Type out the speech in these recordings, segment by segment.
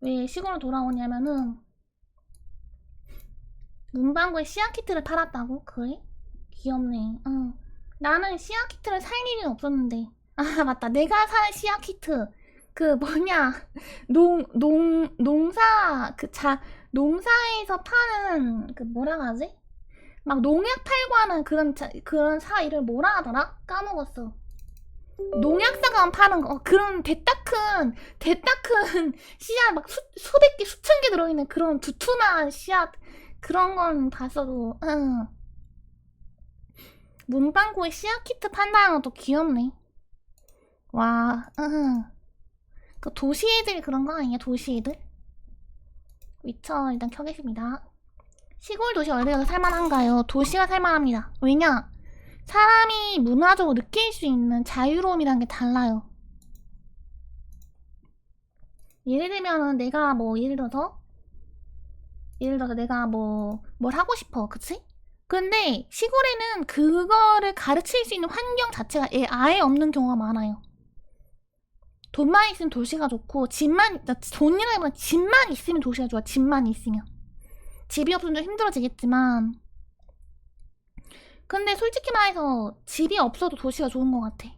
왜 시골로 돌아오냐면은 문방구에 씨앗키트를 팔았다고? 그래? 귀엽네. 응. 나는 씨앗키트를 살 일이 없었는데. 아 맞다. 내가 산 씨앗키트 그 뭐냐 농사 농사에서 파는 그 뭐라 하지? 막 농약 팔고 하는 그런 사 이름 뭐라 하더라? 까먹었어. 농약사가 파는 거 그런 대따큰 씨앗 막 수백 개 수천 개 들어있는 그런 두툼한 씨앗 그런 건 봤어도 응. 문방구에 씨앗 키트 판다는 것도 귀엽네. 와 응. 그 도시 애들 그런 거 아니야? 도시 애들? 위쳐 일단 켜겠습니다. 시골 도시 어디가 살만한가요? 도시가 살만합니다. 왜냐? 사람이 문화적으로 느낄 수 있는 자유로움이란 게 달라요. 예를 들면은 내가 뭐 예를 들어서 내가 뭘 하고 싶어, 그치? 근데 시골에는 그거를 가르칠 수 있는 환경 자체가 아예 없는 경우가 많아요. 돈만 있으면 도시가 좋고 돈이라기보다 집만 있으면 도시가 좋아. 집만 있으면. 집이 없으면 좀 힘들어지겠지만 근데 솔직히 말해서 집이 없어도 도시가 좋은 것 같아.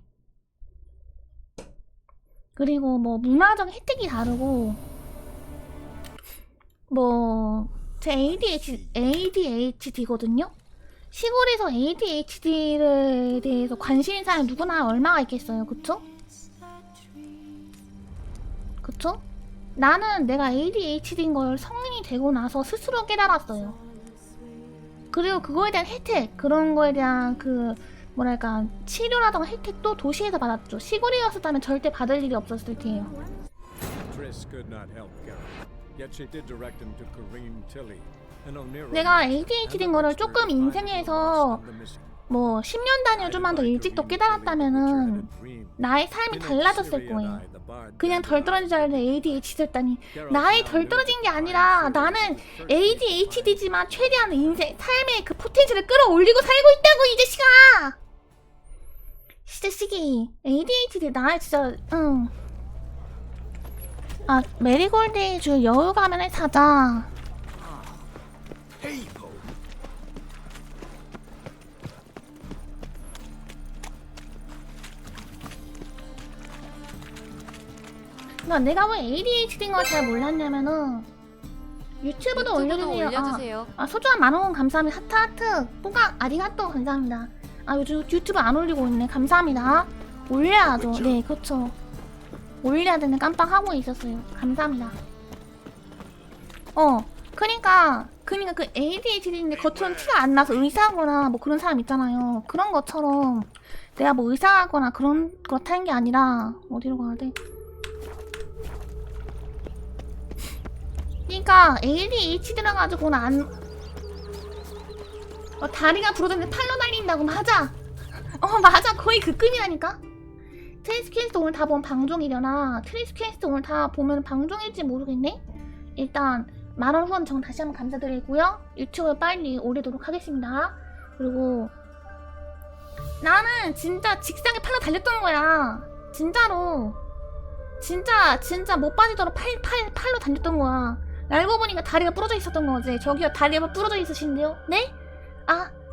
그리고 뭐 문화적 혜택이 다르고 뭐 제 ADHD거든요? 시골에서 ADHD에 대해서 관심 있는 사람이 누구나 얼마나 있겠어요, 그쵸? 그쵸? 나는 내가 ADHD인 걸 성인이 되고 나서 스스로 깨달았어요. 그리고 그거에 대한 혜택, 그런 거에 대한 그 뭐랄까 치료라던가 혜택도 도시에서 받았죠. 시골이었었다면 절대 받을 일이 없었을 테예요. 내가 ADHD인 거를 조금 인생에서 뭐 10년 단위로 좀만 더 일찍 또 깨달았다면은 나의 삶이 달라졌을 거예요. 그냥 덜 떨어진 줄 알았는데 ADHD였다니. 나이 덜 떨어진 게 아니라 나는 ADHD지만 최대한 삶의 그 포텐셜을 끌어올리고 살고 있다고, 이 자식아! 이 자식이 ADHD 나 진짜 응. 아 메리골드의 주 여우 가면을 사자. 내가 왜 ADHD인 걸 잘 몰랐냐면은 유튜브도 올려주세요. 소중한 만원 감사합니다. 하트 뽀각 아리가또 감사합니다. 요즘 유튜브 안 올리고 있네. 감사합니다. 올려야죠. 네 그쵸. 올려야 되는 깜빡하고 있었어요. 감사합니다. 그니까 그 ADHD인데 겉으로는 티가 안 나서 의사거나 뭐 그런 사람 있잖아요. 그런 것처럼 내가 뭐 의사거나 그렇다는 게 아니라 어디로 가야 돼? 그니까 ADHD라 가지고 다리가 부러졌는데 팔로 달린다고. 맞아. 맞아. 거의 그 급이라니까. 트리스퀘스트 오늘 다 보면 방종이려나. 트리스퀘스트 오늘 다 보면 방종일지 모르겠네. 일단 만원 후원 정 다시 한번 감사드리고요. 유튜브 빨리 올리도록 하겠습니다. 그리고 나는 진짜 직상에 팔로 달렸던 거야. 진짜로. 진짜 못 빠지도록 팔로 달렸던 거야. 알고 보니까 다리가 부러져 있었던 거지. 저기요, 다리가 부러져 있으신데요? 네?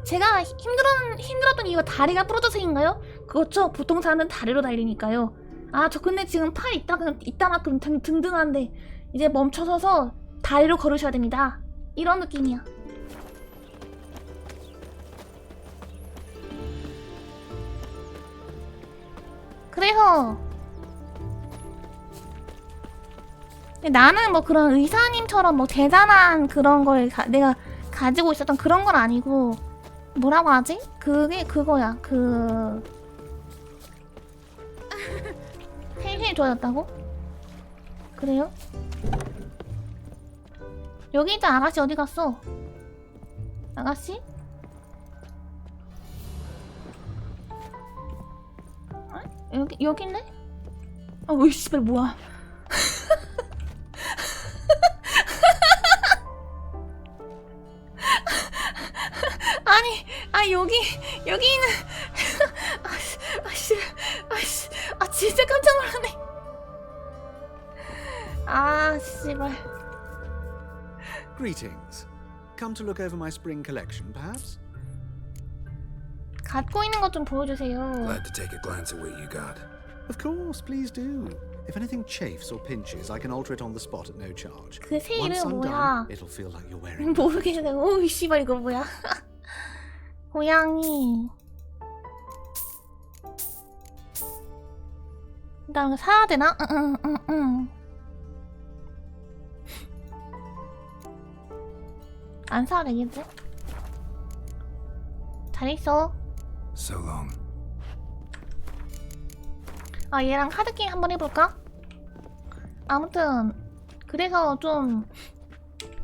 제가 힘들었던 이유가 다리가 부러져서인가요? 그렇죠. 보통 사람은 다리로 달리니까요. 저 근데 지금 팔 있다만큼 등등한데 이제 멈춰서서 다리로 걸으셔야 됩니다. 이런 느낌이야. 그래서 나는 뭐 그런 의사님처럼 뭐 대단한 그런 걸 내가 가지고 있었던 그런 건 아니고, 뭐라고 하지? 그게 그거야. 헬헬 좋아졌다고? 그래요? 여기 있던 아가씨 어디 갔어? 아가씨? 여기 있네? 어이 씨발 뭐야. 여기는 진짜 깜짝 놀랐네. 씨발. Greetings. Come to look over my spring collection, perhaps? 갖고 있는 것 좀 보여주세요. Glad to take a glance at what you got. Of course, please do. If anything chafes or pinches, I can alter it on the spot at no charge. 그 새 Once 이름 I'm 뭐야? done, it'll feel like you're wearing. 모르겠네. 오이 씨발 이거 뭐야? 고양이. 나 이거 사야 되나? 응. 안 사야 되겠지? 잘 있어. So long. 아 얘랑 카드 게임 한번 해볼까? 아무튼 그래서 좀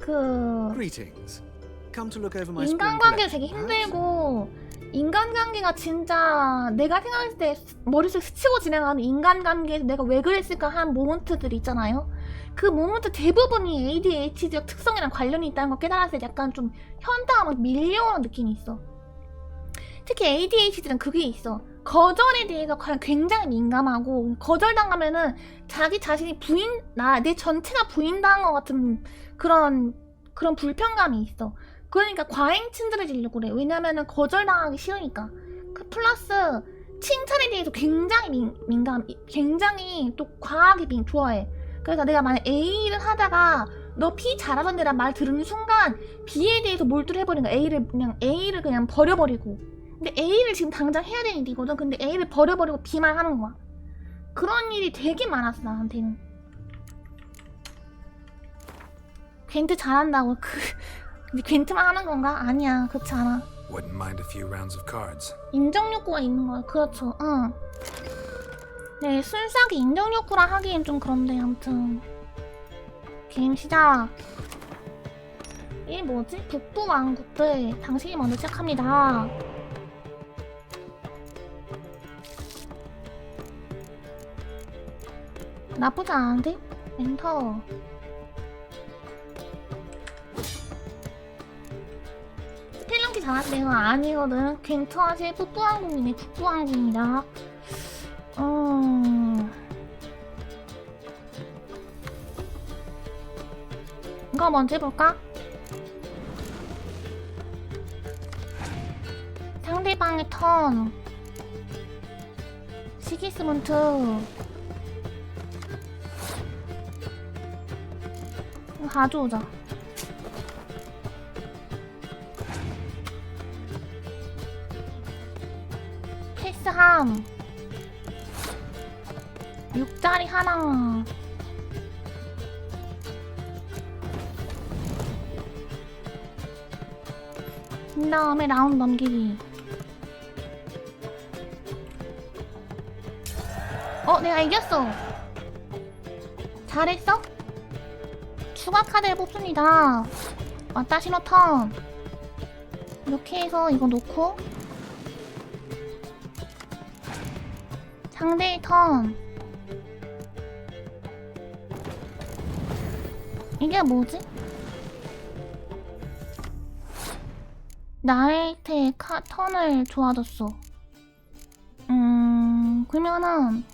그 Greetings. Come to look over my spring 인간관계가 collection, 되게 perhaps? 힘들고 인간관계가 진짜 내가 생각했을 때 머릿속에 스치고 지나가는 인간관계에서 내가 왜 그랬을까 하는 모먼트들 있잖아요. 그 모먼트 대부분이 ADHD적 특성이랑 관련이 있다는 걸 깨달았을 때 약간 좀 현타가 밀려오는 느낌이 있어. 특히 ADHD는 그게 있어. 거절에 대해서 굉장히 민감하고 거절당하면은 자기 자신이 내 전체가 부인당한 것 같은 그런 불편감이 있어. 그러니까 과잉 친절해지려고 그래. 왜냐면은 거절당하기 싫으니까. 그 플러스 칭찬에 대해서 굉장히 굉장히 또 과하게 좋아해. 그래서 내가 만약 A를 하다가 너 B 잘하던데 란 말 들은 순간 B에 대해서 몰두를 해버린 거야. A를 그냥 버려버리고. 근데 A를 지금 당장 해야 되는 일이거든. 근데 A를 버려버리고 B만 하는 거야. 그런 일이 되게 많았어 나한테는. 괜트 잘한다고 근데 괜트만 하는 건가? 아니야 그렇지 않아. Wouldn't mind a few rounds of cards. 인정욕구가 있는 거야. 그렇죠. 응. 네, 순수하게 인정욕구라 하기엔 좀 그런데 아무튼 게임 시작. 이게 뭐지? 북부 왕국들 당신이 먼저 시작합니다. 나쁘지 않은데? 엔터. 스펠링기 잘하세요? 아니거든. 괜찮으실 북부왕국이네. 북부왕국입니다. 이거 먼저 해볼까? 상대방의 턴. 시기스문트. 이거 가져오자. 패스함. 6짜리 하나. 그 다음에 라운드 넘기기. 내가 이겼어. 잘했어? 추가 카드를 뽑습니다. 와타시노 턴. 이렇게 해서 이거 놓고 상대의 턴. 이게 뭐지? 나한테 턴을 좋아졌어. 그러면은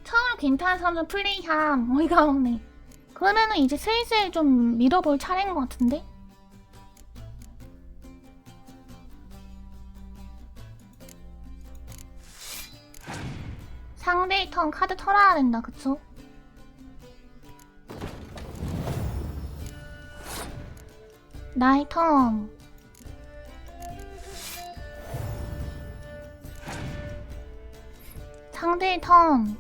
처음으로 괜찮은 사람은 플레이함. 어이가 없네. 그러면은 이제 슬슬 좀 밀어볼 차례인 것 같은데? 상대의 턴 카드 털어야 된다, 그쵸? 나의 턴. 상대의 턴.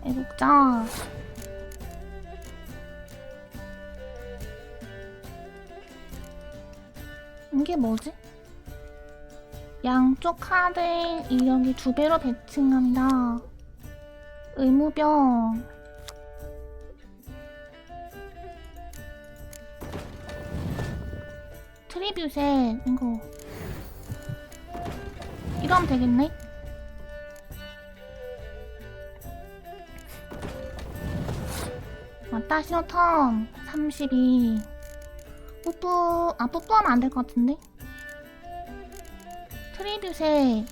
애국자. 이게 뭐지? 양쪽 카드의 이력이 2배로 배칭합니다. 의무병. 트리뷰셋. 이거 이러면 되겠네? 와타시노 턴 32. 뽀뽀하면 안 될 것 같은데? 트리뷰셋.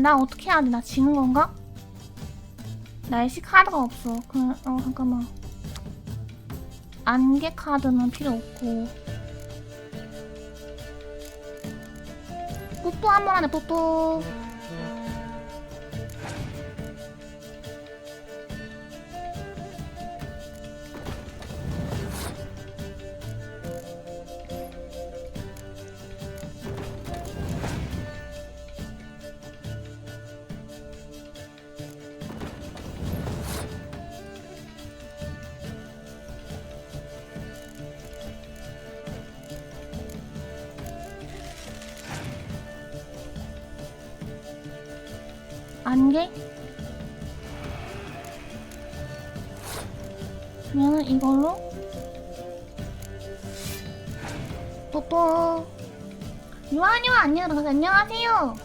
나 어떻게 해야 돼? 나 지는 건가? 날씨 카드가 없어. 잠깐만. 안개 카드는 필요 없고. 뽀뽀 한번 하네, 뽀뽀. 안개? 그러면은 이걸로 뽀뽀. 요한이와 안녕하세요.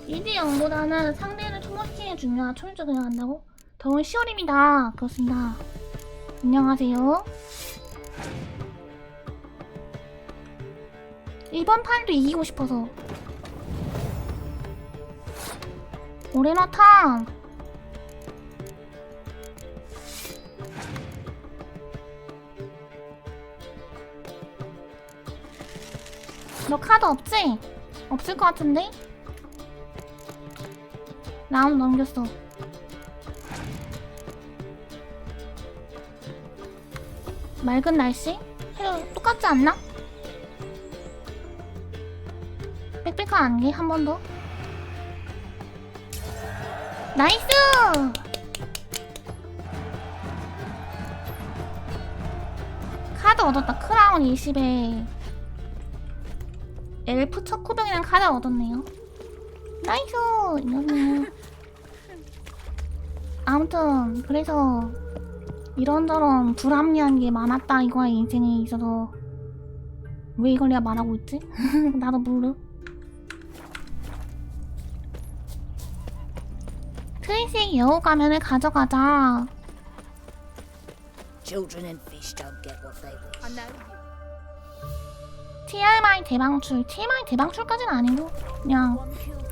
이디 영보다는 상대를 소모시키는 게 중요한 초인적으로 한다고? 더운 10월입니다. 그렇습니다. 안녕하세요. 이번 판도 이기고 싶어서. 오레너탄. 너 카드 없지? 없을 것 같은데? 라운드 넘겼어. 맑은 날씨? 해도 똑같지 않나? 빽빽한 안개 한 번 더. 나이스! 카드 얻었다. 크라운 20에 엘프 척후병이랑 카드 얻었네요. 나이스! 이거는 아무튼 그래서 이런저런 불합리한 게 많았다 이거야. 인생에 있어서. 왜 이걸 내가 말하고 있지? 나도 모르. 트레이스의 여우 가면을 가져가자. Children and fish don't get what they wish. TMI 대방출. TMI 대방출까지는 아니고 그냥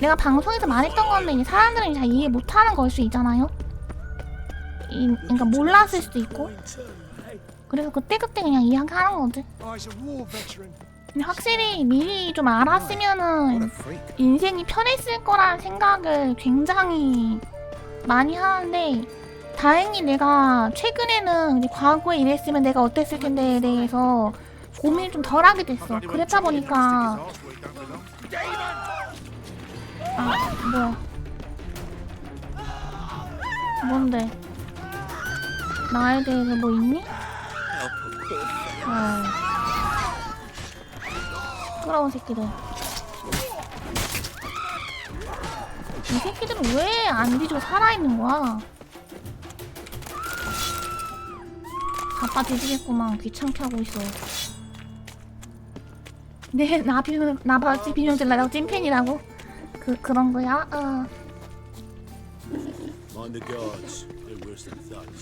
내가 방송에서 말했던 건데 이제 사람들은 잘 이해 못하는 걸 수 있잖아요. 그러니까 몰랐을 수도 있고. 그래서 그때그때 그냥 이야기하는 거지. 근데 확실히 미리 좀 알았으면은 인생이 편했을 거라는 생각을 굉장히 많이 하는데, 다행히 내가 최근에는 이제 과거에 이랬으면 내가 어땠을 텐데에 대해서 고민을 좀 덜 하게 됐어. 그랬다 보니까. 아, 뭐야. 뭔데? 나에 대해서 뭐 있니? 시끄러운 새끼들. 이 새끼들은 왜 안 뒤지고 살아있는 거야? 바빠 뒤지겠구만. 귀찮게 하고 있어. 네, 나 바지 비명 질라고 찐팬이라고? 그런 거야?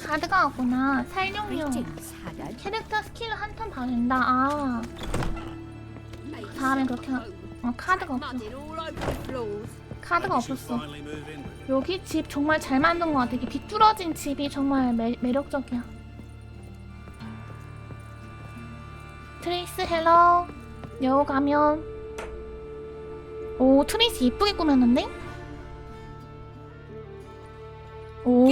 카드가 없구나. 살용료. 캐릭터 스킬을 한 턴 받는다. 다음에 그렇게 카드가 없어. 카드가 없었어. 여기 집 정말 잘 만든 것 같아. 이게 비뚤어진 집이 정말 매력적이야. 트레이스 헬로. 여우 가면. 오, 트레이스 이쁘게 꾸몄는데? 오.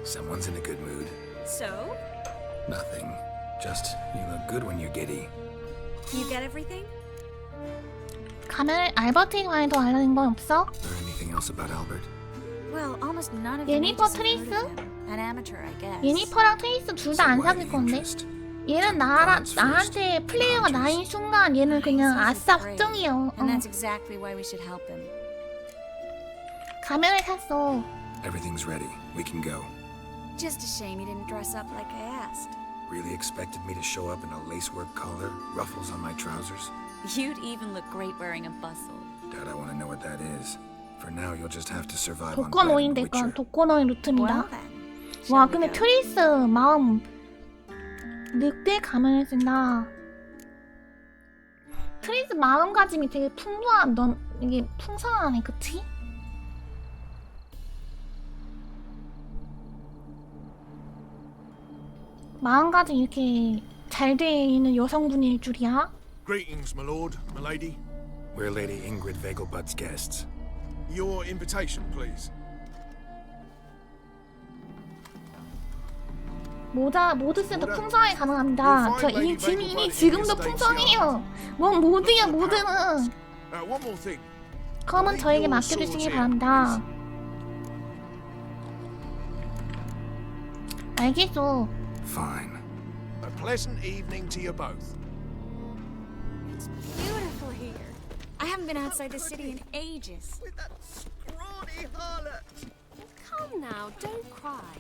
Someone's in a good mood. So, Nothing. Just, you look good when you're giddy. you get everything? 가면 알버트에 관해 더 알려진 건 없어? Or anything else about Albert? Well, almost none of 예니퍼 트레이스? An amateur, I guess. 예니퍼랑 트레이스 둘 다 안 So why 사귈 the 건데? interest? 얘는 나한테 플레이어가 나인 순간 얘는 그냥 아싸 확정이요. And that's exactly why we should help him. 가면을 샀어. Everything's ready. We can go. Just a shame he didn't dress up like I asked. Really expected me to show up in a lacework collar, ruffles on my trousers? You'd even look great wearing a bustle. Dad, I want to know what that is. For now, you'll just have to survive on bread and 독거노인 될까? Witcher. 독거노인 루트입니다. Well then. 와, shall we 근데 go? 트레이스 마음 늑대 가면을 쓴다. 트레이스 마음가짐이 되게 풍부한, 이게 풍성하네, 그치? 마음가짐 이렇게 잘 돼 있는 여성분일 줄이야. Greetings, my lord, my lady. We're Lady Ingrid Vegelbud's guests. Your invitation, please. 모드스도 풍성하게 가능합니다. 저 이미 지금도 풍성해요. 뭔 모드야 모드는. One more thing. 컴은 저에게 맡겨주시기 바랍니다. 알겠어. Fine. A pleasant evening to you both. It's beautiful here. I haven't been outside the city in ages. With that scrawny harlot. Come now, don't cry.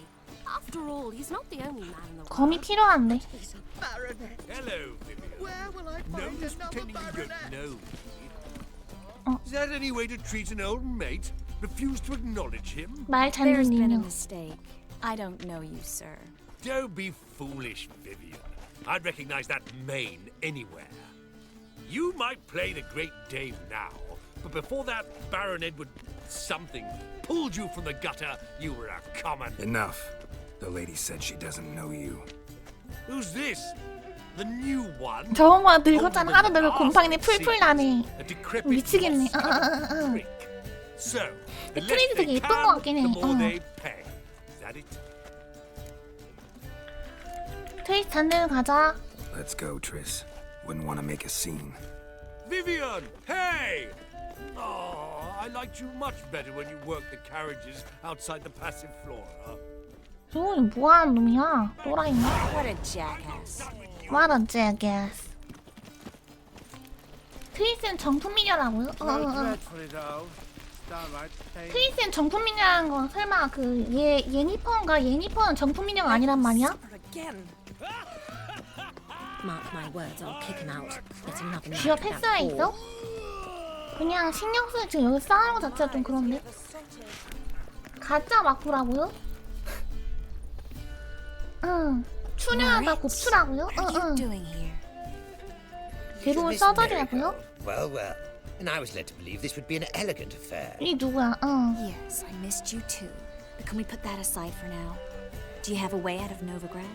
After all, he's not the only man in the world. 검이 필요한데. He's a baronet. Hello, Vivian. Where will I No find use another pretending you don't baronet? know me. Oh. Is that any way to treat an old mate? Refuse to acknowledge him? 말 잘 There's been a 들리네요. mistake. I don't know you, sir. Don't be foolish, Vivian. I'd recognize that mane anywhere. You might play the great dame now, but before that Baron Edward something pulled you from the gutter, you were a common. Enough. The lady said she doesn't know you. Who's this? The new one? 저번보다 늙었잖아. 하루 늙어 곰팡이네 풀풀 나네. A decrepit 미치겠네. prick. So, the less 트레이드 they 되게 예쁜 can, 것 같긴 해. the more 어. they pay. Is that it? 트레이스 잔들 가자. Let's go, Triss. Wouldn't want to make a scene. Vivian, hey! Oh, I liked you much better when you worked the carriages outside the passive flora. 저건 뭐하는 놈이야? 또라이인가? What a jackass. What a jackass. 트레이스는 정품 미녀라고요? 트레이스는 정품 미녀라는 건 설마 그 예니퍼인가? 예니퍼는 정품 미녀가 아니란 말이야? Again. Mark my words, I'll kick him out. Let him have a 쥐어 knack at 패스가 that 있어? 그냥 신경 쓰는 지금 여기 싸우는 거 자체가 좀 그런데? 가짜 마쿠라고요? 응. 추녀하다 곱추라고요? What are 응, you 응. doing here? 대부분 서버리라고요? Well, well. And I was led to believe this would be an elegant affair. 이 누구야? 응. Yes, I missed you too. But can we put that aside for now? Do you have a way out of Novigrad?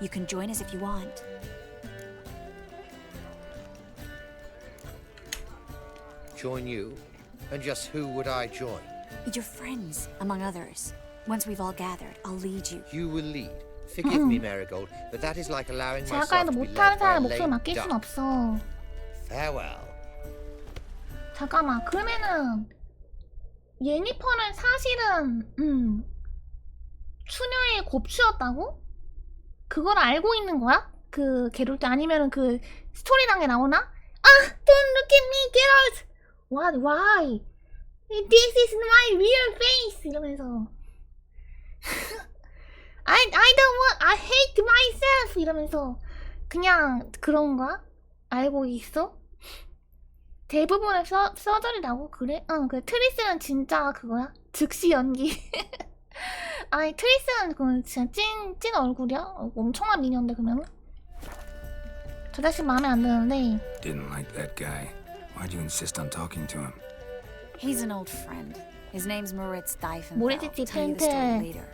You can join us if you want. Join you? And just who would I join? Your friends, among others. Once we've all gathered, I'll lead you. You will lead. Forgive me, Marigold, but that is like allowing myself 제아까지도 to be 못하는 led by a 사람 목소리 lame 맡길 순 duck. 없어. Farewell. 잠깐만, 그러면은 예니퍼는 사실은 추녀의 곱추였다고? 그걸 알고 있는 거야? 그 게롤트 아니면은 그 스토리랑에 나오나? Don't look at me, get out! What? Why? This is my real face! 이러면서 I don't want, I hate myself! 이러면서 그냥 그런 거야? 알고 있어? 대부분의 서전이라고? 그래? 응, 그 트리스는 진짜 그거야? 즉시 연기. 아니, 트리스는 그 진짜 찐 얼굴이야? 엄청난 미녀인데, 그러면은? 저 자식 마음에 안 드는데. Didn't like that guy. Why'd you insist on talking to him? He's an old friend. His name's Moritz Diefenfeld. Moritz I'll tell you the story Diefenfeld. later.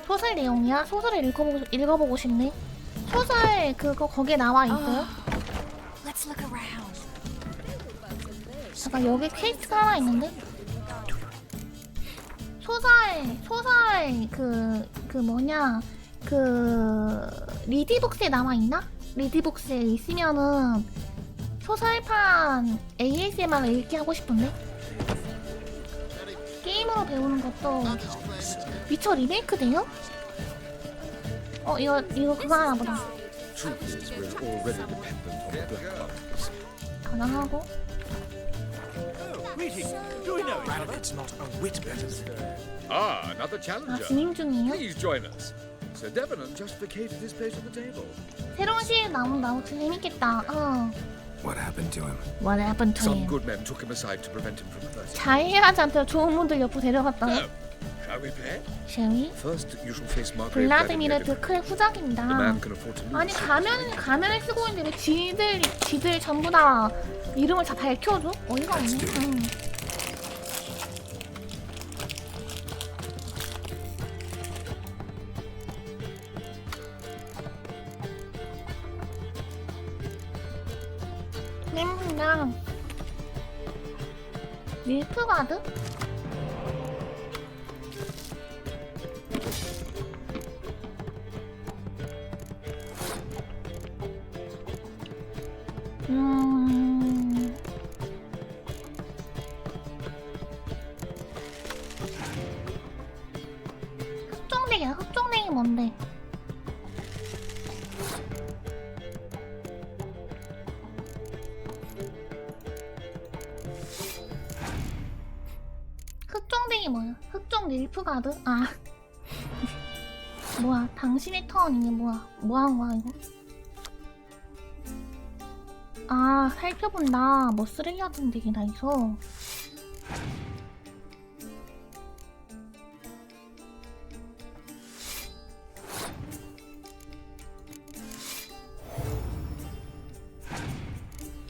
소설 내용이야? 소설을 읽어보고 싶네. 소설 그거 거기에 나와 있어요? Let's look around. 잠깐 여기 퀘스트가 하나 있는데? 소설 그 뭐냐 그 리디북스에 남아있나? 리디북스에 있으면은 소설판 ASMR 읽기 하고 싶은데? 게임으로 배우는 것도 위쳐 리메이크 돼요? 이거 그거 하나 보다. 가능하고. Do we know each other? It's not a whit better than Ah, another 아, challenger. 진행 중이에요? Please join us. Sir Debenham just vacated his place at the table. 새로운 시리즈 나오고 재밌겠다. What happened to him? What happened to Some him? good men took him aside to prevent him from hurting. 자해하지 않도록 좋은 분들 옆으로 데려갔다. So, shall we play? 쉐리? First, you shall face Margrave 블라드미르 Vladimir. 드크의 The 후작입니다. man can afford to lose. 아니 가면을 쓰고 있는데 왜 지들 전부 다 이름을 다 밝혀줘? 어이가 없네. 응. 게임이랑 밀프가드? 흑종댕이야. 흑종댕이 뭔데? 흑종댕이 뭐야? 흑종 릴프가드? 아 뭐야? 당신의 턴 이게 뭐야? 뭐 하는 거야 이거? 아 살펴본다. 뭐 쓰레기 같은 데게 다 있어.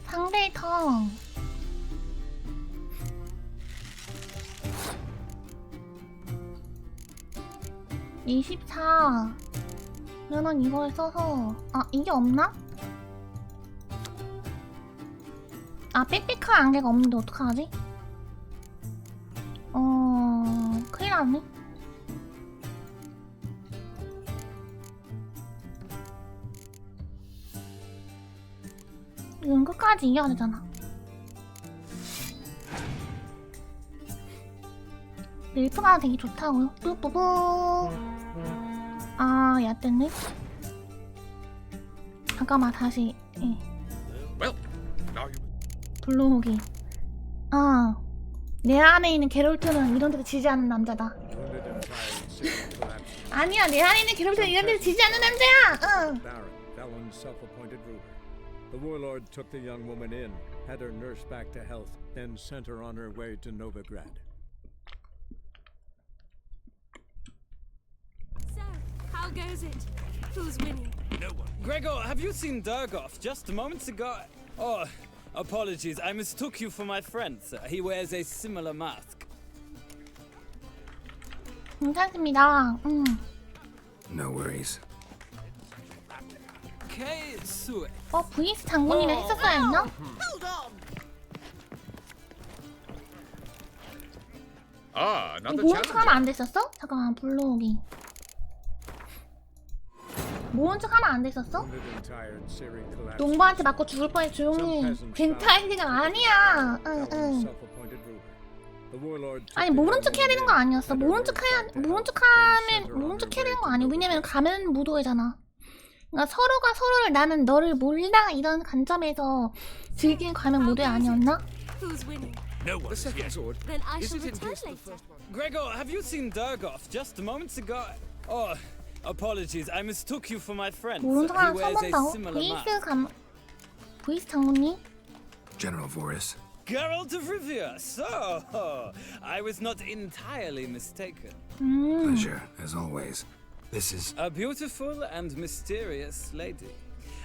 상대의 턴. (24) 그러면 이걸 써서 아 이게 없나? 아 빽빽한 안개가 없는데 어떡하지? 큰일 났네. 이건 끝까지 이겨야 되잖아. 밀프가 되게 좋다고요? 뿌뿌뿌. 아, 얕됐네. 잠깐만, 다시. 예. Well, now you. 불러오기. 아, 내 안에 있는 게롤트는 이런 데도 지지 않는 남자다. 아니야, 내 안에 있는 게롤트는 이런 데도 지지 않는 남자야! 응. Baron, Fallon's self-appointed ruler. The warlord took the young woman in, had her nursed back to health, then sent her on her way to Novigrad. So, how goes it? Who's winning? No one. Gregor, have you seen Durgoff just moments ago? Oh, apologies, I mistook you for my friend, sir. He wears a similar mask. 괜찮습니다. No worries. K-Sue. VS 장군이랑 했었어야 했나? Ah, another 모른 척 하면 challenger. 안 됐었어? 잠깐만, 불러오기. 모른 척 하면 안 됐었어? Wounded and tired, Ciri collapsed. 농부한테 맞고 죽을 뻔해. 조용히. 괜찮은 생각 아니야. Fallon's 응. self-appointed ruler. The warlord took 아니 the 모른 young 척 해야 woman 되는 in, 거 아니었어. had her 모른 nursed 척 해야 back to 모른 health, 척 then 하면 sent her on 모른 her 척 해야 way 되는 거 to 아니야. 왜냐면 Novigrad. 가면 무도회잖아. 그러니까 서로가 서로를 나는 너를 몰라 이런 관점에서 즐기는 가면 무도회 아니었나? Who's winning? No The one's second yet. sword. Then I Is shall it in return case the later. first one? Gregor, have you seen Durgoff just moments ago? Oh, apologies, I mistook you for my friend, 모른 sir. 척 He 하면 처음 wears a 본다고? similar mask. VS 장군님? General Vorus. Geralt of Rivia, so I was not entirely mistaken. Pleasure, as always. This is... A beautiful and mysterious lady.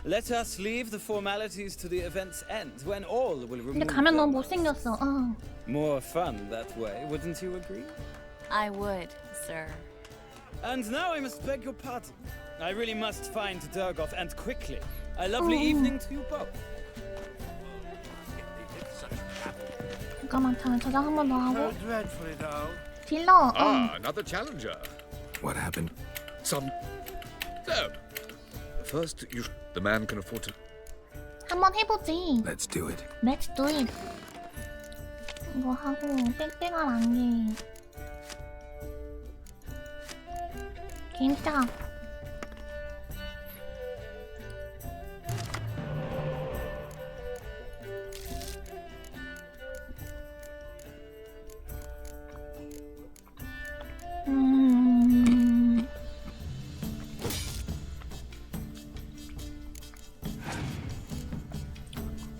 Let us leave the formalities to the event's end, when all will 근데 remove 가면 their 너무 masks. 못생겼어. More fun that way, wouldn't you agree? I would, sir. And now I must beg your pardon. I really must find Durgoff, and quickly. A lovely evening to you both. 잠깐만 저장 한 번 더 하고. dreadfully though. 딜러. Ah, another challenger. What happened? Some. So, first, the man can afford to. 한번 해보지. Let's do it. Let's do it. 이거 하고 빽빽한 안개. 게임 시작.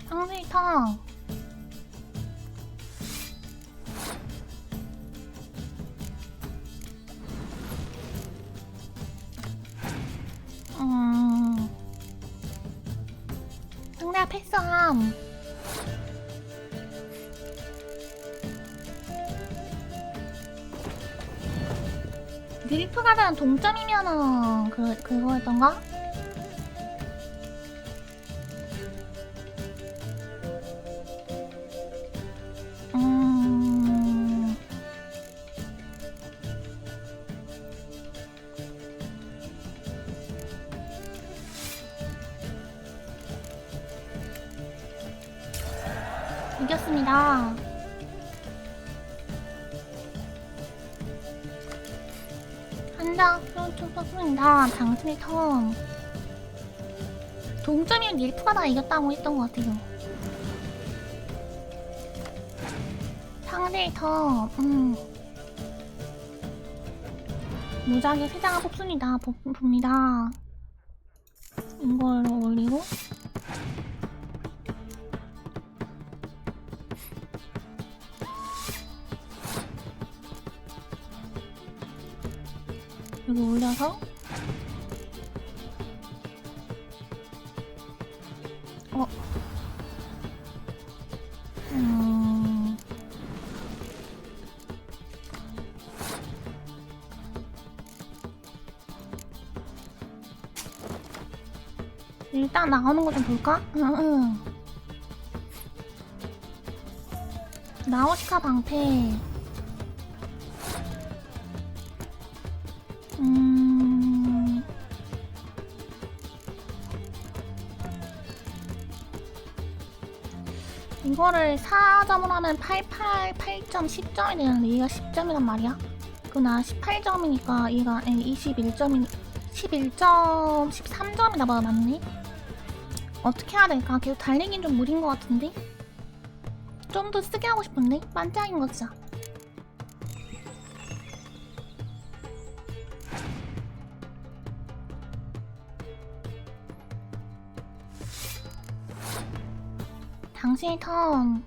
상수이 턴. 상대가 패스함. 드리프가는 동점이면은 그거였던가? 이겼습니다. 한장 썼습니다. 당신의 턴. 동점이면 닐프가 다 이겼다고 했던 것 같아요. 상대의 턴. 무작위 3장을 뽑습니다. 봅니다. 이걸로 올리고 여기 올려서 일단 나오는 거 좀 볼까? 나우시카 방패. 이거를 4점으로 하면 88, 8점, 10점이 되는데 얘가 10점이란 말이야? 그럼 나 18점이니까 얘가 21점, 13점이나 봐. 맞네? 어떻게 해야 될까? 계속 달리긴 좀 무리인 것 같은데? 좀 더 쓰게 하고 싶은데? 반짝인 거 진짜. 당신의 턴.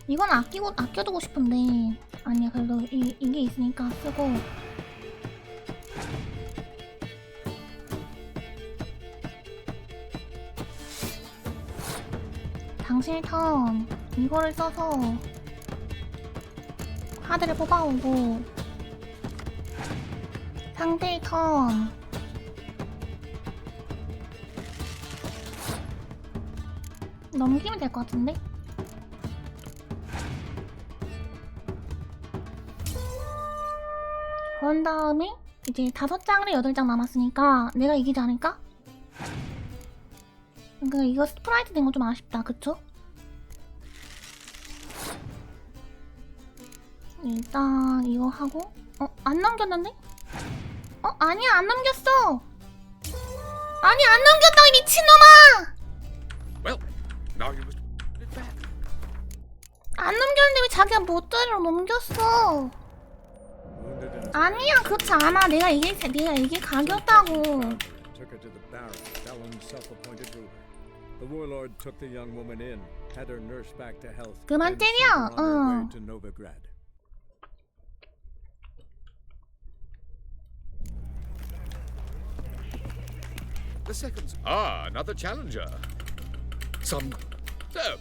이건 아껴두고 싶은데. 아니야, 그래도 이게 있으니까 쓰고. 당신의 턴. 이거를 써서 카드를 뽑아오고 상대의 턴. 넘기면 될 것 같은데? 그런 다음에 이제 5장에 8장 남았으니까 내가 이기지 않을까? 그러니까 이거 스프라이트 된 거 좀 아쉽다, 그쵸? 일단 이거 하고 안 넘겼는데? 아니야, 안 넘겼어! 아니, 안 넘겼다, 이 미친놈아! Well, now you must. 안 넘겼는데 왜 자기가 못대로 넘겼어? 아니야, 그렇지 않아. 내가 이게 각이었다고. Took her to the Baron, Talon's self-appointed ruler. The warlord took the young woman in, had her nursed back to health. 그만 then 때려. sent her on her way to Novigrad. The seconds. Ah, another challenger. Some. So,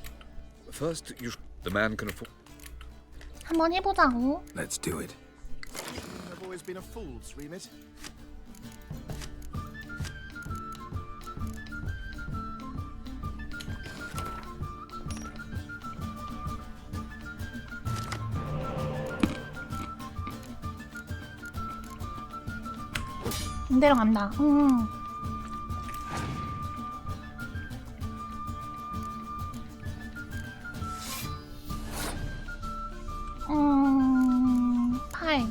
first you. The man can afford. 한번 해보자고. Let's do it. I've always been a fool's remit. 이대로 간다. 팔.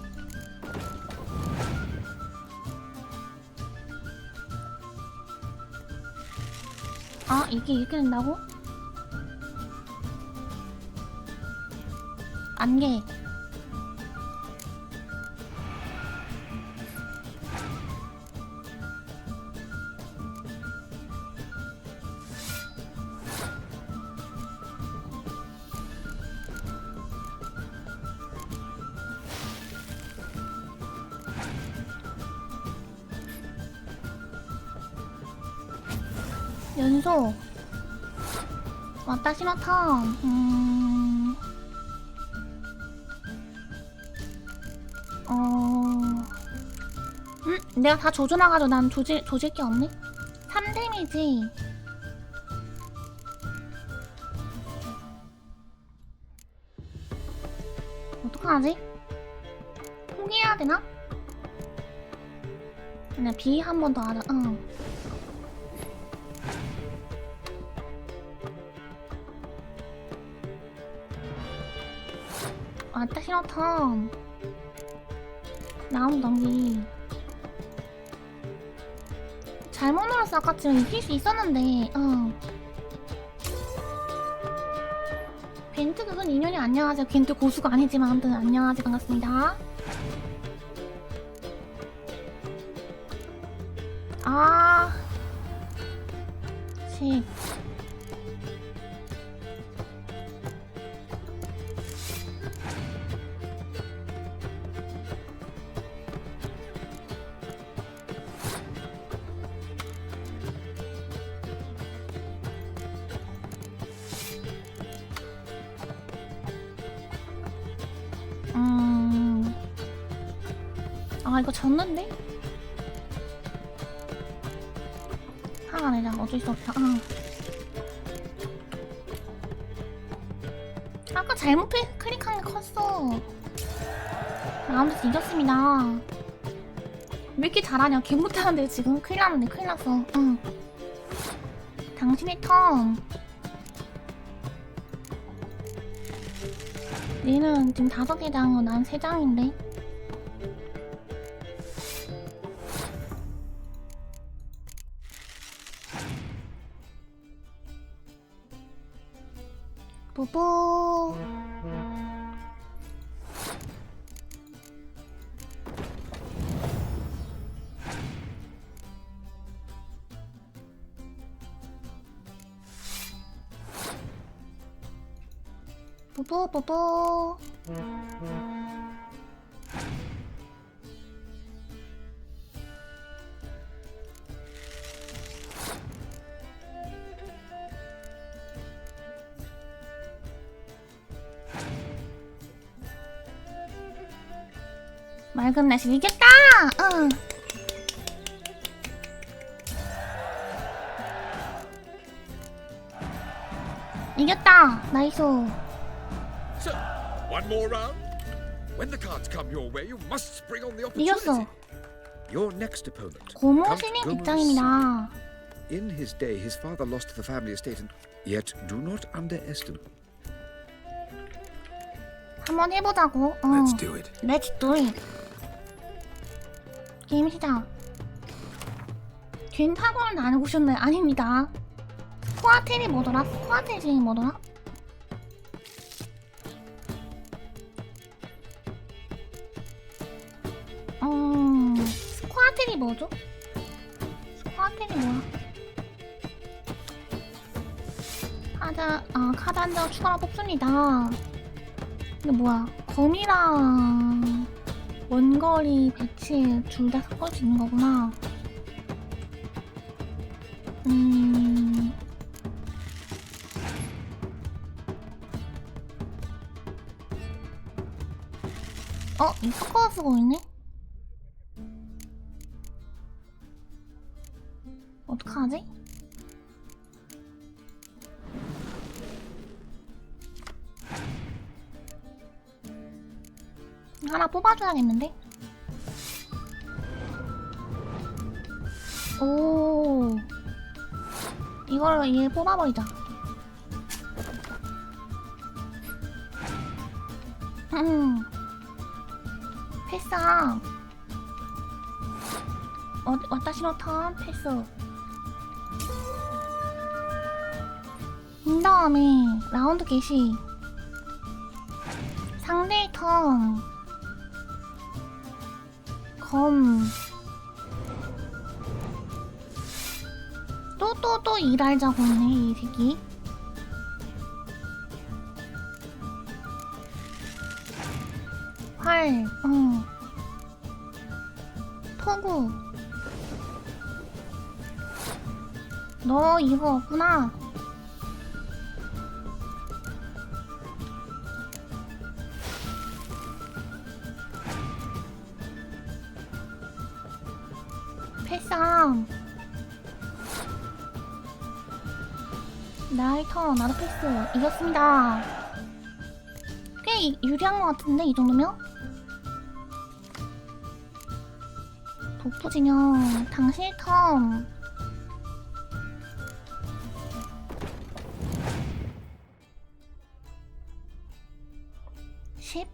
아, 이게 이렇게 된다고? 안개. 연소. 와타시노 턴. 내가 다 조져놔가지고 난 조질 게 없네? 3 데미지. 어떡하지? 포기해야 되나? 그냥 B 한 번 더 하자. 왔다시 턴. 라운드 넘기. 잘못 눌렀어. 아까쯤 이길 수 있었는데. 벤트 그건 인연이 안녕하세요. 벤트 고수가 아니지만 아무튼 안녕하세요. 반갑습니다. 식. 이거 졌는데? 화가 내자. 어쩔 수 없다. 아까 잘못 클릭한 게 컸어. 라운드 이겼습니다. 왜 이렇게 잘하냐? 개 못하는데 지금? 큰일 났는데, 큰일 났어. 당신의 턴. 얘는 지금 5개 장이고 난 3장인데. 뽀뽀. 뽀뽀. 맑은 날씨 이겼다! 이겼다! 나이스. So, one more round. When the cards come your way, you must spring on the 이겼어. opportunity. Your next opponent. 고모 Count 신인 Gomer's 입장입니다. In his day, his father lost the family estate, and yet do not underestimate. 한번 해보자고. Let's do it. Let's do it. 게임 시작. 겐타곤을 안 해보셨나요? 아닙니다. 스코아텔이 뭐더라? 스코아텔 진이 뭐더라? 스코아텔이 뭐죠? 스코아텔이 뭐야? 카드 한 장 추가로 뽑습니다. 근데 뭐야? 검이랑 원거리 배치 둘 다 섞을 수 있는 거구나. 이 섞어 쓰고 있네? 어떡하지? 하나 뽑아줘야겠는데? 오, 이걸로 얘 뽑아버리자. 패스함. 와타시노 턴 패스. 이 다음에 라운드 개시. 상대의 턴. 검. 또 일하자고 했네 이 새끼. 활. 토구. 너 이거 없구나. 패스함. 나의 턴. 나도 패스. 이겼습니다. 꽤 유리한 것 같은데 이 정도면? 복부진영. 당신의 턴. 10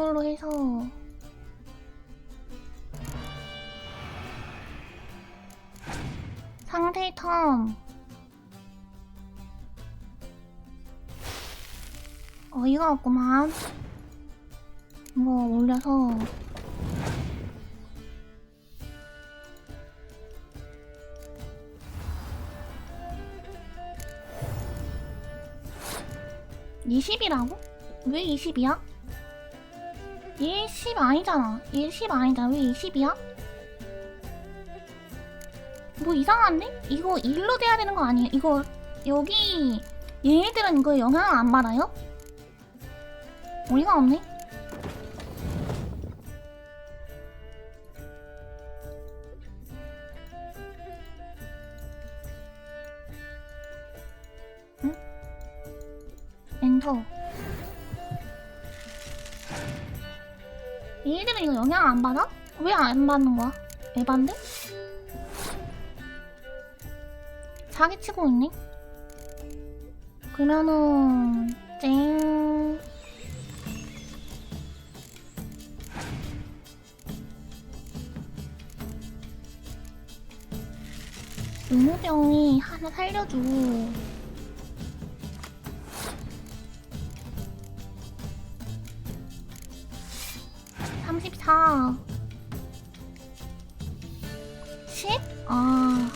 이걸로 해서 상대 텀 어이가 없구만. 이거 올려서 20이라고? 왜 20이야? 10 아니잖아. 10 아니다. 왜 20이야? 뭐 이상한데? 이거 1로 돼야 되는 거 아니에요? 이거 여기 얘네들은 이거 영향을 안 받아요? 어이가 없네? 응? 엔터. 얘네들은 이거 영향 안 받아? 왜 안 받는 거야? 에반데? 사기치고 있네? 그러면은 쨍 의무병이 하나 살려주고 34 10? 아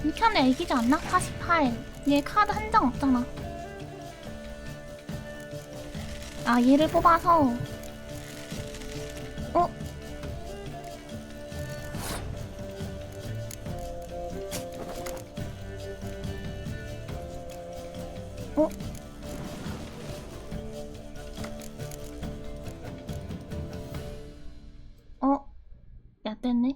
이렇게 하면 애기지 않나? 48. 얘 카드 한 장 없잖아. 아, 얘를 뽑아서. 어? 어? 어? 야, 됐네.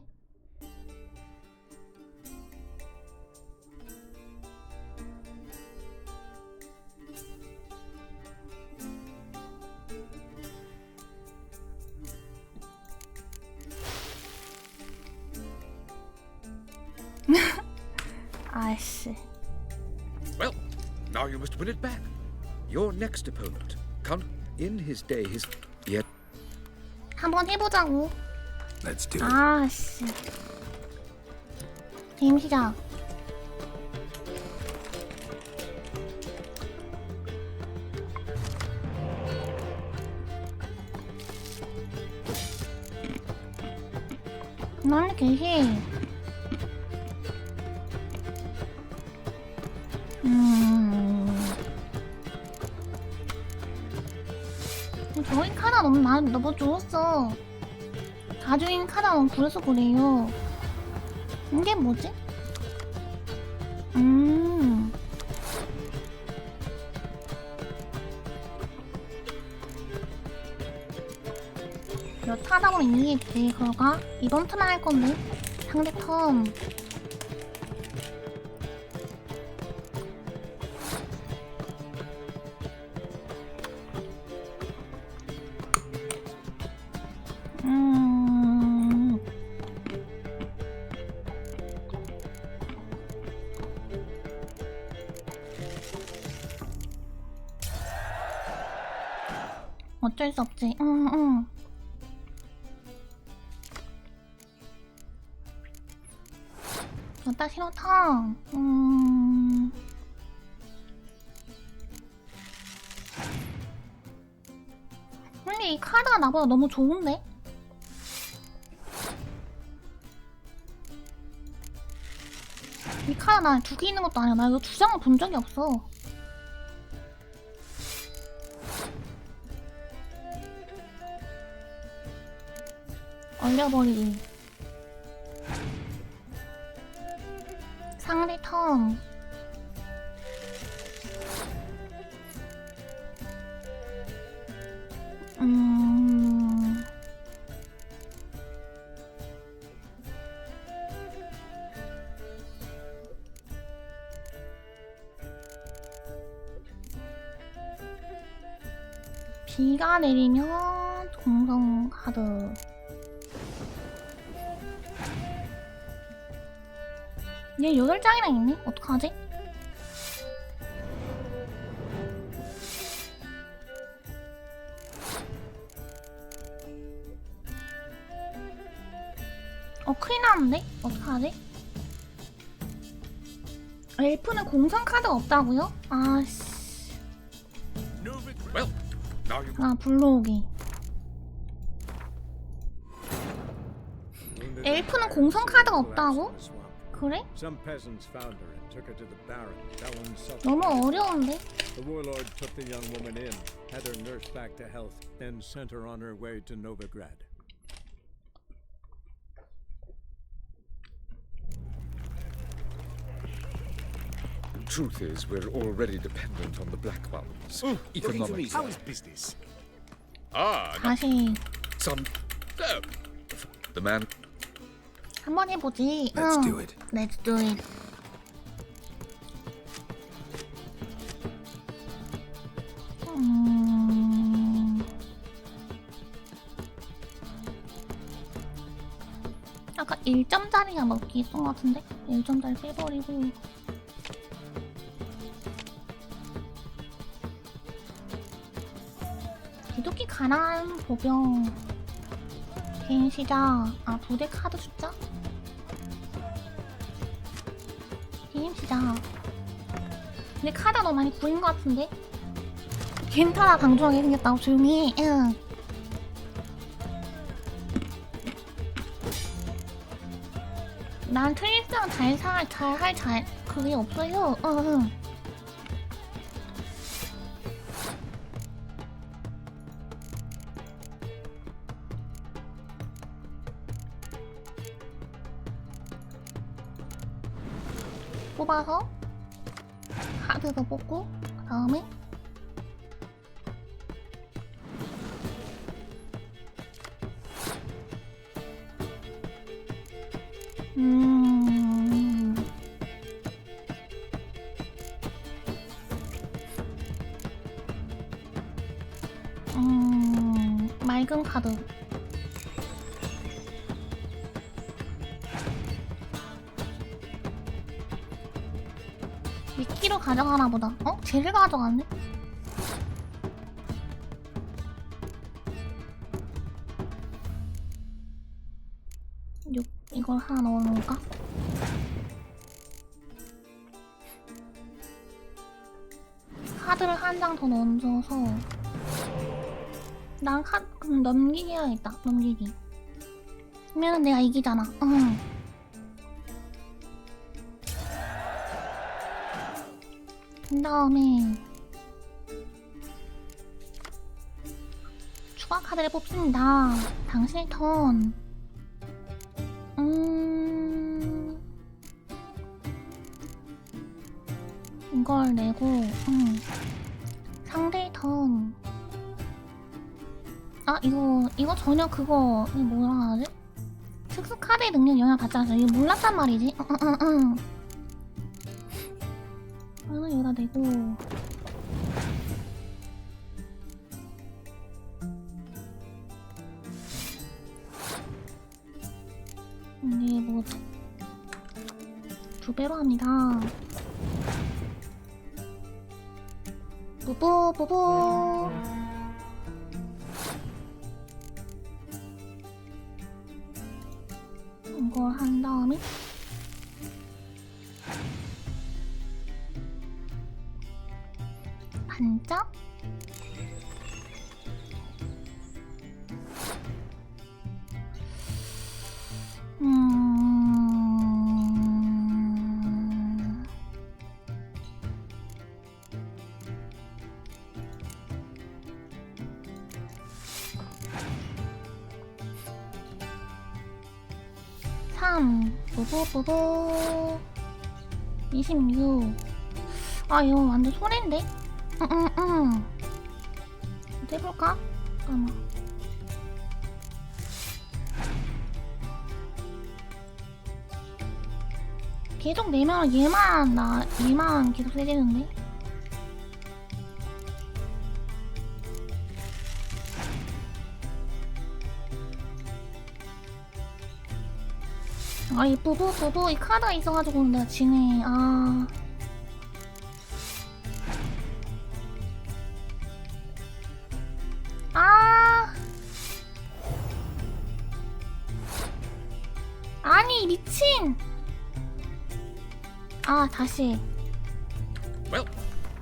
아이씨. Well, now you must win it back. Your next opponent. Count in his day, his yet. 한번 해보자고. Let's do it. 아씨. 게임 시작. 난 계시. 저희 카드 너무 좋았어. 가족인 카드 너무 그래서 그래요. 이게 뭐지? 몇 하다 보면 이기겠지. 그러가 이번 턴만 할 건데 상대 턴. 어쩔 수 없지. 여따 신호탕. 근데 이 카드가 나보다 너무 좋은데? 이 카드 나 두 개 있는 것도 아니야. 나 이거 두 장을 본 적이 없어. 얼려버리기. 상대 턴. 비가 내리면 공성 카드. 얘 8장이나 있네? 어떡하지? 큰일 났는데? 어떡하지? 엘프는 공성 카드 없다고요? 아씨. Well, now you 아, 불러오기. 엘프는 공성 카드가 없다고? 그래? Some peasants found her and took her to the Baron. Baron suffered. 너무 어려운데? The warlord took the young woman in, had her nursed back to health, then sent her on her way to Novigrad. Truth is, we're already dependent on the Black Ones. Economically. How is business? Ah, 다시 some. The man. 한번 해보지. Let's do it. Let's do it. 아까 1점짜리가 먹기 있던 것 같은데? 1점짜리 빼버리고. 기독기 가난 보병 개인 시작. 아, 부대 카드 숫자? 게임 시작. 근데 카드 너무 많이 구인 것 같은데? 괜찮아, 방송하게 생겼다고 조용히 해. 응. 난 트레이스랑 잘 그게 없어요. 응. 뽑아서 카드도 뽑고 그 다음에 맑은 카드. 미끼로 가져가나 보다. 쟤를 가져갔네? 이걸 하나 넣어놓을까? 카드를 한 장 더 넣어줘서 난 그럼 넘기기 해야겠다. 넘기기. 그러면 내가 이기잖아. 그 다음에 추가 카드를 뽑습니다. 당신의 턴. 이걸 내고 상대의 턴. 아, 이거 전혀 그거 뭐라 하지? 특수 카드의 능력 영향 받지 않아서 이거 몰랐단 말이지. 하나 여기다 내고 이게 뭐지? 2배로 합니다. 뿌뿌뿌뿌. 이걸 한 다음에 반짝. 뿌뿌뿌뿌. 26. 아, 이거 완전 손해인데? 해볼까? 잠깐만. 계속 내면 얘만 계속 세지는데? 아이 부부 이 카드가 있어가지고 내가 지네. 아니 미친. 다시 Well,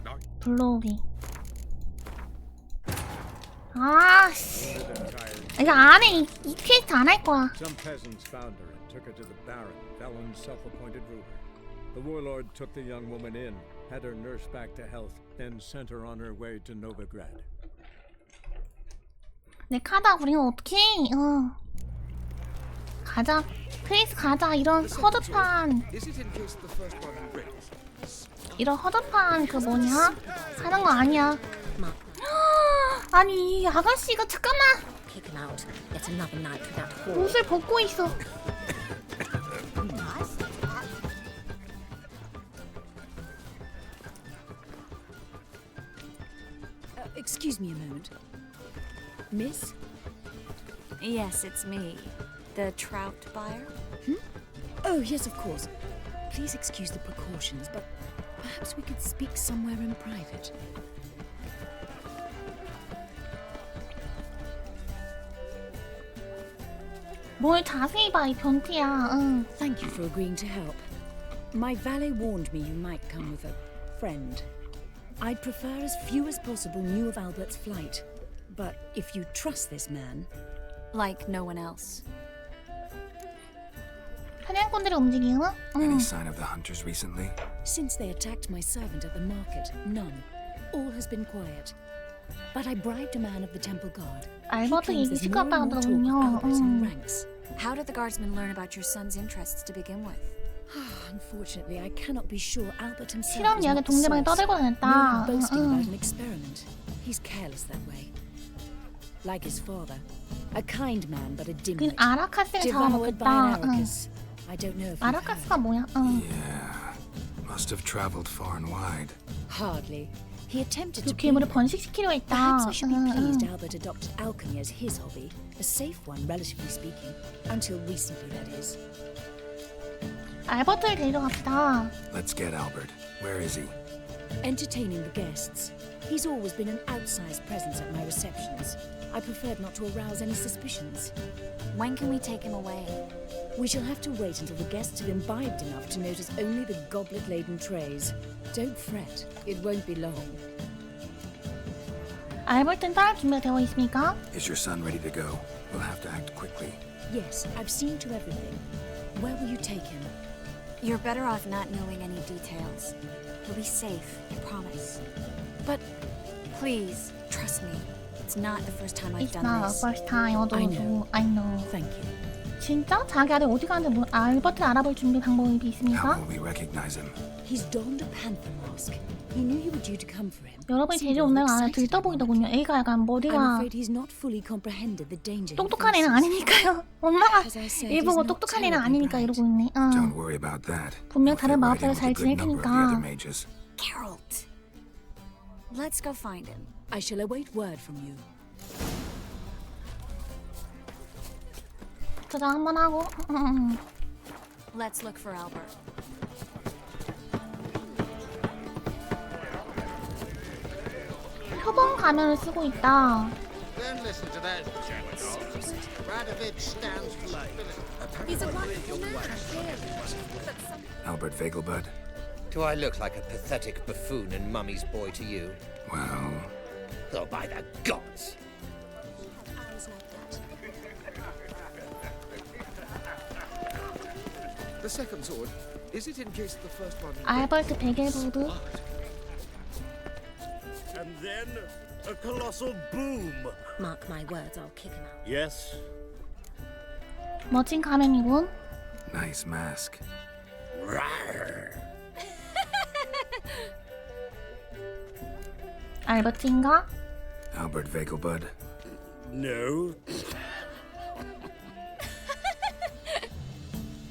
now 불러오기. 씨. 이거 안 해. 이 퀘스트 안 할 거야. Some peasants found her and took her to the Baron, Valen's self-appointed ruler. The warlord took the young woman in, had her nursed back to health, then sent her on her way to Novigrad. 내 카다 우리는 어떡해? 가자. 크리스 가자. 이런 허접한 그 뭐냐? 사는 거 아니야. 아니 이 아가씨가 잠깐만 옷을 벗고 있어. Excuse me a moment. Miss? Yes, it's me. The trout buyer? Oh, yes, of course. Please excuse the precautions, but perhaps we could speak somewhere in private. 뭘 자세히 봐, 이 변태야. Thank you for agreeing to help. My valet warned me you might come with a friend. I'd prefer as few as possible knew of Albert's flight. But if you trust this man... Like no one else. 사냥꾼들의 움직임은? Any sign of the hunters recently? Since they attacked my servant at the market, none. All has been quiet. But I bribed a man of the temple guard. 알버트 얘기 시끄럽다더군요. How did the guardsmen learn about your son's interests to begin with? Unfortunately, I cannot be sure Albert himself 실험 이야기 동대방에 떠들고 다녔다. boasting about an experiment. He's careless that way. Like his father, a kind man but a dimwit. 아라카스를 Devoured by an 잡아먹겠다. Arrakis. I don't know if 아라카스가 뭐야? Yeah. Must have traveled far and wide. Hardly. He attempted to 괴물을 번식시키려 했다. Perhaps I should be pleased Albert adopted alchemy as his hobby, a safe one, relatively speaking. Until recently, that is. 알버트를 데리러 갑시다. Let's get Albert. Where is he? Entertaining the guests. He's always been an outsized presence at my receptions. I preferred not to arouse any suspicions. When can we take him away? We shall have to wait until the guests have imbibed enough to notice only the goblet-laden trays. Don't fret, it won't be long. 알버트는 따를 준비가 되어 있습니까? Is your son ready to go? We'll have to act quickly. Yes, I've seen to everything. Where will you take him? You're better off not knowing any details. He'll be safe, I promise. But please, trust me. It's not the first time I've It's done not the this. first time. I know. Thank you. 진짜? 자기 아들 어디 가는지 알버트를 알아볼 준비 방법이 How 있습니까? will we recognize him? He's donned a panther mask. He knew you were due to come for him. 여러분이 데리러 온 애가 안에 들떠 보이더군요. 애가 약간 I'm 머리가 afraid he's not fully comprehended the danger. he 똑똑한 애는 faces. 아니니까요. 엄마가 As I said, 얘 보고 he's not 똑똑한 애는 terribly 아니니까 bright. 이러고 있네. Don't worry about that. 분명 We'll 다른 fit right 마법사를 in with 잘 a good 지낼 number of the 테니까. other mages. Geralt! Let's go find him. I shall await word from you. 저장 한번 하고. Let's look for Albert. 표본 가면을 쓰고 있다. Don't listen to that jackass. Radovich stands for He's a wonderful man, clearly. Albert Vegelbud? Do I look like a pathetic buffoon and mummy's boy to you? Well, Oh, by the gods! Eyes like that. The second sword. Is it in case the first one? 알버트 베겔부드. And then a colossal boom. Mark my words, I'll kick him out. Yes. 멋진 가면이군. nice mask. 알버트인가? Albert Vegelbud? No.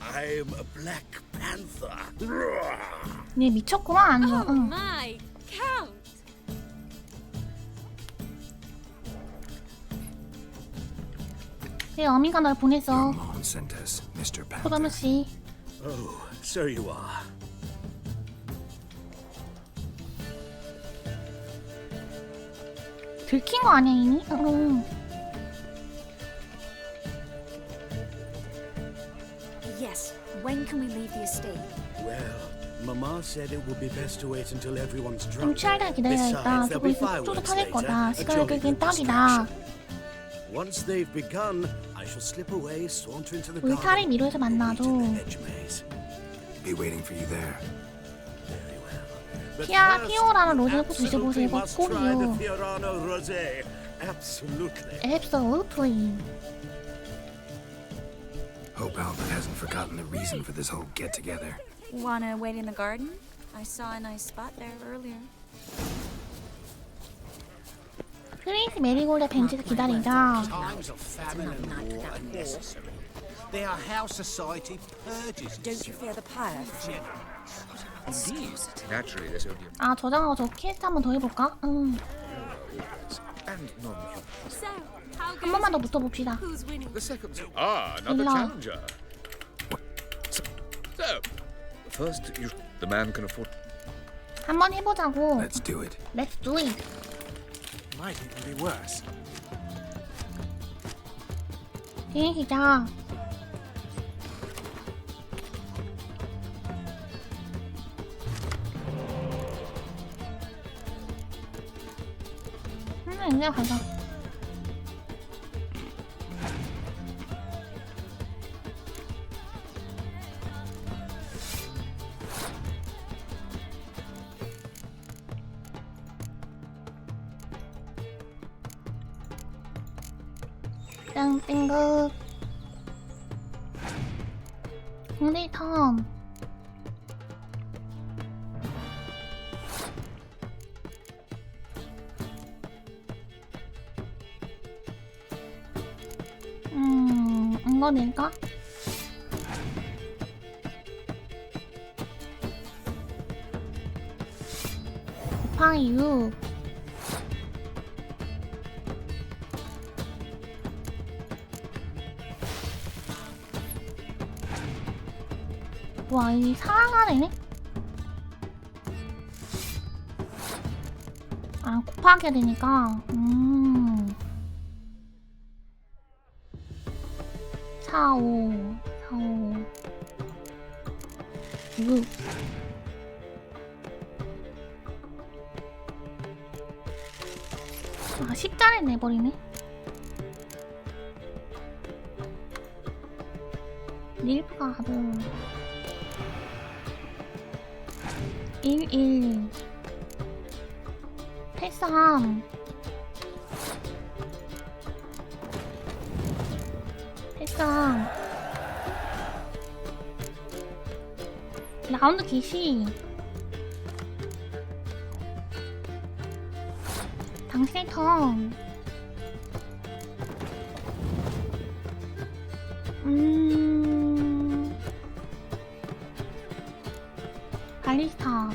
I'm a Black Panther. 얘 미쳤구만. Oh my, Count! 제 어미가 널 보냈어. Your mom sent us, Mr. 소담 Panther. 씨. Oh, so you are. 들킨 거 아니야 이미? 응. Yes. When can we leave the estate? Well, Mama said it would be best to wait until everyone's 좀 drunk. 취할 때 기다려야겠다. Besides, there'll 조금 be 있으면 쫓아 fireworks 타질 later. 거다. A 시간을 jolly 끌긴 good 딱이다. distraction. Once they've begun, I shall slip away, saunter into the 우리 garden. 탈이 미로에서 and meet 만나죠. in the hedge maze. Be waiting for you there. Very well. But 피아 first, 피오라는 you 로제를 꼭 드셔보세요. absolutely must try the 꿀이요. Fiorano Rosé. Absolutely. Absolutely. Hope Albert hasn't forgotten the reason for this whole get-together. Wanna wait in the garden? I saw a nice spot there earlier. 크레이지 메리골드 벤치에서 기다리자. Times of famine and war are necessary. They are how society purges Don't you fear the pyre? Indeed. Naturally, there's only 아 저장하고 저 퀘스트 한 번 더 해볼까? and non-human. So, how 한 goes 번만 더 it? 붙어봅시다. Who's winning? The second. Another Hello. challenger. So, first, the man can afford. 한 번 해보자고. Let's do it. Let's do it. might even be worse. 게임 시작. 이제 가자. 땡땡극 공대 텀 이거 낼까? 곱하기 6 와, 이 상하네? 아, 곱하기 해야 되니까. 4, 5, 4, 5, 6. 아, 10자리 내버리네. 릴프가드 11 패스함 패스함 라운드 기시 당신의 턴 발리스타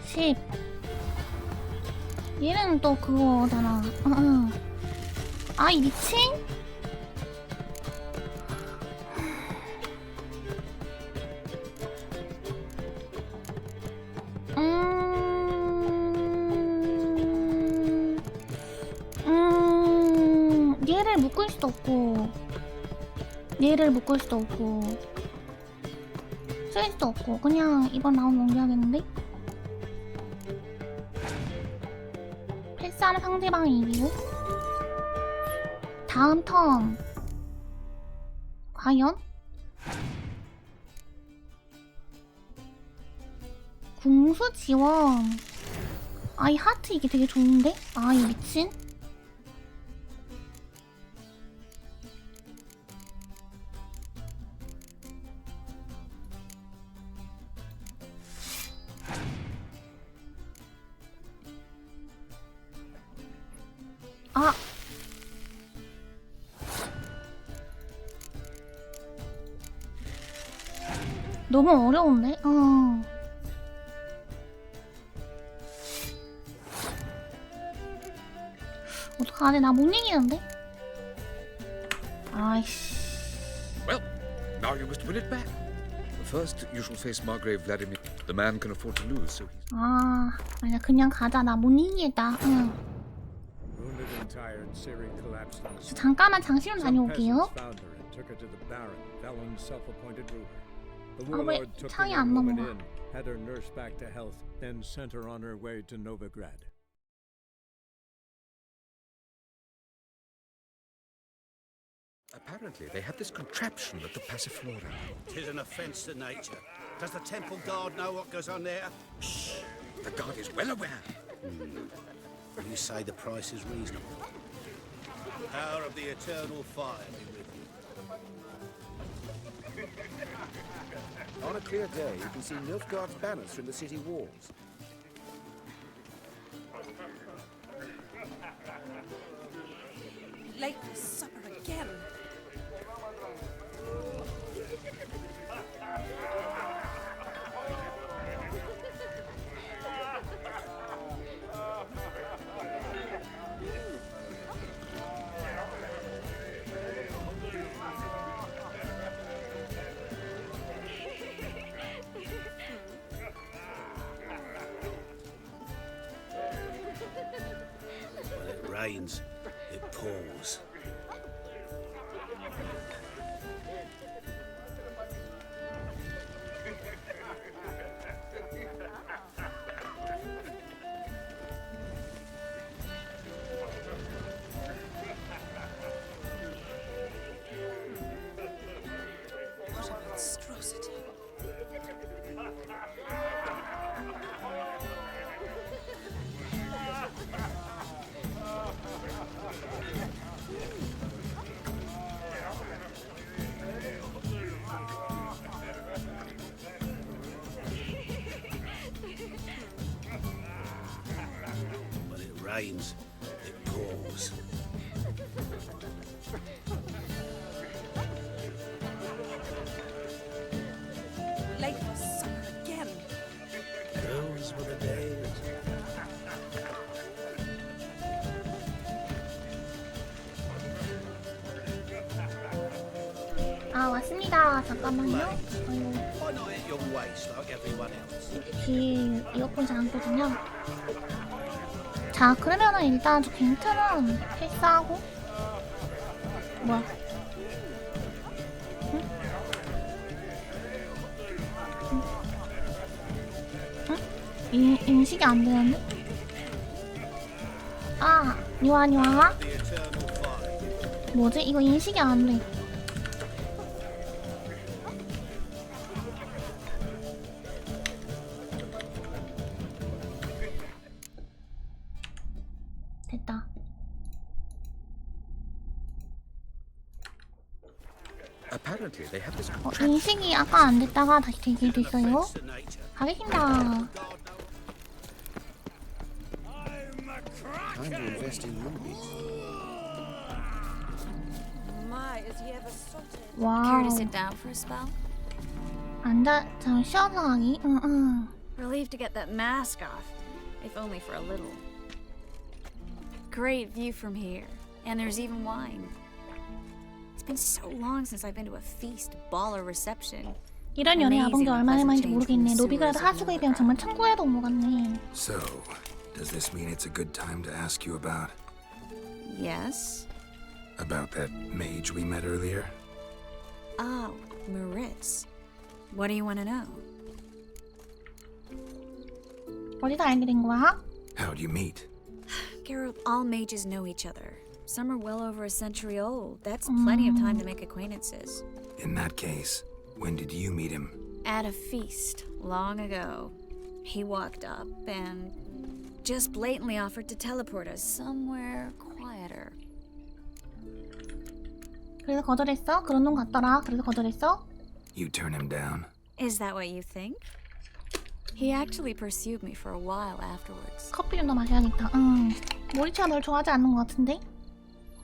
10 얘는 또 그거잖아. 아, 이 미친? 얘를 묶을 수도 없고 얘를 묶을 수도 없고 쓸 수도 없고 그냥 이번 라운드 넘겨야겠는데? 패스하는 상대방이 이기고 다음 턴 과연? 궁수 지원 아, 이 하트 이게 되게 좋은데? 아, 이 미친? 아, 너무 어려운데? 아니 나 못 이기는데? 아이씨. Well, now you must win it back. First, you shall face Margrave Vladimir. The man can afford to lose, so he's... 아, 아니야 그냥 가자. 나 못 이기겠다. 응. Wounded and tired, Ciri collapsed on the 저 잠깐만 장시름 다녀올게요. found her and took her to the Baron, Valen's self-appointed ruler. The 왜 warlord took the 창이 young 안 woman 넘어가? in, had her nursed back to health, then sent her on her way to Novigrad. Apparently, they have this contraption at the Passiflora. 'Tis an offence to nature. Does the temple guard know what goes on there? Shh! The guard is well aware. You say the price is reasonable. Power of the eternal fire be with you. On a clear day, you can see Nilfgaard's banners from the city walls. Late for supper again. When it rains, it pours. What a monstrosity. When it rains, it pours. Late for supper again. Those were the days. 아 왔습니다. 잠깐만요. Why not at your waist like everyone else? 뒤에 이어폰 잘 안 꽂으냐? 자 그러면은 일단 저 갱트는 패스하고 뭐야? 응? 응? 응? 인식이 안 되는데? 아, 니와 The eternal fire. 뭐지? 이거 인식이 안 돼. 됐다. Apparently, they have this contraption. 인식이 아까 안 됐다가 다시 되게 됐어요. To nature. 가겠습니다. Time to invest in rubies. My, is he ever sorted? Care 와우. to sit down for a spell? 앉아, 잠 쉬어서 가기? 응. Relieved to get that mask off, if only for a little. Great view from here, and there's even wine. It's been so long since I've been to a feast, ball, or reception. 이런 연애 와본 게 얼마나 만인지 모르겠네. 노비그라드 하수구에 비하면 정말 천국의 동무 같네. So, does this mean it's a good time to ask you about Yes? that mage we met earlier? Oh, Maritz. What do you want to know? 어디서 알게 된 거야? How'd you meet? Geralt, all mages know each other. Some are well over a century old. That's plenty of time to make acquaintances. In that case, when did you meet him? At a feast, long ago. He walked up and just blatantly offered to teleport us somewhere quieter. 그래서 거절했어? 그런 놈 같더라. 그래서 거절했어? You turn him down? Is that what you think? He actually pursued me for a while afterwards. 커피 좀 더 마셔야겠다. 모리치가 널 좋아하지 않는 것 같은데?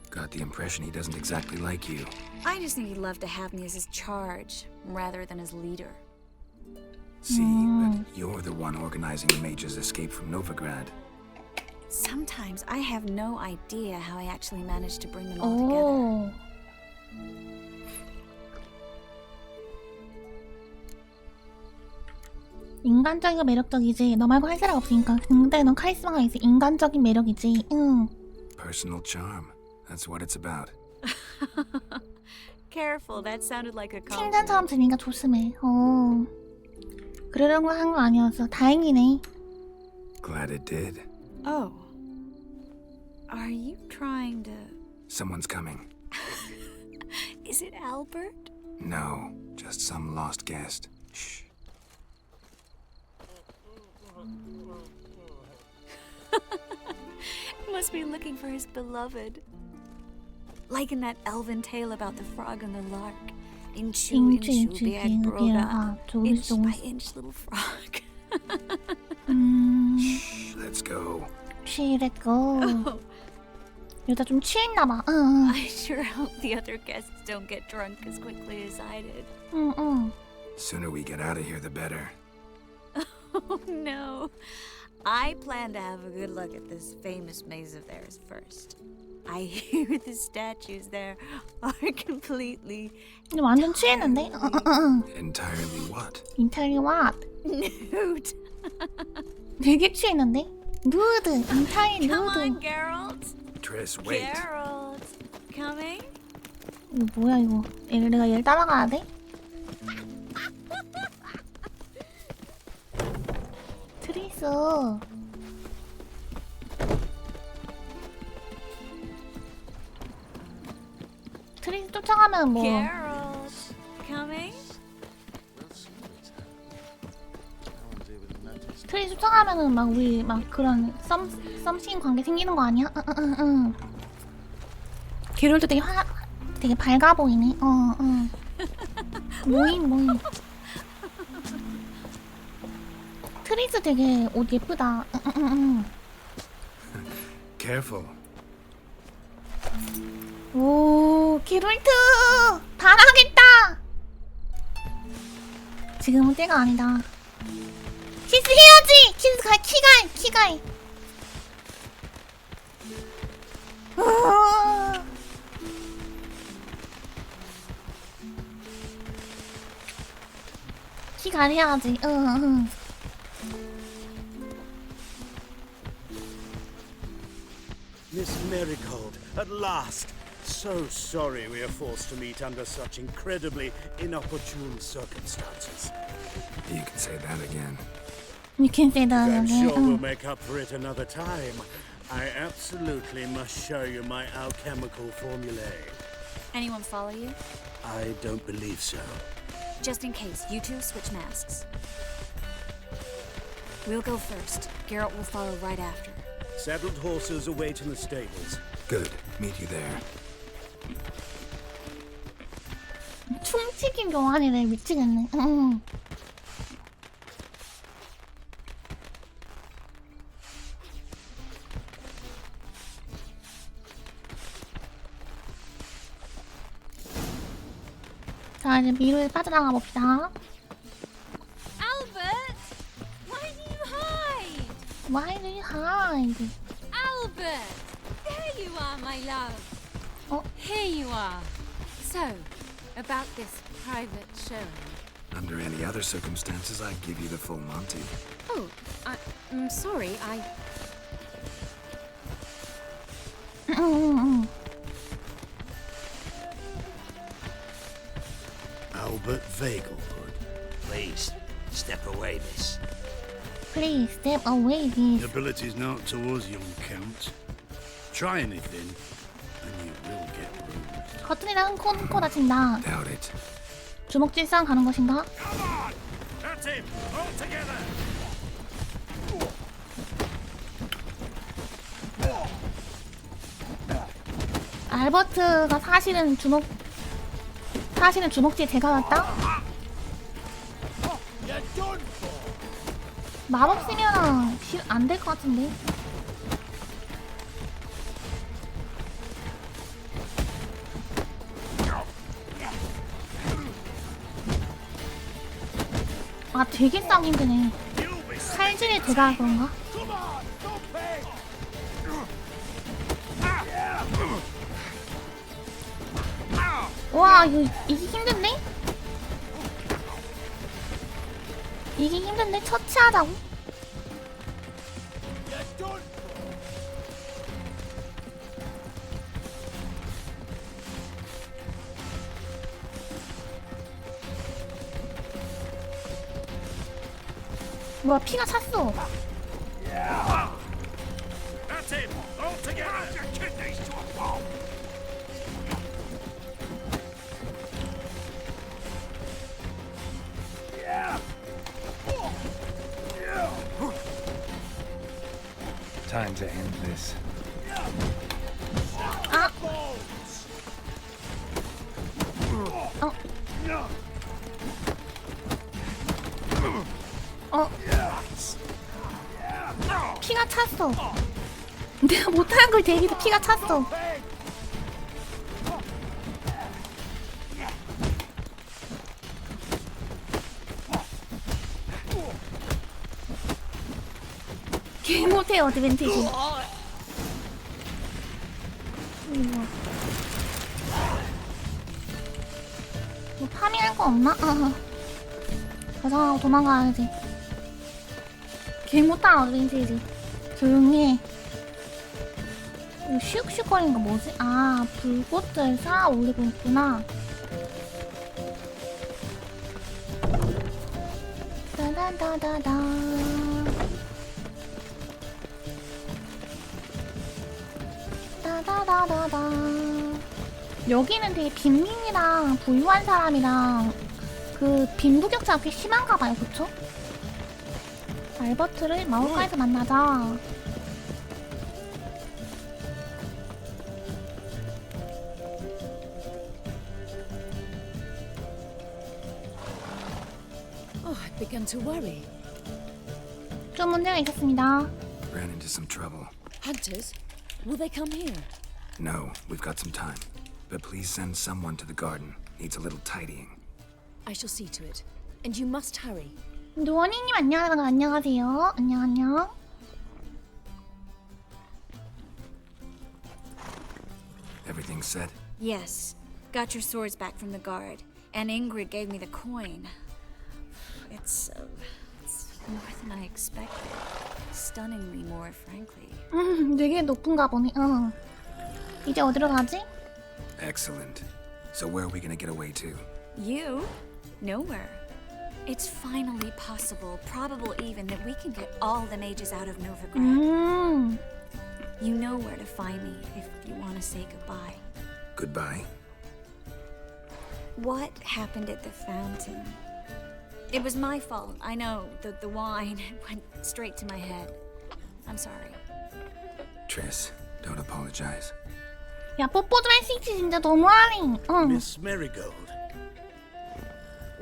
Got the impression he doesn't exactly like you. I just think he'd love to have me as his charge, rather than his leader. See, but you're the one organizing the mage's escape from Novigrad. Sometimes I have no idea how I actually managed to bring them all 오. together. 인간적이고 매력적이지. 너 말고 할 사람 없으니까. 근데 넌 카리스마가 있어. 인간적인 매력이지. 응. Personal charm. That's what it's about. Careful, that sounded like a compliment. 칭찬처럼 들리니까 조심해. 그러려고 한 거 아니었어. 다행이네. Glad it did. Oh. Are you trying to... Someone's coming. Is it Albert? No, just some lost guest. Shh. Must be looking for his beloved. Like in that elven tale about the frog and the lark. Inchu, beag, broga. Inch by inch, little frog. Shh, let's go. Let's go. 여자 좀 취했나봐. 응. I sure hope the other guests don't get drunk as quickly as I did. 응. Sooner we get out of here, the better. Oh no. I plan to have a good look at this famous maze of theirs first. I hear the statues there are completely 근데 완전 취했는데? Entirely what? Entirely what? nude. 되게 취했는데? 누드. Entirely Come on, nude. Geralt. Triss, wait. Geralt. Coming? 이거 뭐야 이거? 내가 얘를 따라가야 돼? 트리스. 트리스 쫓아가면 뭐? Geralt. Coming? 트리스 쫓아가면은 막 우리 막 그런 썸씽 관계 생기는 거 아니야? 응. 게롤도 되게 밝아 보이네. 모임. 트리스 되게 옷 예쁘다. Careful. 오, 게롤트! 잘하겠다! 지금은 때가 아니다. 키스해야지! 키갈! 키갈 해야지. 응. Miss Marigold, at last! So sorry we are forced to meet under such incredibly inopportune circumstances. You can say that again. You can say that I'm again. sure we'll make up for it another time. I absolutely must show you my alchemical formulae. Anyone follow you? I don't believe so. Just in case, you two switch masks. We'll go first. Geralt will follow right after. Saddled horses await in the stables. Good. Meet you there. 춤튀긴 교환이래. 미치겠네. 응. 자, 이제 미로에 빠져나가 봅시다. Albert! Why do you hide? Why do you hide? Albert! There you are, my love. Oh. Here you are. So, about this private showing. Under any other circumstances, I'd give you the full Monty. Oh, I'm sorry, Albert Vagelhood. Please, step away, miss. Please step away, please. Ability's not towards young Count. Try anything, and you will get bruised. 거뜬이랑 코 다친다. Doubt it. 주먹질 싸움 가는 것인가? Come on! That's him! All together! 알버트가 사실은 주먹질 제가 왔다? 마법 쓰면 안 될 것 같은데. 아, 되게 싸기 힘드네. 칼질이 되가 그런가? 와, 이게 힘든데? 이게 힘든데? 처치하자고? 뭐야, 피가 찼어. That's it! All together! Kidneys to a pulp! Time to end this. 아! 피가 찼어. 내가 못하는 걸 대기도 피가 찼어. 개 못해 어드밴티지. 뭐 파밍할 거 없나? 가자, 도망가야지. 개 못한 어드밴티지. 조용히 해. 이거 슉슉거리는 거 뭐지? 아, 불꽃을 쌓아 올리고 있구나. 다다다다다. 다다다다다. 여기는 되게 빈민이랑 부유한 사람이랑 그 빈부격차가 꽤 심한가 봐요, 그쵸? 알버트를 마을가에서 만나자. Oh, I've begun to worry. 좀 문제가 있었습니다. Ran into some trouble. Hunters? Will they come here? No, we've got some time. But please send someone to the garden. Needs a little tidying. I shall see to it. And you must hurry. 노원이님 안녕하세요. 안녕. Everything set? Yes. Got your swords back from the guard. And Ingrid gave me the coin. It's more than I expected. Stunningly more, frankly. 되게 높은가 보네. 이제 어디로 가지? Excellent. So where are we gonna get away to? You? Nowhere. It's finally possible, probable even, that we can get all the mages out of Novigrad. You know where to find me if you want to say goodbye. Goodbye? What happened at the fountain? It was my fault, I know. The wine went straight to my head. I'm sorry. Triss, don't apologize. 야, 뽀뽀 좀 할 수 있지, 진짜 너무하네. Miss Marigold.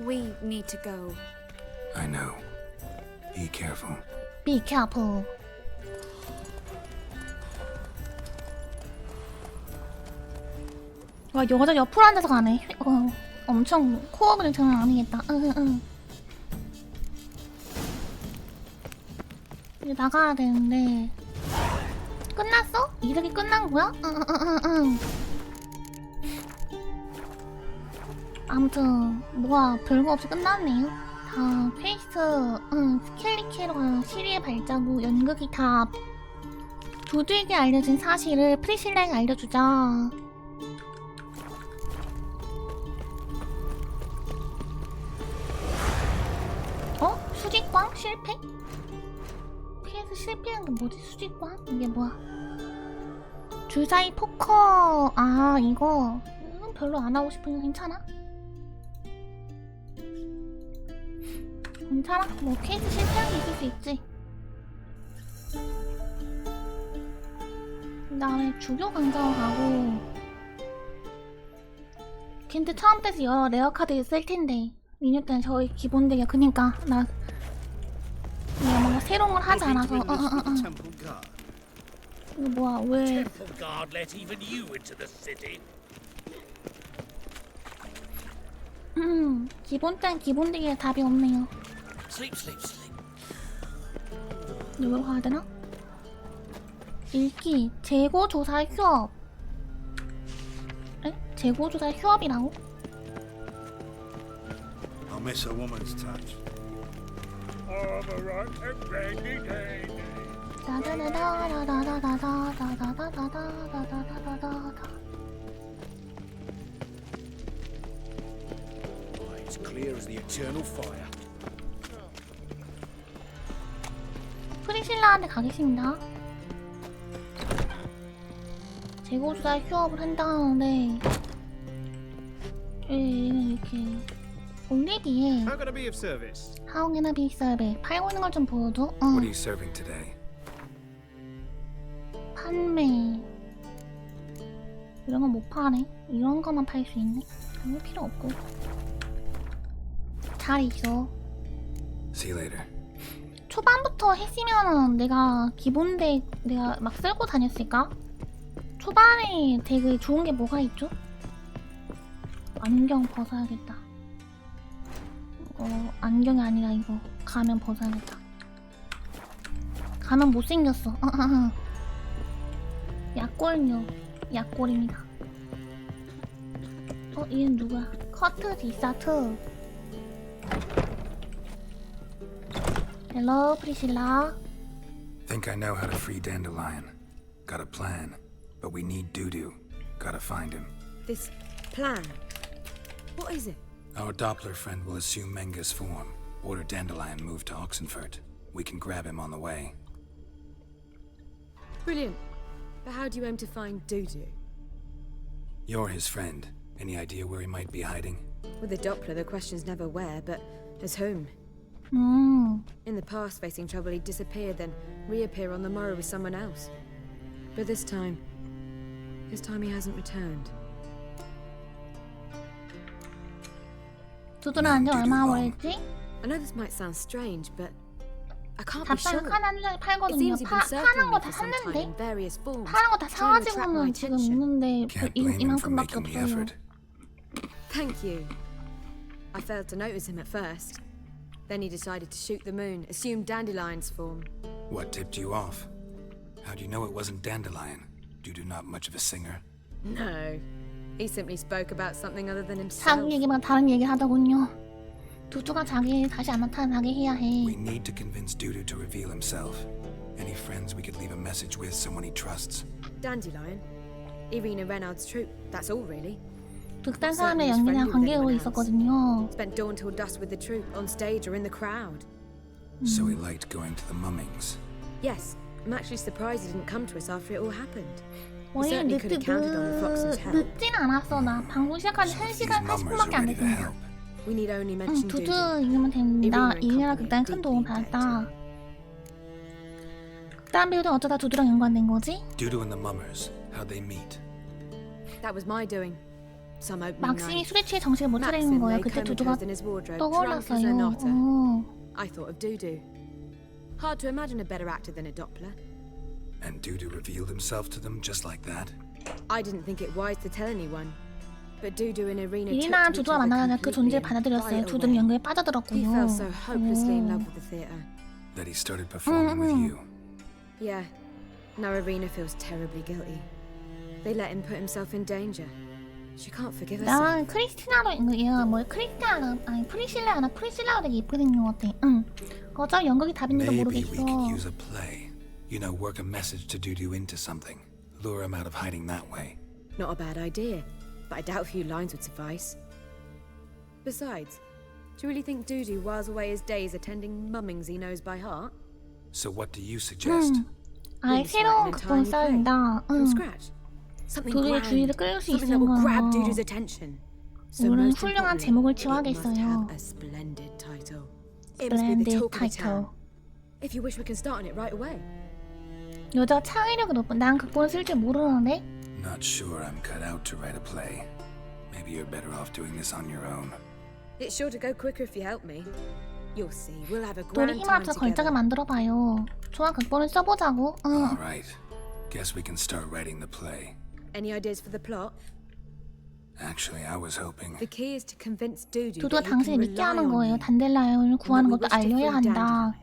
We need to go. I know. Be careful. Be careful. 와, 여자 옆으로 앉아서 가네. 엄청 코어는 장난 아니겠다. 이제 나가야 되는데. 끝났어? 이렇게 끝난 거야? 아무튼 뭐야, 별거 없이 끝났네요. 다 퀘스트, 스켈리케로 시리의 발자국, 연극이 다 두두에게 알려진 사실을 프리실라에게 알려주자. 수직광? 실패? 퀘스트 실패한 게 뭐지? 수직광? 이게 뭐야? 주사위 포커. 아, 이거 별로 안 하고 싶으면 괜찮아? 괜찮아? 뭐 퀘스트 실패한 게 있을 수 있지. 그 다음에 주교 강좌로 가고. 걘트 처음 때서 여러 레어 카드 있을 텐데 니뇨 때는 저희 기본덱이야. 그니까 나 뭔가 새로운 걸 하지 않아서. 이거 뭐야, 왜 Temple guard let even you into the city. 기본덱이라 답이 없네요. Sleep, sleep, sleep. 이걸로 가야 되나? 읽기, 재고 조사 수업. 재고조사 휴업이라고? I'll miss a woman's touch. It's clear as the eternal fire. 프리실라한테 가겠습니다. 재고조사 휴업을 한다는데 얘는 이렇게 올리기에 How can I be of service? How can I be service? 팔고 있는 걸 좀 보여줘. What are you serving today? 판매 이런 건 못 파네. 이런 거만 팔 수 있네. 이거 필요 없고. 잘 있어. See you later. 초반부터 했으면은 내가 기본덱 내가 막 쓸고 다녔을까? 초반에 덱에 좋은 게 뭐가 있죠? 안경 벗어야겠다. 안경이 아니라 이거 가면 벗어야겠다. 가면 못생겼어. 약골녀 약골입니다. 얘는 누구야? 커트 디사트. 헬로 프리실라. Think I know how to free Dandelion. Got a plan, but we need Dudu. Gotta find him. This plan? What is it? Our Doppler friend will assume Menga's form. Order Dandelion moved to Oxenfurt. We can grab him on the way. Brilliant. But how do you aim to find Dudu? You're his friend. Any idea where he might be hiding? With the Doppler, the question's never where, but as whom. In the past, facing trouble, he'd disappear, then reappear on the morrow with someone else. But this time he hasn't returned. 두두는 안지 얼마나 걸렸지? I know this might sound strange, but I can't be sure. 답장 칸 한 장에 팔거든요. It seems you've been 파는 거 circling 다 me for some time 샀는데? in various forms, 파는 거 다 trying to attract my 사가지고는 지금 attention. 있는데 Can't blame him for 이만큼밖에 making the 없어요. effort. Thank you. I failed to notice him at first. Then he decided to shoot the moon, assumed Dandelion's form. What tipped you off? How do you know it wasn't Dandelion? Dudu not much of a singer. No. He simply spoke about something other than himself. 자기 얘기만 다른 얘기 하더군요. 두두가 자기 다시 안 나타나게 해야 해. We need to convince Dudu to reveal himself. Any friends we could leave a message with, someone he trusts. Dandelion? Irina Renard's troupe, that's all really. 극단 사람의 연기랑 관계로 있었거든요. Spent dawn till dusk with the troupe, on stage or in the crowd. So he liked going to the mummings. Yes, I'm actually surprised he didn't come to us after it all happened. We 원래 certainly could have counted on the Fox's help. 늦진 않았어. 나 방송 시작한 지 1시간 40분밖에 안 됐습니다. We need only mention 두두 Dudu. 읽으면 됩니다. Irina 이메라 Company 극단 큰 도움 deeply 받았다. 극단 배우도 어쩌다 두두랑 연관된 거지? Dudu and the mummers, how'd they meet? That was my doing. Some opening 막심이 night. 술에 취해 정신을 못 차리는 거예요. 그때 두두가 in his wardrobe, drunk as a 떠올랐어요. knotter. I thought of Dudu. Hard to imagine a better actor than a Doppler. And Dudu revealed himself to them just like that? I didn't think it wise to tell anyone. But Dudu and Irina 이리나 took to each 두두와 other 만나자마자 그 존재를 completely and 받아들였어요. right 두두는 away. 연극에 He 빠져들었고요. fell so hopelessly in love with the theatre. That he started performing with you? Yeah. Now Irina feels terribly guilty. They let him put himself in danger. She can't forgive herself. 난 크리스티나로 얘가 뭐야? 크리스티나 아니 프리실라가 되게 예쁘게 생긴 것 같아. 어차피 연극이 답인지도 Maybe 모르겠어. we could use a play. You know, work a message to Dudu into something. Lure him out of hiding that way. Not a bad idea, but I doubt a few lines would suffice. Besides, do you really think Dudu whiles away his days attending mummings he knows by heart? So what do you suggest? 아예 새로운 극본을 써야 된다. From scratch. Something 두두의 grand, 주의를 끌 수 something that will 있는 grab 거예요. Dudu's attention. So 우리는 most 훌륭한 importantly, 제목을 it must 지어야겠어요. have a splendid title. It must be the Splendid talk of the title. town. If you wish, we can start on it right away. 여자가 창의력이 높은. 난 극본을 쓸 줄 모르는데. Not sure I'm cut out to write a play. Maybe you're better off doing this on your own. It's sure to go quicker if you help me. You'll see, we'll have a 우리 grand 힘을 time 합쳐 together. 걸작을 만들어봐요. 좋아, 극본을 써보자고. All right. Guess we can start writing the play. Any ideas for the plot? Actually, I was hoping. The key is to convince Dudu 두두가 that he can 당신을 믿게 rely 하는 on 거예요. you. 단델라이온을 구하는 것도 알려야 한다.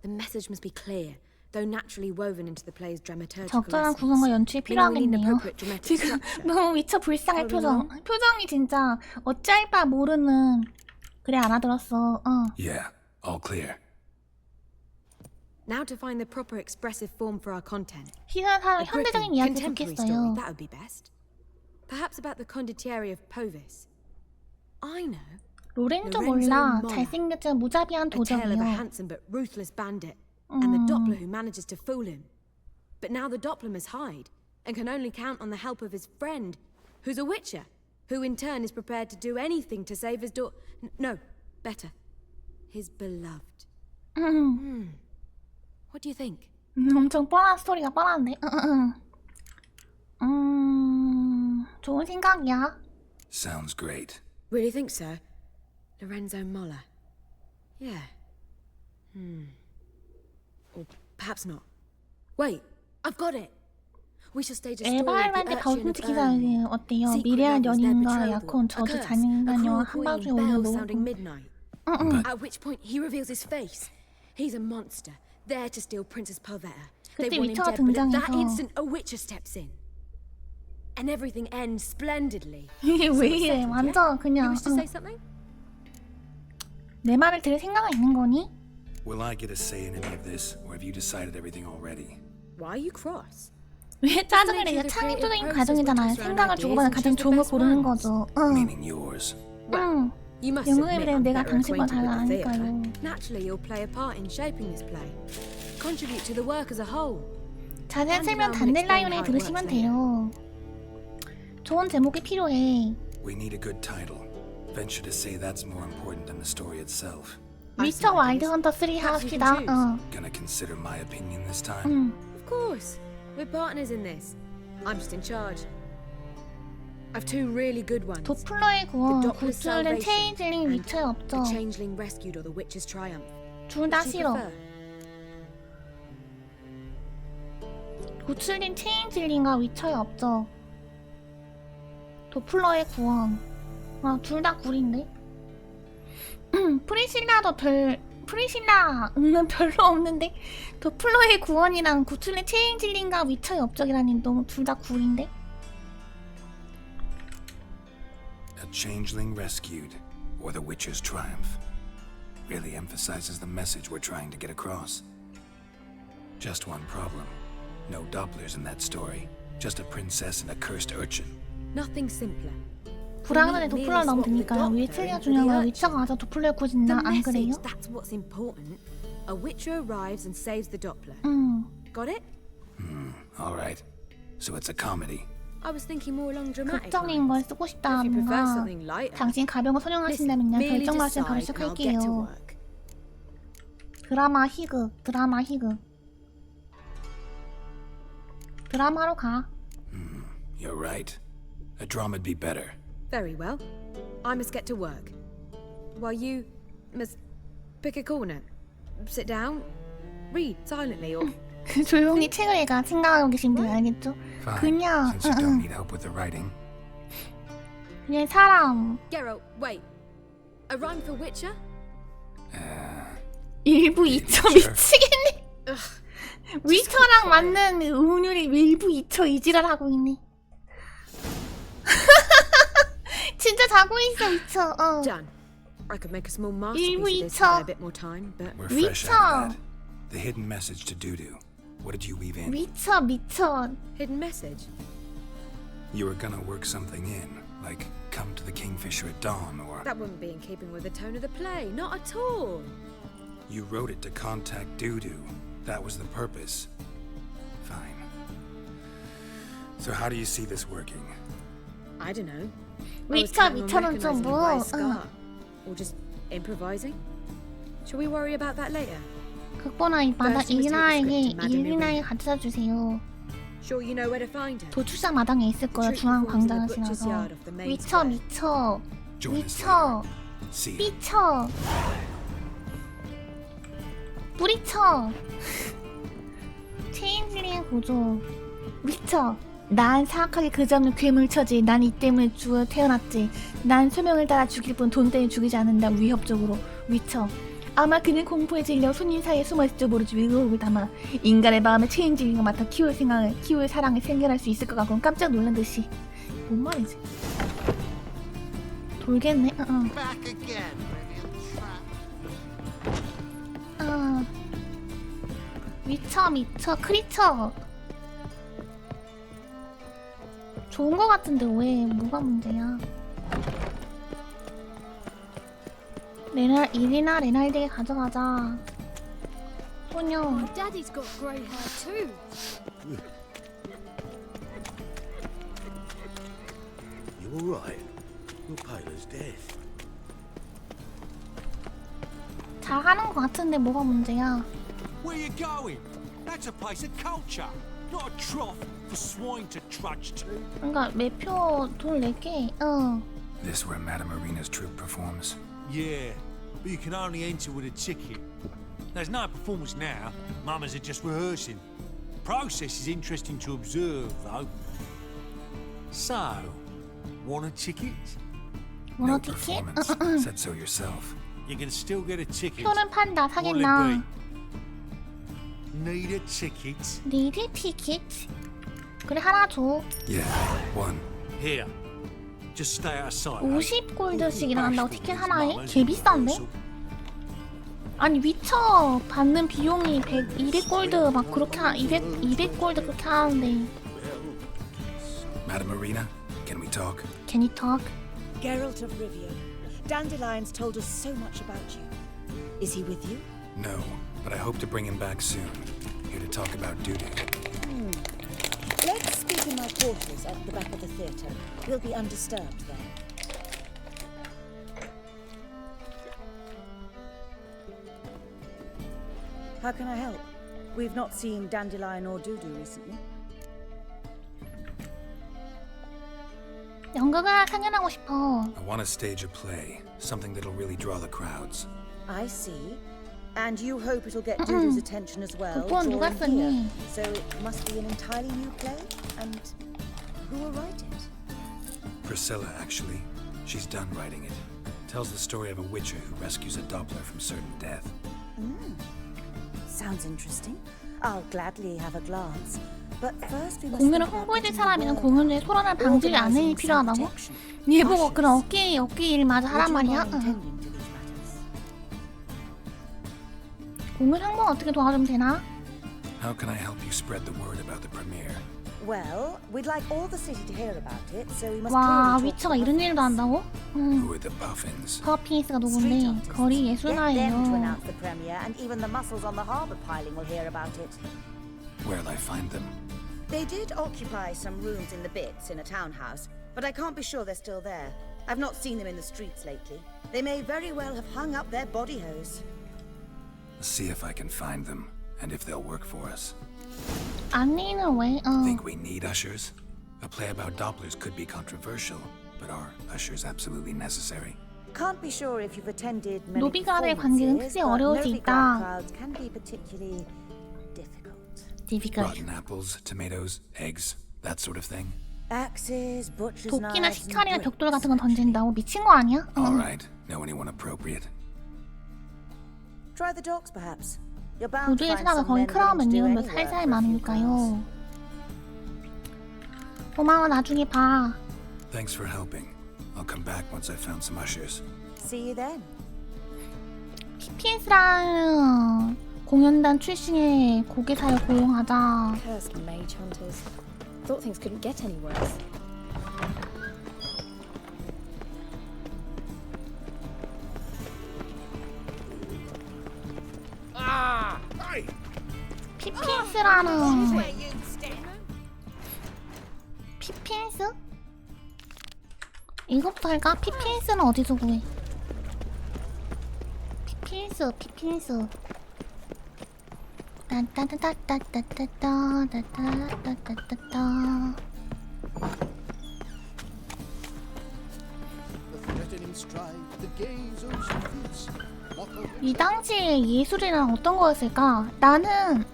The message must be clear, though naturally woven into the play's dramaturgical 적절한 essence. 구성과 연출이 Meaning we need an 필요하겠네요. appropriate dramatic 지금 structure. 너무 위쳐 불쌍해 표정. 표정이 진짜 어찌할 바 모르는. 그래 알아들었어. Yeah, all clear. Now to find the proper expressive form for our content. 시사사로 A 현대적인 gripping, 이야기 contemporary 좋겠어요. story, that would be best. Perhaps about the condottieri of Povis. I know. 로렌조 몰라. 잘생겼지만 무자비한 A tale of a 도적이요. handsome but ruthless bandit, and the Doppler who manages to fool him. But now the Doppler must hide, and can only count on the help of his friend, who's a witcher, who in turn is prepared to do anything to save his daughter. No, better, his beloved. What do you think? 엄청 뻔한 스토리가 뻔한데. 좋은 생각이야. Sounds great. Really think so? Lorenzo Moller. Yeah. Or perhaps not. Wait, I've got it. We shall stage a story of the 에바일한테 urchin 바운티 of 기사는 어때요? Secret 미래한 lovers, their 연인과 betrothal, 약혼 a 저주 curse, 잔인한녀와 a 한밤중에 cruel queen, bells 올려놓고. sounding midnight. At which point he reveals his face. He's a monster, there to steal Princess Pavetta. They 그때 want him 위쳐가 dead, but at that 등장해서. instant a witcher steps in. And everything ends splendidly. 이게 왜 이래? 완전 You 그냥 wish to say something? 내 말을 들을 생각이 있는 거니? Will I get a say in any of this, or have you decided everything already? Why are you cross? 왜 짜증을 내요? 창의적인 과정이잖아요. 생각을 주고받는 가장 좋은 걸 고르는 거죠. Meaning yours. 응. You must 영웅에 admit 대해 I'm 내가 better 당신과 acquainted 잘 with the theatre. 아니까요. Naturally, you'll play a part in shaping this play. Contribute to the work as a whole. 자세한 설명 단델라이온에 들으시면 돼요. 좋은 제목이 필요해. We need a good title. Venture to say that's more important than the story itself. 위쳐 와일드 헌터 3 합시다. Gonna consider my opinion this time? Of course. We're partners in this. I'm just in charge. I've two really good ones. 도플러의 구원, The Doppler's 구출된 salvation, 체인즐링 and 위쳐의 업적. The changeling rescued or the witch's triumph. 둘 다 Which do you 싫어. prefer? 구출된 체인즐링과 위쳐의 업적. 도플러의 구원. 둘 다 굴인데? 프리실라는 별로 없는데? 도플러의 구원이랑 구출된 체인즐링과 위쳐의 업적이라니 너무 둘 다 굴인데? A changeling rescued, or the witcher's triumph. Really emphasizes the message we're trying to get across. Just one problem. No Dopplers in that story. Just a princess and a cursed urchin. Nothing simpler. 불황전에 도플러를 넣으면 되니까요. 위쳐가 중요한 거야. 위쳐가 와서 도플러를 구해준다. 안 그래요? That's what's important. A witcher arrives and saves the Doppler. Got it? All right. So it's a comedy. I was thinking more along dramatic. 극적인 걸 쓰고 싶다. If you prefer 뭔가 something lighter. 당신 가벼운 거 선용하신다면요. Merely 결정 말씀 바로 decide and I'll get to 시작할게요. work. 드라마 희극. 드라마로 가. You're right. A drama'd be better. Very well. I must get to work. While you must pick a corner. Sit down. Read silently or... 조용히 책을 읽어. 생각하고 계신 분 알겠죠? Fine. 그냥 Since you don't need help with the writing. 그냥 사람. Geralt, wait. A rhyme for Witcher? 일부 2초 미치겠네. 위쳐랑 맞는 운율이 일부 2초 이지랄 하고 있네. 진짜 자고 있어 위쳐. Done. I could make a small 일부 masterpiece of this if I had 2초. a bit more time, but... We're fresh out of 위쳐. that. The hidden message to Dudu. What did you weave in? 위쳐 미쳐. Hidden message? You were gonna work something in, like come to the Kingfisher at dawn, or... That wouldn't be in keeping with the tone of the play. Not at all. You wrote it to contact Dudu. That was the purpose. Fine. So how do you see this working? I don't know. 위쳐 미쳐는 좀 뭐. Or just improvising? Shall we worry about that later? 극본아이마다 일리나에게 가져다 주세요. Sure you know where to find her. 도출장 마당에 있을 거야. 중앙 광장을 지나서. 위쳐 미쳐. 위쳐. 삐쳐. 뿌리쳐. 체인즐링의 고조. 위쳐. 난 사악하게 그 점을 괴물처지. 난 이 때문에 태어났지. 난 소명을 따라 죽일 뿐 돈 때문에 죽이지 않는다. 위협적으로. 위쳐. 아마 그는 공포에 질려 손님 사이에 숨어있을지 모르지 의혹을 담아 인간의 마음에 체인지링을 맡아 키울 사랑을 생겨날 수 있을 것 같고 깜짝 놀란 듯이. 뭔 말이지? 돌겠네. 위쳐 크리처 좋은 거 같은데 왜 뭐가 문제야? 이리나 레날드에 가져가자. 소녀. Daddy's got grey hair too. You all right? You're pale as death. 잘하는 거 같은데 뭐가 문제야? Where you going? That's a place of culture, not a trough for swine to trudge to. 그러니까 매표 돈 낼게. This where Madame Marina's troupe performs? Yeah, but you can only enter with a ticket. There's no performance now. Mamas are just rehearsing. The process is interesting to observe, though. So, want a ticket? Want No a ticket? performance. Said so yourself. You can still get a ticket. 표는 판다. What'll 사겠나? it be? Need a ticket? Need a ticket? 그래 하나 줘. Yeah, one. Here. Just stay out of sight. 50골드씩이나 한다고 티켓 하나에? 개 비싼데? 아니 위쳐 받는 비용이 200골드 막 그렇게 200골드 그렇게 하는데. Madame Marina, can we talk? Can you talk? Geralt of Rivia, Dandelion's told us so much about you. Is he with you? No, but I hope to bring him back soon. Here to talk about duty. Let's speak in my quarters at the back of the theatre. We'll be undisturbed there. How can I help? We've not seen Dandelion or Dudu recently. 연극을 상연하고 싶어. I want to stage a play, something that'll really draw the crowds. I see. And you hope it'll get Dudu's attention as well. 그건 누가 drawing here. 쓰니? So it must be an entirely new play? And who will write it? Priscilla, actually. She's done writing it. Tells the story of a witcher who rescues a Doppler from certain death. Sounds interesting. I'll gladly have a glance. But first we must 공연을 think about 홍보해줄 getting 사람이는 the 공연에 소란할 방지를 안 할 필요하다고? 얘 보고 그런 어깨 일 마저 하란 말이야? 공연 홍보 어떻게 도와주면 되나? How can I help you spread the word about the premiere? Well, we'd like all the city to hear about it, so we must 와 clearly talk 위쳐가 to 이런 일도 한다고? Who are the Puffins? 퍼피스가 누군데 거리 Get them to 예술가예요. announce the premiere, and even the muscles on the harbour piling will hear about it. Where'll I find them? They did occupy some rooms in the Bits in a townhouse, but I can't be sure they're still there. I've not seen them in the streets lately. They may very well have hung up their body hose. See if I can find them, and if they'll work for us. 안니는 왜? Think we need ushers? A play about Dopplers could be controversial, but are ushers absolutely necessary? Can't be sure if you've attended many 노비가의 관계는 performances, 크게 but 어려울 수 nervy 있다. crowds can be particularly difficult. difficult. Rotten apples, tomatoes, eggs, that sort of thing. Axes, butcher's 도끼나 knives, and 시칼이나 bricks. 벽돌 같은 건 던진다고? 미친 거 아니야? All right, know anyone appropriate? Try the docks, perhaps. You're bound to 도주의 find 수다가 some 거의 men willing to do 크라우면요. any 몇 work 살살 for a few 많으니까요. 고마워 나중에 봐. Thanks for helping. I'll come back once I've found some ushers. crowns. See you then. PPS랑 공연단 출신의 고개사를 고용하자. Cursed mage hunters. Thought things couldn't get any worse. PPS라는 PPS? 이것부터 할까? PPS는 어디서 구해? PPS 따따따따따따따따따따따따 이 당시의 예술이란 어떤 거였을까? 나는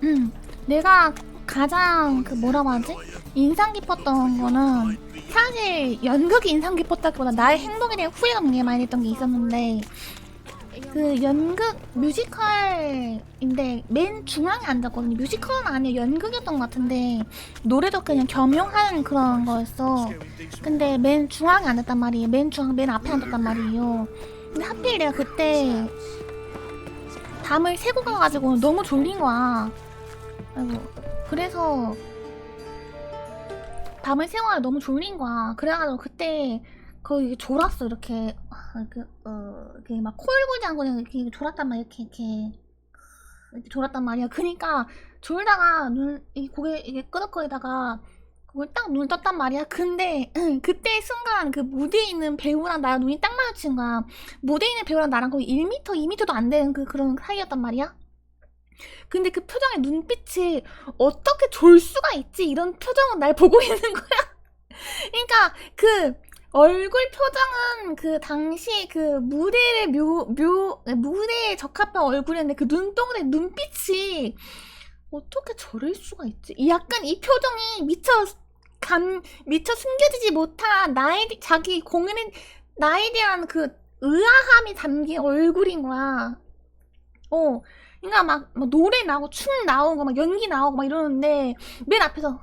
내가 가장 그 뭐라고 하지? 인상 깊었던 거는 사실 연극이 인상 깊었다기보다 나의 행동에 대한 후회가 굉장히 많이 됐던 게 있었는데 그 연극 뮤지컬인데 맨 중앙에 앉았거든요. 뮤지컬은 아니에요. 연극이었던 것 같은데 노래도 그냥 겸용하는 그런 거였어. 근데 맨 중앙에 앉았단 말이에요. 맨 앞에 앉았단 말이에요. 근데 하필 내가 그때 밤을 새고 가가지고 너무 졸린 거야. 아이고, 그래서 밤을 새고 가지고 너무 졸린 거야. 그래가지고 그때 거의 졸았어. 이렇게 이렇게 막 코 골지 않고 그냥 이렇게 졸았단 말이야. 이렇게 졸았단 말이야. 그니까 졸다가 고개 이게 끄덕거리다가 그걸 딱 눈을 떴단 말이야. 근데 그때 순간 그 무대에 있는 배우랑 나랑 눈이 딱 마주친 거야. 무대에 있는 배우랑 나랑 거의 1m, 2m도 안 되는 그런 사이였단 말이야. 근데 그 표정의 눈빛이 어떻게 졸 수가 있지? 이런 표정은 날 보고 있는 거야. 그러니까 그 얼굴 표정은 그 당시 그 무대에 적합한 얼굴이었는데 그 눈동자의 눈빛이 어떻게 저럴 수가 있지? 약간 이 표정이 미처 숨겨지지 못한 자기 공연의 나에 대한 그 의아함이 담긴 얼굴인 거야. 그러니까 막 노래 나오고 춤 나오고 막 연기 나오고 막 이러는데 맨 앞에서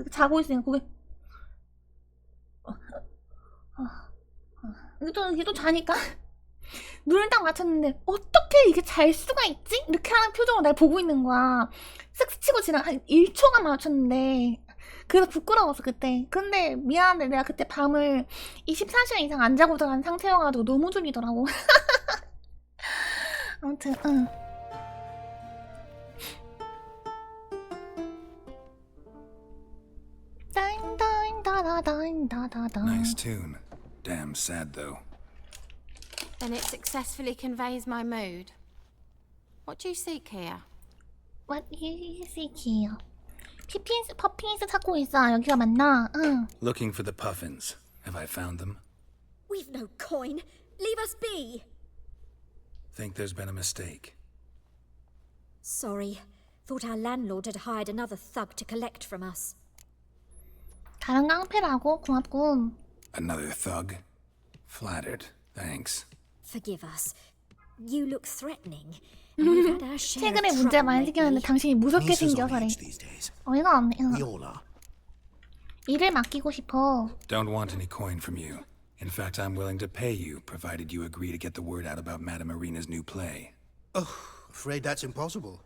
자고 있으니까 그게 이게 또 자니까 눈을 딱 맞췄는데 어떻게 이게 잘 수가 있지? 이렇게 하는 표정으로 날 보고 있는 거야. 쓱 스치고 지나 한 1초간 맞췄는데 그래서 부끄러웠어 그때. 근데 미안한데 내가 그때 밤을 24시간 이상 안 자고 들어간 상태여가지고 너무 졸리더라고. 아무튼 Nice tune. Damn sad though. Then it successfully conveys my mood. What do you seek here? What do you seek here? 퍼핀스 찾고 있어. 여기가 맞나? 응. Looking for the puffins. Have I found them? We've no coin. Leave us be. Think there's been a mistake. Sorry. Thought our landlord had hired another thug to collect from us. 다른 깡패라고? 고맙군. Another thug? Flattered. Thanks. Forgive us. You look threatening. And we've had our share 최근에 of 문제 많이 trouble 생겼는데 당신이 무섭게 생겨서래. 어이가 없네. 일을 맡기고 싶어. Don't want any coin from you. In fact, I'm willing to pay you, provided you agree to get the word out about Madame Irina's new play. Oh, afraid that's impossible.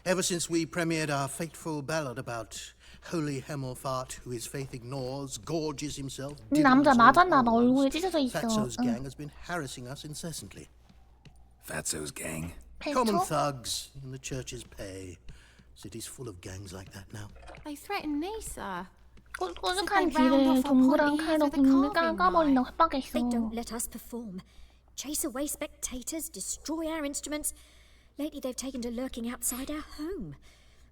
Ever since we premiered our fateful ballad about holy Hemelfart, who his faith ignores, gorges himself. 남자 맞았나 봐. 얼굴에 찢어져 있어. Fatso's gang has been harassing us incessantly. Fatso's gang? Common thugs in the church's pay. City's full of gangs like that now. They threaten me, sir. 꼬죽한 길을 동그란 칼로 굽는 까버린다고 협박했어. They don't let us perform. Chase away spectators, destroy our instruments. Lately they've taken to lurking outside our home.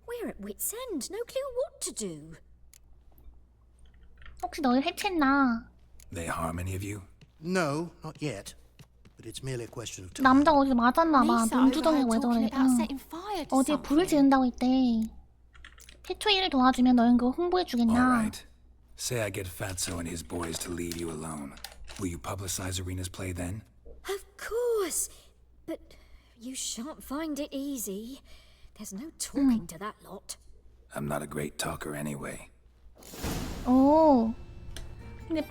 We're at wit's end, no clue what to do. 혹시 너를 해쳤나? They harm any of you? No, not yet. But it's merely a question of time. 남자 어디 맞았나 봐. 눈두덩이 왜 저래? 어디에 불을 지른다고 했대. 태초 일을 도와주면 너는 그거 홍보해 주겠나? Alright. Say I get Fatso and his boys to leave you alone. Will you publicize Irina's play then? Of course. But you shan't find it easy. There's no talking to that lot. I'm not a great talker anyway. 오. 근데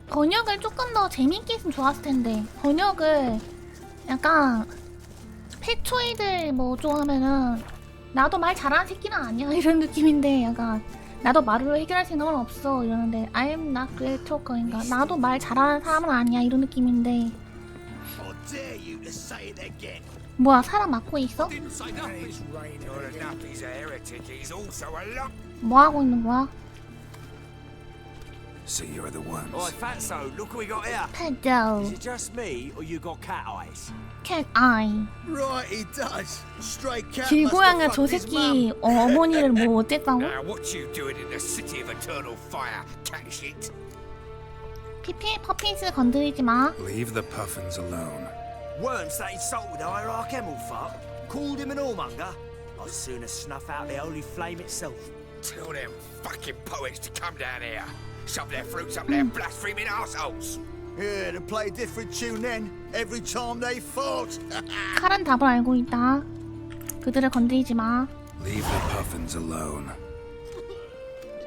번역을 조금 더 재밌게 했으면 좋았을 텐데. 번역을 약간 패초이들 뭐 좀 하면은 나도 말 잘하는 새끼는 아니야 이런 느낌인데 약간 나도 말로 해결할 생각은 없어 이러는데 I'm not great talker인가 나도 말 잘하는 사람은 아니야 이런 느낌인데 뭐야 사람 맞고 있어? 뭐 하고 있는 거야? So you're the ones. Oi, Fatso, look what we got here. Fatso. Is it just me, or you got cat eyes? Cat eye. Right, he does. Stray cat. 길고양이 저 새끼 어머니를 뭐 어쨌다고? What you doing in the city of eternal fire, cat shit? 피피 퍼핀스 건드리지 마. Leave the puffins alone. Worms that insulted hierarch Hemelfart, called him an whoremonger. I'd sooner snuff out the holy flame itself. Tell them fucking poets to come down here. Shove their fruits up their blaspheming arseholes. Yeah, to play a different tune then, every time they fought. 칼은 답을 알고 있다. 그들을 건드리지 마. Leave the puffins alone.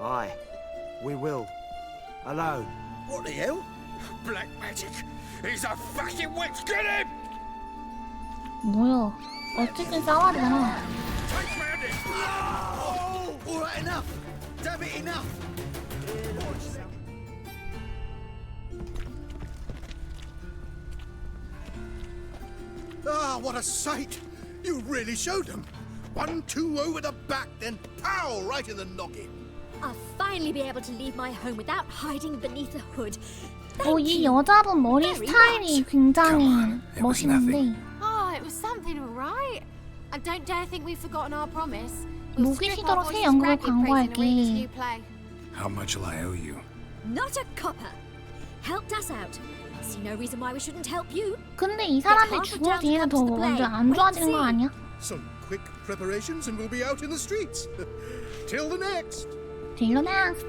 Aye, we will. Alone. What the hell? Black magic! He's a fucking witch! Get him! 뭐야? 어쨌든 싸워야 되잖아. Oh, all right, enough. Damn it, enough. Ah, what a sight! You really showed them. 1-2 over the back, then pow right in the noggin. I'll finally be able to leave my home without hiding beneath a hood. 이 여자분 머리 스타일이 굉장히 멋있는데. Oh, it was something, all right. I don't dare think we've forgotten our promise. 무기시도로 새 연극을 광고할게. How much will I owe you? Not a copper. Helped us out. See no reason why we shouldn't help you. 근데 이 사람들이 죽은 뒤에는 더 먼저 안 좋아지는 거 아니야? Some quick preparations and we'll be out in the streets. Till the next. Till the next.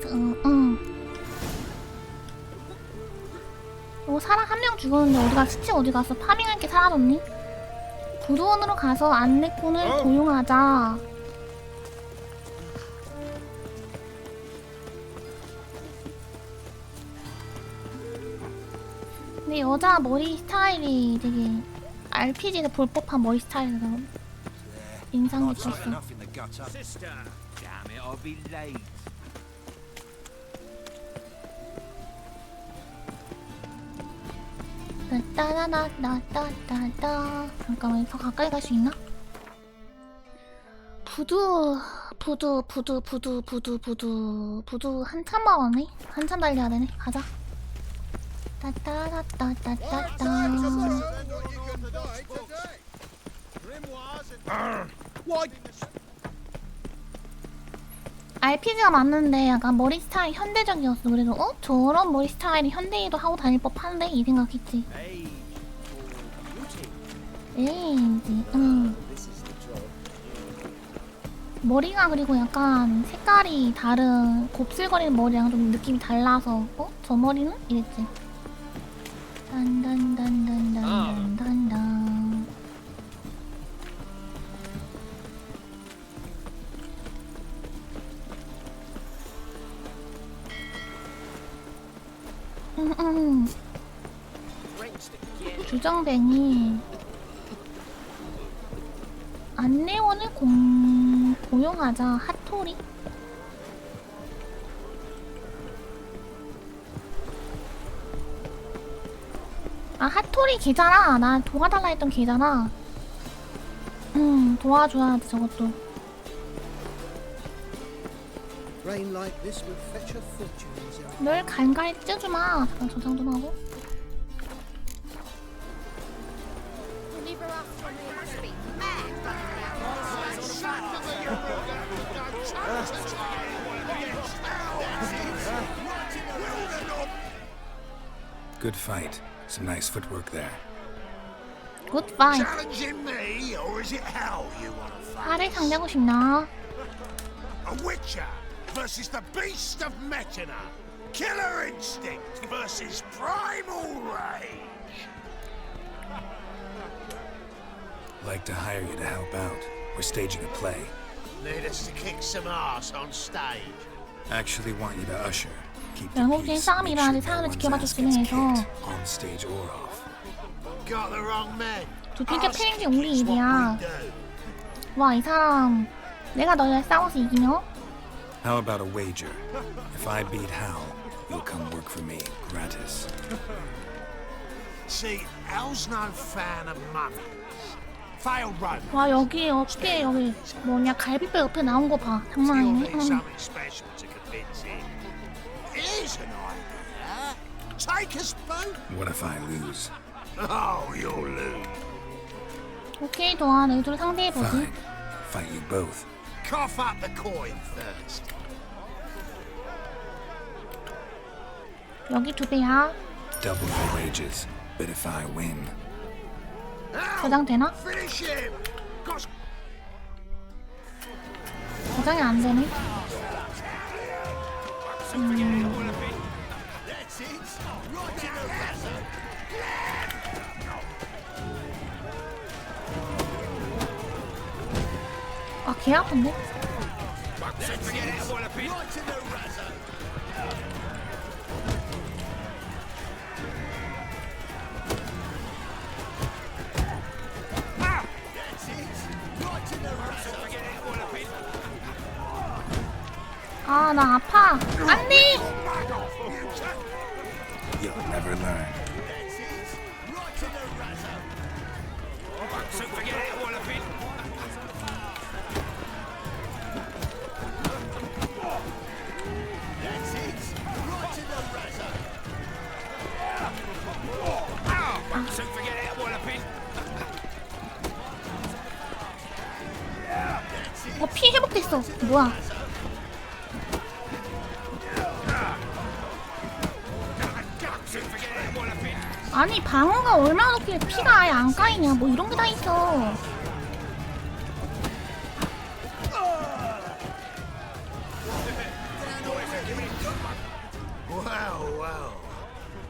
사람 한 명 죽었는데 어디가 시체 어디 갔어? 파밍할 게 사라졌니? 부두원으로 가서 안내꾼을 고용하자. 근데 여자 머리 스타일이 되게 RPG에서 볼 법한 머리 스타일이라서 인상 깊었어. Sister, damn it, I'll be late. 따다다다다다다. 잠깐만, 더 가까이 갈 수 있나? 부두 한참 멀었네. 한참 달려야 되네. 가자. 따따다다다다다. RPG가 맞는데 약간 머리 스타일 현대적이었어. 그래서 저런 머리 스타일이 현대에도 하고 다닐 법한데 이 생각했지. 에이지. 머리가 그리고 약간 색깔이 다른 곱슬거리는 머리랑 좀 느낌이 달라서 저 머리는? 이랬지. 단단단단단단단. 주정뱅이 안내원을 고용하자. 핫토리? 아, 핫토리 걔잖아. 나 도와달라 했던 걔잖아. 도와줘야지 저것도. 널 갈갈이 찢어주마. 잠깐 저장 좀 하고. Good fight. Some nice footwork there. Good fight. Challenging me, or is it hell you want to fight? 나를 상대하고 싶나? A witcher versus the beast of Metina. Killer instinct versus primal rage. Like to hire you to help out. We're staging a play. Need us to kick some ass on stage. Actually want you to usher. Keep the 영국인 peace. 싸움이라 Make 아직 sure no 사람을 one's 지켜봐 ass 줬으면 gets 해서. kicked on stage or off. Got the wrong man. 두팀째 패는 게 우리 일이야. 와, 이 사람 내가 너를 싸워서 이기며? How about a wager? If I beat Hal, you'll come work for me, gratis. See, Al's no fan of money. Failed run. 와, 여기 어떻게 여기 뭐냐 갈비뼈 옆에 나온 거 봐. 장난 아니네. Something special to convince him. Here's an idea. Take us both. What if I lose? Oh, you'll lose. 오케이, 도와. 너희들 상대해보지. Fine. Fight you both. Cough up the coin first. 여기 2배야. Double your wages. But if I win, 저장 되나? Finish him. Got 저장이 안 되네. That's it. Right in the 개 아픈데? 아, 나 아파. 안 돼! You'll never learn. 피 회복됐어. 뭐야? 아니 방어가 얼마나 높길래 피가 아예 안 까이냐. 뭐 이런 게 다 있어. Well, well.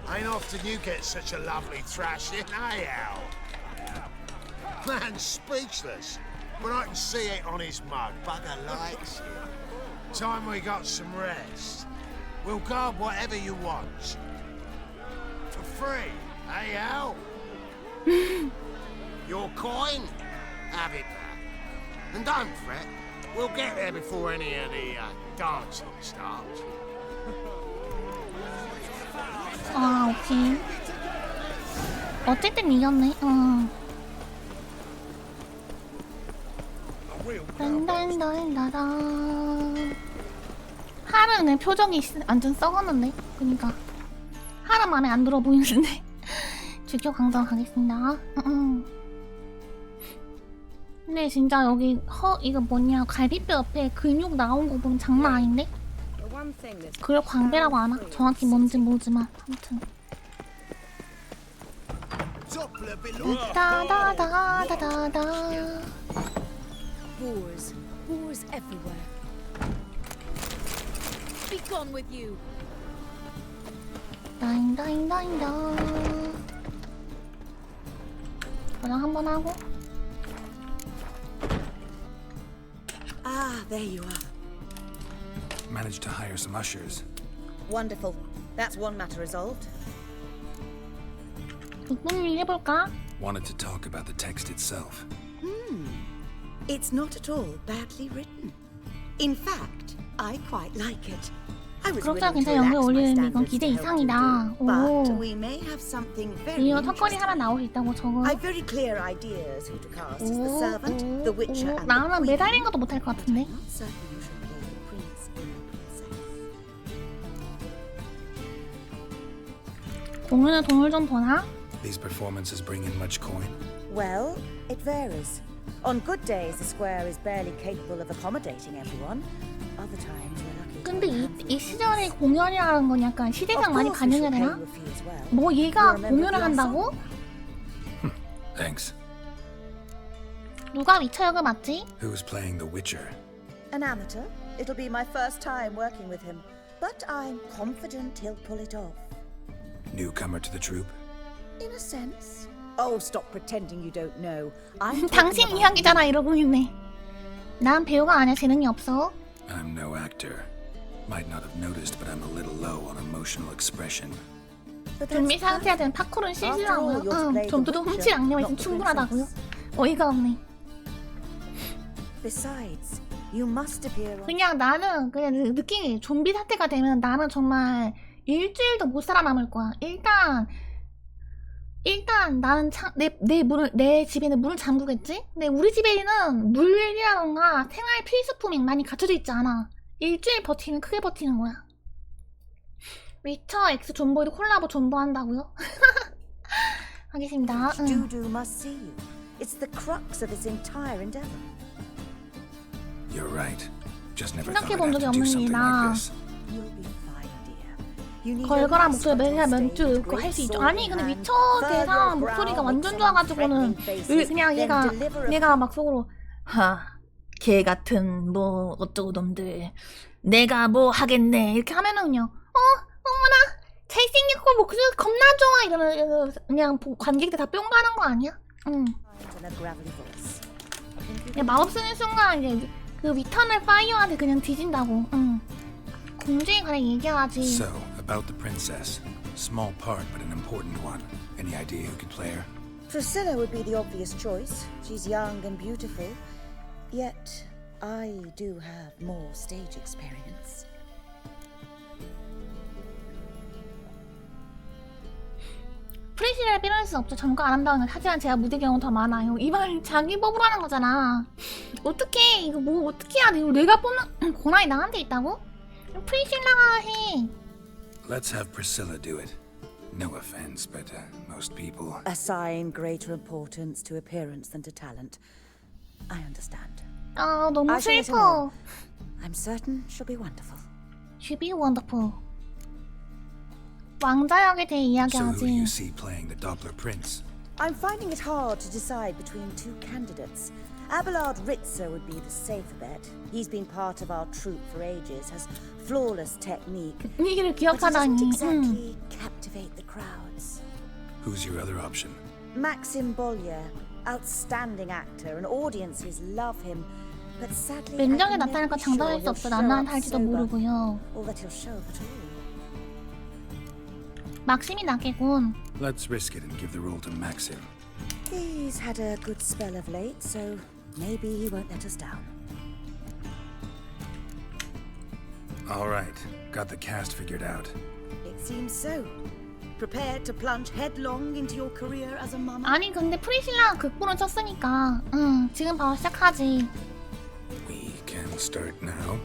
Ain't often you get such a lovely thrashing, eh, Al? Man's speechless, but I can see it on his mug. Bugger likes it. Time we got some rest. We'll guard whatever you want. For free, eh, Al? Your coin? Have it back. And don't fret, we'll get there before any of the dancing starts. 아, 오케이. 어쨌든 이겼네. 딴딴딴따다. 하루는 표정이 완전 썩었는데. 그니까 하루 마음에 안 들어 보이는데. 주교 강정 가겠습니다. 근데 진짜 여기 이거 뭐냐 갈비뼈 옆에 근육 나온 거 보면 장난 아닌데? 그걸 광배라고 아나? 정확히 뭔지 모르지만 아무튼 다다다다다다. Wars. Wars everywhere. Be gone with you. 다잉다잉다잉다. 그냥 한번 하고. Ah, there you are. Managed to hire some ushers. Wonderful. That's one matter resolved. 일 해볼까? Wanted to talk about the text itself. It's not at all badly written. In fact, I quite like it. I was 그렇다 willing to 괜찮아. 연극 relax my 올리는 이건 standards 기대 to help you 이상이다. do, but 오. we may have something very 이거 턱걸이 interesting. 하나 나올 수 있다고 저거. I've very clear ideas who to cast as the 오, servant, the witcher, 오, and the 나는 queen. 매달린 것도 못할 것 같은데. Not certain you should play the prince and the princess. 공연에 돈을 좀 버나? These performances bring in much coin? Well, it varies. On good days, the square is barely capable of accommodating everyone. Other times, we're lucky. 근데 이 시절의 공연이라는 건 약간 시대상 많이 반영해야 되나? 뭐 얘가 공연을 한다고? Thanks. 누가 위쳐 역을 맡지? Who's playing the Witcher? An amateur. It'll be my first time working with him, but I'm confident he'll pull it off. Newcomer to the troupe? In a sense. Oh, stop pretending you don't know. I'm 당신 이야기잖아 이러고 있네. 난 배우가 아니야. 재능이 없어. I'm no actor. Might not have noticed, but I'm a little low on emotional expression. 준비 상태가 된 팝콘은 실수라고요? 정도도 훔칠 악령이 있으면 충분하다고요? 어이가 없네. Besides, you must appear on... 그냥 나는 그냥 느낌이 좀비 사태가 되면 나는 정말 일주일도 못 살아남을 거야. 일단 나는 내 집에는 문을 잠그겠지? 근데 우리 집에는 물이라던가 생활 필수품이 많이 갖춰져 있지 않아. 일주일 버티면 크게 버티는 거야. 위쳐 X 존보이도 콜라보 존버한다고요? 하겠습니다. Dudu must see you. It's the crux of his entire endeavor. You're right. Just never thought I'd 생각해본 적이 have to do 없는 something 일이다. like this. You'll be fine, dear. 걸걸한 목소리 매사 면주 읽고 할 수 있죠. 아니 근데 위쳐 대사 목소리가 완전 좋아가지고는 그냥 얘가 막 속으로 개 같은 뭐 어쩌고 놈들 내가 뭐 하겠네 이렇게 하면은 그냥 어머나 잘생겼고 목소리가 겁나 좋아 이러면 그냥 관객들 다 뿅 가는 거 아니야? 응. 그냥 마법 쓰는 순간 이제 그 위터널 파이어한테 그냥 뒤진다고. 응. 공주에 관해 얘기하지. So, about the princess. Small part, but an important one. Any idea who could play her? Priscilla would be the obvious choice. She's young and beautiful. Yet, I do have more stage experience. 프리시를 필요할 수 없죠. 전과 아름다운 것. 하지만 제가 무대 경우 더 많아요. 이 말 자기 뽑으라는 거잖아. 어떡해. 이거 뭐 어떻게 해야 돼. 이거 내가 뽑는 권한이 나한테 있다고? 프리실라가 해. Let's have Priscilla do it. No offense, but most people... Assign greater importance to appearance than to talent. I understand. 아, 너무 I shall let her 슬퍼. know. I'm certain she'll be wonderful. She'll be wonderful. 왕자 역에 대해 So who do you 이야기하지. see playing the Doppler Prince? I'm finding it hard to decide between two candidates. Abelard Ritzer would be the safer bet. He's been part of our troupe for ages, has flawless technique. 분위기를 But he doesn't 기억하다니. exactly captivate the crowds. Who's your other option? Maxim Bollier, outstanding actor, and audiences love him. But sadly, I 맨정에 can never 나타날 건 be sure 장담할 수 he'll 없어. show up 나는 할지도 sober, 모르고요. or that he'll show up at all. 막심이 나겠군. Let's risk it and give the role to Maxim. He's had a good spell of late, so maybe he won't let us down. All right, got the cast figured out. It seems so. Prepared to plunge headlong into your career as a mama? 아니 근데 프리실라가 극본을 쳤으니까 지금 바로 시작하지. We can start now.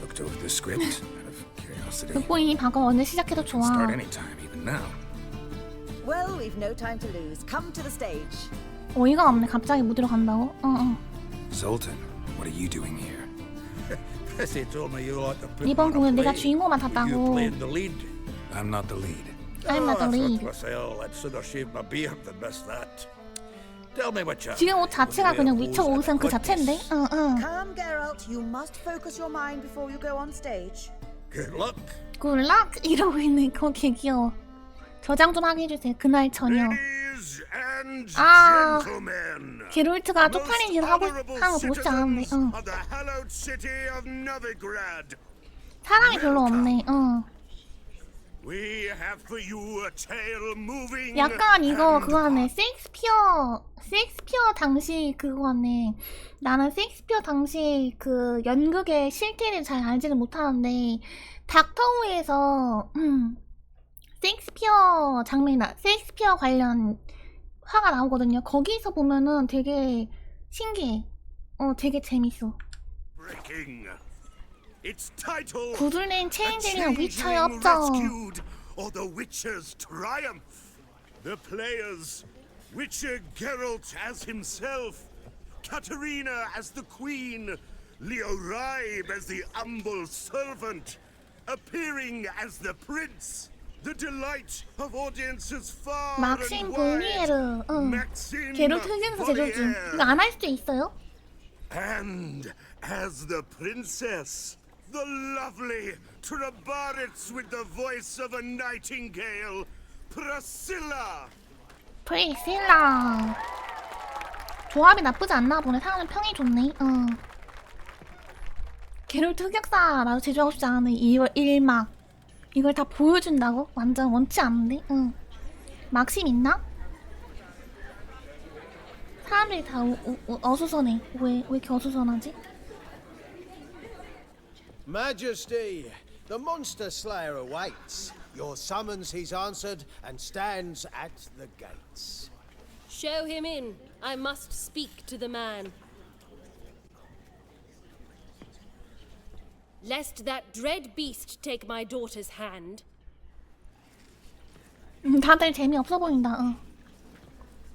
Looked over the script out of curiosity. 극본이 방금 언제 시작해도 좋아. Start anytime, even now. Well, we've no time to lose. Come to the stage. 어이가 없네. 갑자기 무대로 간다고? Zoltan, what are you doing here? Percy told me you like to put 이번 on a 공연 내가 play. 주인공 You 맡았다고. playing the lead? I'm not the lead. I'm not the lead. Well, I'd sooner shave my beard than miss that. Tell me what you... 지금 옷 자체가 그냥 위쳐 옷은 그 자체인데? Come, Geralt. You must focus your mind before you go on stage. Good luck. 굿락 이러고 있네. 그거 개 귀여워. 저장 좀 하게 해주세요. 그날 저녁. 아, 게롤트가 쪽팔린 짓 하고 하는 거 보고 싶지 않은데. 사람이 별로 없네. 약간 이거 그거 같네. 셰익스피어 당시 그거 같네. 나는 셰익스피어 당시 그 연극의 실태를 잘 알지는 못하는데 닥터우에서 셰익스피어 장면이나 셰익스피어 관련 화가 나오거든요. 거기서 보면은 되게 신기해. 되게 재밌어. 구들낸 체인젤이랑 위쳐의 업적. Or the Witcher's triumph. The players, Witcher Geralt as himself, Katarina as the queen, Leo Raib as the humble servant, appearing as the prince, the delight of audiences far 막심 and 볼리에르. Maxim 게롤트 흑연사 제조 중. 이거 안 할 수도 있어요? And as the princess, the lovely Trabaritz with the voice of a nightingale, Priscilla. 프리실라. 조합이 나쁘지 않나 보네. 사람은 평이 좋네. 게롤트 흑역사 나도 제조하고 싶지 않은데 이걸 1막 이걸 다 보여준다고? 완전 원치 않은데? 막심 있나? 사람들이 다 어수선해. 왜 이렇게 어수선하지? Majesty, the monster slayer awaits. Your summons he's answered and stands at the gates. Show him in. I must speak to the man. Lest that dread beast take my daughter's hand. 다들 재미없어 보인다.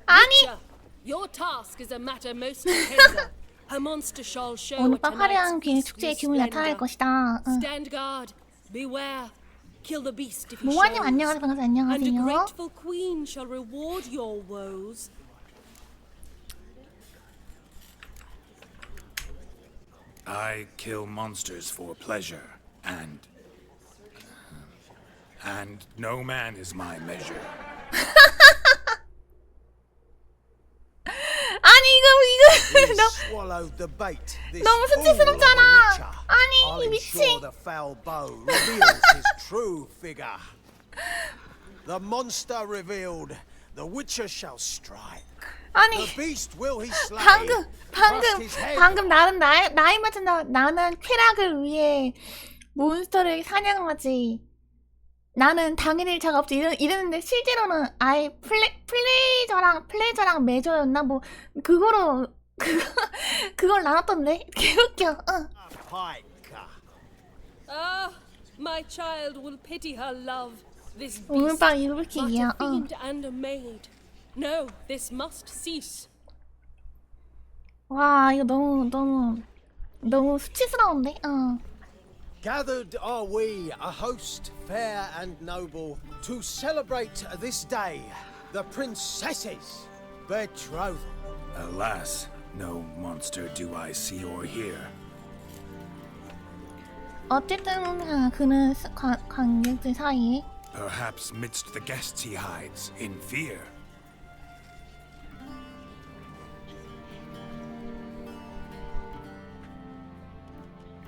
아니! Your task is a matter most tender. A monster shall show 오늘 at 밤 화려한 tonight's 비행 축제의 feastly 기운이 나타날 splendor. 것이다. Stand guard. Beware. Kill the beast if he 모아님 shows. 안녕하세요. 반갑습니다. And a 안녕하세요. grateful queen shall reward your woes. I kill monsters for pleasure, and no man is my measure. 아니 이거 swallowed the bait. This 너무 fool of a 수치스럽잖아. witcher. 아니, I'll 이 ensure 미친. the foul bow reveals his true figure. The monster revealed, the witcher shall strike. 아니, The beast will he slay. 방금 나이 맞춘다. 나는 쾌락을 위해 몬스터를 사냥하지. 나는 당연히 자가 없지. 이랬는데 실제로는 아예 플레저랑 메저였나 뭐 그걸 나눴던데. 개웃겨. Ah, my child will pity her love. This 오늘 beast, 밤 이렇게 but 이야. a fiend and a maid. No, this must cease. 와, 이거 너무 수치스러운데. Gathered are we, a host fair and noble, to celebrate this day, the princess's betrothal. Alas, no monster do I see or hear. 어쨌든 그는 관객들 사이에 Perhaps midst the guests he hides in fear.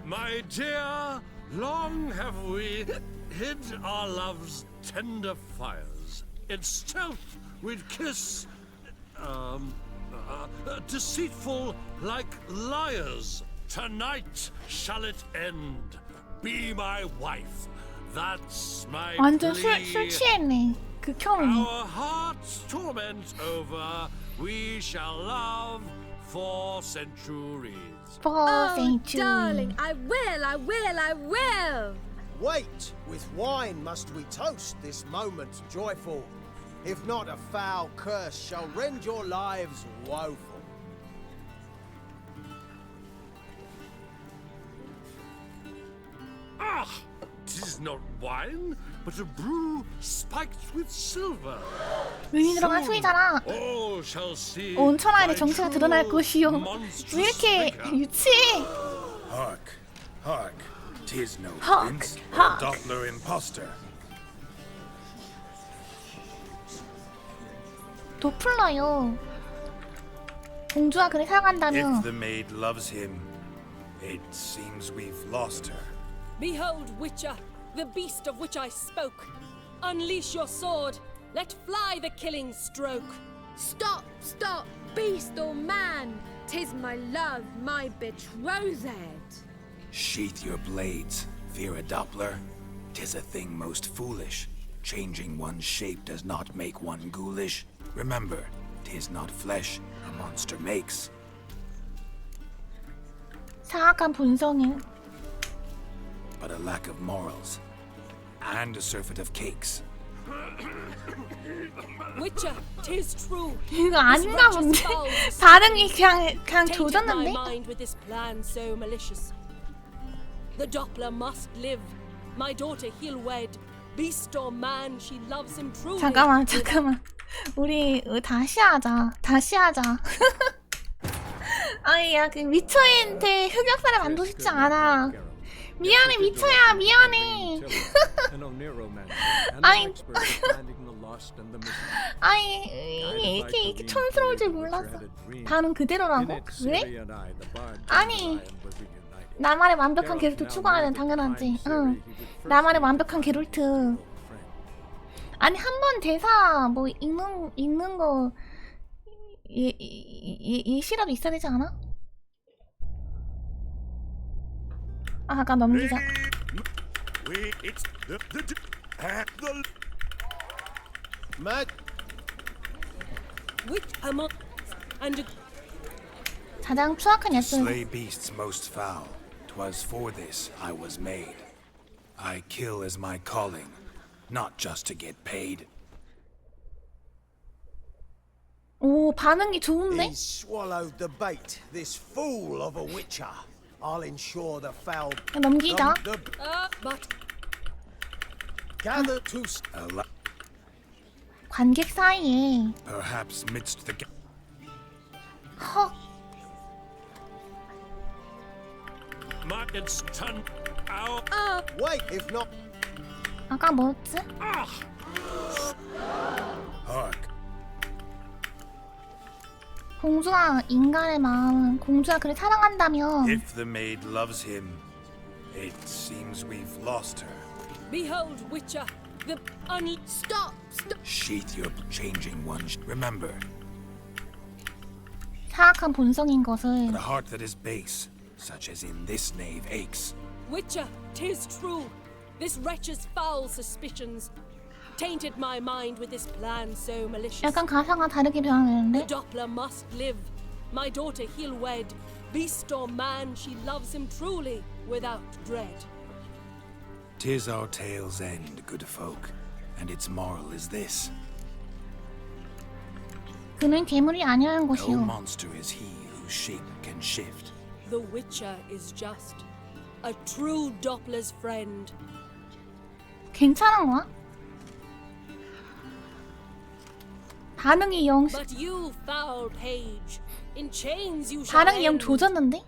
My dear, long have we hid our love's tender fires. In stealth we'd kiss, deceitful like liars. Tonight shall it end. Be my wife. That's my 완전 plea. 술 취했네. 극혐이네. Our hearts' torment over. We shall love for centuries. Darling, I will! Wait, with wine must we toast this moment joyful. If not, a foul curse shall rend your lives woeful. Ah, 'tis not wine, but a brew spiked with silver. 의미 들어간 술이잖아. All shall see 온 천하의 my 정체가 드러날 true 것이요. 왜 monstrous 이렇게 figure. 유치해? Hark, hark, 'tis no Hark, prince, hark. or Doppler imposter. 도플러요. 공주가 그를 사랑한다며. If the maid loves him, it seems we've lost her. Behold, Witcher, the beast of which I spoke. Unleash your sword. Let fly the killing stroke. Stop, beast or man! 'Tis my love, my betrothed. Sheath your blades, fear a Doppler. 'Tis a thing most foolish. Changing one's shape does not make one ghoulish. Remember, 'tis not flesh a monster makes. 사악한 본성인. But a lack of morals, and a surfeit of cakes. Witcher, 'tis true. 이거 아닌가 본데? 반응이 그냥 Tainted my 조졌는데? mind with this plan so malicious. The Doppler must live. My daughter he'll wed. Beast or man, she loves him truly. 잠깐만. 우리 다시 하자. 아니, 야, 그 위쳐한테 흑역사를 만들고 싶지 않아. 미안해, 위쳐야, 미안해. 아니, 이렇게 촌스러울 줄 몰랐어. 반응 그대로라고? 왜? 아니, 나만의 완벽한 게롤트 추구하는 당연하지. 응. 나만의 완벽한 게롤트. 아니, 한 번 대사 뭐 읽는 거 예시라도 있어야 되지 않아? 아, 잠깐 넘기자. 가장 추악한 약속. Slay beasts most foul. 'Twas for this I was made. I kill as my calling, not just to get paid. 오, 반응이 좋은데? He swallowed the bait, this fool of a witcher. I'll ensure the foul. 넘기자. But gather to. 관객 사이에. Perhaps midst the. 헉. Markets turn out. Wait, if not. 아까 뭐였지? Hark. 공주와 인간의 마음은 공주가 그를 사랑한다면 If the maid loves him, it seems we've lost her. Behold, Witcher, the Stop! Sheath your changing one. Remember, 사악한 본성인 것을 but a heart that is base, such as in this knave, aches. Witcher, 'tis true. This wretch's foul suspicions tainted my mind with this plan so malicious. 약간 가사가 다르게 변하는데? The Doppler must live. My daughter he'll wed. Beast or man, she loves him truly, without dread. 'Tis our tale's end, good folk, and its moral is this. 그는 괴물이 아니라는 No 것이요. monster is he whose shape can shift. The Witcher is just a true Doppler's friend. 괜찮은 거야? 반응이 영 But you, foul page, in chains you shall 반응이 영 end. 조졌는데?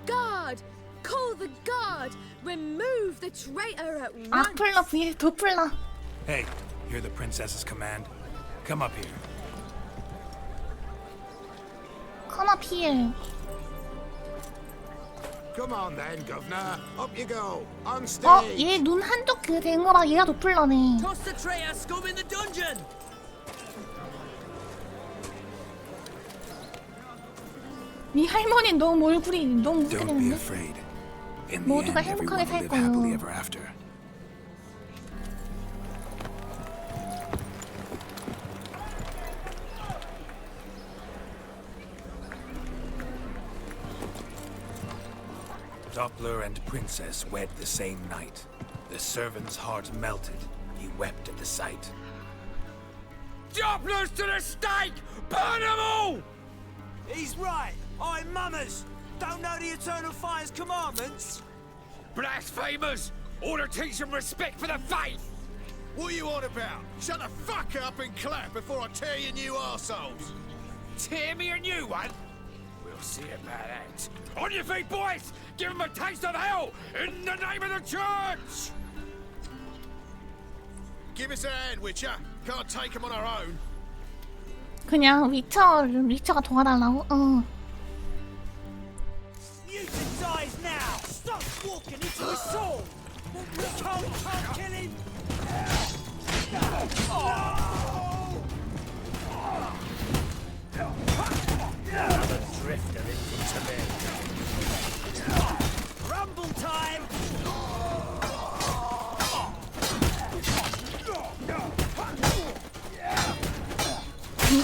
Guard! Call the guard! Remove the traitor at once! 악플러 vs 도플러. Hey, hear the princess's command? Come up here. Come up here. Come on then, governor. Up you go. On 어? stage. 얘 눈 한쪽 그 된 거 봐. 얘가 도플러네. Toss the traitor scum in the dungeon! 네 할머니는 너무 얼굴이 너무 Don't be 무섭겠는데? afraid. In the 모두가 end, 행복하게 everyone will 살 live happily 거예요. ever after. Doppler and princess wed the same night. The servant's heart melted. He wept at the sight. Dopplers to the stake! Burn them all! He's right. I'm mummers. Don't know the Eternal Fire's commandments? Blasphemers! Ought to teach them respect for the faith! What are you on about? Shut the fuck up and clap before I tear you new arseholes. Tear me a new one? We'll see about that. On your feet, boys! Give them a taste of hell in the name of the church! Give us a hand, Witcher. Can't take them on our own. 그냥 위쳐가 도와달라고? 어. Mutant's eyes now! Stop walking into his soul! Can't kill him! Another drifter into me. Rumble time!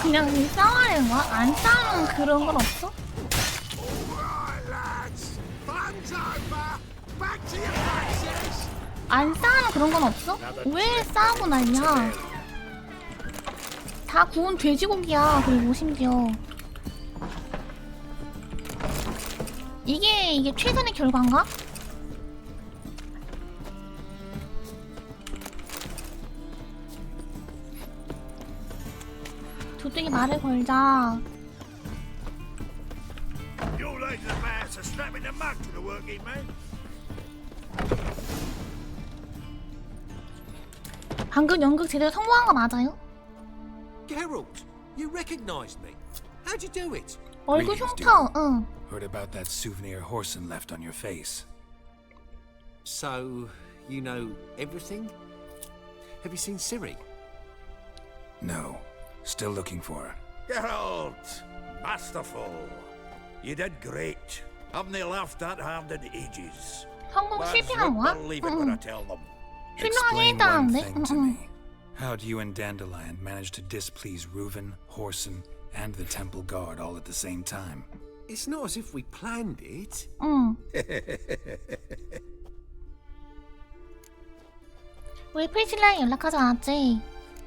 그냥 싸워야 되는 거야? 안 싸우는 그런 건 없어? Alright, lads. Fun's over. Back to your places. 안 싸우는 그런 건 없어? 왜 싸우고 난리야? 다 구운 돼지고기야. 그리고 심지어 이게 최선의 결과인가? 도둑이 말을 걸자. Your ladies and mans are snapping the mug to the working man. 방금 연극 제대로 성공한 거 맞아요? Geralt, you recognized me. How'd you do it? 얼굴 Greetings, 흉터, Duke. 응. Heard about that souvenir Horson left on your face. So, you know everything? Have you seen Ciri? No. Still looking for her. Geralt, masterful. You did great. Haven't they laughed that hard in ages? 성공 Lads 실패한 won't 거야? believe it when I tell them. 실명하게 Explain one 했다는데? thing to me. How'd you and Dandelion manage to displease Reuven, Horson, and the Temple Guard all at the same time? It's not as if we planned it. 응. 왜 프리실라에 연락하지 않았지?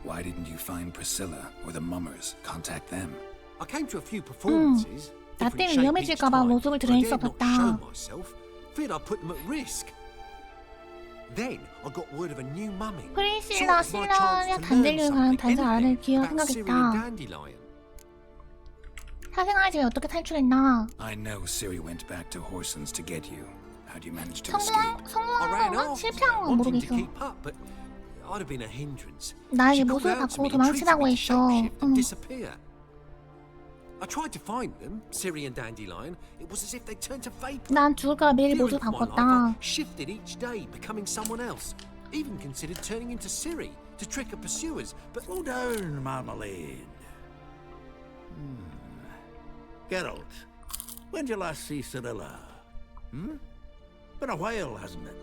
Why didn't you find Priscilla or the mummers? Contact them. I came to a few performances. 나 different 때문에 shape 위험해질까봐 each time, 모습을 but I 드러낼 수 dared not 없었다. show myself. Feared I'd put them at risk. Then I got word of a new mummy. 프리실라, Sort of my 신라냐, chance to 단델리온 learn 가는 단서 알아낼 something, 기회를 anything about Ciri and 생각했다. Dandelion. 사생활 제에 어떻게 탈출했나? I know Ciri went back to Horson's to get you. How'd you manage to escape? 성공한 건가? 실패한 건 wanting to 모르겠어. keep up, but I'd have been a hindrance. 나에게 She 모습을 called out to 바꾸고 me and treated 도망치라고 me to 했어. shapeshift and 응. disappear. I tried to find them, Ciri and Dandelion. It was as if they turned to vapor. 난 죽을까 매일 모두 During my life, 바꿨다. I shifted each day, becoming someone else. Even considered turning into Ciri to trick her pursuers, but slow down, Marmalade. Geralt, when did you last see Cirilla? Been a while, hasn't it?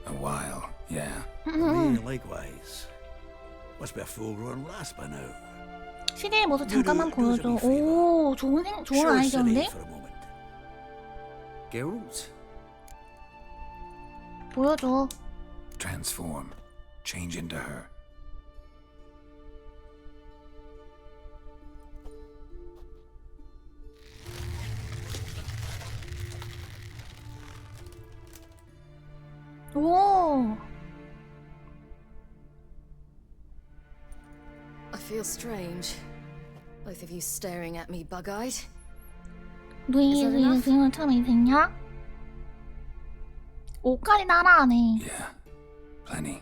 A while, yeah. Me, likewise. Must be a full-grown lass by now. 시리의 모습 잠깐만 보여줘. 오, 좋은 아이디어인데? Geralt. 보여줘. Transform. Change into her. 오. I feel strange. Both of you staring at me bug-eyed. 눈이 그림을 처음 인생이야? 옷깔이 따라하네. Yeah, plenty.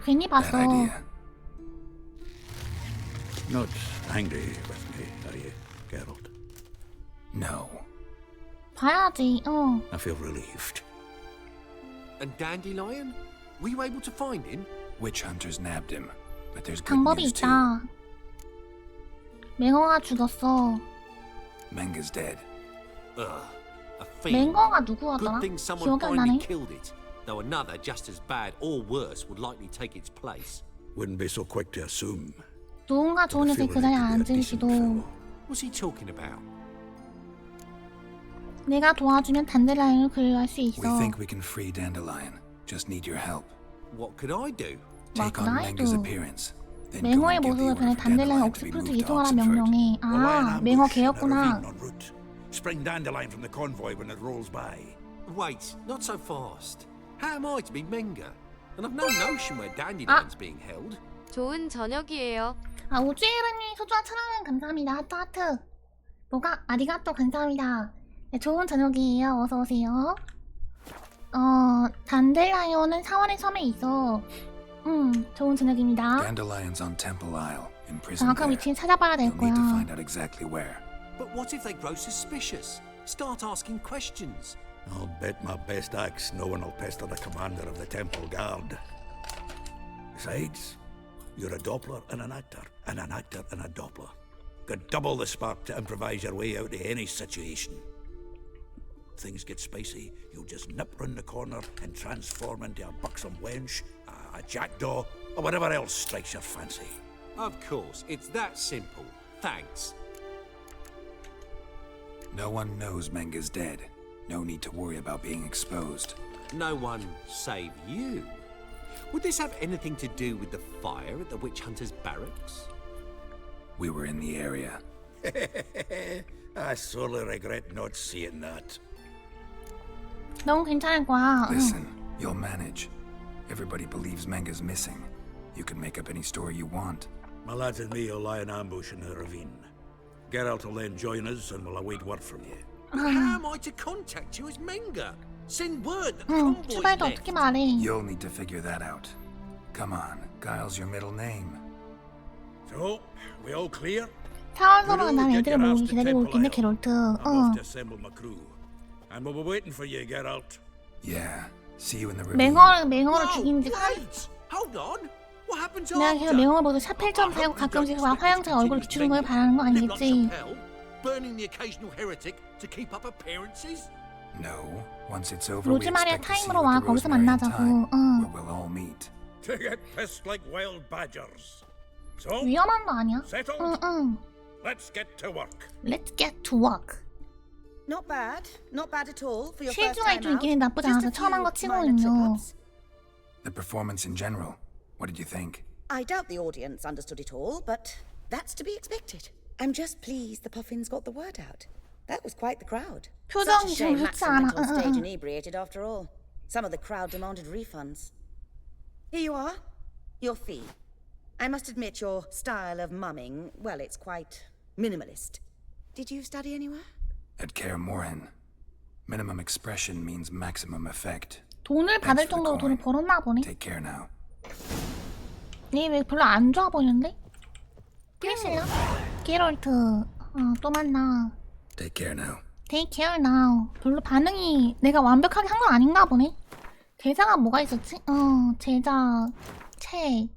괜히 봤어. Bad idea. Not angry with me, are you, Geralt? No. 봐야지. I feel relieved. And Dandelion? Were you able to find him? Witch hunters nabbed him, but there's good 방법이 news too. 있다. 맹어가 죽었어. Menga's dead. Ugh, a fiend. 맹어가 누구였더라? Good thing someone 기억이 안 finally 나네. killed it. Though another, just as bad or worse, would likely take its place. Wouldn't be so quick to assume. 누군가 좋은 녀석이 그 자리에 앉을지도. What's he talking about? 내가 도와주면 단델라인을 그리할 수 있어. We think we can free Dandelion. Just need your help. What could I do? Take on Menga's appearance. Then go 맹어의 and give the 모습을 order 변해 for 단델라인 Dandelion to be 옥스프루트 moved to 이동하라 Oxenford. 명령해. 아, 맹어 개였구나. Spring Dandelion from the convoy when it rolls by. Wait, not so fast. How am I to be Menga? And I've no notion where Dandelion's being held. 좋은 저녁이에요. 아, 우주에르님 소중한 1,000원 감사합니다. 하트. 뭐가? 아리가또 감사합니다. 네, 좋은 저녁이에요. 어서 오세요. 단델라이온은 사원의 섬에 있어. 좋은 저녁입니다. Dandelion's on Temple Isle, imprisoned 정확한 there. 위치는 찾아봐야 될 You'll need to 거야. find out exactly where. But what if they grow suspicious? Start asking questions. I'll bet my best axe no one will pester the commander of the Temple Guard. Besides, you're a Doppler and an actor and a Doppler. Got double the spark to improvise your way out of any situation. Things get spicy, you'll just nip round the corner and transform into a buxom wench, a jackdaw, or whatever else strikes your fancy. Of course, it's that simple. Thanks. No one knows Menga's dead. No need to worry about being exposed. No one save you. Would this have anything to do with the fire at the witch hunters' barracks? We were in the area. I sorely regret not seeing that. 넌 괜찮을 거야. Listen, you'll manage. Everybody believes Menga's missing. You can make up any story you want. My lads and me will lie in ambush in the ravine. Geralt will then join us and we'll await word from you. But how am I to contact you as Menga? Send word that the convoy's 출발도 left. 어떻게 말해? You'll need to figure that out. Come on, Guile's your middle name. So, we all clear? 사원서로 난 애들을 모으기 기다리고 있겠네, 게롤트. I'm off to assemble my crew. And we'll be waiting for you, Geralt. Yeah, see you in the ravine. 맹어를 죽인 지 Hold on. What happened to 내가 계속 맹어를 보고 샤펠처럼 살고 가끔씩 화양자의 얼굴을 비추는 걸 바라는 거 아니겠지? Burning the occasional heretic to keep up appearances? No, once it's over, we 로즈마리아 expect to see you 타임으로 at 와. the 거기서 Rosemary 만나자고. Time, where we'll all meet. To get pissed like wild badgers. So, 위험한 거 아니야? settled? Let's get to work. Let's get to work. Not bad. Not bad at all for your first 실중할 time 좀 out. 있기는 나쁘지 Just 않아서 a 처음 한 거 few minor 치고는요. trip-ups. The performance in general, what did you think? I doubt the audience understood it all, but that's to be expected. I'm just pleased the Puffins got the word out. That was quite the crowd. Such a 표정이 좀 shame 좋지 Maxim went 않아. on stage inebriated after all. Some of the crowd demanded refunds. Here you are. Your fee. I must admit your style of mumming, well, it's quite minimalist. Did you study anywhere? At Kaer Morhen, minimum expression means maximum effect. 돈을 받을 정도로 돈을 벌었나 보네. Take care now. 얘 왜 별로 안 좋아 보이는데? 필실라? 게롤트. 또 만나. Take care now. Take care now. 별로 반응이 내가 완벽하게 한 건 아닌가 보네. 대사가 뭐가 있었지? 제작, 책.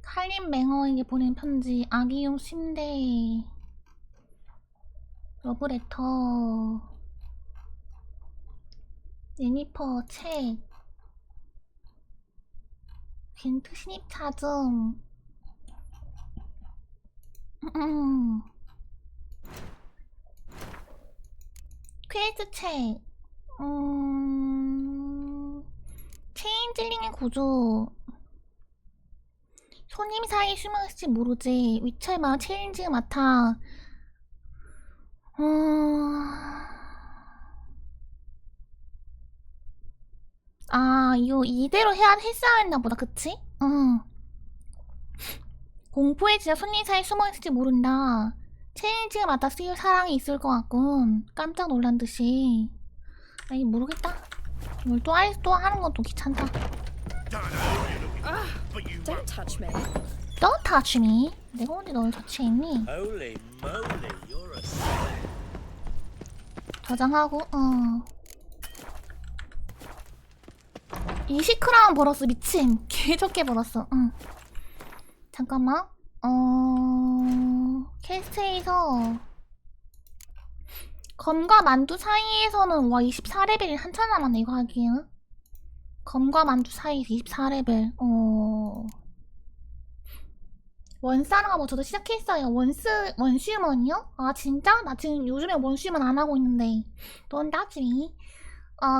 칼린 맹어에게 보낸 편지, 아기용 침대, 러브레터, 제니퍼 책, 겐트 신입 찾음. 퀘스트 책. 체인 찔링의 구조. 손님 사이에 숨어있을지 모르지. 위쳐의 마음 체인지 맡아. 이거 이대로 했어야 했나 보다, 그치? 공포에 진짜 손님 사이에 숨어있을지 모른다. 체인지가 맡아 쓰일 사랑이 있을 것 같군. 깜짝 놀란 듯이. 아니, 모르겠다. 이걸 또 하는 건 또 귀찮다. Don't touch me. Don't touch me. 내가 언제 너를 터치했니? Holy moly, you're a 저장하고, $20 벌었어, 미친. 개 적게 벌었어, 잠깐만. 캐스트에서 검과 만두 사이에서는 24레벨이 한참 남았네, 이거 하기에는. 검과 만두 사이에서 24레벨. 원사랑아 뭐 저도 시작했어요. 원슈먼이요? 아 진짜? 나 지금 요즘에 원슈먼 안 하고 있는데. Don't touch me.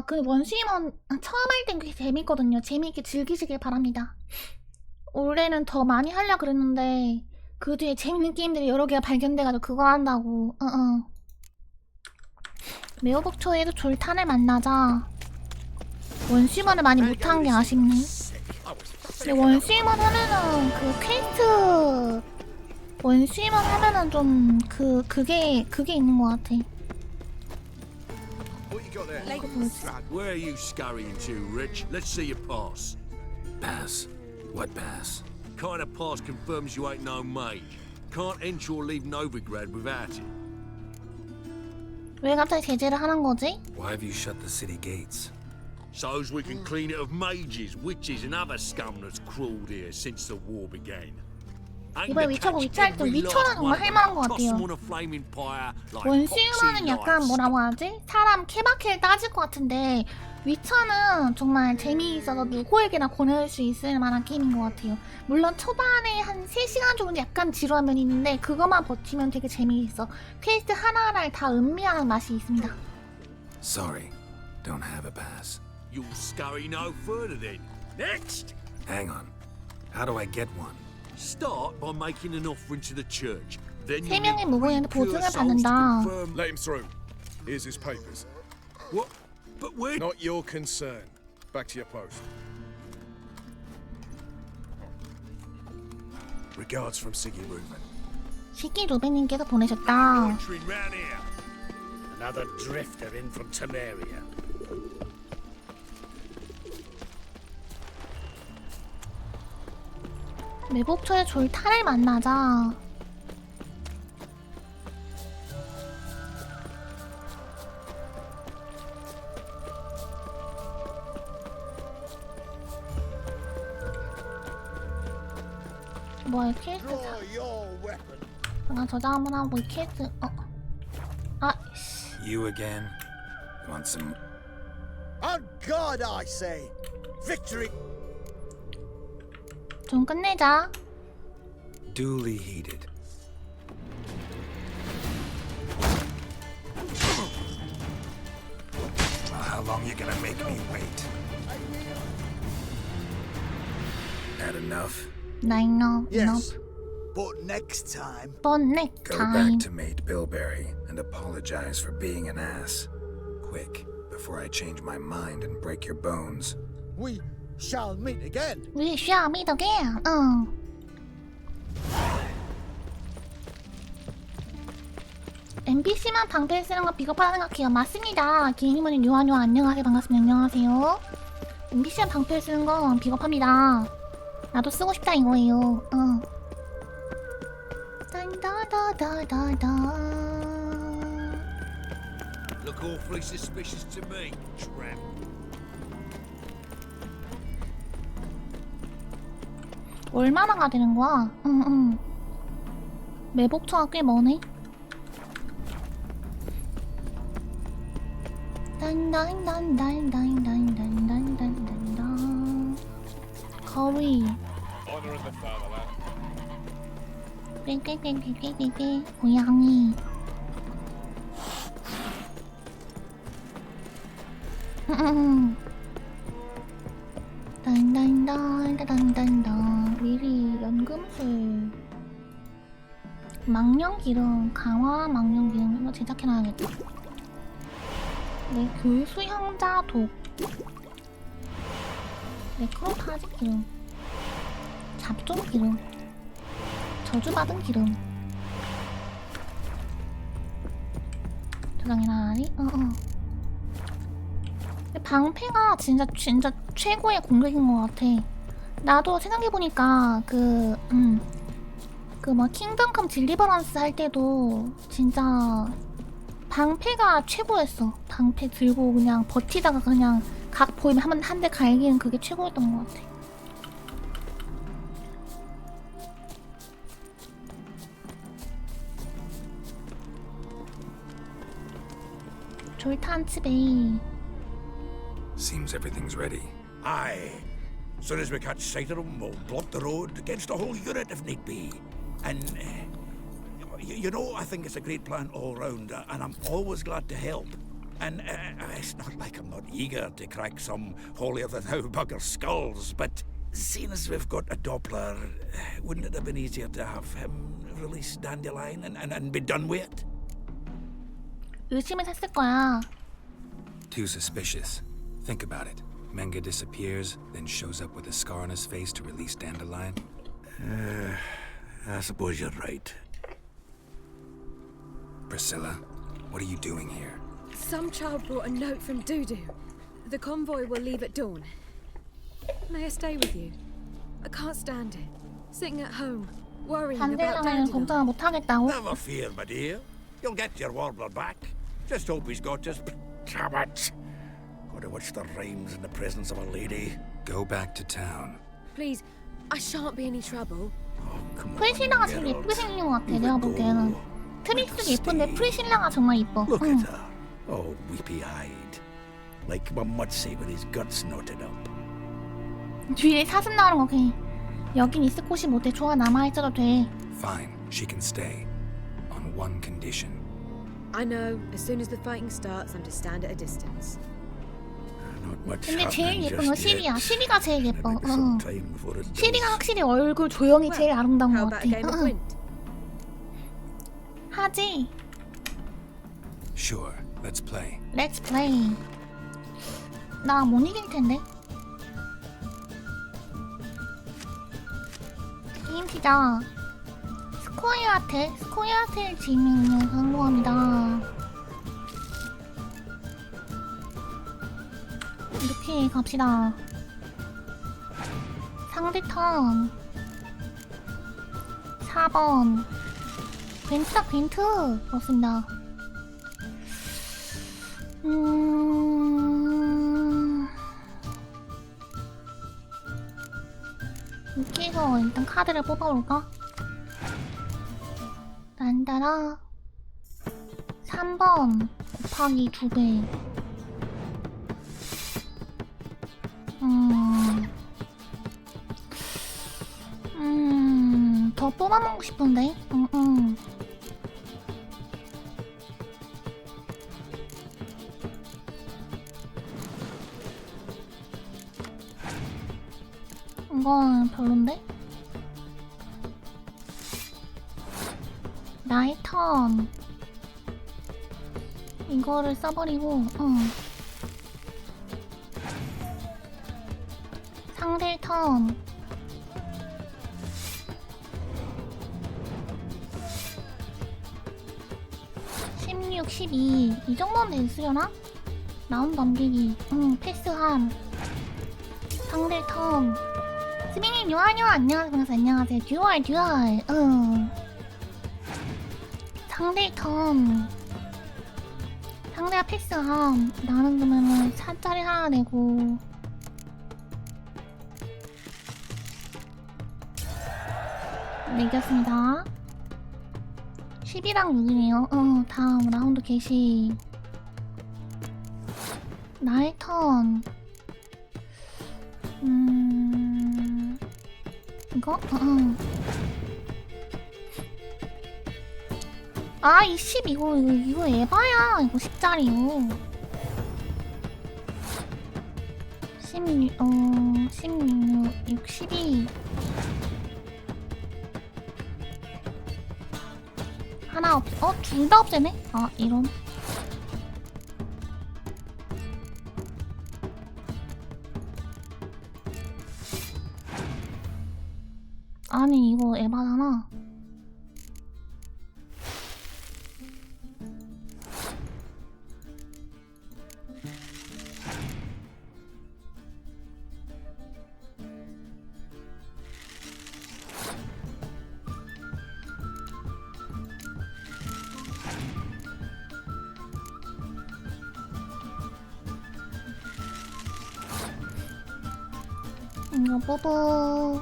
그 원슈먼 처음 할 땐 그게 재밌거든요. 재미있게 즐기시길 바랍니다. 올해는 더 많이 하려고 그랬는데 그 뒤에 재밌는 게임들이 여러 개가 발견돼가지고 그거 한다고. 매호복초에도 졸탄을 만나자. 원슈먼을 많이 못한 게 아쉽네. 근데 원슈먼 하면은 그 퀘스트 원슈먼 하면은 좀 그게 있는 것 같아. Where are you scurrying to, Rich? Let's see your pass. Pass? What pass? Kind of pass confirms you ain't no mage. Can't enter or leave Novigrad without it. 왜 갑자기 제재를 하는 거지? Why have you shut the city gates? So's we can clean it of mages, witches, and other scum that's crawled here since the war began. 이번에 위쳐고 위치할 때 위쳐는 정말 할만한 것 같아요. 원슈먼은 약간 뭐라고 하지? 사람 케바케를 따질 것 같은데 위쳐는 정말 재미있어서 누구에게나 권할 수 있을 만한 게임인 것 같아요. 물론 초반에 한 3시간 정도 약간 지루한 면이 있는데 그것만 버티면 되게 재미있어. 퀘스트 하나하나를 다 음미하는 맛이 있습니다. Sorry, don't have a pass. You'll scurry no further then. Next! Hang on. How do I get one? Start by making an offering to the church. Then 세 명의 무고인한테 보증을 받는다. Let him through. Here's his papers. What? But we're not your concern. Back to your post. Regards from Siggy Reuben. 시기 루벤님께서 보내셨다. Another drifter in from Temeria. 매복초의 졸탄을 만나자. 뭐야 퀘스트 나 저장 한번 하고 이 퀘스트 You again? Want some? On God, I say, victory. 좀 끝내자. Duly heated. Well, how long you gonna make me wait? Had enough? enough. Yes, but next time. Go back to Mate Bilberry and apologize for being an ass. Quick, before I change my mind and break your bones. We shall meet again. We shall meet again. NPC만 방패를 쓰는 거 비겁하다 생각해요. 맞습니다. 기니머니 요한요 안녕하세요. 반갑습니다. 안녕하세요. NPC만 방패를 쓰는 건 비겁합니다. 나도 쓰고 싶다 이거예요. Look awfully suspicious to me, tramp. 얼마나 가야 되는 거야? 매복처가 꽤 머네. 거위. 땡땡땡땡땡땡 고양이. 미리 연금술 망령기름 강화 망령기름 이거 제작해놔야겠다. 네, 교수형자 독 네크로파지 기름 잡종 기름 저주받은 기름 저장해놔야지. 방패가 진짜 최고의 공격인 것 같아. 나도 생각해보니까 뭐 킹덤 딜리버런스 할 때도 진짜 방패가 최고였어. 방패 들고 그냥 버티다가 그냥 각 보이면 한 대 갈기는 그게 최고였던 것 같아. 졸탄츠베이. Seems everything's ready. Aye. Soon as we catch sight of them, we'll block the road against the whole unit if need be. And, you know, I think it's a great plan all round, and I'm always glad to help. And it's not like I'm not eager to crack some holier-than-thou bugger skulls, but seeing as we've got a Doppler, wouldn't it have been easier to have him release Dandelion and be done with it? 의심을 했을 거야. Too suspicious. Think about it. Menga disappears, then shows up with a scar on his face to release Dandelion. I suppose you're right. Priscilla, what are you doing here? Some child brought a note from Dudu. The convoy will leave at dawn. May I stay with you? I can't stand it. Sitting at home, worrying about 반대라면 걱정을 못 하겠다고? Never fear, my dear. You'll get your warbler back. Just hope he's got his habits. Gotta watch the rhymes in the presence of a lady. Go back to town. Please, I shan't be any trouble. 프리실라가 제일 예쁘게 생긴 것 같아. 내가 보기에는 트리스도 예쁜데 프리실라가 정말 이뻐. Look at her, all weepy-eyed, like one would say with his guts knotted up. 뒤에 사슴 나오는 거 그냥 여긴 있을 곳이 못해. 좋아 남아 있어도 돼. Fine, she can stay. On one condition. I know. As soon as the fighting starts, I'm to stand at a distance. 근데 제일 예쁜 건 시리야. 시리가 제일 예뻐. 시리가 확실히 얼굴 조형이 제일 아름다운 것 같아. 하지. Sure, let's play. Let's play. 나 못 이길 텐데. 게임 시작. 스코이아텔 지명을 성공합니다. 이렇게 갑시다. 상대 턴 4번 괜트다 괜트 그렇습니다. 여기에서 일단 카드를 뽑아볼까? 난다라 3번 곱하기 2배. 더 뽑아먹고 싶은데? 이건 별론데? 나의 턴. 이거를 써버리고, 상대 턴. 16, 12. 이 정도는 됐으려나? 라운드 넘기기. 패스함. 상대 턴. 스밍님, 요한요, 안녕하세요. 반갑습니다. 안녕하세요. 듀얼. 상대의 턴. 상대가 패스함. 나는 그러면은 4짜리 하나 내고. 네, 이겼습니다. 10이랑 6이네요. 다음 라운드 개시. 나의 턴. 이거? 아, 이 10 이거 에바야. 이거 10짜리요. 16, 62. 하나 둘 다 없애네? 아, 이런. 아니, 이거 에바잖아. 이거 뽀뽀.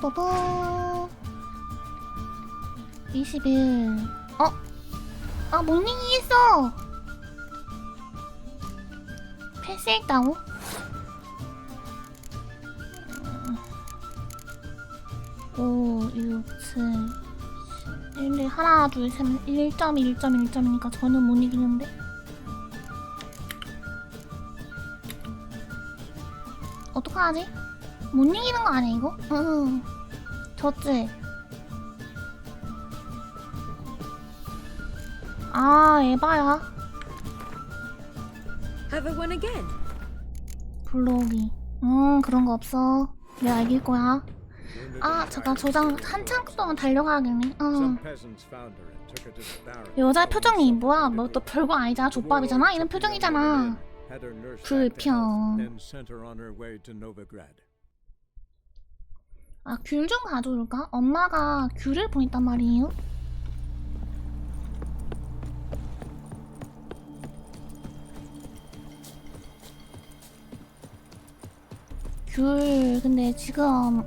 뽀뽀. 21. 아, 못 이기겠어. 패스했다고? 오, 6, 7. 1, 하나, 둘, 셋, 1.1.1.이니까 전혀 못 이기는데? 어떡하지? 못 이기는 거 아니야, 이거? 응. 졌지? 아, 에바야. Have I won again? 블록이. 그런 거 없어. 내가 이길 거야. 아, 잠깐 저장 한참 동안 달려가야겠네. 여자 표정이 뭐야? 뭐 또 별거 아니잖아. 족밥이잖아. 이런 표정이잖아. 불평. 아, 귤 좀 가져올까? 엄마가 귤을 보냈단 말이에요. 귤 근데 지금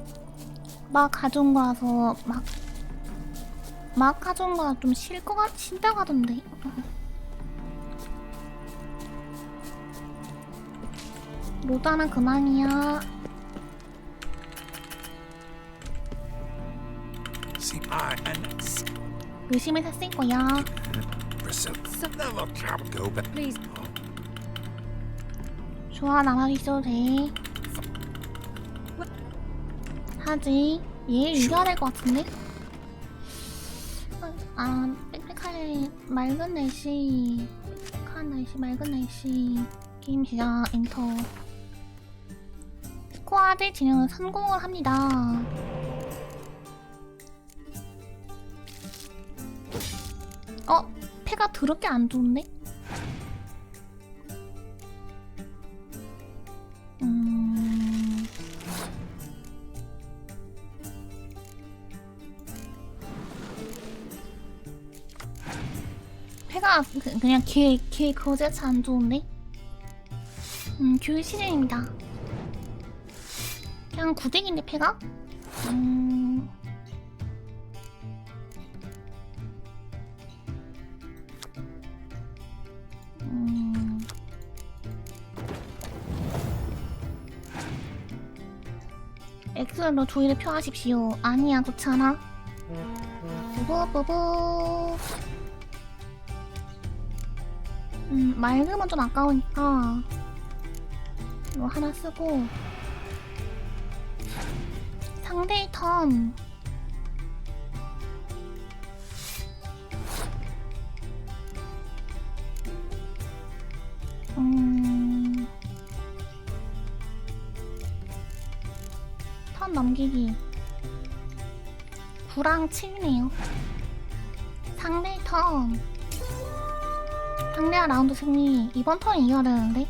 막 가져온 거라서 막 가져온 거라 좀 싫다고 하던데. 로다는 그만이야. 의심을 샀을 거야. 좋아, 나가기 있어도 돼. 하지. 얘 이겨야 될 것 같은데? 아, 빽빽하게 맑은 날씨. 맑은 날씨. 게임 시작, 엔터. 스쿼드 진행을 성공을 합니다. 패가 더럽게 안 좋은데? 패가 그냥 개 거제차 안 좋은데? 교육 시즌입니다. 그냥 구댕인데 패가? 엑셀로 조이를 표하십시오. 아니야, 그렇지 않아? 뽀뽀뽀뽀. 맑으면 좀 아까우니까 이거 하나 쓰고. 상대의 턴. 턴 넘기기. 9랑 7이네요. 상대의 턴. 상대가 라운드 승리. 이번 턴 이겨야 되는데.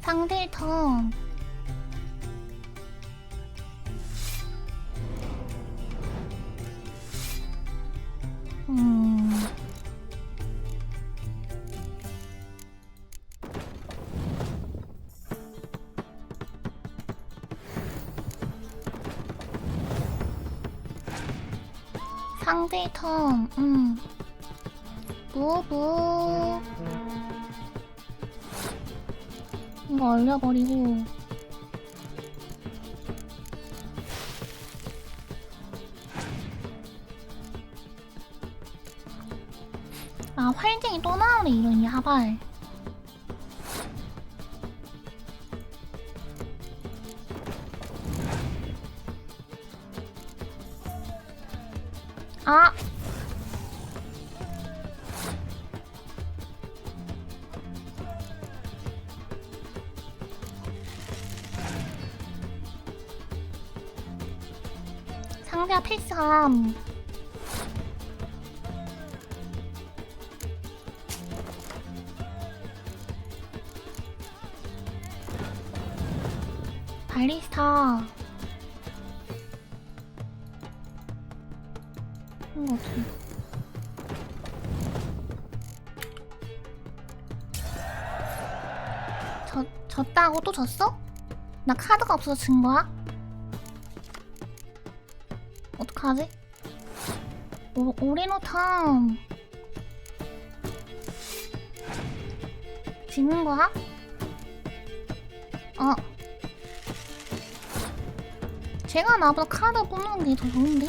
상대의 턴. 상대 턴. 무브. 이거 얼려버리고. 아, 활쟁이 또 나오네, 이런 야발. 아! 상대가 필수함. 발리스타. 이거 어떻게. 졌다고 또 졌어? 나 카드가 없어서 진 거야? 어떡하지? 오레노탐 지는 거야? 제가 나보다 카드 뽑는 게 더 좋은데?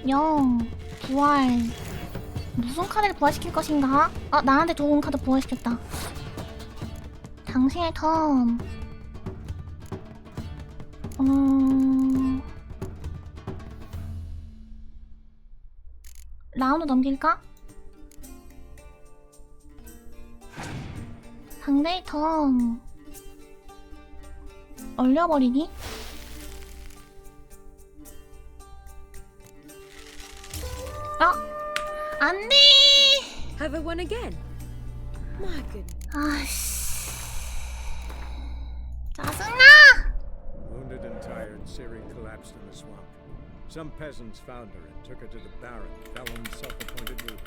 0 부활. 무슨 카드를 부활시킬 것인가? 아, 나한테 좋은 카드 부활시켰다. 당신의 턴. 라운드 넘길까? 상대의 턴. 얼려버리기? 안돼! Have I won again? My goodness. 아씨. 짜증나! Wounded and tired, Ciri collapsed in the swamp. Some peasants found her and took her to the Baron, Felon's self-appointed ruler.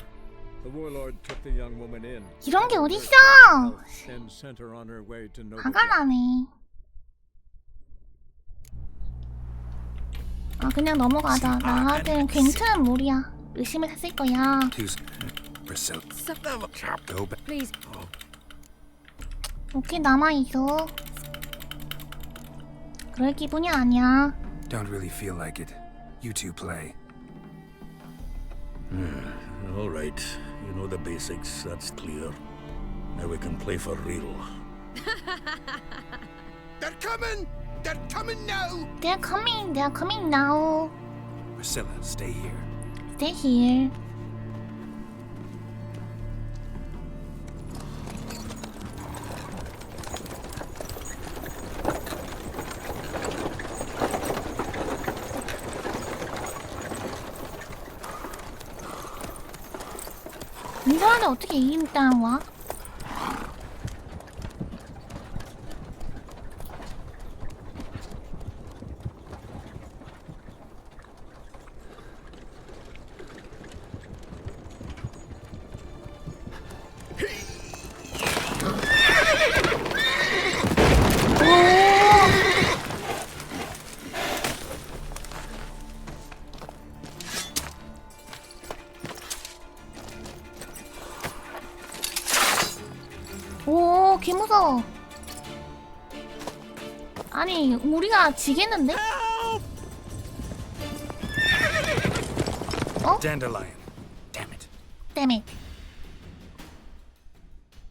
The warlord took the young woman in. 이런 게 어딨어! And sent her on her way to Noble. 화가 나네. 아, 그냥 넘어가자. 나한테는 괜찮은 물이야. 의심을 샀을 거야. Please. 오케이, 남아있어. 그럴 기분이 아니야. Don't really feel like it. You two play. All right. You know the basics. That's clear. Now we can play for real. They're coming! They're coming now! They're coming now. Priscilla, stay here. Stay here. 이 사람들 어떻게 이긴다는 거야? 오, 개 무서워. 아니, 우리가 지겠는데? 어? Dandelion. Damn it. Damn it.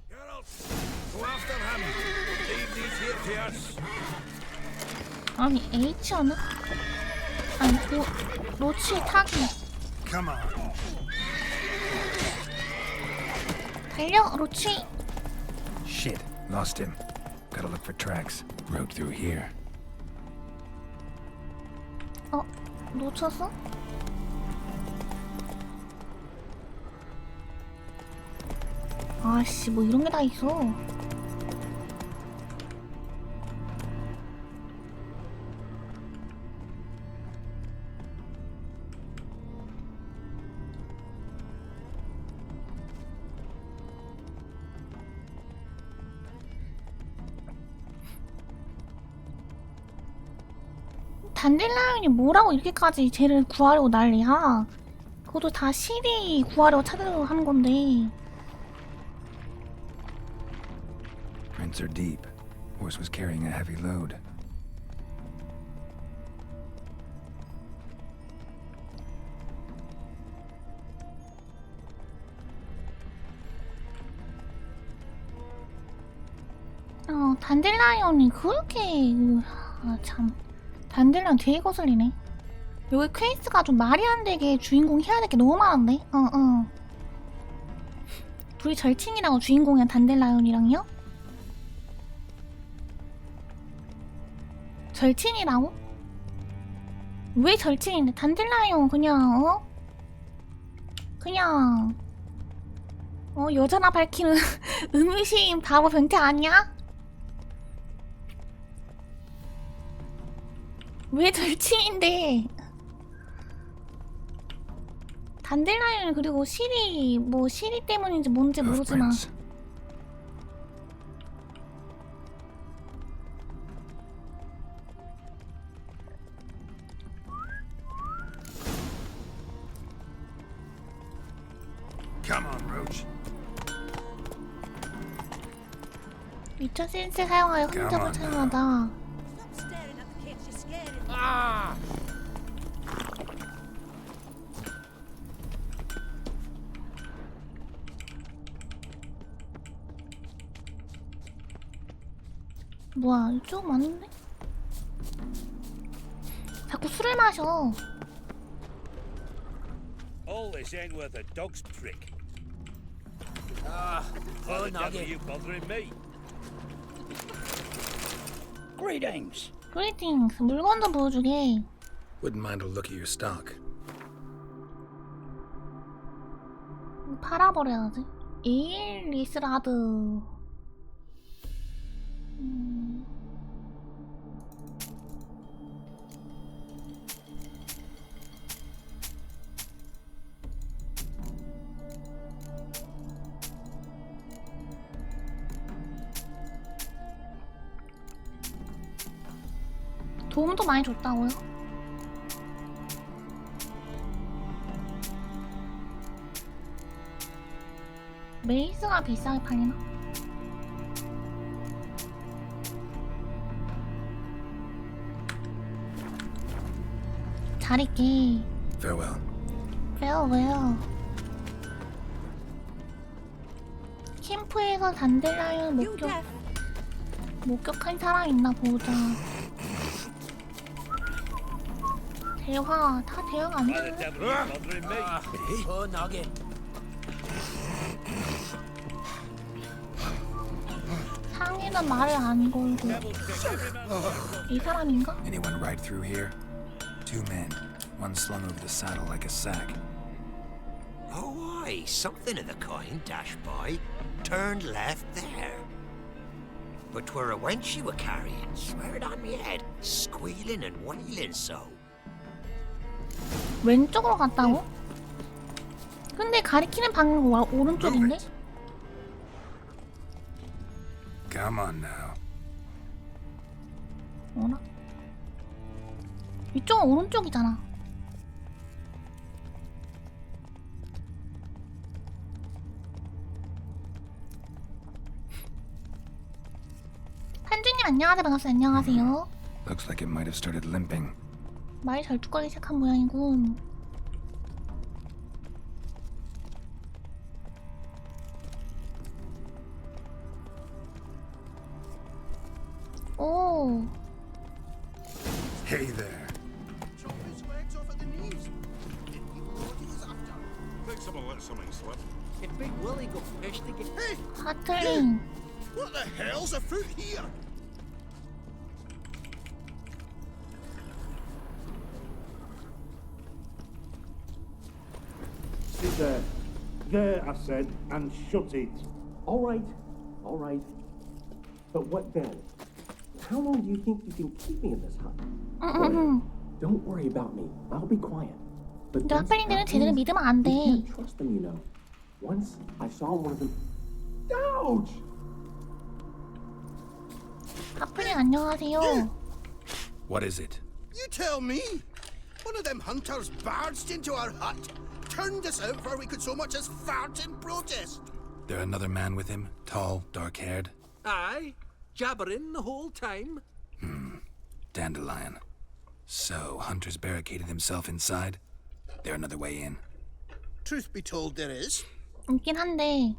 Go after him! Leave these here to us! 아니, H어는? 아니, 로치 타기. Come on. 달려, 로치. Shit. Lost him. Gotta look for tracks. Road through here. 놓쳤어? 아씨, 뭐 이런 게 다 있어. 단딜라이온이 뭐라고 이렇게까지 쟤를 구하려고 난리야? 그것도 다 시리 구하려고 찾으려고 하는 건데. Prints are deep. Horse was carrying a heavy load. 단딜라이온이 그렇게 참 단딜라이온 되게 거슬리네. 여기 퀘스트가 좀 말이 안 되게 주인공 해야 될 게 너무 많은데. 둘이 절친이라고 주인공이랑 단딜라이온이랑요? 절친이라고? 왜 절친인데? 단딜라이온 그냥 그냥 여자나 밝히는 의무심 바보 변태 아니야? 왜 절친인데? 단딜라이온 그리고 시리 시리 때문인지 뭔지 모르지만 위쳐 센스 사용하여 흔적을 사용하다. 뭐야, 이쪽 맞는데? 자꾸 술을 마셔. All this ain't worth a dog's prick. Why the devil are you bothering me? Greetings. Greetings. 물건 좀 보여주게. Wouldn't mind a look at your stock. 팔아버려야지. 에일 리스라드. 도움도 많이 줬다고요? 메이스가 비싸게 팔리나? 잘 있게. Farewell. Farewell. 캠프에서 단딜라이온 목격한 사람 있나 보자. 대화 다 대화가 안 돼. 상의는 말을 안 걸고. 이 사람인가? Anyone ride through here? Two men, one slung over the saddle like a sack. Oh, aye, something of the kind, dash by. Turned left there. But 'twere a wench you were carrying, swear it on me head, squealing and wailing so. 왼쪽으로 갔다고? 근데 가리키는 방향은 오른쪽인데? Come on now. 뭐라? 이쪽은 오른쪽이잖아. 한준님 안녕하세요. 반갑습니다. 안녕하세요. Looks like it might have started limping. 말이 절뚝거리기 시작한 모양이군. 오. Hey there. Think someone let something slip. If Big Willie got fish to get... Hey! 하틀링. What the hell's afoot here? Sit there. There, I said, and shut it. All right. But what then? How long do you think you can keep me in this hut? Don't worry about me. I'll be quiet. But 너 하필인데는 제대로 믿으면 안 돼. you can't trust them, you know. Once I saw one of them. Ouch! 하필인 안녕하세요. What is it? You tell me. One of them hunters barged into our hut, turned us out before we could so much as fart in protest. There another man with him? Tall, dark-haired? Aye, jabbering the whole time. Dandelion. So, Hunter's barricaded himself inside? There another way in? Truth be told, there is. 있긴 한데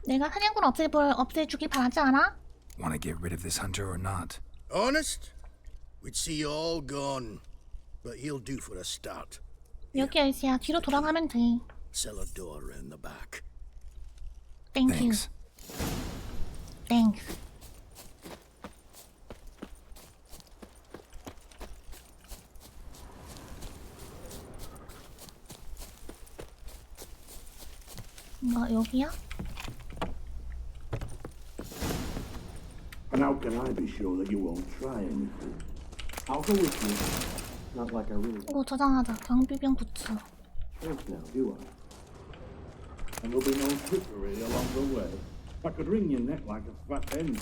내가 사냥꾼 없애주길 바라지 않아? Want to get rid of this hunter or not? Honest? We'd see you all gone. But he'll do for a start. 여기 엘시야. 뒤로 돌아가면 돼. Cellar door around the back. Thank you. Thanks. 여기야? And how can I be sure that you won't try anything? I'll go with you. Not like I really 이거 저장하자. 경비병 굿즈. can't now, do I? And there'll be no trickery along the way. I could wring your neck like a fat hen.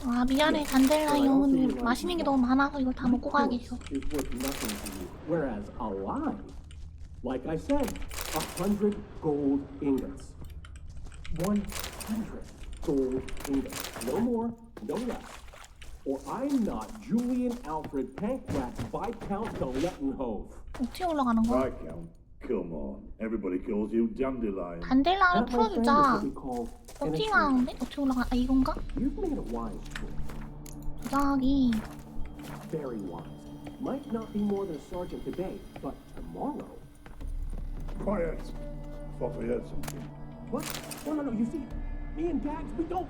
아 미안해 단델라이 오늘 맛있는 게 너무 많아서 이걸 다 먹고 가야겠어. It's worth nothing to you. Whereas alive, like I said, 100 gold ingots. 100 gold ingots. No more, no less. Or I'm not Julian Alfred Pankratz Viscount de Lettenhove. 어떻게 올라가는 거야? Viscount, come on. Everybody calls you Dandelion. 단델라이 풀어주자. 어떻게 가는데? 어떻게 올라가? 아 이건가? You've made a wise choice. 저장하기. Very wise. Might not be more than a sergeant today, but tomorrow. Quiet. Thought we heard something. What? No. You see, me and Dags, we don't.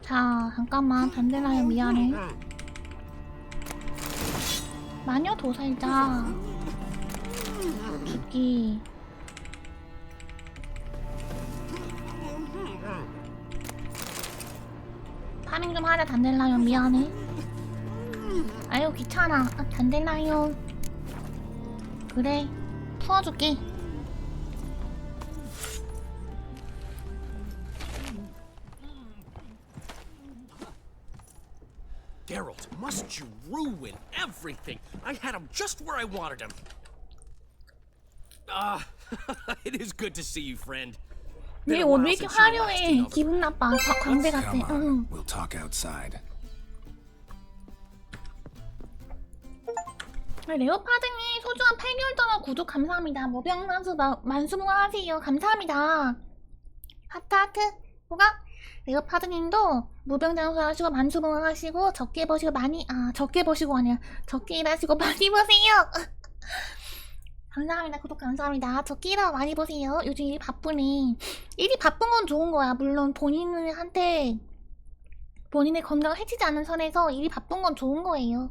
자 잠깐만 단델라이 미안해. 마녀 도살자 죽기. 파밍 좀 하자 단델라이온 미안해. 아유 귀찮아. 아, 단델라이온 그래 풀어줄게. Geralt, must you ruin everything? I had him just where I wanted him. It is good to see you, friend. 왜 오늘 이렇게 화려해? 기분 나빠. 광대 같아. Come on, we'll talk outside. 레오파드님 소중한 8개월 동안 구독 감사합니다. 무병만수 만수무강하세요. 감사합니다. 하트. 뭐가? 레오파드님도 무병장수 하시고 만수무강하시고 적게 버시고 많이 적게 버시고 아니야 적게 일하시고 많이 버세요. 감사합니다. 구독 감사합니다. 적게 일하고 많이 버세요. 요즘 일이 바쁘네. 일이 바쁜 건 좋은 거야. 물론 본인의 건강을 해치지 않는 선에서 일이 바쁜 건 좋은 거예요.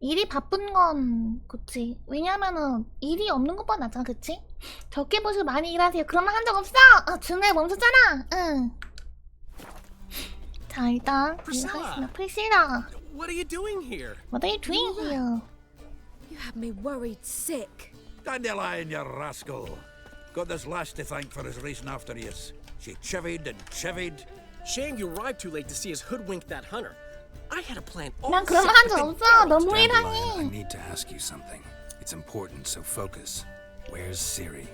일이 바쁜 건 그치. 왜냐면은 일이 없는 것보다 낫잖아. 그치? 적게 버시고 많이 일하세요. 그런 말 한 적 없어. 중간에 멈췄잖아. 응. 자 일단 하겠습니다. 프리실라. What are you doing here? What are you doing here? You had me worried sick. Dandelion, you rascal. Got this lass to thank for his racing after you. She chivied and chivied. Shame you arrived too late to see us hoodwink that hunter. I had a plan all 난 그런 말 한 적 없어. 너무 Dandelion, I 이상해. need to ask you something. It's important, so focus. Where's Ciri?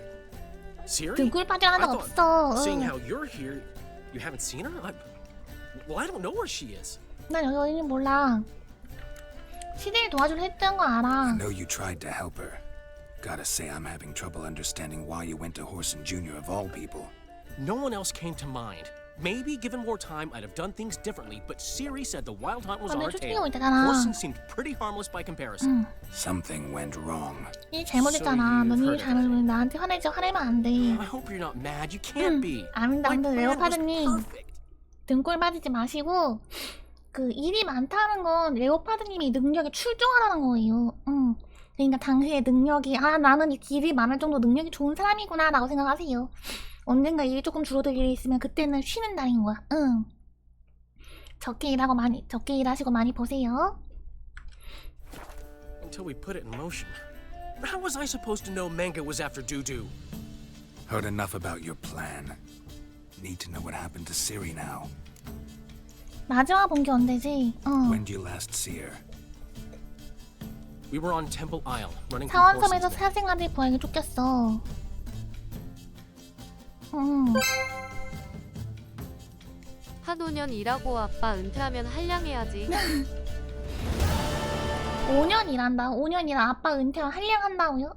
Ciri? 등골 빠질 한 적 I 없어. thought, seeing how you're here, you haven't seen her? Well, I don't know where she is. 난 여기 어딘지 몰라. 시대를 도와주려 했던 거 I 알아. know you tried to help her. Gotta say, I'm having trouble understanding why you went to Horson Jr. of all people. No one else came to mind. Maybe given more time, I'd have done things differently, but Ciri said the wild hunt was 근데 our 쫓기고 tale. 있잖아. Horson seemed pretty harmless by comparison. Something went wrong. 일 잘못했잖아. 넌 일 잘못하면 나한테 화내면 안 돼. I hope you're not mad. You can't be. 아닙니다. My 근데 plan was 레오파드님 perfect. 등골 빠지지 마시고 그 일이 많다는 건 레오파드님이 능력이 출중하다는 거예요. 그러니까 당시의 능력이 나는 이 일이 많을 정도 능력이 좋은 사람이구나 라고 생각하세요. 언젠가 일이 조금 줄어들 일이 있으면 그때는 쉬는 날인 거야. 적게 일하시고 많이 버세요. Until we put it in motion. How was I supposed to know Manga was after Dudu? Heard enough about your plan. Need to know what happened to Ciri now. 마지막 본 게 언제지? When did you last see her? We were on Temple Isle, running from horses. 사원섬에서 사생아들 부하에게 쫓겼어. 한 5년 일하고 아빠 은퇴하면 한량해야지. 5년 일한다. 5년 일하 아빠 은퇴하면 한량한다고요?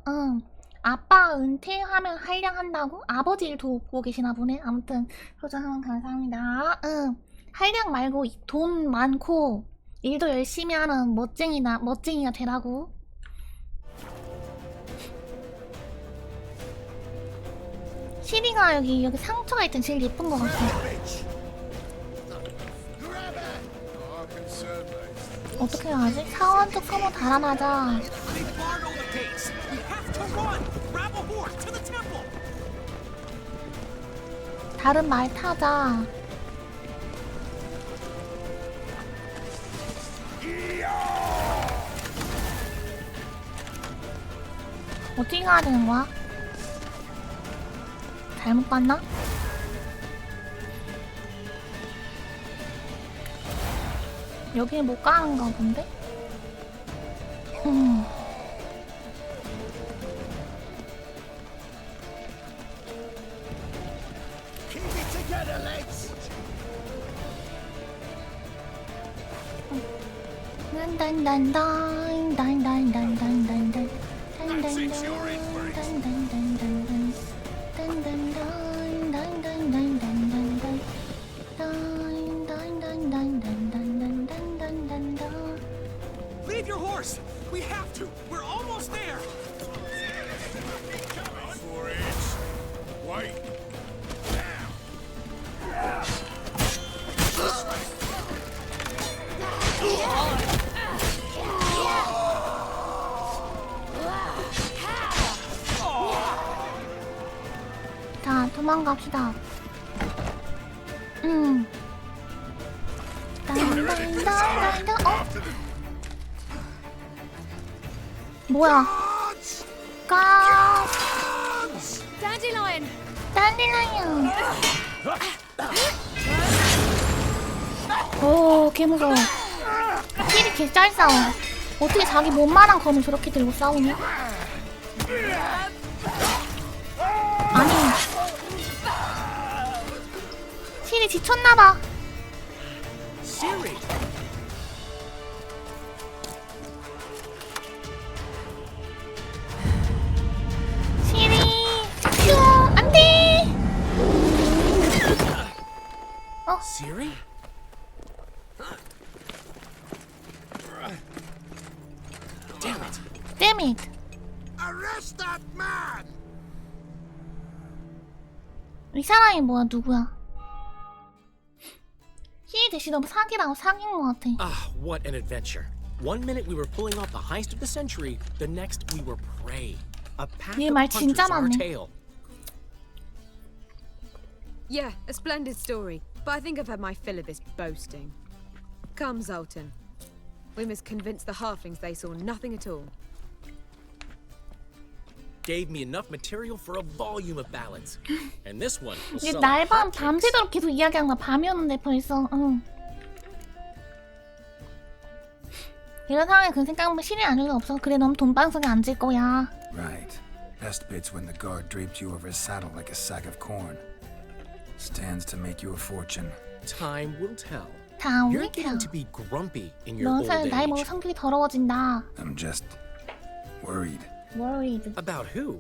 아빠 은퇴하면 한량한다고? 아버지 일 돕고 계시나 보네. 아무튼 표정 감사합니다. 한량 말고 돈 많고 일도 열심히 하는 멋쟁이가 되라고. 시리가 여기 상처가 있던 제일 예쁜 것 같아. 어떻게 하지? 사원 쪽 서버 달아나자. 다른 말 타자. 어떻게 가야 되는 거야? 잘못 봤나? 여기에 못 가는가 본데? Leave your horse! We have to! We're almost there! 4-inch. White. 자, 도망갑시다. 뭐야? Dandelion! 딴딜라이언. 오, 개 무서워. 힐이 개 잘 싸워. 어떻게 자기 몸만한 검을 저렇게 들고 싸우냐? 아니, 힐이 지쳤나봐. Ciri! 시리, 슈, 안 돼! Ciri? Damn it! Damn it! Arrest that man! 이 사람이 뭐야, 누구야? 힐 대신 너무 사귄 것 같아. Ah, what an adventure. One minute we were pulling off the heist of the century, the next we were prey. A pack 얘 of 말 hunters 진짜 on our 많네. tail. Yeah, a splendid story, but I think I've had my fill of this boasting. Come, Zoltan. We must convince the halflings they saw nothing at all. Gave me enough material for a volume of ballads. And this one will 이게 sell 날밤 hotcakes. 밤새도록 계속 이야기한 거야. 밤이었는데 벌써. 이런 상황에 그 생각하면 실이 아닐 리 없어. 그래, 넌 돈방석에 앉을 거야. Right. Best bit's when the guard draped you over his saddle like a sack of corn. Stands to make you a fortune. Time will tell. 다 You're 우리 getting 켜. to be grumpy in your 넌 old 사실 나이 age. 먹어 성격이 더러워진다. I'm just worried. Worried. About who?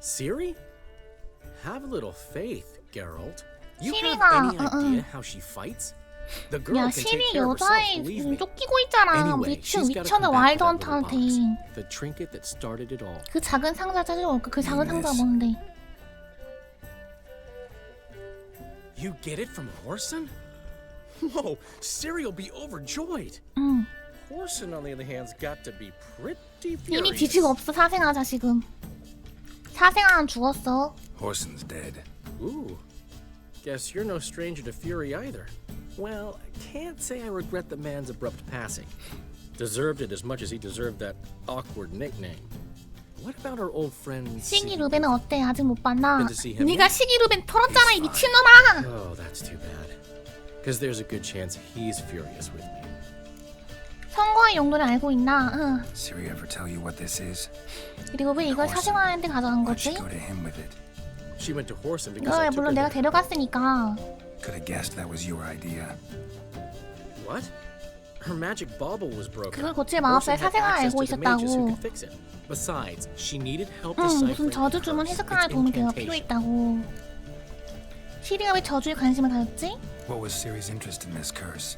Ciri? Have a little faith, Geralt. You have 시리가, any idea how she fights? The girl 야, can take 실이 care of herself, 여자애 believe me. 쫓기고 있잖아. Anyway, she's gotta 위쳐는 come back 와일드 for that little 헌터한테. box. The trinket that started it all. 그 작은 상자 찾으러 올까? 그 작은 상자가 뭔데? You get it from Horson? Whoa, Ciri'll be overjoyed. Horson, on the other hand's got to be pretty 이미 furious. 지지가 없어 사생아 자식은. 사생아는 죽었어. Horson's dead. Ooh, guess you're no stranger to fury either. Well, I can't say I regret the man's abrupt passing. Deserved it as much as he deserved that awkward nickname. What about our old friend 시기 루벤은 어때? 아직 못 봤나? Good to see him. 네가 시기 루벤 털었잖아 이 미친놈아. Oh, that's too bad. Because there's a good chance he's furious with me. 선거의 용도를 알고 있나? 응. Ciri ever tell you what this is? 그리고 왜 이걸 사생아한테 가져간 거지? Go to him with it. She went to Horson because I 이걸 took 물론 her 내가 there. 데려갔으니까. Could have guessed that was your idea. What? Her magic bauble was broken. 그걸 고칠 마법사의 사생아를 알고 있었다고. Besides, she needed help 응, 무슨 deciphering 저주 주문 해석하는 도움이 되어 필요했다고. 시리가 왜 저주에 관심을 가졌지? What was Ciri's interest in this curse?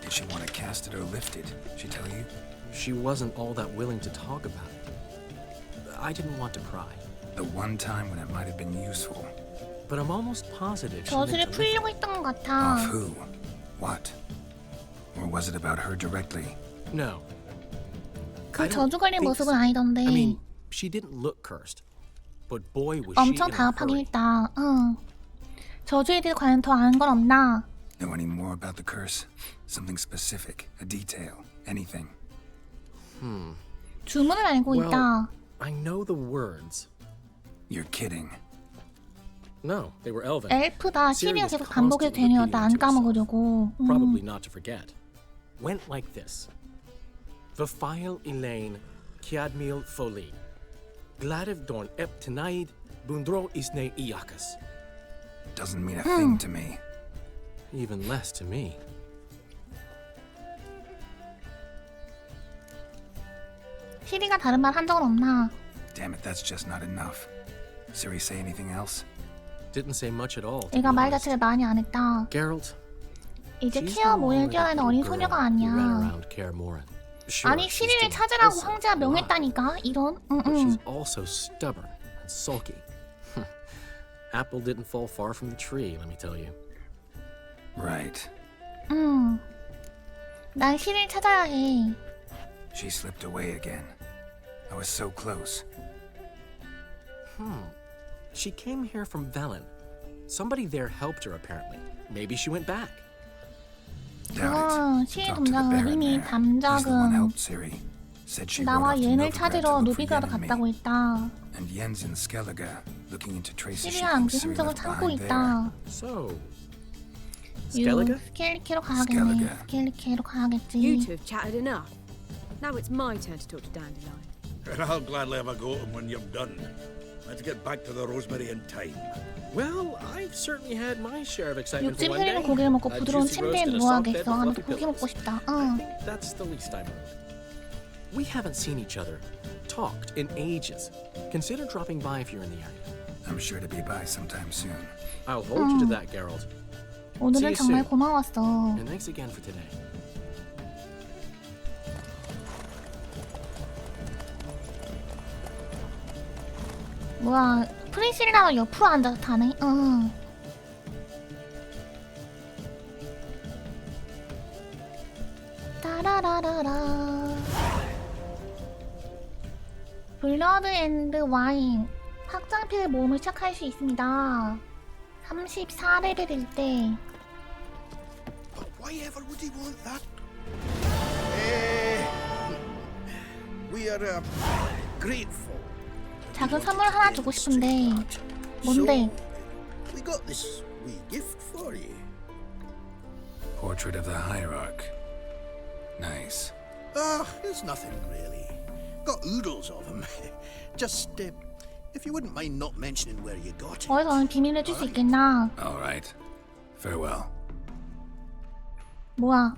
Did she want to cast it or lift it? She tell you? She wasn't all that willing to talk about it. I didn't want to pry. The one time when it might have been useful. But I'm almost positive she 저주를 meant to 풀려고 했던 것 같아. Of who? What? Or was it about her directly? No. 그 저주 걸린 모습은 아니던데. I mean, she didn't look cursed. But boy was she 엄청 in a 다급하긴 hurry. 했다. 응. 저주에 대해 과연 더 아는 건 없나? Know any more about the curse? Something specific, a detail, anything? 주문을 알고 Well, 있다. I know the words. You're kidding. No, they were Elven. 엘프다. Ciri 시리가 was 계속 반복해도 constantly 되네요. 나 안 repeating to herself. 까먹으려고. Probably not to forget. Went like this. Vafile Elaine, Kiadmil Foli. Gladiv Dorn Ep Tenaid, Bundro Isne Iakas. Doesn't mean a thing to me. Even less to me. 시리가 다른 말 한 적은 없나? Damn it, that's just not enough. Ciri say anything else? Didn't say much at all. to 얘가 be 말 honest. 자체를 많이 안 했다. Geralt. 이제 she's 키어 no 모일 longer 뛰어다니는 that 어린 little 소녀가 girl who ran 아니야. around Kaer Morhen. Sure, 아니 she's 시리를 still 찾으라고 impulsive, 황제가 명했다니까. 이런. but 응응. she's also stubborn and sulky. Apple didn't fall far from the tree, let me tell you. Right. 난 시리를 찾아야 해. She slipped away again. I was so close. She came here from Velen. Somebody there helped her, apparently. Maybe she went back. 그건 시리 동작은 이미 He's the one 담작은 helped Ciri. Said she rode 나와 off to 옌을 Novigrad to 찾으러 look for 노비그라드 Yen and me. 갔다고 했다. And Yen's in Skellige, looking into traces she 시리가 thinks 안긴 Ciri 흔적을 left 찾고 behind there. 있다. So, 스켈리케로 가야겠네. 스켈리케로 가야겠지. You two have chatted enough. Now it's my turn to talk to Dandelion. And I'll gladly have a go at him when you've done. Let's get back to the Rosemary in time. well, I've certainly had my share of excitement for 육즙 one 흐리는 day. 고기를 먹고 A 부드러운 juicy roast 침대에 and a soft bed 누워야겠어. with 아, 나도 fluffy 고기 pillows. 먹고 싶다. I 응. think that's the least I'm owed. We haven't seen each other, talked in ages. Consider dropping by if you're in the area. I'm sure to be by sometime soon. I'll hold you to that, Geralt. 오늘은 See you 정말 soon. 고마웠어. And thanks again for today. 뭐야, 프리실라가 옆으로 앉아서 타네? 응. 따라라라라. 블러드 앤드 와인. 확장팩 모험을 시작할 수 있습니다. 34레벨일 때. Why ever would he want that? We are grateful. 작은 선물 하나 주고 싶은데 뭔데? So, we got this wee gift for you. Portrait of the Hierarch. Nice. Ah, it's nothing really. Got oodles of them. Just, if you wouldn't mind not mentioning where you got it. 어디서 비밀을 줄 수 있겠나? All right. Farewell. 뭐야?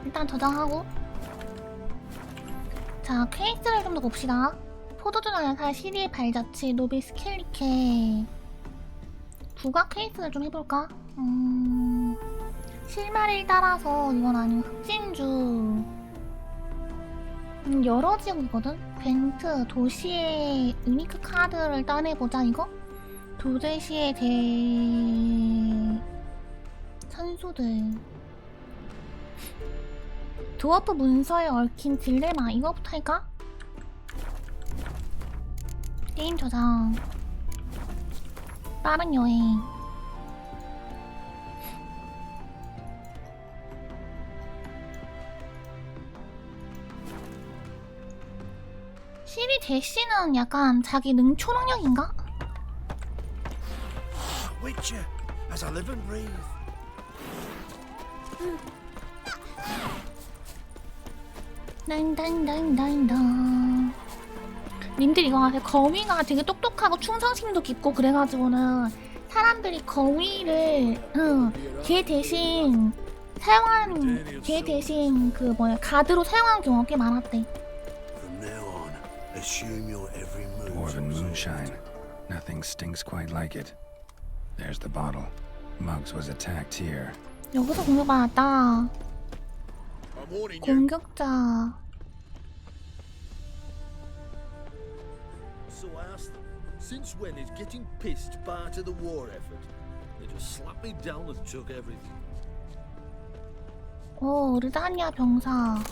일단 저장하고. 자, 케이스를 좀 더 봅시다. 포도주 나야살 시리의 발자취 노비 스켈리케. 부가 케이스를 좀 해볼까? 실마리를 따라서 이건 아니고 흑진주. 여러 지역이거든? 벤트, 도시의 유니크 카드를 따내보자, 이거? 도제시의 선수들. 드워프 문서에 얽힌 딜레마, 이거부터 할까? 게임 저장. 빠른 여행. 시리 대시는 약간 자기 초능력인가? Witcher, as I live and breathe. 딴딴딴딴딴. 님들 이거 아세요? 거위가 되게 똑똑하고 충성심도 깊고 그래가지고는 사람들이 거위를 걔 대신 그 뭐야 가드로 사용하는 경우가 꽤 많았대. More than moonshine. Nothing stinks quite like it. There's the bottle. Muggs was attacked here. 여기서 공격받았다. 공격자. So I asked them, since when is getting pissed part of the war effort? They just slapped me down and took everything. 오, 르다니아 병사.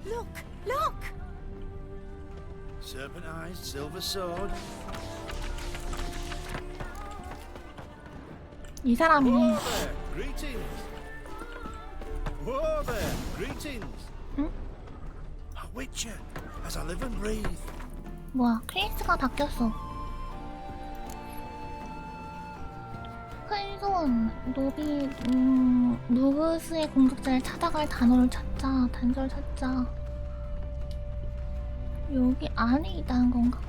Look, look! Serpent eyes, silver sword. 이 사람이네. Whoa there, greetings. Whoa there, greetings. 응? A witcher, as I live and breathe. 뭐야, 케이스가 바뀌었어. 큰손, 노비, 누구스의 공격자를 찾아갈 단어를 찾자, 단서를 찾자. 여기 안에 있다는 건가?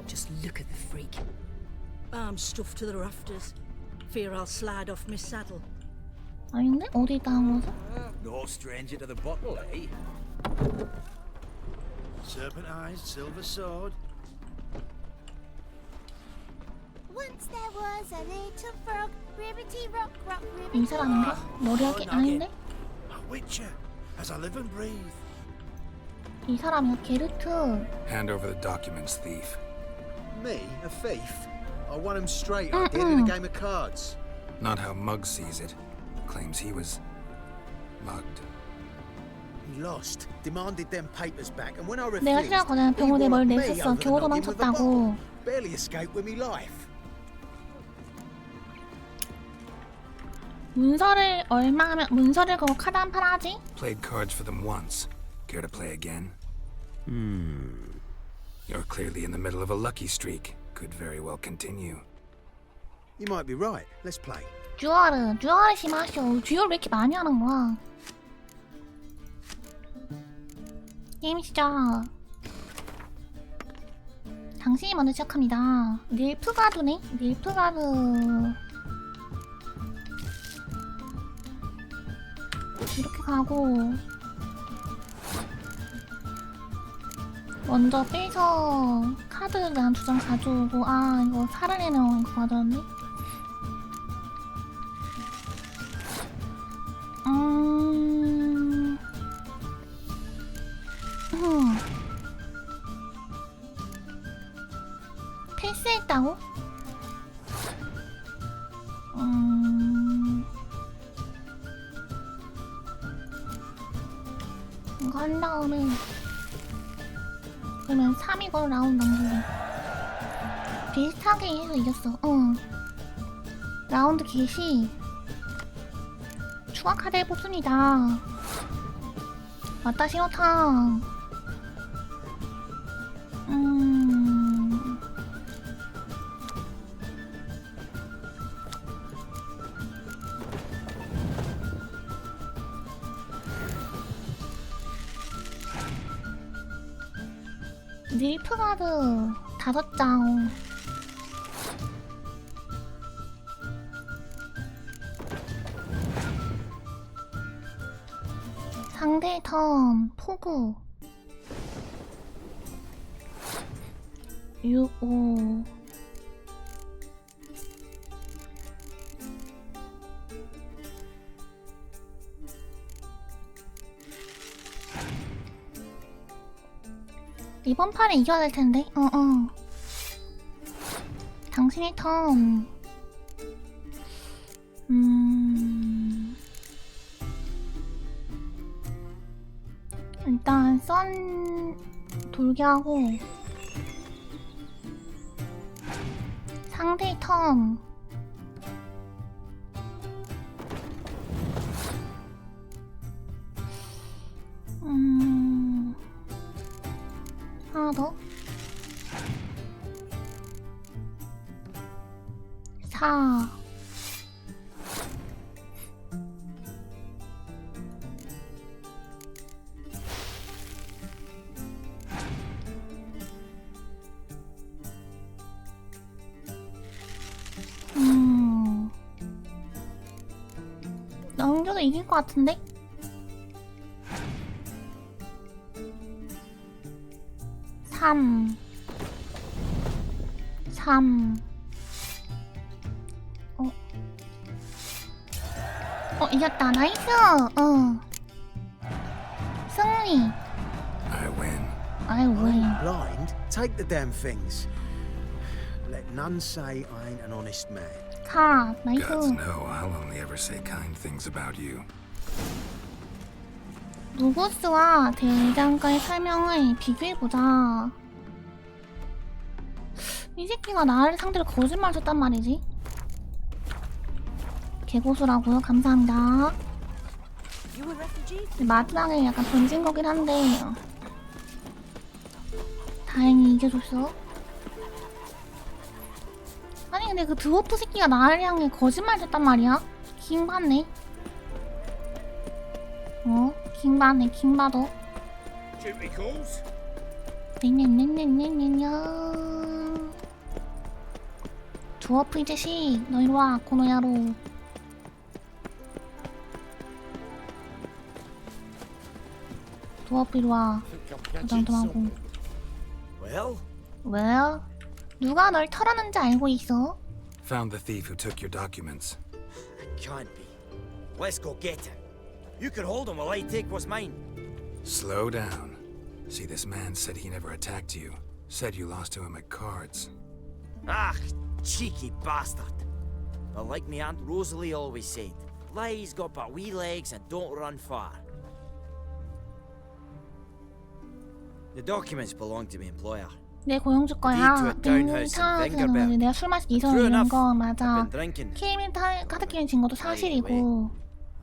Just look at the freak. I'm stuffed to the rafters. Fear I'll slide off my saddle. 아닌데? 어디 있다는 거지? No stranger to the bottle, eh? Serpent eyes, silver sword. Once there was a little frog, ribbity rock rock 이 ribbity. 사람인가? 머리하기 아닌데? A witcher, as I live and breathe. 이 사람이야, 게르트. Hand over the documents, thief. Me, a thief? I won him straight. I did in a game of cards. Not how Muggs sees it. Claims he was mugged. He lost, demanded them papers back, and when I refused, 내가 싫어하거든. 병원에 뭘 냈었어. 겨우 도망쳤다고. barely escaped with me life. 문서를 얼마 하면 문서를 걸고 카드 한 판 하지? Played cards for them once. Care to play again? You're clearly in the middle of a lucky streak. Could very well continue. You might be right. Let's play. 듀얼을 심하셔. 듀얼 왜 이렇게 많이 하는 거야? 게임 시작. 당신이 먼저 시작합니다. 닐프가드네? 닐프가드. 이렇게 가고 먼저 빼서 카드 그냥 2장 가져오고. 아, 이거 살아내는 거 가져왔네? 패스했다고? 이거 한 다음에 그러면 3이고 라운드 넘기기. 비슷하게 해서 이겼어. 라운드 개시. 추가 카드를 뽑습니다. 왔다 신호탕. 닐프가드 5장. 상대의 턴 포구. 65 이번 판에 이겨야 될 텐데. 당신의 턴. 일단 선 돌게 하고 상대의 턴. 하나 더. 4 넘겨도 이길 것 같은데? 3 이겼다. 나이스. 승리. I win. I win. Blind? Take the damn things. Let none say I ain't an honest man. 4 나이스. Gods know I'll only ever say kind things about you. 누구스와 대장가의 설명을 비교해보자. 이 새끼가 나를 상대로 거짓말 쳤단 말이지. 개고수라고요? 감사합니다. 마지막에 약간 던진 거긴 한데 다행히 이겨줬어. 아니 근데 그 드워프 새끼가 나를 향해 거짓말 쳤단 말이야? 킹받네. 킹받네. 킹받어. 냐냐냐냐냐냐. 드워프 이 자식 너 이리와 고노야로. 드워프 이리와. 도장도 하고. Well? 누가 널 털었는지 알고 있어? Found the thief who took your documents. Can't be. Let's go get him. You can hold him while I take what's mine. Slow down. See, this man said he never attacked you. Said you lost to him at cards. Ah, cheeky bastard. But like me Aunt Rosalie always said, lies got but wee legs and don't run far. The documents belong to my employer. 내 고용주 거야. 내가 술 마시기 이전에 이런 거 맞아. 게임에 카드 게임 진 것도 사실이고.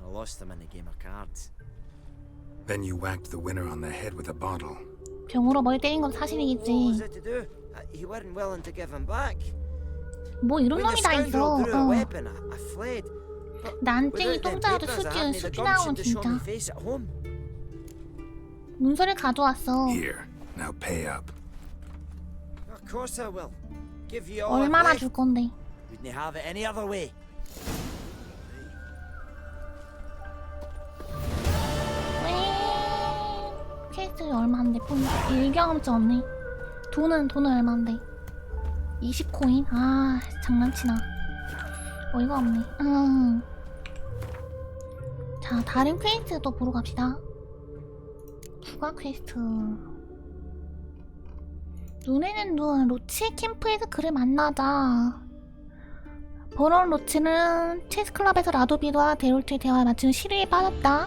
I lost them in a game of cards. Then you whacked the winner on the head with a bottle. 병으로 머리 때린 건 사실이겠지. What was it to do? He weren't willing to give him back. 뭐 이런 놈이 다 있어. Drew a weapon, I fled. 난쟁이 똥자라도 수지 나오면 진짜. 문서를 가져왔어. Here, now pay up. Of course I will. Give you all 얼마나 줄 건데? Wouldn't have it any other way. 퀘스트 얼마인데? 일경험치 없네. 돈은 얼마인데? 20코인? 아 장난치나. 어이가 없네. 자 다른 퀘스트 또 보러 갑시다. 추가 퀘스트. 눈에는 눈. 로치 캠프에서 그를 만나자. 버런 로치는 체스클럽에서 라도비와 데롤트의 대화에 맞추는 시류에 빠졌다.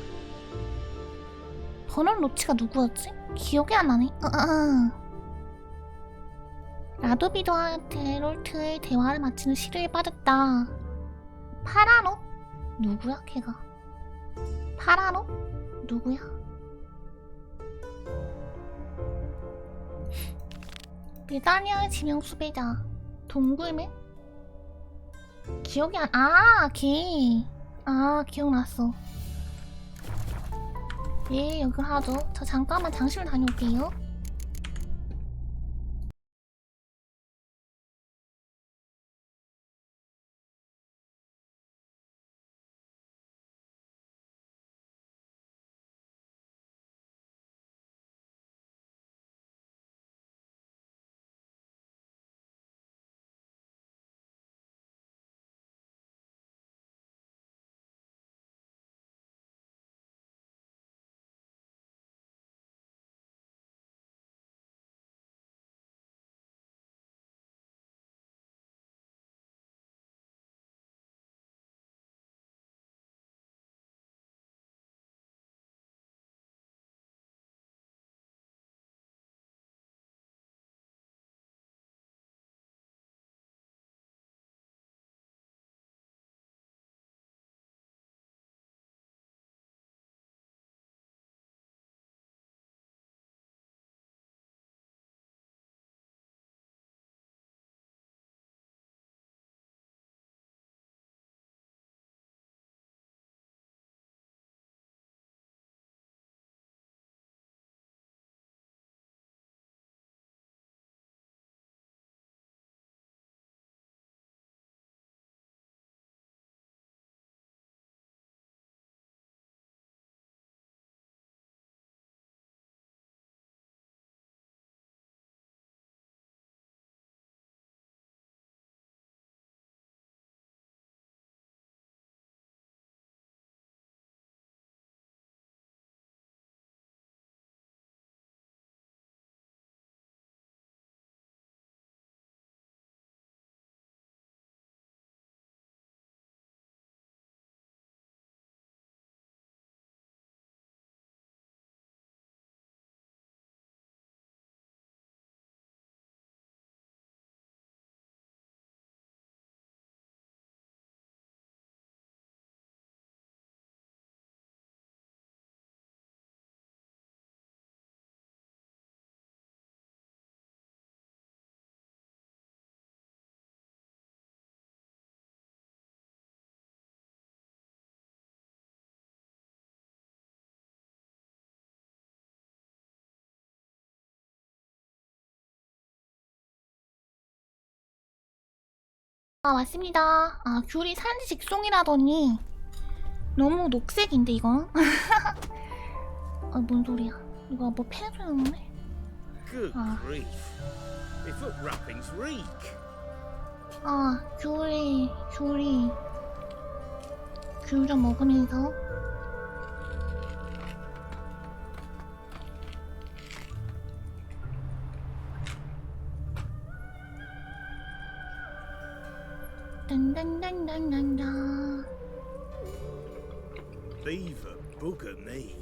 버런 로치가 누구였지? 기억이 안 나네. 라도비와 데롤트의 대화를 마치는 시류에 빠졌다. 파라노? 누구야 걔가? 파라노? 누구야? 브리타니아의 지명 수배자. 동굴맨? 기억이 안... 걔. 기억났어. 예, 여기 하죠. 저 잠깐만 장실 다녀올게요. 아 맞습니다. 아 귤이 산지 직송이라더니 너무 녹색인데 이거? 아 뭔 소리야? 이거 뭐 펜 소리 나네? Good grief. They thought wrappings reek. 아 귤이 귤 좀 먹으면서 딴딴딴딴딴딴 Beaver bugger me.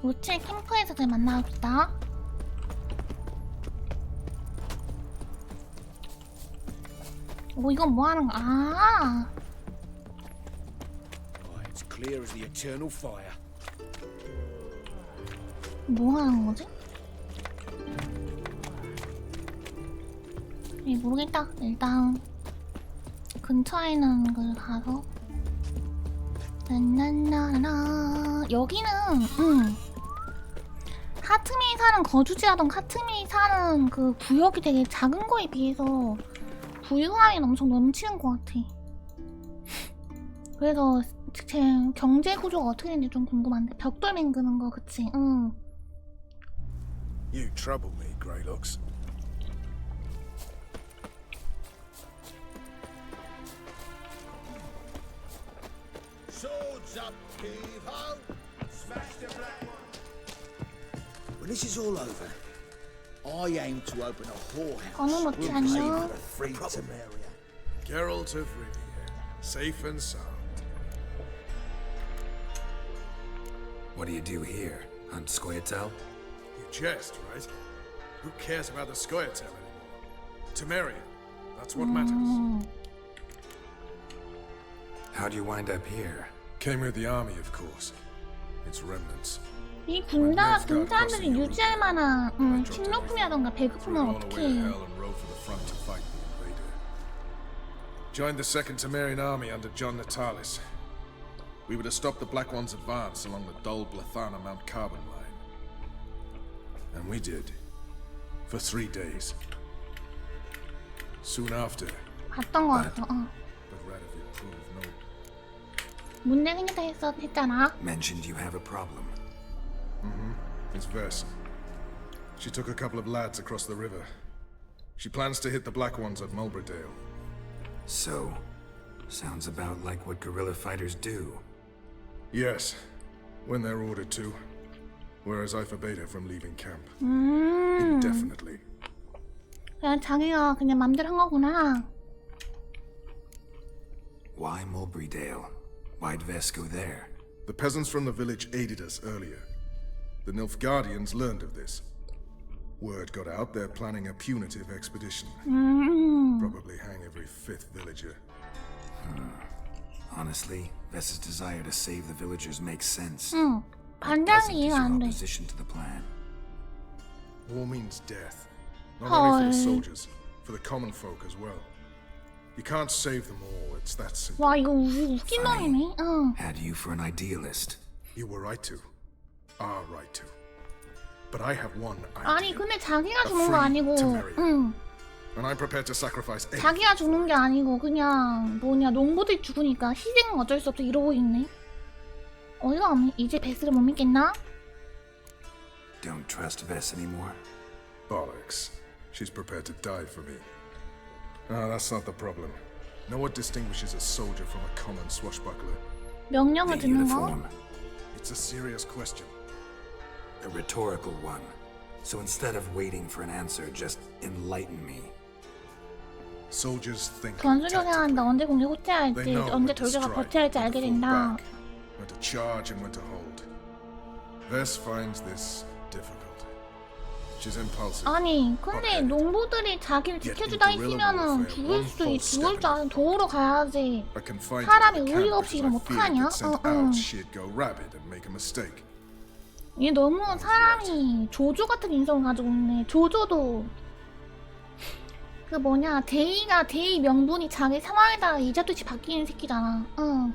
오칠 캠프에서 잘 만나봅시다. 오 이건 뭐 하는 거야? 아 It's clear as the eternal fire. 뭐 하는 거지? 모르겠다. 일단 근처에 있는 걸 가서 나나나나 여기는 카트미 사는 거주지라던 카트미 사는 그 구역이 되게 작은 거에 비해서 부유함이 엄청 넘치는 것 같아. 그래서 제 경제 구조가 어떻게 되는지 좀 궁금한데 벽돌 맹그는 거 그치? 응. You trouble me, Greylocks. Swords up, heave-ho! Smash the black one! When this is all over, I aim to open a whorehouse. 먹지 않냐? Free Temeria. Geralt of Rivia, safe and sound. What do you do here? Hunt Scoia'tael? You jest, right? Who cares about the Scoia'tael anymore? Temeria, that's what matters. How'd you wind up here? Came with the army, of course. Its remnants. 이 군사들이 유지할 만한 식료품이라던가 배급품은 어떻게 해? Joined the Second Temerian Army under John Natalis. We were to stop the Black One's advance along the Dol Blathana Mount Carbon line. And we did. For 3 days. Soon after, 봤던 거 같아. but Radovid proved no. 문제 생겼다 했잖아. Mentioned you have a problem. It's Vers. She took a couple of lads across the river. She plans to hit the Black Ones at Mulberdale. So, sounds about like what guerrilla fighters do. Yes, when they're ordered to. Whereas I forbade her from leaving camp. Indefinitely. 그냥 자기가 그냥 맘대로 한 거구나. Why Mulberrydale? Why'd Vess go there? The peasants from the village aided us earlier. The Nilfgaardians learned of this. Word got out they're planning a punitive expedition. Probably hang every 5th villager. Honestly, Vess's desire to save the villagers makes sense. 반장이 이해가 안 돼. Opposition to the plan. War means death. Not only for the soldiers, for the common folk as well. You can't save them all, it's that simple. 와 이거 웃긴 놈이네. Had you for an idealist. You were right to. Are right to. But I have one idea. 아니 근데 자기가 죽는 거 아니고 And I'm prepared to sacrifice anything. 자기가 죽는 게 아니고 그냥 뭐냐 농부들이 죽으니까 희생은 어쩔 수 없어 이러고 있네. 어이가 없네. 이제 베스를 못 믿겠나? Don't trust Vess anymore? Bollocks. She's prepared to die for me. That's not the problem. Know what distinguishes a soldier from a common swashbuckler? 명령을 듣는 거? It's a serious question. A rhetorical one. So instead of waiting for an answer, just enlighten me. Soldiers think 전술 교생한다. 언제 공격 호퇴해야 할지, 언제 돌격을 버텨야 할지 알게 된다. When to charge and when to hold. Vess finds this difficult. She's impulsive. 아니, 근데 농부들이 자기를 지켜주다 했으면은 죽을 수도 죽을 줄 알면 도우러 가야지. 사람이 의리가 없이 이러면 어떡하냐? 얘 너무 사람이 조조 같은 인성을 가지고 있네. 조조도 그 뭐냐, 데이 명분이 자기 상황에 따라 이자듯이 바뀌는 새끼잖아. 응.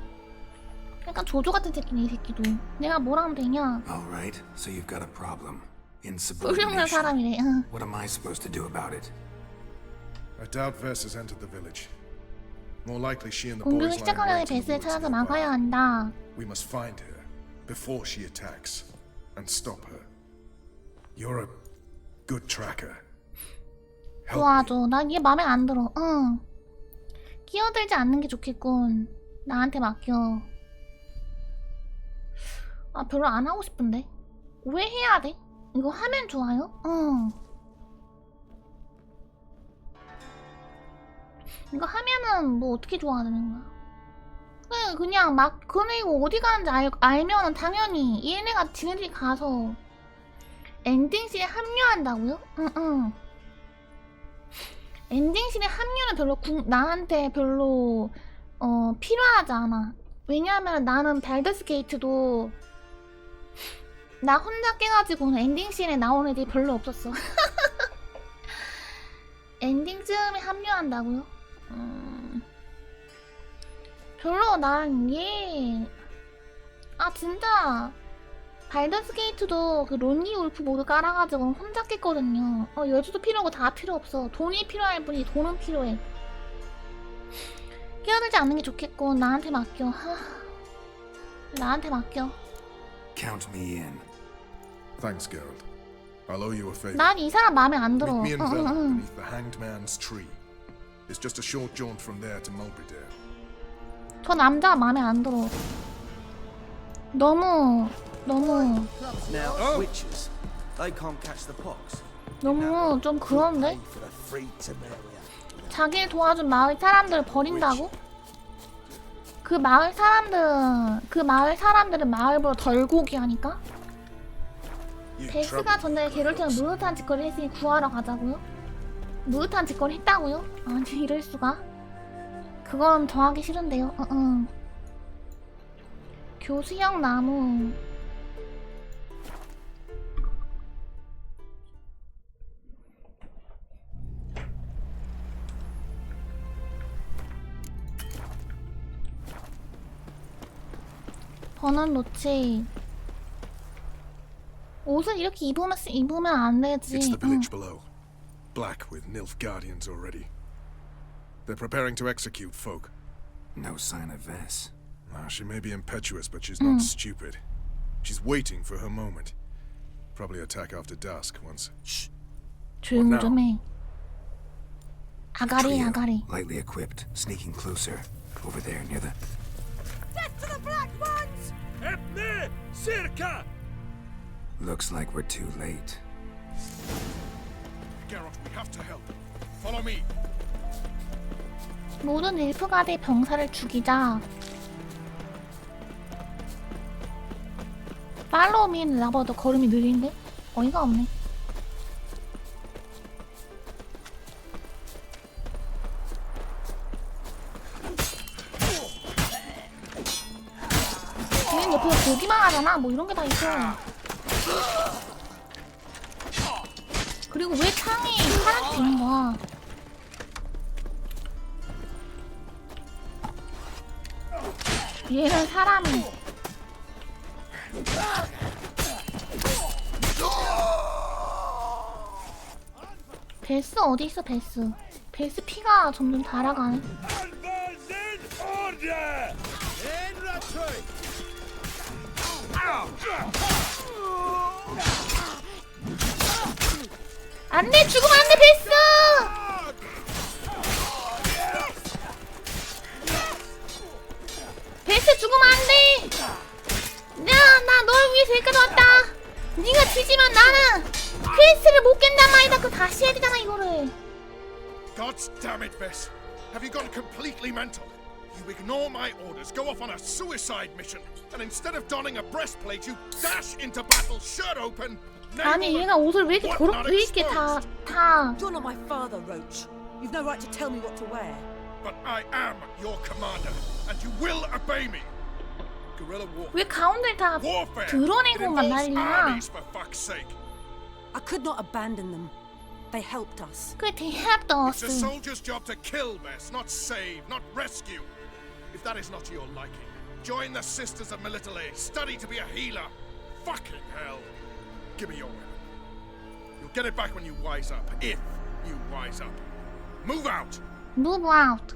약간 조조 같은 새끼네, 이 새끼도. 내가 뭘 하면 되냐? Alright, so you've got a problem. 훌륭한 Insubordination. 사람이래. 응. What am I supposed to do about it? I doubt Vess has entered the village. More likely she and the 공격을 boys lie 시작하기 전에 in wait in the 베스를 woods 찾아서 nearby. 막아야 한다. We must find her before she attacks and stop her. You're a good tracker. 도와줘. 난 이게 마음에 안 들어. 응. 끼어들지 않는 게 좋겠군. 나한테 맡겨. 아, 별로 안 하고 싶은데. 왜 해야 돼? 이거 하면 좋아요? 응. 이거 하면은 뭐 어떻게 좋아하는 거야? 그냥 막 그리고 어디 가는지 알면은 당연히 얘네가 지네들이 가서 엔딩씬에 합류한다고요? 응. 엔딩씬의 합류는 별로 나한테 별로 필요하지 않아. 왜냐하면 나는 발더스 게이트도 나 혼자 깨가지고는 엔딩씬에 나오는 애들이 별로 없었어. 엔딩쯤에 합류한다고요? 별로 난 얘... 아 진짜 발더스 게이트도 그 론리 울프 모드 깔아가지고 혼자 깼거든요. 여주도 필요하고 다 필요 없어. 돈이 필요할 뿐이 돈은 필요해. 끼어들지 않는 게 좋겠고 나한테 맡겨. 나한테 맡겨. Count me in. Thanks, Geralt. I'll owe you a favor. 난 이 사람 마음에 안 들어. Meet me in Velen beneath the Hanged Man's tree. It's just a short jaunt from there to Mulberydale. 저 남자가 마음에 안 들어. 너무 Now, witches, they can't catch the pox. 너무 좀 그런데? 자기를 도와준 마을 사람들을 버린다고? 그 마을 사람들은 마을보다 덜 고기 하니까? 베스가 전에 게롤트가 무릇한 짓거리 했으니 구하러 가자고요? 무릇한 짓거리 했다고요? 아니 이럴 수가? 그건 더 하기 싫은데요. 교수형 나무. 번원 놓지. 옷을 이렇게 입으면 안 되지. It's the village below. Black with Nilf guardians already. They're preparing to execute folk. No sign of Vess. She may be impetuous, but she's not stupid. She's waiting for her moment. Probably attack after dusk once. Shh. 조용 좀 해. 아가리. Lightly equipped, sneaking closer. Over there near the... Death to the black ones! Epne! Circa! Looks like we're too late. Geralt, we have to help. Follow me. 모든 일프가드의 병사를 죽이자. 팔로우미는 나보다 걸음이 느린데? 어이가 없네. 얘는 옆에서 보기만 하잖아. 뭐 이런 게 다 있어. 그리고 왜 창이 파랗게 되는 거야? 얘는 사람이. 베스 어디 있어, 베스? 베스 피가 점점 달아가네. 안돼, 죽으면 안돼, 베스! 베스 죽으면 안돼! 나 널 위해서 여기까지 왔다! 네가 지지면 나는 퀘스트를 못 깬단 말이다. 그럼 다시 해야 되잖아, 이거를. God damn it, Vess. Have you gone completely mental? You ignore my orders, go off on a suicide mission, and instead of donning a breastplate, you dash into battle, shirt open. 아니 얘가 옷을 왜 이렇게 왜 이렇게 다. You're not my father, Roach. You've no right to tell me what to wear. But I am your commander, and you will obey me. Guerrilla warfare. 왜 가운데 다 드러내고만 난리야? I could not abandon them. They helped us. 그래, they helped us. It's a soldier's job to kill, Bess, not save, not rescue. If that is not to your liking, join the Sisters of Melitele. Study to be a healer. Fucking hell. Give me your weapon. You'll get it back when you wise up. If you wise up. Move out. Move out.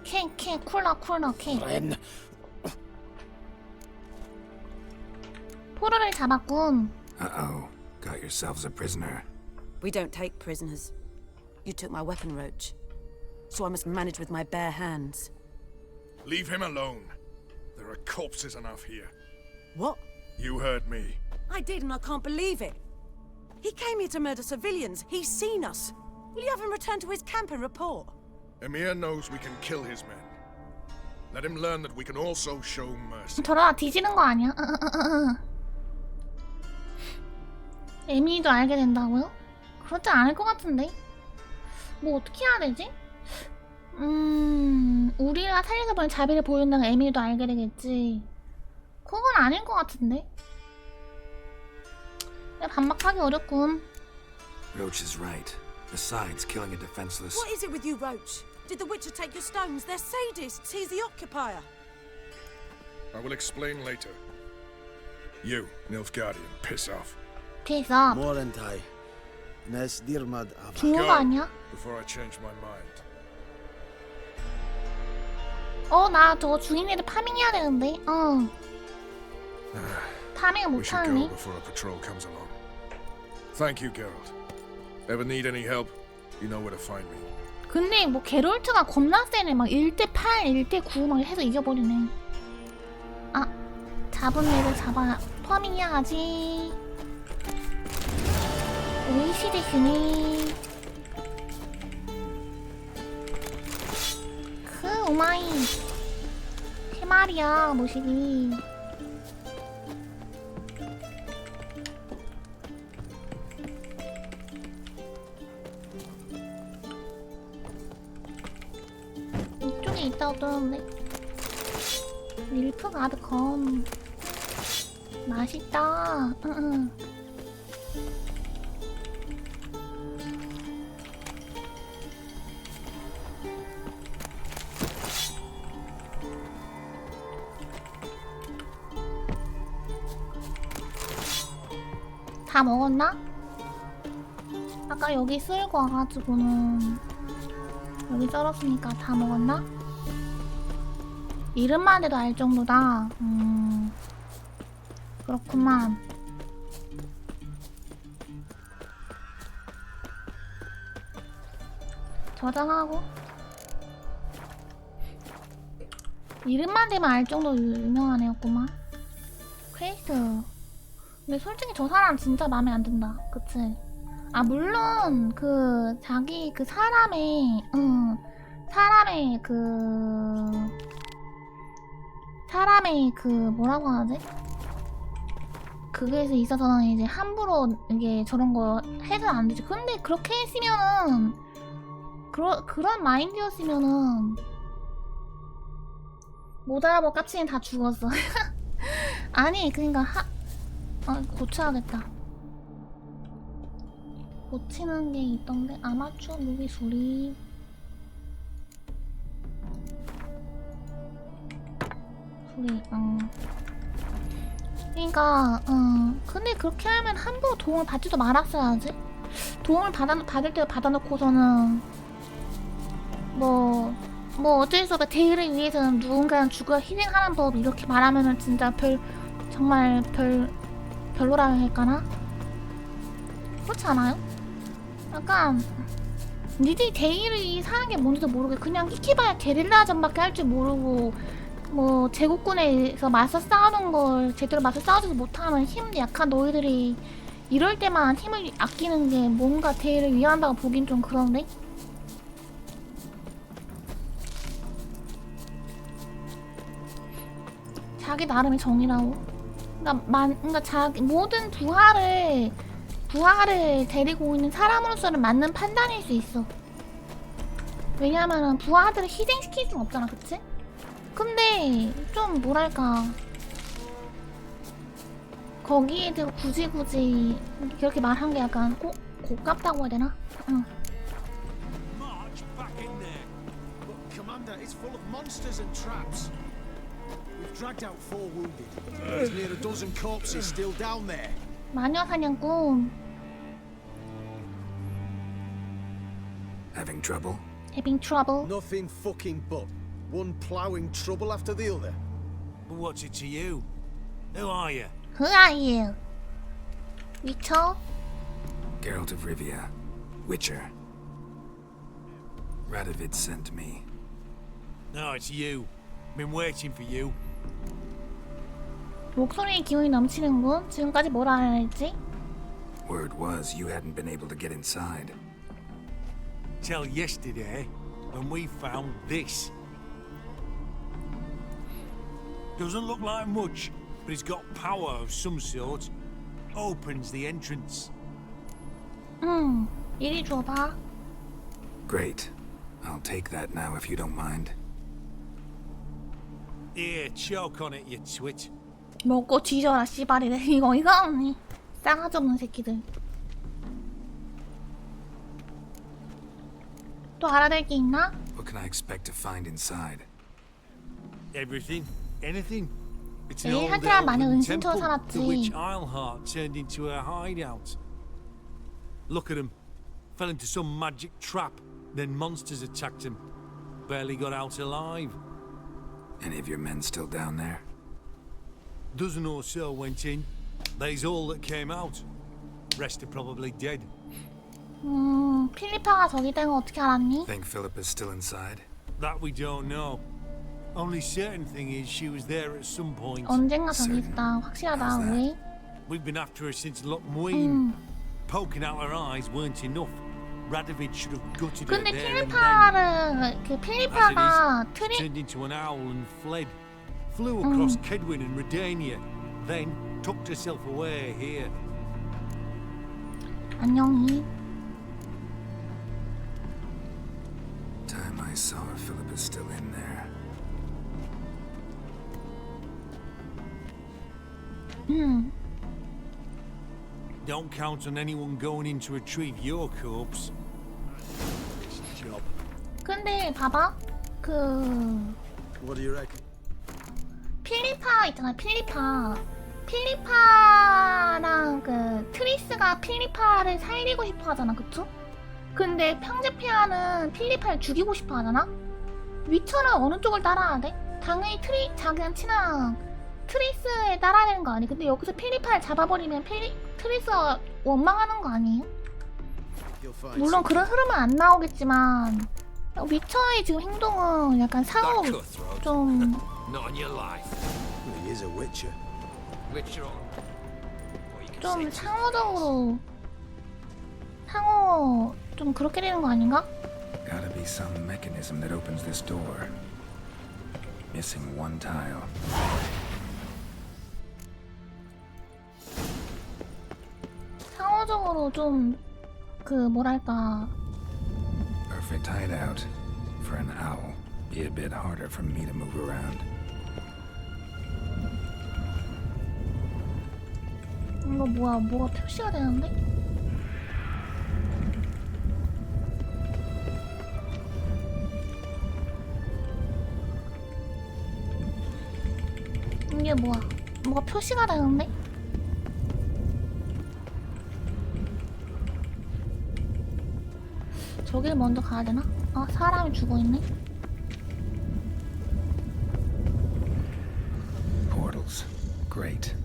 캔 쿨러 캔. 포로를 잡았군. Uh-oh. Got yourselves a prisoner. We don't take prisoners. You took my weapon, Roach. So I must manage with my bare hands. Leave him alone. There are corpses enough here. What? You heard me. I did, and I can't believe it. He came here to murder civilians. He's seen us. Will you have him return to his camp and report? Emir knows we can kill his men. Let him learn that we can also show mercy. 저러다 뒤지는 거 아니야? 에미도 알게 된다고요? 그렇지 않을 것 같은데? 뭐 어떻게 해야 되지? 우리가 살려서 보낸 자비를 보여준다고 에미도 알게 되겠지. 그건 아닐 것 같은데? 반박하기 어렵군. Roach is right. Besides killing a defenseless... What is it with you, Roach? Did the Witcher take your stones? They're sadists. He's the occupier. I will explain later. You, Nilfgaardian, piss off. Piss off. Morentai. Nes dirmad ava. 중요한 거 아니야? Before I change my mind. 나 저거 주인애들 파밍해야 되는데. 파밍을 We should go 못하네. before a patrol comes along. Thank you, Geralt. Ever need any help? You know where to find me. 근데 뭐 게롤트가 겁나 세네. 막 1대8, 1대9 막 해서 이겨버리네. 잡은 애를 잡아 파밍해야지. 오이시 데스네. 오마이. 세 마리야 모시기. 이쪽에 있다고 떠는데. 밀프 가드건 맛있다. 응. 다 먹었나? 아까 여기 쓸고 와가지고는 여기 썰었으니까 다 먹었나? 이름만 해도 알 정도다. 그렇구만. 저장하고 이름만 되면 알 정도로 유명한 애였구만. 퀘스트. 근데 솔직히 저 사람 진짜 마음에 안 든다. 그치? 물론 그 자기 그 사람의 그 뭐라고 하지? 그게서 있어서는 이제 함부로 이게 저런 거 해서 안 되지. 근데 그렇게 했으면은 그런 마인드였으면은 못 알아볼 까치는 다 죽었어. 아니 그니까 고쳐야겠다. 고치는 게 있던데. 아마추어 무비 소리. 그니까 근데 그렇게 하면 함부로 도움을 받지도 말았어야지. 도움을 받을 때 받아놓고서는 뭐 어쩔 수 없어. 대의를 위해서는 누군가는 죽어 희생하는 법 이렇게 말하면은 진짜 정말 별로라 할까나? 그렇지 않아요? 약간 니들이 대의를 위해 사는 게 뭔지도 모르게 그냥 키키바야 게릴라전밖에 할 줄 모르고 뭐 제국군에서 맞서 싸우는 걸 제대로 맞서 싸우지도 못하는 힘도 약한 너희들이 이럴 때만 힘을 아끼는 게 뭔가 대의를 위한다고 보긴 좀 그런데? 자기 나름의 정의라고? 그러니까 자기 모든 부하를 데리고 있는 사람으로서는 맞는 판단일 수 있어. 왜냐면은 부하들을 희생시킬 순 없잖아, 그치? 근데 좀 뭐랄까 거기에 대해 굳이 그렇게 말한 게 약간 고깝다고 해야 되나? 응. But Commander, it's full of monsters and traps. We've dragged out 4 wounded. There's near a dozen corpses still down there. 마녀 사냥꾼. Having trouble? Having trouble? Nothing fucking but. One ploughing trouble after the other. But what's it to you? Who are you? Who are you? 위쳐? Geralt of Rivia. Witcher. Radovid sent me. No, it's you. Been waiting for you. 목소리에 기운이 넘치는군. 지금까지 뭘 알아야 할지. Word was you hadn't been able to get inside. Till yesterday, when we found this. Doesn't look like much, but it's got power of some sort. Opens the entrance. 이리 줘봐. Great. I'll take that now if you don't mind. Here, choke on it, you twit. 먹고 뒤져라 씨발이래. 이거 없니? 싸가지 없는 새끼들. 또 알아낼 게 있나? What can I expect to find inside? Everything, anything. It's an 에이, old 한테랑 많은 elven 은신처 temple. The witch 살았지. Isleheart turned into a hideout. Look at him. Fell into some magic trap. Then monsters attacked him. Barely got out alive. Any of your men still down there? Dozen or so went in. They's all that came out. Rest are probably dead. 필리파가 저기 있다는 거 어떻게 알았니? Think Philip is still inside? That we don't know. Only certain thing is she was there at some point. 언젠가 저기 있다. 확실하다. 왜? We've been after her since Lochmuin. Poking out her eyes weren't enough. Radovid should have gutted her 근데 there and then. 필리파를 그 필리파가 She turned into an owl and fled. Flew across Kedwin and Redania. Then tucked herself away here. 안녕히. Time I saw her, Philip is still in there. Don't count on anyone going in to retrieve your corpse. It's a job. 근데 봐봐. What do you reckon? 필리파 있잖아. 필리파랑 그 트리스가 필리파를 살리고 싶어 하잖아. 그쵸? 근데 평제피아는 필리파를 죽이고 싶어 하잖아? 위쳐는 어느 쪽을 따라야 돼? 당연히 자기랑 친한 트리스에 따라야 되는 거 아니? 근데 여기서 필리파를 잡아버리면 트리스가 원망하는 거 아니에요? 물론 그런 흐름은 안 나오겠지만 위쳐의 지금 행동은 약간 상호 좀 Not on your life. He is a witcher. Witcher or 좀 상호적으로 상호 좀 그렇게 되는 거 아닌가? Gotta be some mechanism that opens this door. Missing one tile. 상호적으로 좀 그 뭐랄까 Perfect hideout for an owl. Be a bit harder for me to move around. 이거 뭐가 표시가 되는데? 이게 뭐가 표시가 되는데? 저길 먼저 가야 되나? 아, 사람이 죽어있네? Portals. Great.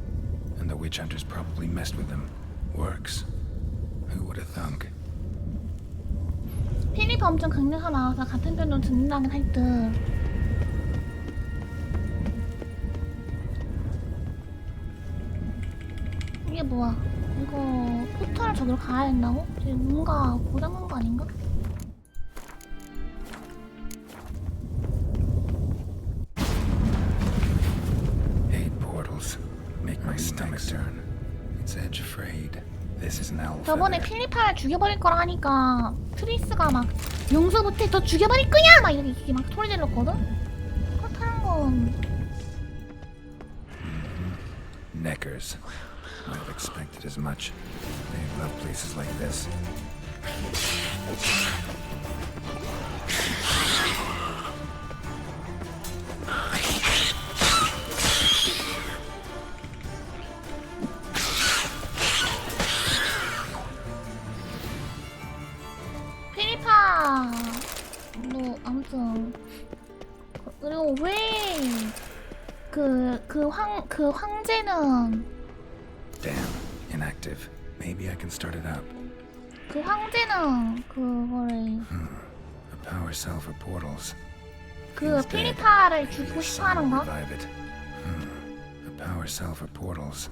And the witch hunters probably messed with them. Works. Who would have thunk? 필리파 엄청 강력한 나와서 같은 편으로 듣는다긴 할 듯. 이게 뭐야? 이거 포털 저기로 가야 된다고? 지금 뭔가 고장난 거 아닌가? Make my stomach turn. It's edge frayed. This is an owl. 저번에 필리파를 죽여버릴 거라 하니까 트리스가 막 용서 못해 더 죽여버릴 거냐 막 이렇게 막 소리 질렀거든? 그렇다는 건 Neckers. I've expected as much. They love places like this. 피리파 뭐 아무튼 그리고 왜 그 황제는 Damn, inactive. Maybe I can start it up. 그 황제는 그거를 A power cell for portals. 그 피리파를 죽이고 싶어 하는 거? Revive it. A power cell for portals.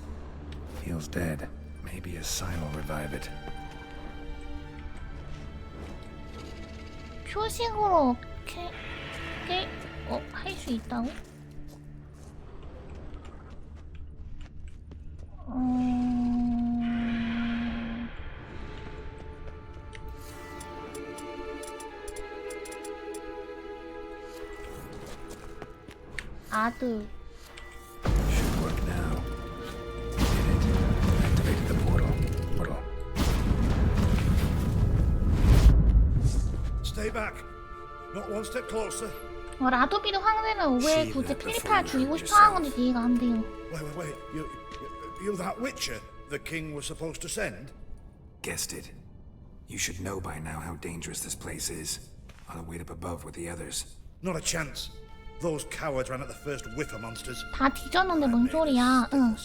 Feels dead. Maybe a sign will revive it. 표식으로 할 수 있다고? 아드. Should work now. Did it. Activated the portal. Stay back. Not one step closer. 라도비드 황제는 왜 굳이 피리파를 죽이고 싶어 하는 건지 이해가 안 돼요. Wait. You that Witcher the king was supposed to send? Guessed it. You should know by now how dangerous this place is. I'll wait up above with the others. Not a chance. Those cowards ran at the first whiff of monsters. 다 뒤졌는데 뭔 소리야? 응.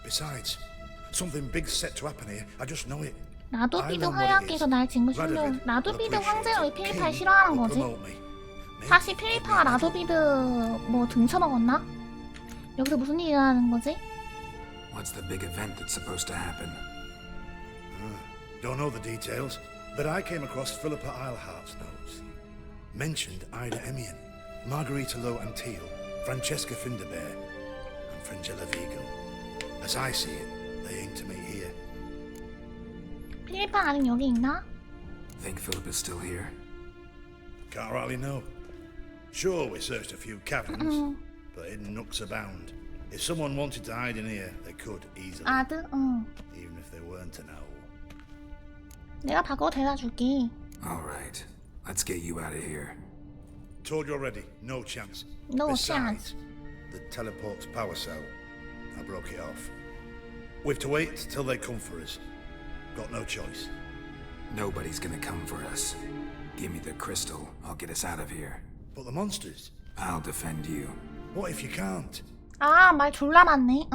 Besides, something big's set to happen here. I just know it. 라도비드 화약께서 날 징그신들 라도비드 황제가 왜 피리파를 싫어하는 거지? 사실 피리파가 라도비드 뭐 등쳐먹었나? 여기서 무슨 일이 일어나는 거지? What's the big event that's supposed to happen? Don't know the details, but I came across Philippa Eilhart's notes. Mentioned Ida Emian, Margarita Low Antil, Francesca Finderbear, and Frangella Vigo. As I see it, they aim to meet here. 피리파 아직 여기 있나? Think Philippa's still here? Can't rightly know. Sure, we searched a few caverns, but hidden nooks abound. If someone wanted to hide in here, they could easily. 아드? 응. Even if they weren't to know. 내가 밖으로 데려다 줄게. All right. Let's get you out of here. Told you already, no chance. No Besides, chance. The teleport's power cell. I broke it off. We've to wait till they come for us. Got no choice. Nobody's gonna come for us. Give me the crystal. I'll get us out of here. But the monsters? I'll defend you. What if you can't? 아, 말 졸라 많네.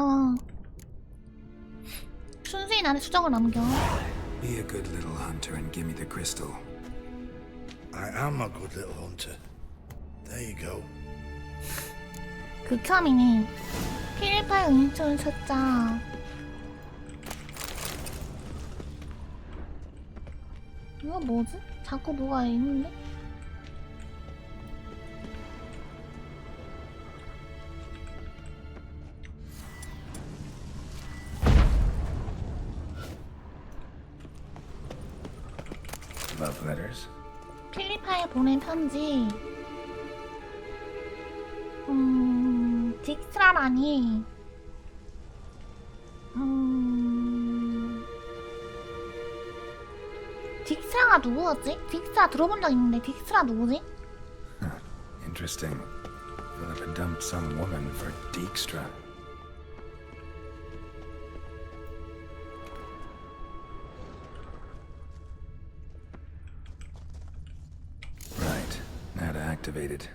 순수히 나는 수정을 넘겨. Be a good little hunter and give me the crystal. I am a good little hunter. There you go. 극혐이네. 피리파의 은인처럼 찾자. 이거 뭐지? 자꾸 뭐가 있는데? Love letters. 필리파에 보낸 편지. 딕스라라니. 딕스라가 누구였지? 딕스라 들어본 적 있는데 딕스라 누구지? Interesting. Philippa dumped some woman for Dijkstra. Right. Now to activate it.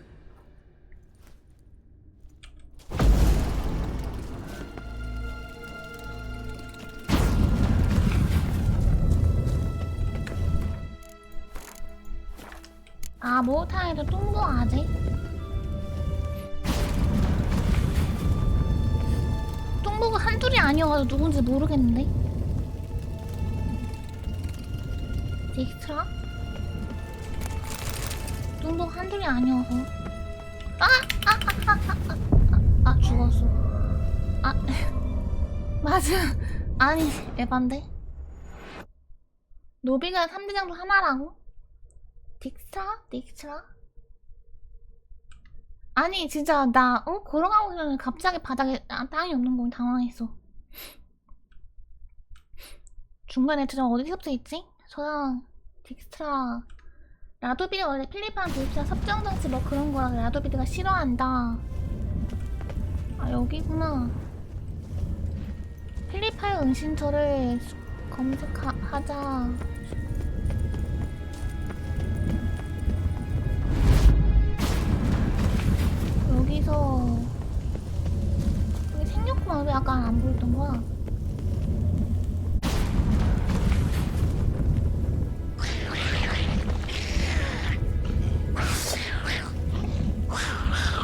아, 목욕탕에도 뚱보아지? 뚱보가 한둘이 아니어가지고 누군지 모르겠는데? 딕스라? 뚱보가 한둘이 아니어서 죽었어. 맞아. 아니, 에반데? 노비가 3대장도 하나라고? 딕스라? 아니 진짜 나 걸어가고 있는데 갑자기 바닥에 땅이 없는 거 당황했어. 중간에 저장 어디서부터 있지? 저장 딕스트라 라도비드 원래 필리판 딕스트라 섭정정치 뭐 그런 거라 라도비드가 싫어한다. 아 여기구나. 필리파의 은신처를 검색하자. 여기서 여기 생겼구만. 왜 아까 안 보였던 거야?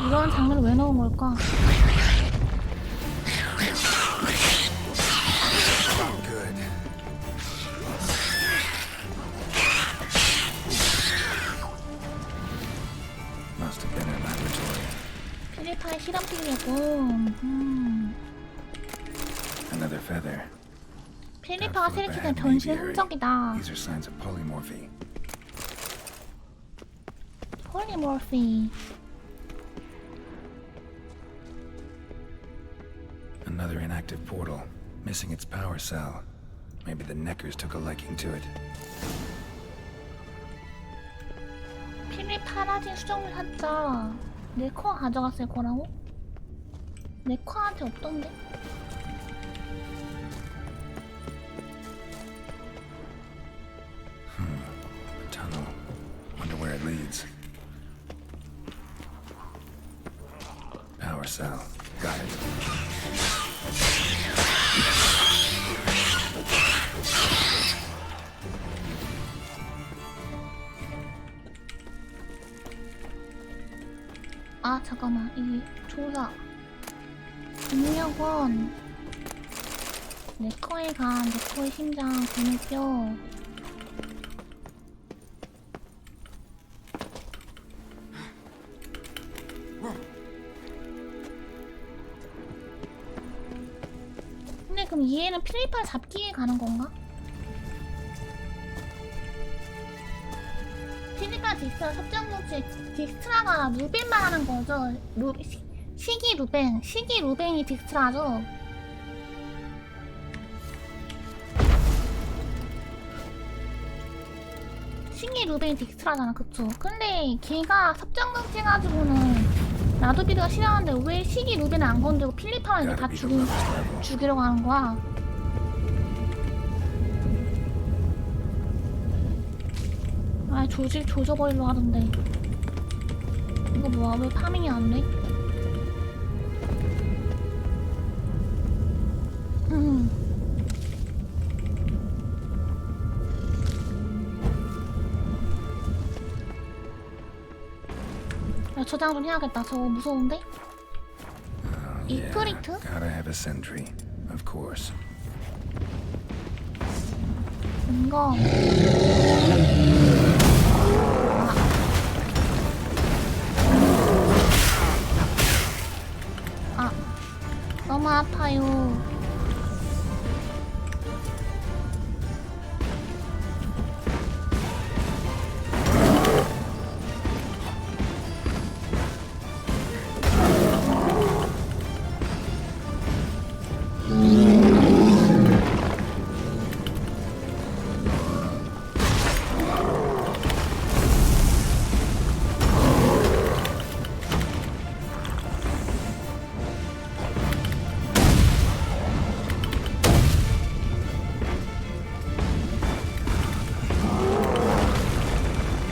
이런 장면을 왜 넣은 걸까? 필리파의 실험실이었군. Another feather. 필리파가 세력시킨 변신의 흔적이다. These are signs of polymorphy. 폴리모피. Another inactive portal, missing its power cell. Maybe the Neckers took a liking to it. 필리파라진 수정을 샀자. 내 코어 가져갔을 거라고? 내 코어한테 없던데? Tunnel. Wonder where it leads. Power cell. Got it. 아 잠깐만 이 조사 능력원 내 코에 간 내 코의 심장 근육뼈 근데 그럼 얘는 필리파를 잡기에 가는 건가? 필리파 딕스트라 섭정정치 딕스트라가 루벤만 하는 거죠. 시기 루벤이 딕스트라죠. 시기 루벤이 딕스트라잖아, 그쵸? 근데 걔가 섭정정치 해가지고는 라도비드가 싫어하는데 왜 시기 루벤을 안 건들고 필리파만 이렇게 다 죽이려고 하는 거야? 아 조직 조져버리려 하던데. 이거 뭐야? 왜 파밍이 안 돼? 야 저장 좀 해야겠다. 저거 무서운데? 이프리트? Gotta have a sentry, of course. 이거 아 너무 아파요.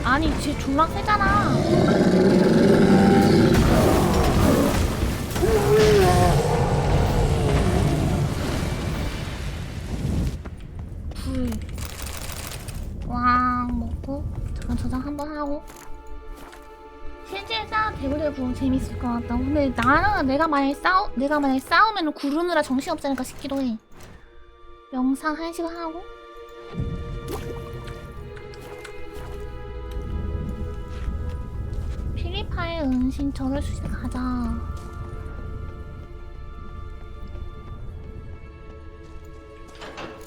아니 쟤 졸라 세잖아. 불 왕 먹고 잠깐 저장 한번 하고. 실제 싸움 대구대 구르면 재밌을 것 같다. 근데 나는 내가 만약에 싸우면 구르느라 정신 없자니까 싶기도 해. 영상 1시간 하고. 필리파의 은신처를 수색하자.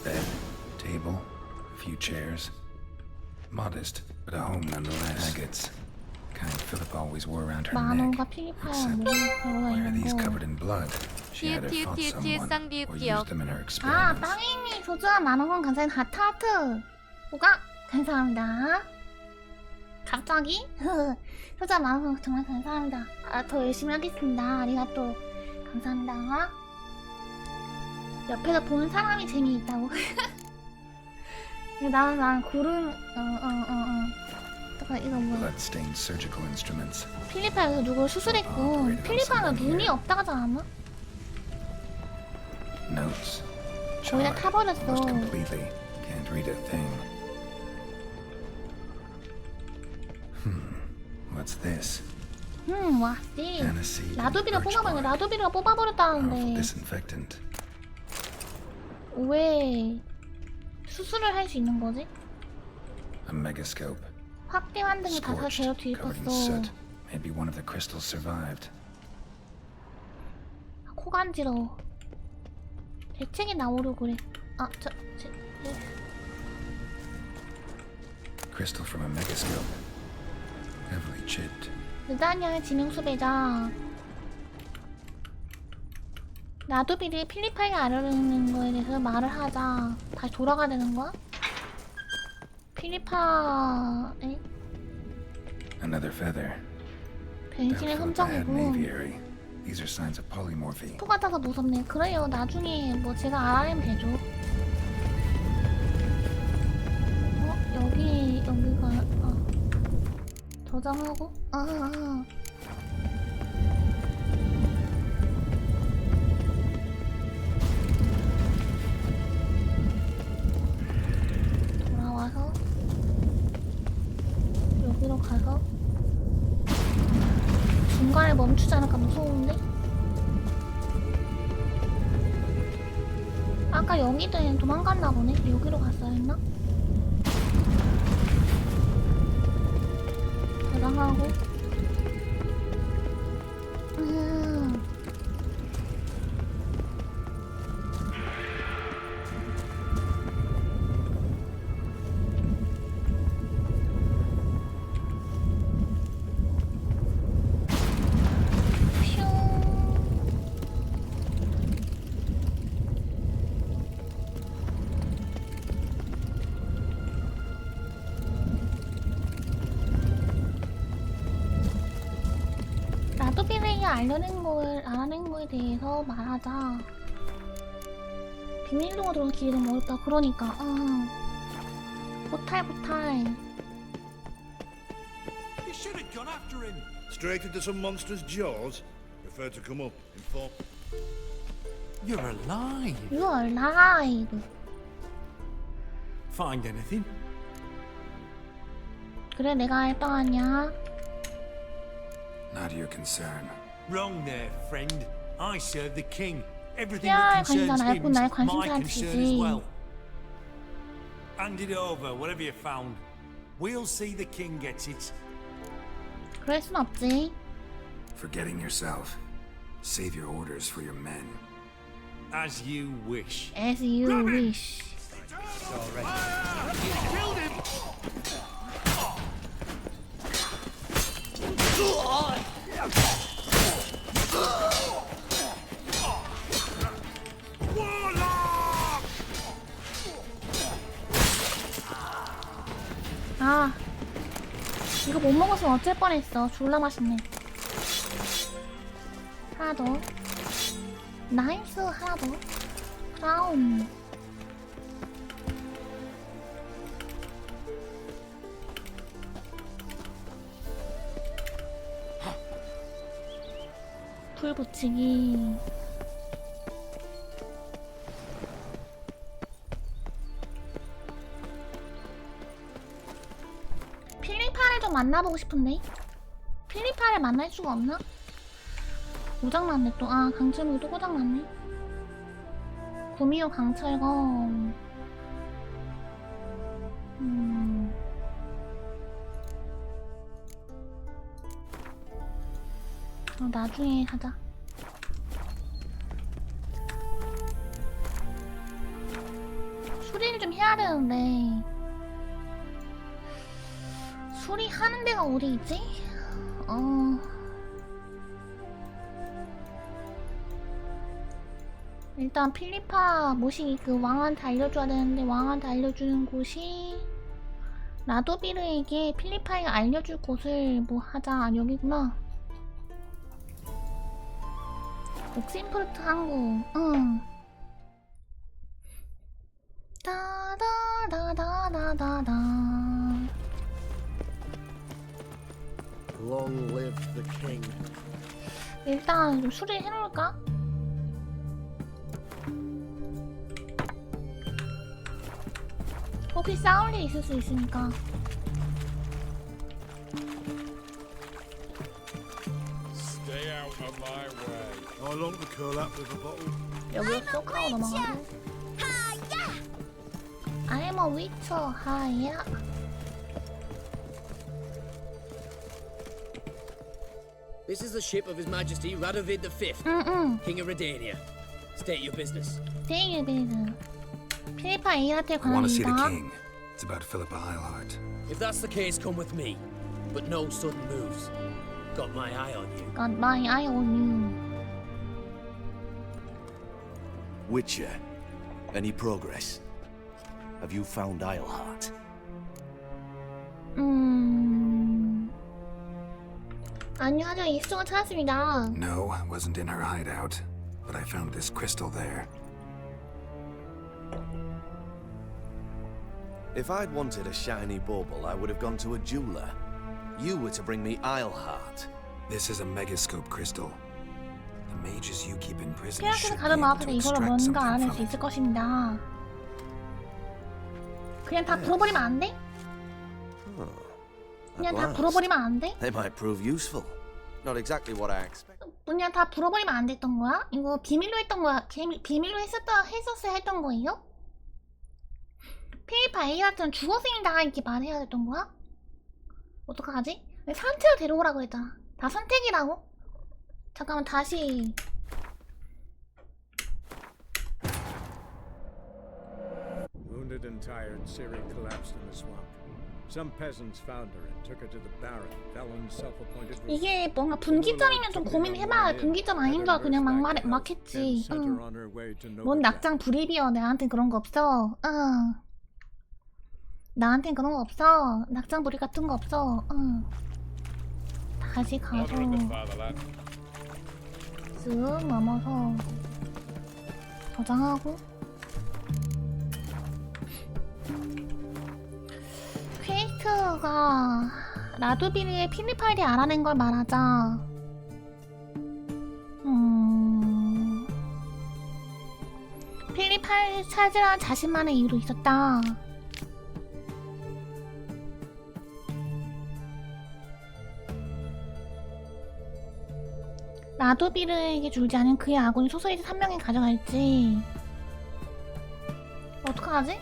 Bed, table, a few chairs. Modest, but a home nonetheless. Agates. Kind Philip always wore around her neck. 마노가 필리파의 목을 걸어다 Why are 있는 these 거. covered in blood? She either fought someone or used them in her 아, experiments. 빵이님 소중한 만원권 감사합니다. 하트 보각 감사합니다. 갑자기? 소중한 만원권 정말 감사합니다. 아, 더 열심히 하겠습니다. 아리가또 감사합니다. 옆에서 보는 사람이 재미있다고. 난 구름 잠깐 이거 뭐야? Blood-stained surgical instruments. 필리파에서 누굴 수술했고 필리파는 눈이 없다고 하지 않았나? Notes. 거의 다 타버렸어. Almost completely. Can't read a thing. What's this? 와씨. Aniseed. 라도비를 뽑아버렸네. 라도비를 뽑아버렸다는데 Disinfectant. 왜 수술을 할 수 있는 거지? A megascope. 확대 환등이 다 제로 Covered in 뒤집혔어. soot. Maybe one of the crystals survived. 코 간지러워. 대책이 나오려고 그래. Crystal from a megascope. Heavily chipped. 느다니아의 지명수배자. 라도비를 필리파에게 알려주는 거에 대해서 말을 하자. 다시 돌아가야 되는 거야? 필리파에 Another feather. 변신의 흔적이고 Aviary. These are signs of polymorphy. 포 같아서 무섭네. 그래요. 나중에 뭐 제가 알아내면 되죠. 여기가 저장하고 돌아와서 여기로 가서 중간에 멈추지 않을까 무서운데? 아까 여기도 도망갔나 보네? 여기로 갔어야 했나? 저장하고 알아낸 거에 대해서 말하자. 비밀로가 들어온 길은 어렵다. 그러니까 포탈. You should have gone after him. Straight into some monster's jaws? Prefer to come up in form. You're alive. You're alive. Find anything? 그래 내가 알 바 아니야. Not your concern. Wrong there, friend. I serve the king. Everything 야, that concerns 관심 him's 날 my 관심 concern as 가지지. well. Hand it over, whatever you found. We'll see the king gets it. 그럴 순 없지. Forgetting yourself. Save your orders for your men. As you wish. As you wish. Killed him. 아, 이거 못 먹었으면 어쩔 뻔했어. 졸라 맛있네. 하나 더. 나이스. 하나 더. 크라운. 불 붙이기. 필리파를 좀 만나보고 싶은데? 필리파를 만날 수가 없나? 고장났네 또. 아, 강철목이 또 고장났네. 구미호 강철검. 나중에 하자. 수리를 좀 해야 되는데 수리하는 데가 어디 있지? 일단 필리파 모시기 그 왕한테 알려줘야 되는데 왕한테 알려주는 곳이 라도비르에게 필리파에 알려줄 곳을 뭐 하자. 아, 여기구나. 옥신프루트 항구. 응. 다다다다다다다. Long live the king. 일단 좀 수리를 해놓을까? 혹시 싸울 일 있을 수 있으니까. Stay out of my way. I long to curl up with a bottle. 여기로 쏙 하고 넘어가고. I'm a 위쳐 하야. This is the ship of His Majesty Radovid V, King of Redania. State your business. State your business. 필리파 A한테 I want to see the 관합니다. king. It's about Philippa Eilhart. If that's the case, come with me. But no sudden moves. Got my eye on you. Got my eye on you. Witcher, any progress? Have you found Eilhart? 아니요, 하지만 이수정을 찾았습니다. No, wasn't in her hideout. But I found this crystal there. If I'd wanted a shiny bauble, I would have gone to a jeweler. You were to bring me Eilhart. This is a megascope crystal. The mages you keep in prison 피라스를 should be 가든 able 마법에 to 이걸로 extract 뭔가 something 알아낼 from 수 it. 있을 것입니다. 그냥 다 불어버리면 안 돼? 그냥 다 불어버리면 안 돼? They might prove useful. Not exactly what I expected. 그냥 다 불어버리면 안 됐던 거야? 이거 비밀로 했던 거야? 비밀로 했었어야 했던 거예요? 필리파 A한테는 죽었습니다 이렇게 말해야 됐던 거야? 어떡하지? 선택을 데려오라고 그랬잖아. 다 선택이라고? 잠깐만 다시. Wounded and tired, Ciri collapsed in the swamp. Some peasants found her and took her to the Baron, Felon's self-appointed ruler. 이게 뭔가 분기점이면 좀 고민해봐. 분기점 아닌 줄 알고 그냥 막 했지. 응. 뭔 낙장 불입이여. 나한텐 그런 거 없어. 응. 나한텐 그런 거 없어. 낙장 불입 같은 거 없어. 응. 다시 가서 쓱 넘어서 저장하고 퀘스트가 라도비르의 필리파일이 알아낸 걸 말하자. 필리파일 찾으란 자신만의 이유로 있었다. 라도비르에게 줄지 않은 그의 아군이 소서리스 3명이 가져갈지. 어떡하지?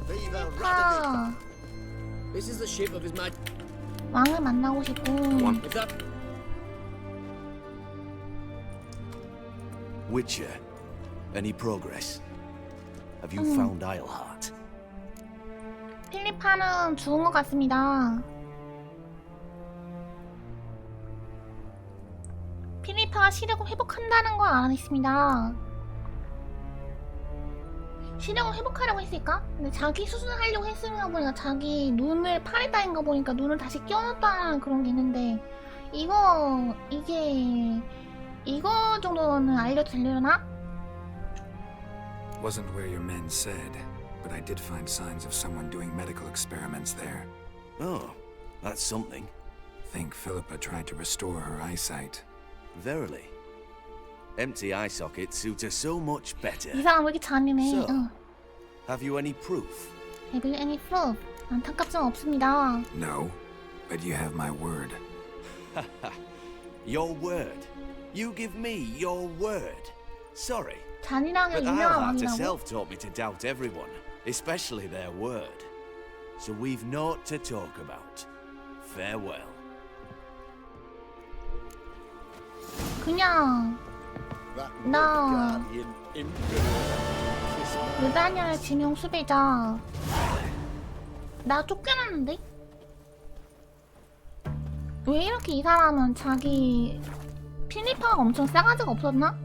필리파 This is the ship of His Majesty. 왕을 만나고 싶고. If that Witcher, any progress? Have you found Eilhart? 필리파는 죽은 것 같습니다. 필리파가 시력을 회복한다는 걸 알아냈습니다. 시력을 회복하려고 했을까? 근데 자기 수술을 하려고 했으면 보니까 자기 눈을 팔에다인 거 보니까 눈을 다시 끼워놨다는 그런 게 있는데 이거 정도는 알려주려나? Wasn't where your men said, but I did find signs of someone doing medical experiments there. Oh, that's something. Think Philippa tried to restore her eyesight. Verily. Empty eye sockets suit her so much better. 이 사람 왜 이렇게 잔인해? So, have you any proof? Have you any proof? 안타깝지는 없습니다. No, but you have my word. Your word? You give me your word? Sorry. 잔인하게 But 유명한 Eilhart 왕이라고? herself taught me to doubt everyone, especially their word. So we've naught to talk about. Farewell. 그냥 나 르다니아의 지명 수배자. 나 쫓겨났는데? 왜 이렇게 이 사람은 자기 필리파가 엄청 싸가지가 없었나?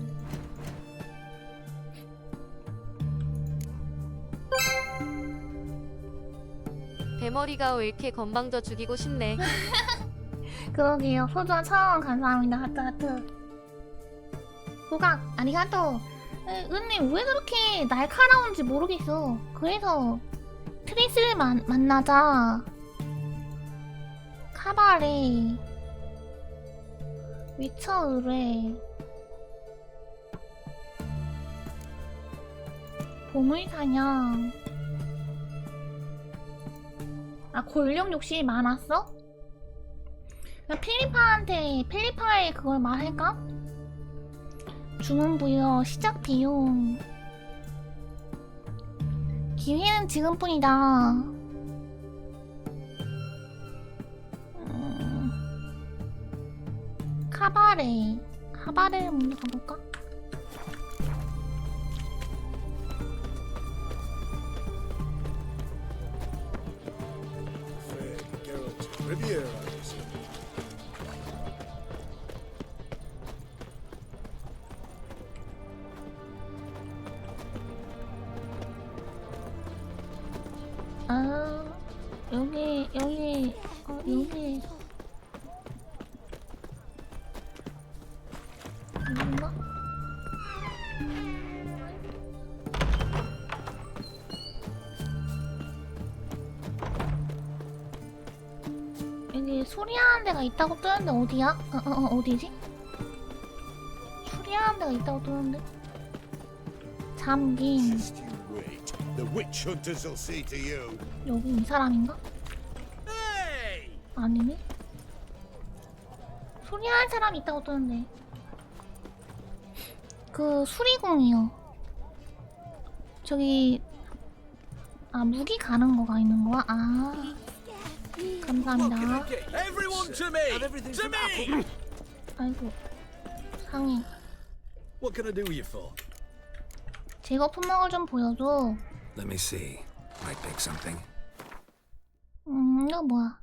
대머리가 왜 이렇게 건방져 죽이고 싶네. 그러게요. 소주한 1000원 감사합니다. 하트. 고각 아리가또. 은님 왜 그렇게 날카로운지 모르겠어. 그래서 트리스를 만나자. 카바레 위쳐 의뢰 보물사냥. 아, 권력 욕심이 많았어? 그냥 필리파에 그걸 말할까? 주문 부여, 시작 비용. 기회는 지금뿐이다. 카바레를 먼저 가볼까? 아, 여기 여기 뭔가? 여기 수리하는 데가 있다고 뜨는데 어디야? 어디지? 수리하는 데가 있다고 뜨는데? 잠긴. 여기 이 사람인가? 아니네. 수리할 사람이 있다고 뜨는데. 그 수리공이요. 저기 무기 가는 거가 있는 거야? 아, 감사합니다. 아이고, 상해. 제거 품목을 좀 보여줘. Let me see. Might pick something. 이거 뭐야?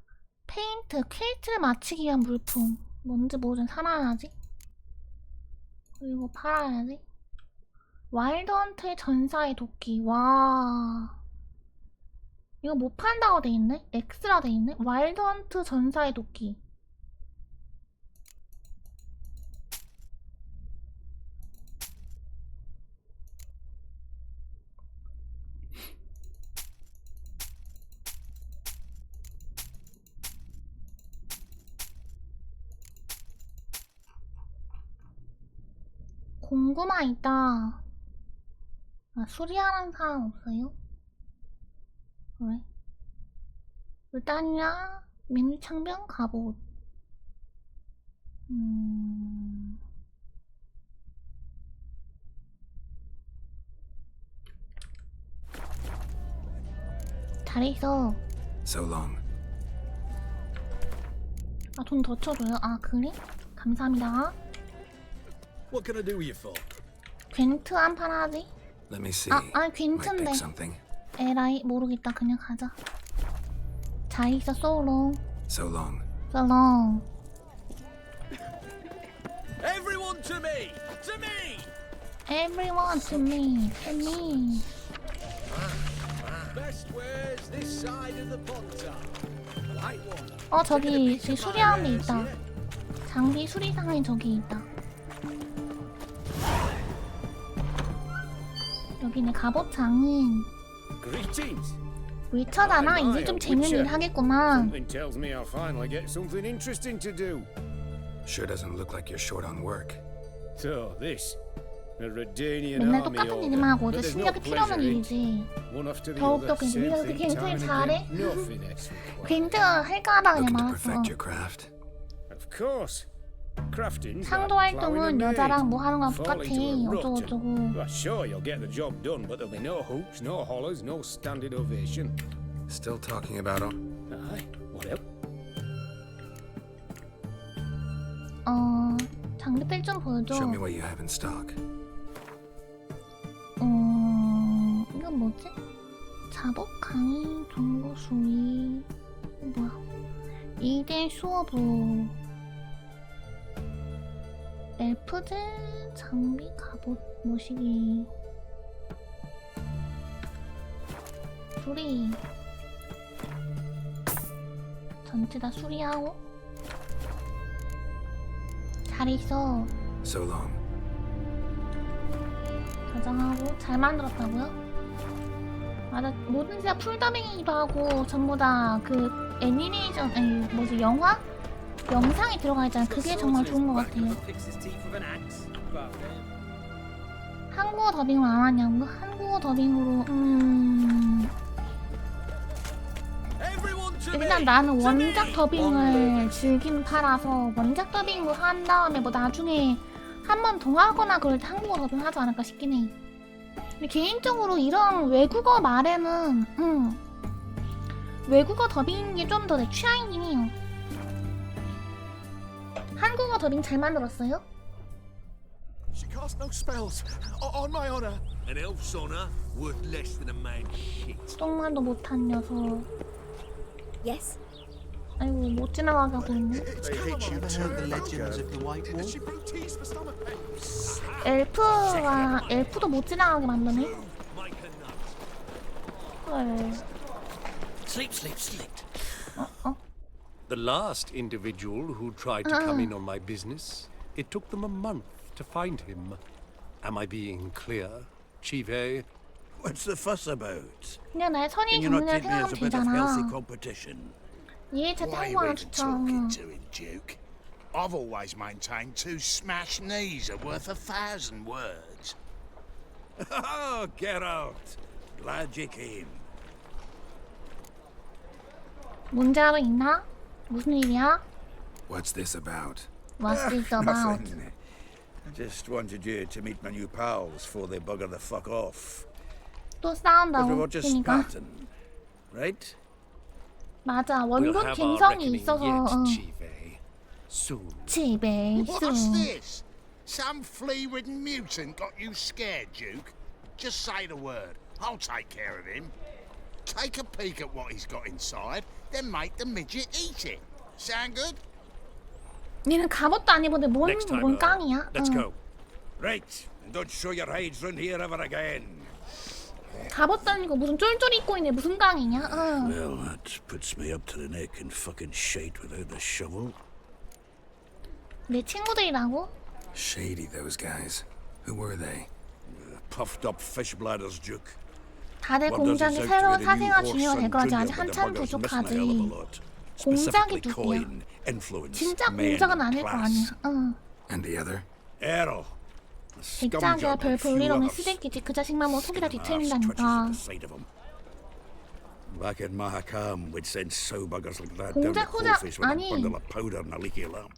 페인트, 퀼트를 맞추기 위한 물품. 뭔지 뭐든 사놔야지. 그리고 팔아야지. 와일드헌트의 전사의 도끼. 와, 이거 못 판다고 돼있네? X라 돼있네? 와일드헌트 전사의 도끼. 공구마 있다. 아, 수리하는 사람 없어요? 그래? 일단이야 민창병 갑옷. 잘 있어. So long. 아, 돈 더 쳐줘요? 아, 그래? 감사합니다. What can I do you for? 괜트 한 판 하지? Let me see. 아, 괜트인데. 에라이, 모르겠다. 그냥 가자. 잘 있어, so long. So long. So long. Everyone to me! To me! Everyone to me. To me. Best wares this side of the ponton. Light one. 저기 수리하는 데 있다. 장비 수리상에 저기 있다. 여기는 갑옷 장인. 위쳐잖아. 이제 좀 재밌는 일 하겠구만. Something tells me I'll finally get something interesting to do. Sure doesn't look like you're short on work. So this, a Redanian 맨날 army 똑같은 order, 일만 하고 but 이제 there's no 실력이 필요 없는 pleasure in it. 일이지. One after the 더욱더 other, 괜찮아. same 네가 thing time 괜찮이 and 잘해? again. No finesse required. 괜찮 할까 하다 그냥 Looking to 말았어. perfect your craft. Of course. Crafting's 상도 like plowing a 활동은 maid. 여자랑 뭐 하는 거랑 Fall 똑같아. into a rut and- 어쩌고저쩌고. Well, sure, you'll get the job done, but there'll be no hoops, no hollers, no standing ovation. Still talking about him? Aye, what else? 장비들 좀 보여줘. Show me what you have in stock. 이건 뭐지? 자복 강의 정보 수위. 뭐야? 2대 수어부. 푸드, 장비, 갑옷, 모시기. 수리. 전체 다 수리하고. 잘 있어. So long. 저장하고. 잘 만들었다고요? 맞아, 모든 다 풀더빙이기도 하고 전부 다 그 애니메이션, 아니 뭐지, 영화? 영상이 들어가 있잖아. 그게 정말 좋은 것 같아요. 한국어 더빙을 안 하냐고? 한국어 더빙으로 일단 나는 원작 더빙을 즐기는 파라서 원작 더빙으로 한 다음에 뭐 나중에 한 번 더 하거나 그럴 때 한국어 더빙 하지 않을까 싶긴 해. 근데 개인적으로 이런 외국어 말에는 외국어 더빙이 좀 더 내 취향이긴 해요. 한국어 더빙 잘 만들었어요? She casts no spells. On my honor. An elf's honor worth less than a man's shit. 똥말도 못한 녀석. Yes. 아이고 못 지나가게 하고 있네. 엘프도 못 지나가게 만드네. 헐. Sleep. The last individual who tried to come in on my business, it took them a month to find him. Am I being clear, Chive? What's the fuss about? 그냥 나의 선의 Can you not 경륜을 take me as 생각하면 a bit of healthy 되잖아. competition? 예, 제 Why are 탱고 you 하나 even talking 추천. to him, Duke? I've always maintained 2 smashed knees are worth 1,000 words. Oh, get out. Glad you came. 문제라도 있나? 무슨 일이야? What's this about? What's this about? Nothing. I just wanted you to meet my new pals before they bugger the fuck off. 또 But we 싸운다고? were just 그니까 Spartan, right? 맞아, We'll 원본 have our 갱성이 reckoning 있어서 yet, Chive. Soon. 집에 What's 있음. this? Some flea-ridden mutant got you scared, Duke? Just say the word. I'll take care of him. Take a peek at what he's got inside, then make the midget eat it. Sound good? 얘는 갑옷도 안 입었는데 뭔 깡이야? Let's go. Right, and don't show your hides round here ever again. 갑옷도 아니고 무슨 쫄쫄이 입고 있네. 무슨 깡이냐? Well, that puts me up to the neck in fucking shite without the shovel. 내 친구들이라고? Shady, those guys. Who were they? Puffed up fish bladders, Duke. 다들 공작이 새로운 사생아 중요가 될 거라지 아직 한참 부족하지. 공작이 누구야? 진짜 공작은 아닐 거 아니야. And the other? Errol. 백작이야 별 볼일 없는 쓰레기지. 그 자식만 뭐 속이다 뒤틀린다니까. Back in Mahakam, we'd send sow buggers like that down 공작, the 후작, coalface with a 아니. bundle of powder and a leaky lamp.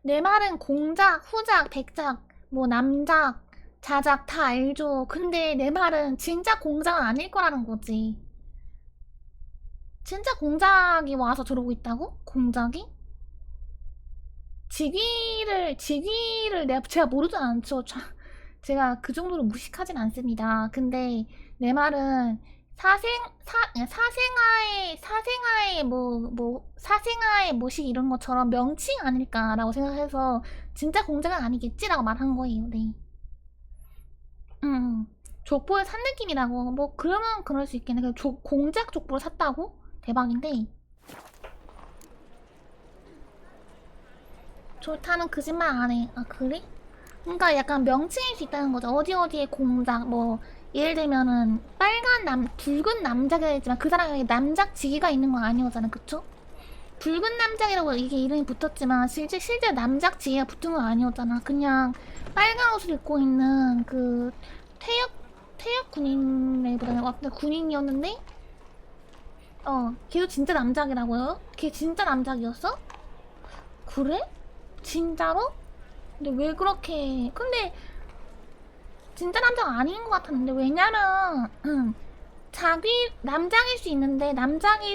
내 말은 공작, 후작, 백작, 뭐 남작, 자작 다 알죠. 근데 내 말은 진짜 공작은 아닐 거라는 거지. 진짜 공작이 와서 저러고 있다고? 공작이? 직위를 제가 모르진 않죠. 제가 그 정도로 무식하진 않습니다. 근데 내 말은 사생아의 모식 이런 것처럼 명칭 아닐까라고 생각해서 진짜 공작은 아니겠지라고 말한 거예요. 네. 족보를 산 느낌이라고. 뭐 그러면 그럴 수 있겠네. 공작 족보를 샀다고? 대박인데. 좋다는 거짓말 안 해. 아 그래? 그러니까 약간 명칭일 수 있다는 거죠. 어디에 공작 뭐 예를 들면은 붉은 남작이라 했지만 그 사람에게 남작 직위가 있는 건 아니었잖아. 그쵸? 붉은 남작이라고 이게 이름이 붙었지만 실제 남작 직위가 붙은 건 아니었잖아. 그냥 빨간 옷을 입고 있는 그 퇴역 군인이보다는 어떤 군인이었는데 걔도 진짜 남작이라고요? 걔 진짜 남작이었어? 그래? 진짜로? 근데 왜 그렇게 근데 진짜 남자가 아닌 것 같았는데 왜냐면 남장일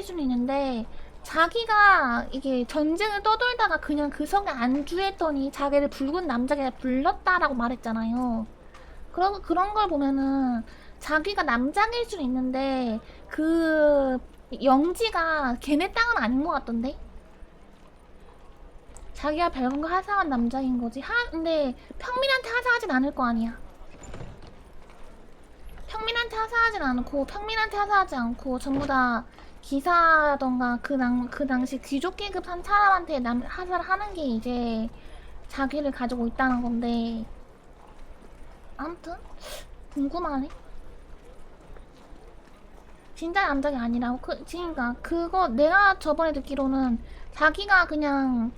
수는 있는데 자기가 이게 전쟁을 떠돌다가 그냥 그 성에 안주했더니 자기를 붉은 남자가 불렀다라고 말했잖아요. 그런 걸 보면은 자기가 남장일 수는 있는데 그 영지가 걔네 땅은 아닌 것 같던데? 자기가 별건 거 하사한 남자인 거지. 근데 평민한테 하사하진 않을 거 아니야. 평민한테 하사하지 않고 전부 다 기사던가 그 당시 귀족 계급 한 사람한테 하사를 하는 게 이제 자기를 가지고 있다는 건데, 아무튼 궁금하네. 진짜 남자가 아니라고? 그러니까 그거 내가 저번에 듣기로는 자기가 그냥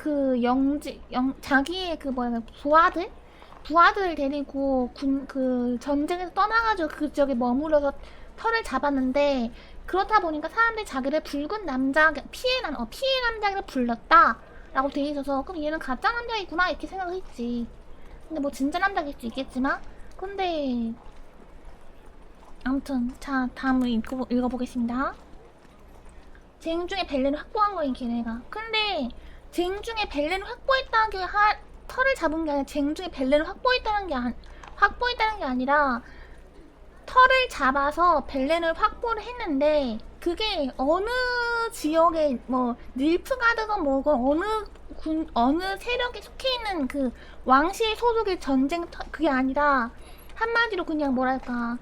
자기의 부하들 데리고 그 전쟁에서 떠나가지고 그 지역에 머물러서 털을 잡았는데, 그렇다 보니까 사람들이 자기를 붉은 남자, 피해 남자를 불렀다 라고 돼 있어서, 그럼 얘는 가짜 남자이구나 이렇게 생각을 했지. 근데 뭐 진짜 남자일 수 있겠지만, 근데 아무튼 자, 다음을 읽어보겠습니다. 쟁중에 벨렌을 확보한 거인 걔네가. 근데 쟁중에 벨렌을 확보했다는 게 털을 잡은 게 아니라 쟁중에 벨렌을 확보했다는 게 아니라 털을 잡아서 벨렌을 확보를 했는데, 그게 어느 지역에 뭐 닐프가드건 뭐건 어느 세력에 속해 있는 그 왕실 소속의 그게 아니라, 한마디로 그냥 뭐랄까,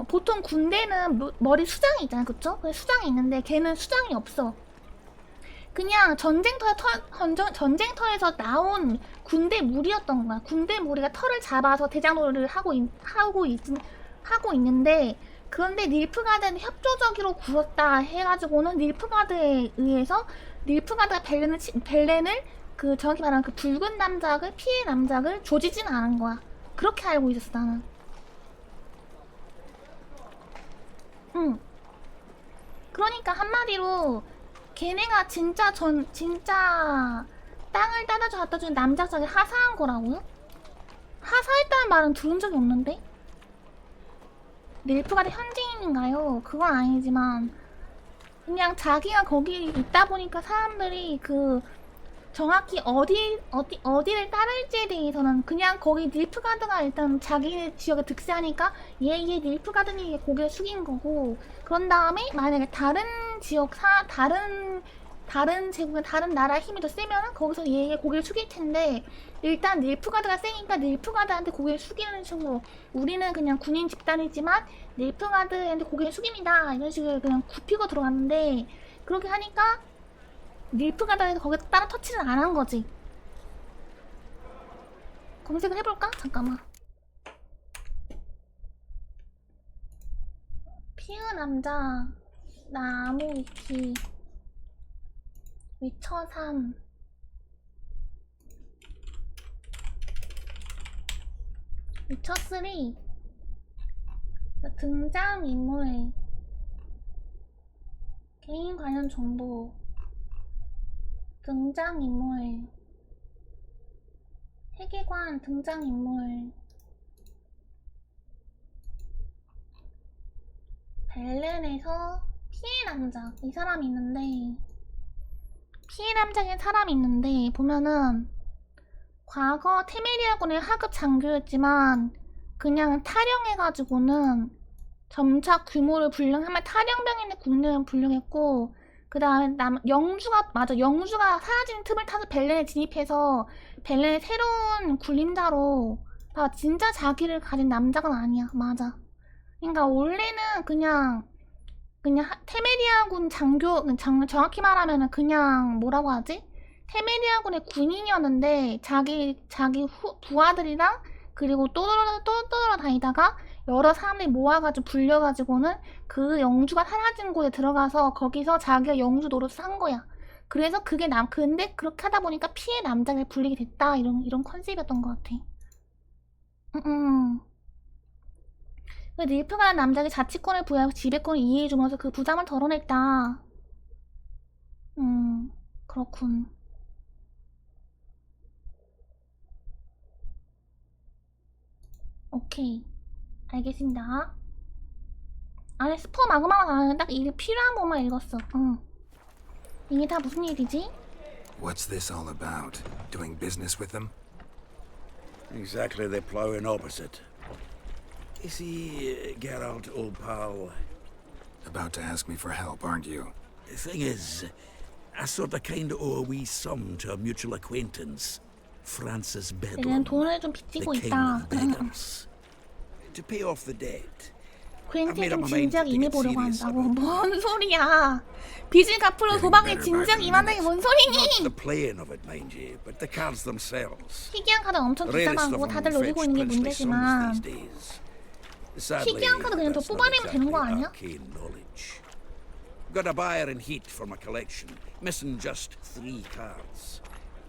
보통 군대는 머리 수장이 있잖아, 그쵸? 그래서 수장이 있는데 걔는 수장이 없어. 그냥 전쟁터에서 나온 군대 무리였던 거야. 군대 무리가 털을 잡아서 대장놀이를 하고 있는데, 그런데 닐프가드는 협조적으로 굴었다 해가지고는 닐프가드에 의해서 닐프가드가 벨렌을 정확히 말하면 그 붉은 남작을, 피해 남작을 조지진 않은 거야. 그렇게 알고 있었어, 나는. 그러니까 한마디로 걔네가 진짜 땅을 따다줘 갖다 준 남작자를 하사한 거라고요? 하사했다는 말은 들은 적이 없는데? 닐프가드 현지인인가요? 그건 아니지만 그냥 자기가 거기 있다 보니까 사람들이 정확히 어디를 따를지에 대해서는 그냥 거기 닐프가드가 일단 자기 지역에 득세하니까 얘 닐프가드니 고개를 숙인 거고, 그런 다음에 만약에 다른 지역 다른 제국의 다른 나라 힘이 더 세면은 거기서 얘의 고개를 숙일 텐데, 일단 닐프가드가 세니까 닐프가드한테 고개를 숙이는 식으로, 우리는 그냥 군인 집단이지만 닐프가드한테 고개를 숙입니다 이런 식으로 그냥 굽히고 들어갔는데, 그렇게 하니까 닐프가드에서 거기에 따라 터치를 안 한 거지. 검색을 해볼까? 잠깐만. 피그 남자 나무 위키 위쳐3 위쳐3 등장인물 개인 관련 정보 등장인물 세계관 등장인물 벨렌에서 피해 남자 이 사람이 있는데, 피해 남자인 사람이 있는데 보면은 과거 테메리아군의 하급 장교였지만 그냥 탈영해가지고는 점차 규모를 불량하면 탈영병인의 국내는 불량했고, 그 다음에 영주가 사라지는 틈을 타서 벨렌에 진입해서 벨렌의 새로운 군림자로, 진짜 자기를 가진 남자가 아니야. 맞아. 그러니까 원래는 그냥 테메리아군 정확히 말하면은 그냥 뭐라고 하지? 테메리아군의 군인이었는데 자기 부하들이랑 그리고 또 돌아다니다가 여러 사람들이 모아가지고 불려가지고는 그 영주가 사라진 곳에 들어가서 거기서 자기가 영주 노릇을 한 거야. 그래서 근데 그렇게 하다 보니까 피해 남자를 불리게 됐다, 이런 컨셉이었던 것 같아. 닐프가드 남자에게 자치권을 부여하고 지배권을 이해해주면서 그 부담을 덜어냈다. 그렇군. 오케이, 알겠습니다. 안에 스포 마구마구 나오는 딱 이게 필요한 부분만 읽었어. 이게 다 무슨 일이지? What's this all about? Doing business with them? Exactly the ploughing opposite. You see, Geralt, old pal... About to ask me for help, aren't you? The thing is, I sort of kind of owe a wee sum to a mutual acquaintance, Francis 얘는 Bedlam, 돈을 좀 the 빚지고 king 있다. of beggars. To pay off the debt, 퀸티에 좀 진작 임해보려고 한다고. 뭔 소리야. 빚을 갚으러 도박에 진작 임한다는 게 뭔 not 소리니? the playing of it, mind you, but the cards themselves. 희귀한 카드 엄청 비싸다고 다들 노리고 있는 게 문제지만 희귀한 카드 그냥 더 뽑아내면 되는 거 아니야? Got a buyer in heat for my collection, missing just 3 cards.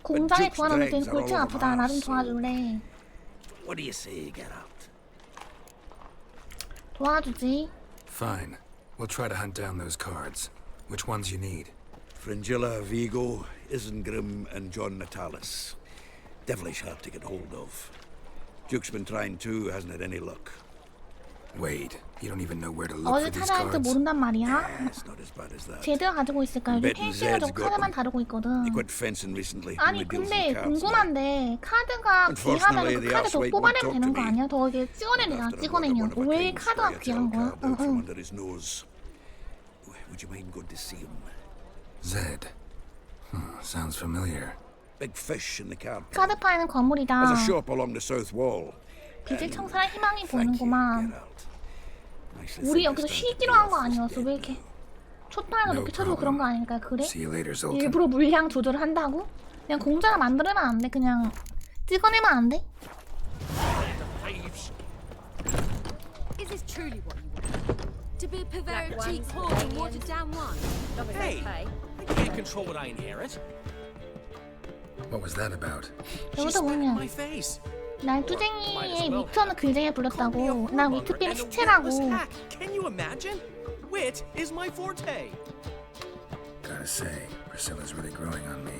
공장에 도와놓을 땐 골치 아프다. 나 좀 도와줄래. What do you say, get out? 도와주지. Fine. We'll try to hunt down those cards. Which ones you need? Fringilla, Vigo, Isengrim, and John Natalis. Devilish hard to get hold of. Duke's been trying too, hasn't had any luck. Wait, you don't even know where to look 어디 for these 찾아야 할지 cards? 모른단 말이야. It's not as bad as that. 제대로 가지고 있을까? 요즘 Betting 펜싱으로 Zed's got 카드만 them. 다루고 있거든. He quit fencing recently. 아니 only deals 근데 in cards now. 궁금한데 카드가 귀하면 그 카드 더 뽑아내면 되는 거 아니야? 더 이게 찍어내냐 찍어내냐 왜 카드가 귀한 거야? From under his nose. Would you mind going to see him? Zed. Sounds familiar. Big fish in the card. 카드 파이는 건물이다. There's a shop along the south wall. 빚을 청산할 희망이 보이는구만. 우리 여기서 쉬기로 한 거 아니었어? 왜 이렇게 촛불도 높게 쳐주고 그런 거 아닐까? 그래? See you later, Zoltan. 일부러 물량 조절을 한다고? 그냥 공짜로 만들면 안 돼? 그냥 찍어내면 안 돼? Is this truly what you want? To be a perverted cheap whore and watered down one? Hey, I can't control what I inherit. What was that about? 여기서 보면 My face. 날 뚜쟁이의 위쳐는 글쟁이에 불렸다고. 난 위투비의 시체라고. Can you imagine? Wit is my forte. Gotta say, Priscilla's really growing on me.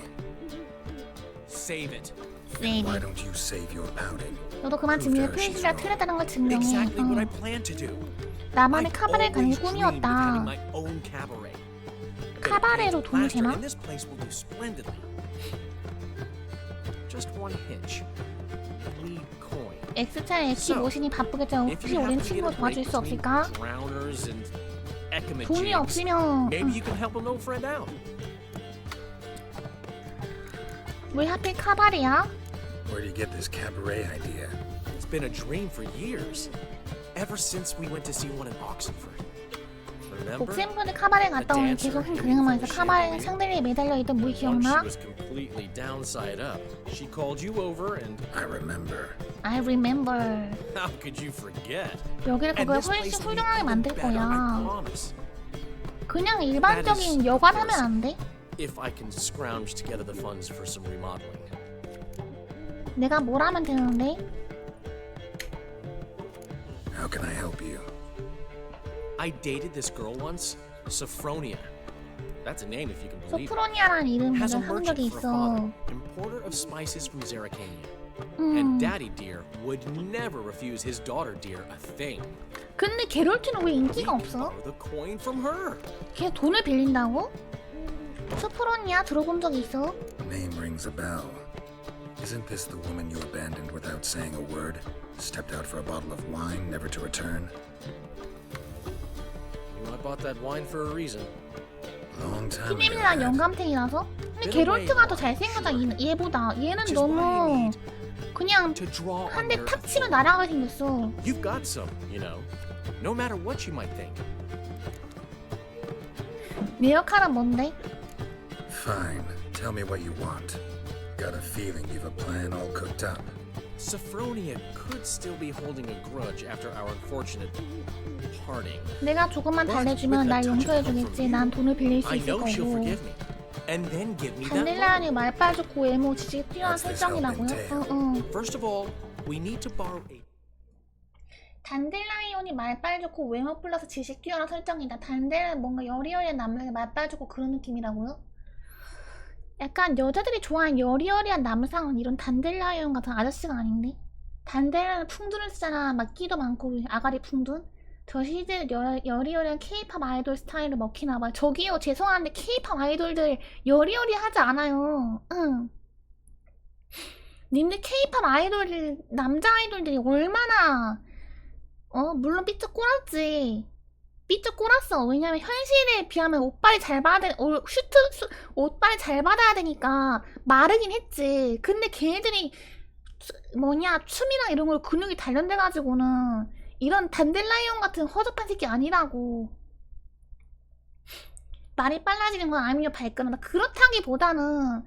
Save it. Why don't you save your pouting? 너도 그만 증명해. 프린시가 틀렸다는 걸 증명해. Exactly what I plan to do. 나만의 카바레 가는 게 꿈이었다. My own cabaret. 카바레로 돈이 되나? And this place will do splendidly. Just one hitch. Need coin. X차의 X 모신이 바쁘겠죠. 혹시 우린 친구 도와줄 수 없을까? Drowners and 돈이 없으면 maybe you can help an old friend out. 왜 하필 카바레야? Where do you get this cabaret idea? It's been a dream for years. Ever since we went to see one in Oxenford. Remember? 옥센푸드 카바레 갔다 오면 계속 한 그림만에서 카바레는 샹들리에 매달려 있던 물 기억나? She was completely downside up. She called you over and I remember. I remember. How could you forget? 여기를 그걸 훨씬 훌륭하게 만들 거야. 그냥 일반적인 여관 하면 안 돼? If I can scrounge together the funds for some remodeling. 내가 뭘 하면 되는데? How can I help you? I dated this girl once, Sophronia. That's a name if you can believe it. 소프로니아라는 이름을 Has a 한 적이 merchant for a father, 있어. importer of spices from Zerrikania. And Daddy Dear would never refuse his daughter Dear a thing. 근데 게롤트는 왜 인기가 없어? The coin from her. 걔 돈을 빌린다고? 소프로니아 들어본 적 있어? Name rings a bell. Isn't this the woman you abandoned without saying a word? Stepped out for a bottle of wine, never to return? I bought that wine for a reason. Long time ago. 피님이랑 영감탱이라서? 근데 게롤트가 더 잘생겼다 얘보다. 얘는 너무 그냥 한 대 탁 치면 날아가게 생겼어. You've got some, you know. No matter what you might think. 내 역할은 뭔데? Fine. Tell me what you want. Got a feeling you've a plan all cooked up. Sophronia could still be holding a grudge after our unfortunate parting. 내가 조금만 달래주면 날 용서해주겠지. 난 돈을 빌릴 수 I 있을 know she'll 거고. forgive me. And then give me that. 단델라니 말빨 좋고 외모 지식 필요한 설정이라고요? First of all, we need to borrow a. 단델라이온이 말빨 좋고 외모 플러스 지식 뛰어난 설정이다. 단델은 뭔가 여리여리한 남자에게 말빨 좋고 그런 느낌이라고요? 약간 여자들이 좋아하는 여리여리한 남상은 이런 단델라이온 같은 아저씨가 아닌데? 단델라는 풍둔을 쓰잖아. 막 끼도 많고 아가리 풍둔? 저 시대 여리여리한 케이팝 아이돌 스타일을 먹히나봐. 저기요 죄송한데 케이팝 아이돌들 여리여리하지 않아요. 응. 님들 케이팝 아이돌들 남자 아이돌들이 얼마나 물론 삐쩍 꼬랐지. 삐쩍 꼴았어. 왜냐면 현실에 비하면 옷빨이 잘 받아야 옷빨이 잘 받아야 되니까 마르긴 했지. 근데 걔네들이 춤이랑 이런 걸 근육이 단련돼가지고는 이런 단델라이온 같은 허접한 새끼 아니라고. 말이 빨라지는 건 아니면 발끈하다. 그렇다기보다는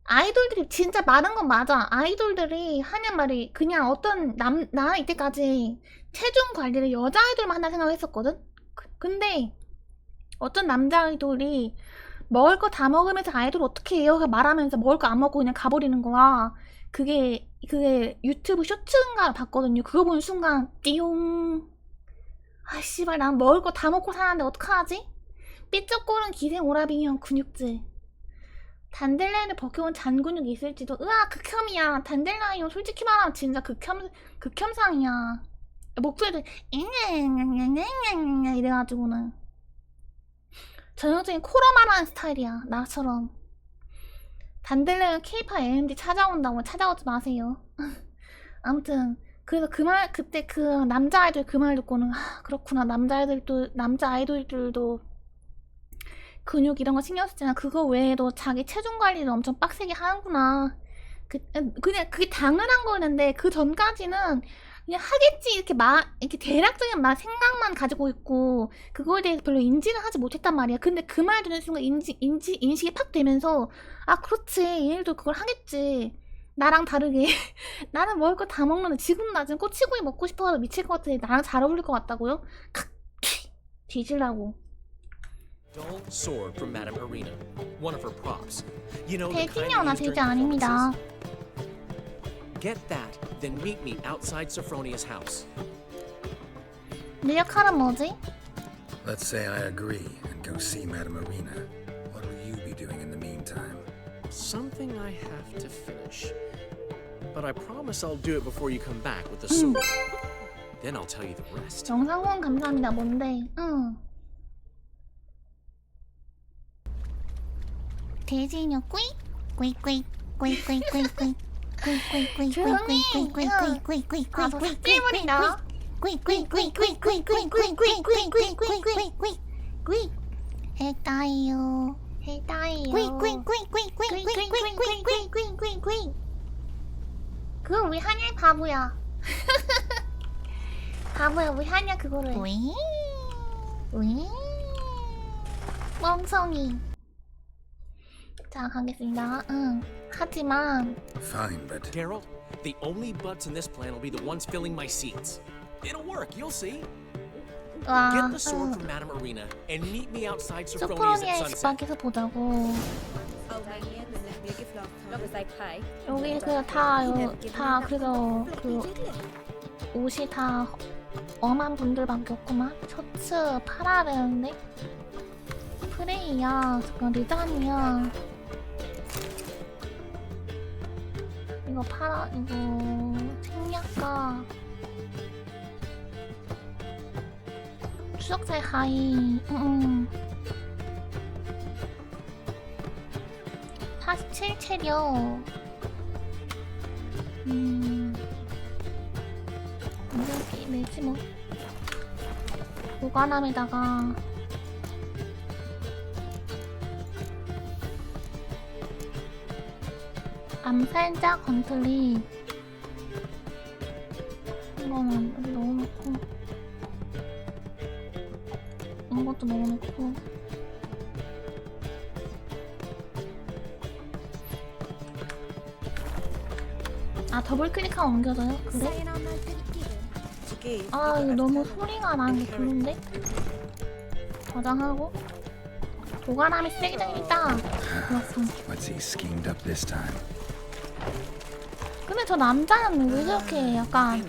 아이돌들이 진짜 많은 건 맞아. 아이돌들이 하는 말이 그냥 어떤 나는 이때까지 체중 관리를 여자 아이돌만 한다 생각을 했었거든? 근데 어떤 남자 아이돌이 먹을 거 다 먹으면서 아이돌 어떻게 해요? 말하면서 먹을 거 안 먹고 그냥 가버리는 거야. 그게 유튜브 쇼츠인가 봤거든요. 그거 보는 순간 띠용. 아 씨발 난 먹을 거 다 먹고 사는데 어떡하지? 삐쩍거린 기생 오라비형 근육질. 단델라이온을 벗겨온 잔근육이 있을지도. 으아 극혐이야. 단델라이온 솔직히 말하면 진짜 극혐상이야. 목소리도 이래가지고는 전형적인 코로 말하는 스타일이야. 나처럼. 단델라이온 K-pop MD 찾아온다고 찾아오지 마세요. 아무튼 그래서 그때 그 남자 아이돌 그 말 듣고는 그렇구나. 남자 아이돌들도 근육 이런 거 신경 쓰잖아. 그거 외에도 자기 체중 관리를 엄청 빡세게 하는구나. 그냥 그게 당연한 거였는데 그 전까지는 그냥 하겠지 이렇게 대략적인 생각만 가지고 있고 그거에 대해서 별로 인지를 하지 못했단 말이야. 근데 그 말 듣는 순간 인식이 팍 되면서 아 그렇지 얘네도 그걸 하겠지. 나랑 다르게 나는 먹을 거 다 먹는데 지금 나 지금 꼬치구이 먹고 싶어서 미칠 것 같아. 나랑 잘 어울릴 것 같다고요? 뒤질라고. Dull sword from Madame Arena, one of her props. You know the kind 대진이나 used 제자 during 아닙니다. performances? Get that, then meet me outside Sophronia's house. 내 역할은 뭐지? Let's say I agree and go see Madame Arena. What will you be doing in the meantime? Something I have to finish. But I promise I'll do it before you come back with the sword. Then I'll tell you the rest. 영상 후원 감사합니다. 뭔데? 돼지녀 꾸이 꾸이 꾸이 꾸이 꾸이 꾸이 꾸이 꾸이 꾸이 꾸이 꾸이 꾸이 꾸이 꾸이 꾸이 꾸이 삭제해버린다. 꾸이 꾸이 꾸이 꾸이 꾸이 꾸이 꾸이 꾸이 꾸이 꾸이 꾸이 꾸이 꾸이 꾸이 했다요 했다요 꾸이 꾸이 꾸이 꾸이 꾸이 꾸이 꾸이 꾸이 꾸이 꾸이 꾸이 꾸이. 그걸 왜 하냐 바보야. 바보야 왜 하냐 그거를. 왜 멍청이. 자 가겠습니다. 하지만 Fine, but Daryl, the only butts in this plan will be the ones filling my seats. It'll work, you'll see. Get the sword from Madame Arena and meet me outside Sophronia's at 소프로니아의 집 sunset. 밖에서 보자고. 여기 다 그래서 그 옷이 다 엄한 분들밖에 없구만. 셔츠 팔아야 되는데. 프레이야, 잠깐 리단이야. 이거 팔아, 이거 생략가. 추적자의 하이. 47 체력. 이렇게 매지 뭐. 보관함에다가 암살자 건틀리. 이거는 여기 넣어놓고 이것도 넣어놓고 아 더블 클릭하면 옮겨져요? 그래? 아 이거 너무 소리가 나는 게 별론데? 저장하고 보관함이 쓰레기장에 있다. 그렇군. what's he schemed up this time? 근데 저 남자는 왜 저렇게 약간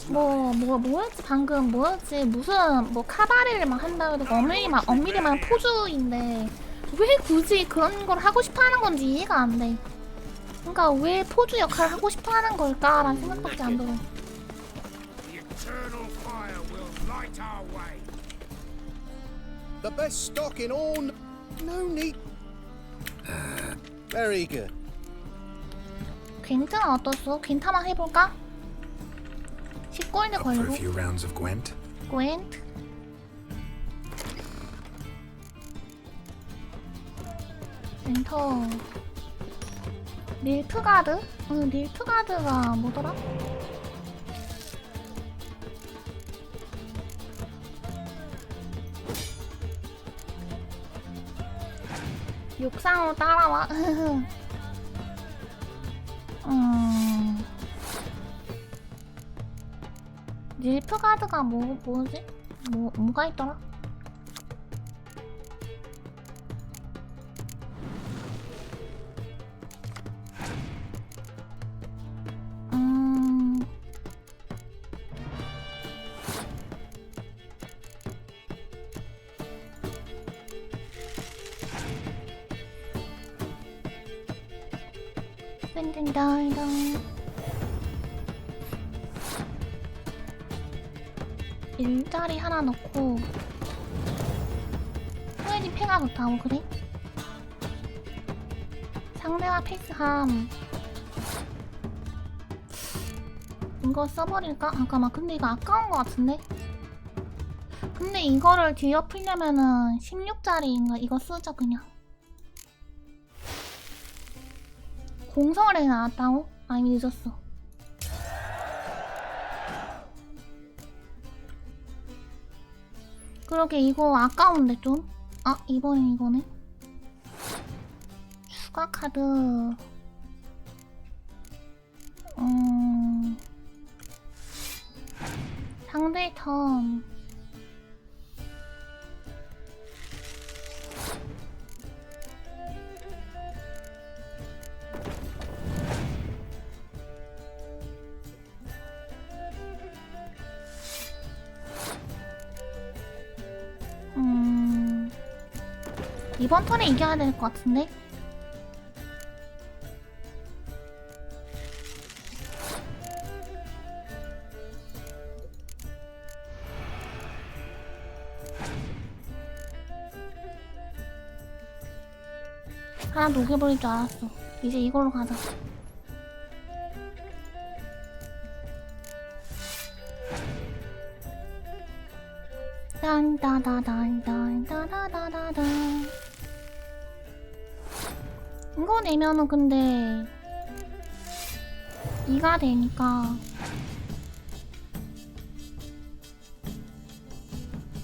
뭐였지 방금 뭐였지 무슨 뭐 카바레를 막 한다 그러고 엄밀히만 포주인데 왜 굳이 그런 걸 하고 싶어하는 건지 이해가 안 돼. 그러니까 왜 포주 역할을 하고 싶어하는 걸까라는 생각밖에 안 들어. The best stock in all. No need. Very good. 괜트는 어떻소? 괜트 한번 해볼까? 10골드 For a 걸리고 few rounds of Gwent? Gwent 엔터. 닐프가드? 닐프가드가 뭐더라? 육상으로 따라와. 닐프가드가 뭐지? 뭐가 있더라? 일자리 하나 넣고 후에디 패가 좋다고 그래? 상대와 패스함. 이거 써버릴까? 잠깐만, 근데 이거 아까운 것 같은데? 근데 이거를 뒤엎 풀려면은 16짜리인가? 이거 쓰자 그냥. 공설에 나왔다고? 아니 늦었어. 그러게 이거 아까운데 좀? 아 이번엔 이거네. 추가 카드. 상대 턴. 이번 턴에 이겨야 될 것 같은데? 하나 녹여버릴 줄 알았어. 이제 이걸로 가자. 딴따다단단따다다다다. 이거 내면은 근데 2가 되니까.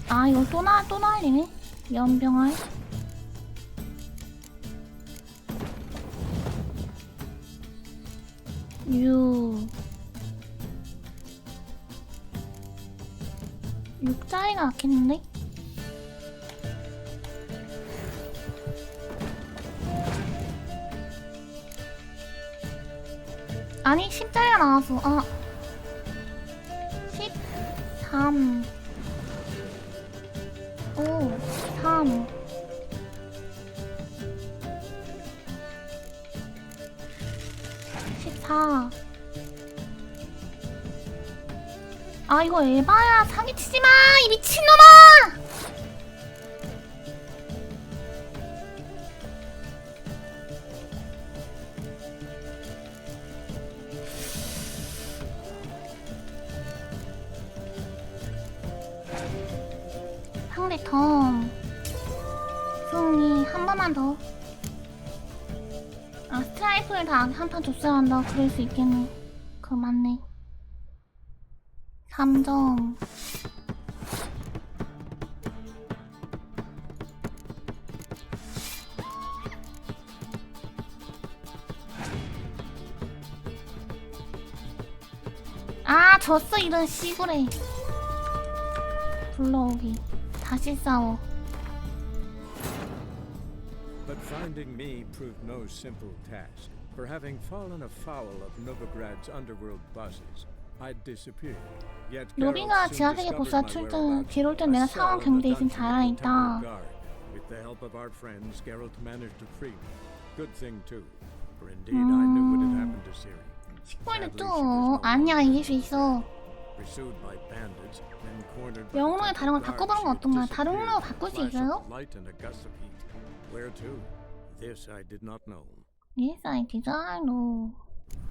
아 이거 또 날리네? 연병알. 유 6짜리가 낫겠는데? 아니 10짜리가 나왔어. 아 13 5 3 14. 아 이거 에바야. 사기치지마 이 미친놈아. 상대 턴 승리. 한 번만 더. 아 스트라이크를 다 한 판 줬어야 한다. 그럴 수 있겠네. 그거 맞네. 3점. 아 졌어 이런 씨부레. 불러오기. 다시 싸워. But finding me proved no simple task. For having fallen afoul of Novigrad's underworld bosses, I'd disappeared. Yet 로비가 지하세계 보스와 출전. 뒤로 올 땐 내가 상황 경계에 있으면 잘 알아있다. With the help of our friends, Geralt managed to free me. Good thing too, for indeed I knew what had happened to Ciri. 식벌도 또 아니야 이길 수 있어. Pursued by bandits, then cornered. 영웅을 다른 걸 바꿔보는 건 어떤가요? 다른 영웅을 바꿀 수 있어요? Where to? This I did not know. Yes, I didn't know.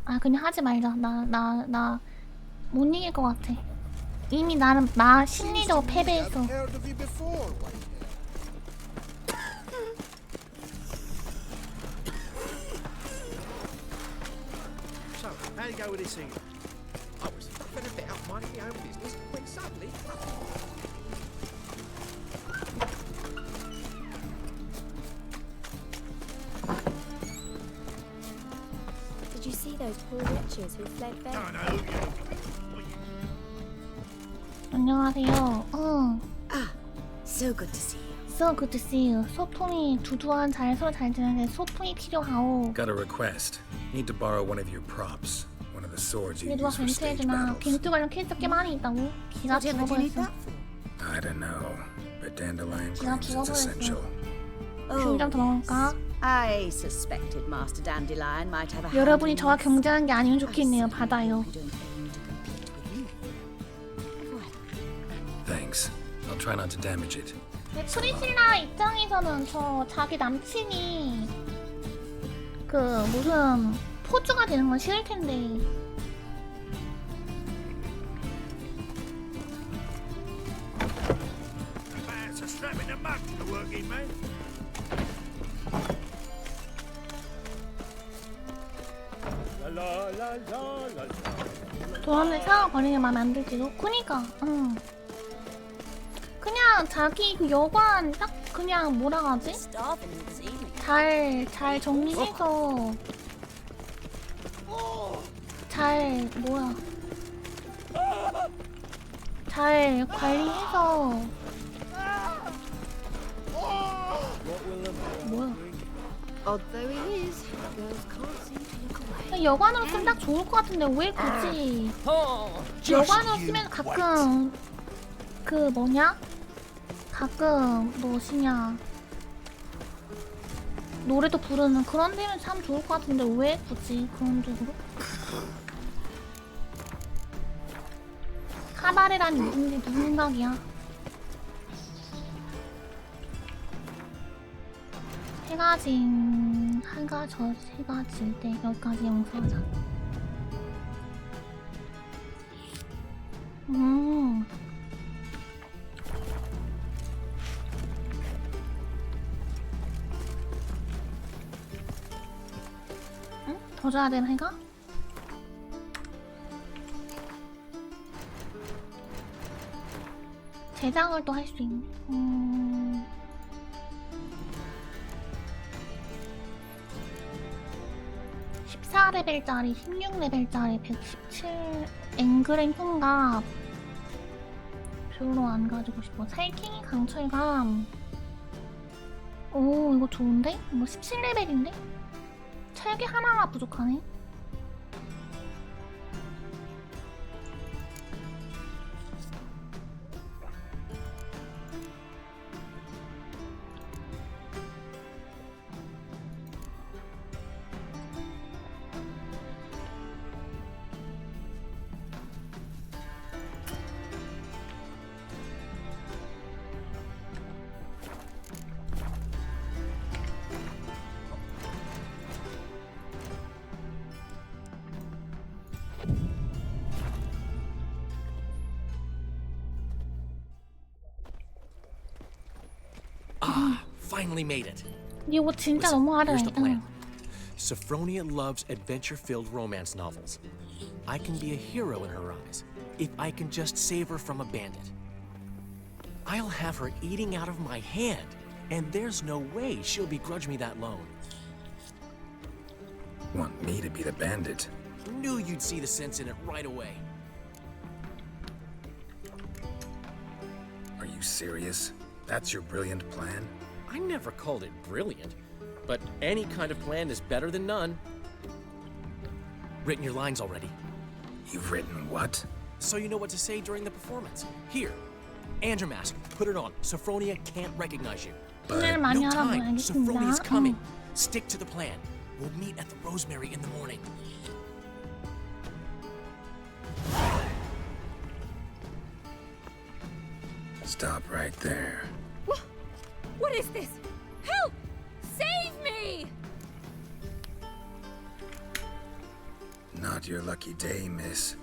아 그냥 하지 말자. 나 못 이길 것 같아. 이미 나는 심리적으로 패배했어. you go with this thing? I was fucking about minding my own business when suddenly. Did you see those poor wretches who fled back? 안녕하세요. So good to see you. So good to see you. 소통이 두두한 잘 서로 잘 지내는데 소통이 필요하오. Got a request. Need to borrow one of your props. One of the swords you 누가 use for stage 벤트해주나? battles. 벤트 관련 캐릭터 꽤 많이 있다고? 기가 죽어버렸어. I don't know, but Dandelion 기가 claims it's essential. 좀 더 먹을까? I suspected Master Dandelion might have a hand 여러분이 in 저와 this. 경쟁하는 게 아니면 좋겠네요. 받아요. Thanks. I'll try not to damage it. 프리실라 입장에서는 저 자기 남친이 그 무슨 포주가 되는 건 싫을 텐데. That's a strap in the mud to the working man. 도안을 사와 버리는 마음에 안 들지도. 그니까, 그냥 자기 그 여관 딱 그냥 뭐라 하지? 잘 정리해서 잘 뭐야? 잘 관리해서 뭐야? Although he is, girls can't seem to look away. 그냥 여관으로 쓰면 딱 좋을 것 같은데 왜 굳이 여관으로 쓰면 가끔 그 뭐냐? 가끔 무엇이냐 노래도 부르는 그런 데는 참 좋을 것 같은데 왜 굳이 그런 쪽으로? 카바레라니 무슨 생각이야? 해가 질 때 여기까지 영상하자. 응? 더 줘야 되나 해가? 제작을 또 할 수 있네. 14레벨짜리, 16레벨짜리, 117 앵그램 흉갑 별로 안 가지고 싶어. 살쾡이 강철감. 오, 이거 좋은데? 이거 17레벨인데? 철개 하나가 부족하네. Finally made it. 이거 진짜 Listen, 너무 here's the 아름다워. plan. Sophronia loves adventure-filled romance novels. I can be a hero in her eyes if I can just save her from a bandit. I'll have her eating out of my hand, and there's no way she'll begrudge me that loan. Want me to be the bandit? Knew you'd see the sense in it right away. Are you serious? That's your brilliant plan? I never called it brilliant, but any kind of plan is better than none. Written your lines already? You've written what? So you know what to say during the performance. Here, and your mask. Put it on. Sophronia can't recognize you. 오늘 많이 No 하라고 time. 알겠습니다. Sophronia's coming. Stick to the plan. We'll meet at the Rosemary in the morning. Stop right there. What is this? Help! Save me! Not your lucky day, miss.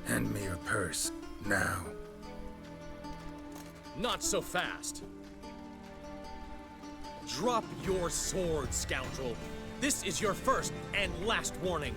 Hand me your purse, now. Not so fast. Drop your sword, scoundrel. This is your first and last warning.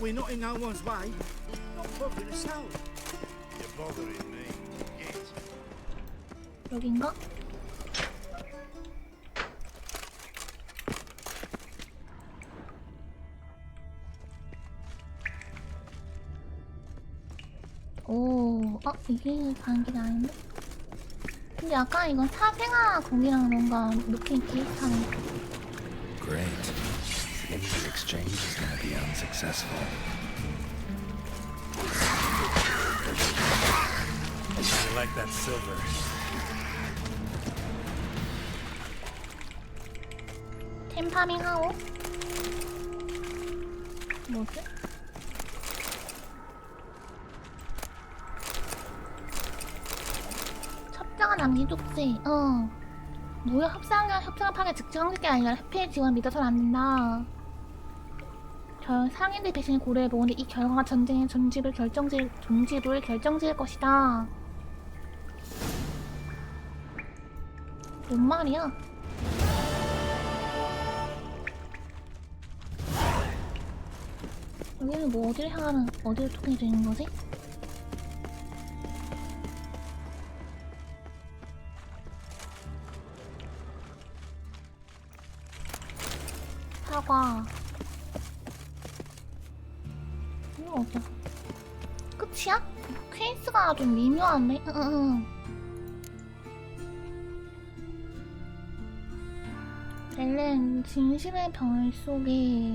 we're not in no one's way. Not bothering us out. You're bothering me. Yes. 여긴가? 오, 이게 가는 길이 아닌데? 근데 아까 이건 사생아 거기랑 뭔가 느낌이 비슷하네. Great. Maybe the exchange is gonna be unsuccessful. I like that silver. 템 파밍하고 뭐지? 첩자가 남긴 쪽지. 뭐야, 협상을 파괴 직접 한게 아니라 협회의 지원을 믿어서는 안 된다. 상인들 대신에 고려해보건데 이 결과가 전쟁의 종지를 결정지을 것이다. 뭔 말이야? 여기는 뭐 어디를 통해 되는 거지? 사과. 이거 어디야? 끝이야? 퀘이스가 좀 미묘한데? 렐렌 진실의 병 속에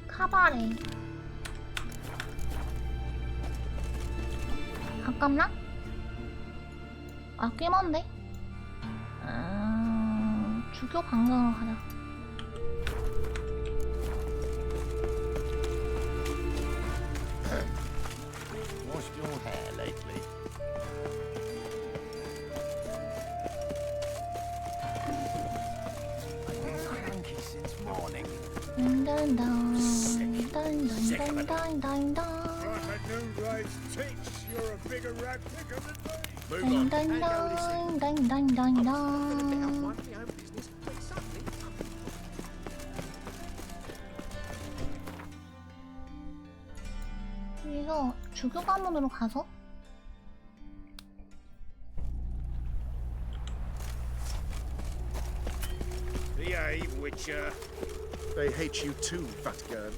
카바레. 가깝나? 꽤 먼데? 주교 관광으로 가자. Washed your hair lately? I've been cranky since morning. You're a bigger rat picker than me. 여기서 주교 가문으로 가서 Behave, Witcher. They hate you too, Vatican.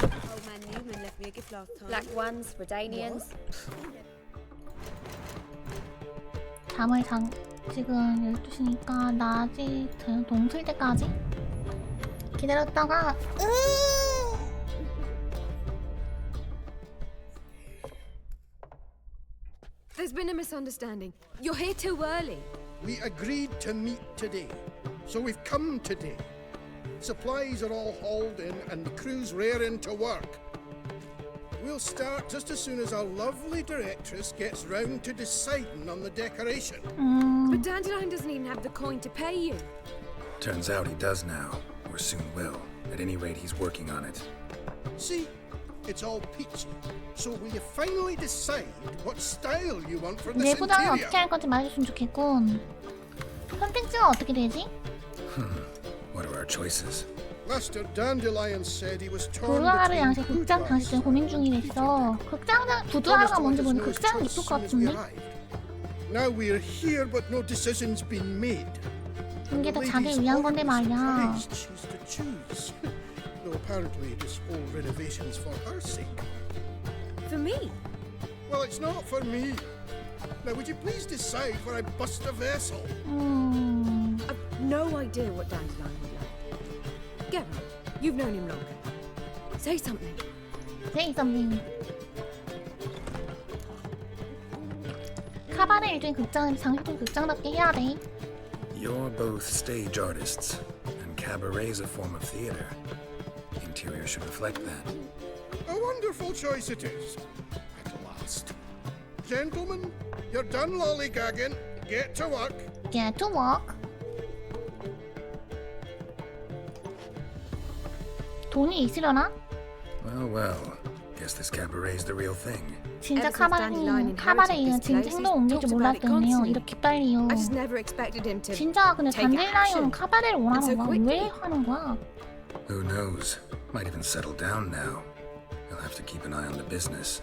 Old man Newman left me a gift last time. Black ones, Redanians. 지금 12시니까 낮이 동틀 때까지 기다렸다가 There's been a misunderstanding. You're here too early. We agreed to meet today, so we've come today. Supplies are all hauled in and the crew's raring to work. We'll start just as soon as our lovely directress gets round to deciding on the decoration. But Dandelion doesn't even have the coin to pay you. Turns out he does now, or soon will. At any rate, he's working on it. See, it's all peachy. So will you finally decide what style you want for this 내부장은 interior? 어떻게 할 건지 말해줬으면 좋겠군. 선택지가 어떻게 되지? What are our choices? Master Dandelion said he was torn 부두하루 between 양식 극장 장식을 고민 중이랬어. 부두하루가 뭔지 모르는데 극장은 있을 것 같은데? Now we're here, but no decision's been made. 이게 다 자기 위한 건데 말이야. Though apparently this whole renovation's for her sake. For me? Well, it's not for me. Now, would you please decide where I bust a vessel? I've no idea what Dandelion would like. Get on. You've known him longer. Say something. Say something. 카바레 일종의 극장, 장식도 극장답게 해야 돼. You're both stage artists, and cabaret's a form of theater. Interior should reflect that. A wonderful choice it is. At last. Gentlemen, you're done lollygagging. Get to work. Get to work. 돈이 있으려나? Well, guess this cabaret's the real thing. 진짜 카바레이는 진짜 행동 옮길 줄 몰랐겠네요. 이렇게 빨리요. I just never expected him to 진짜 근데 take 단델라이온 action. 카바레를 원하는 거야? 왜 하는 거야? Who knows? Might even settle down now. You'll have to keep an eye on the business.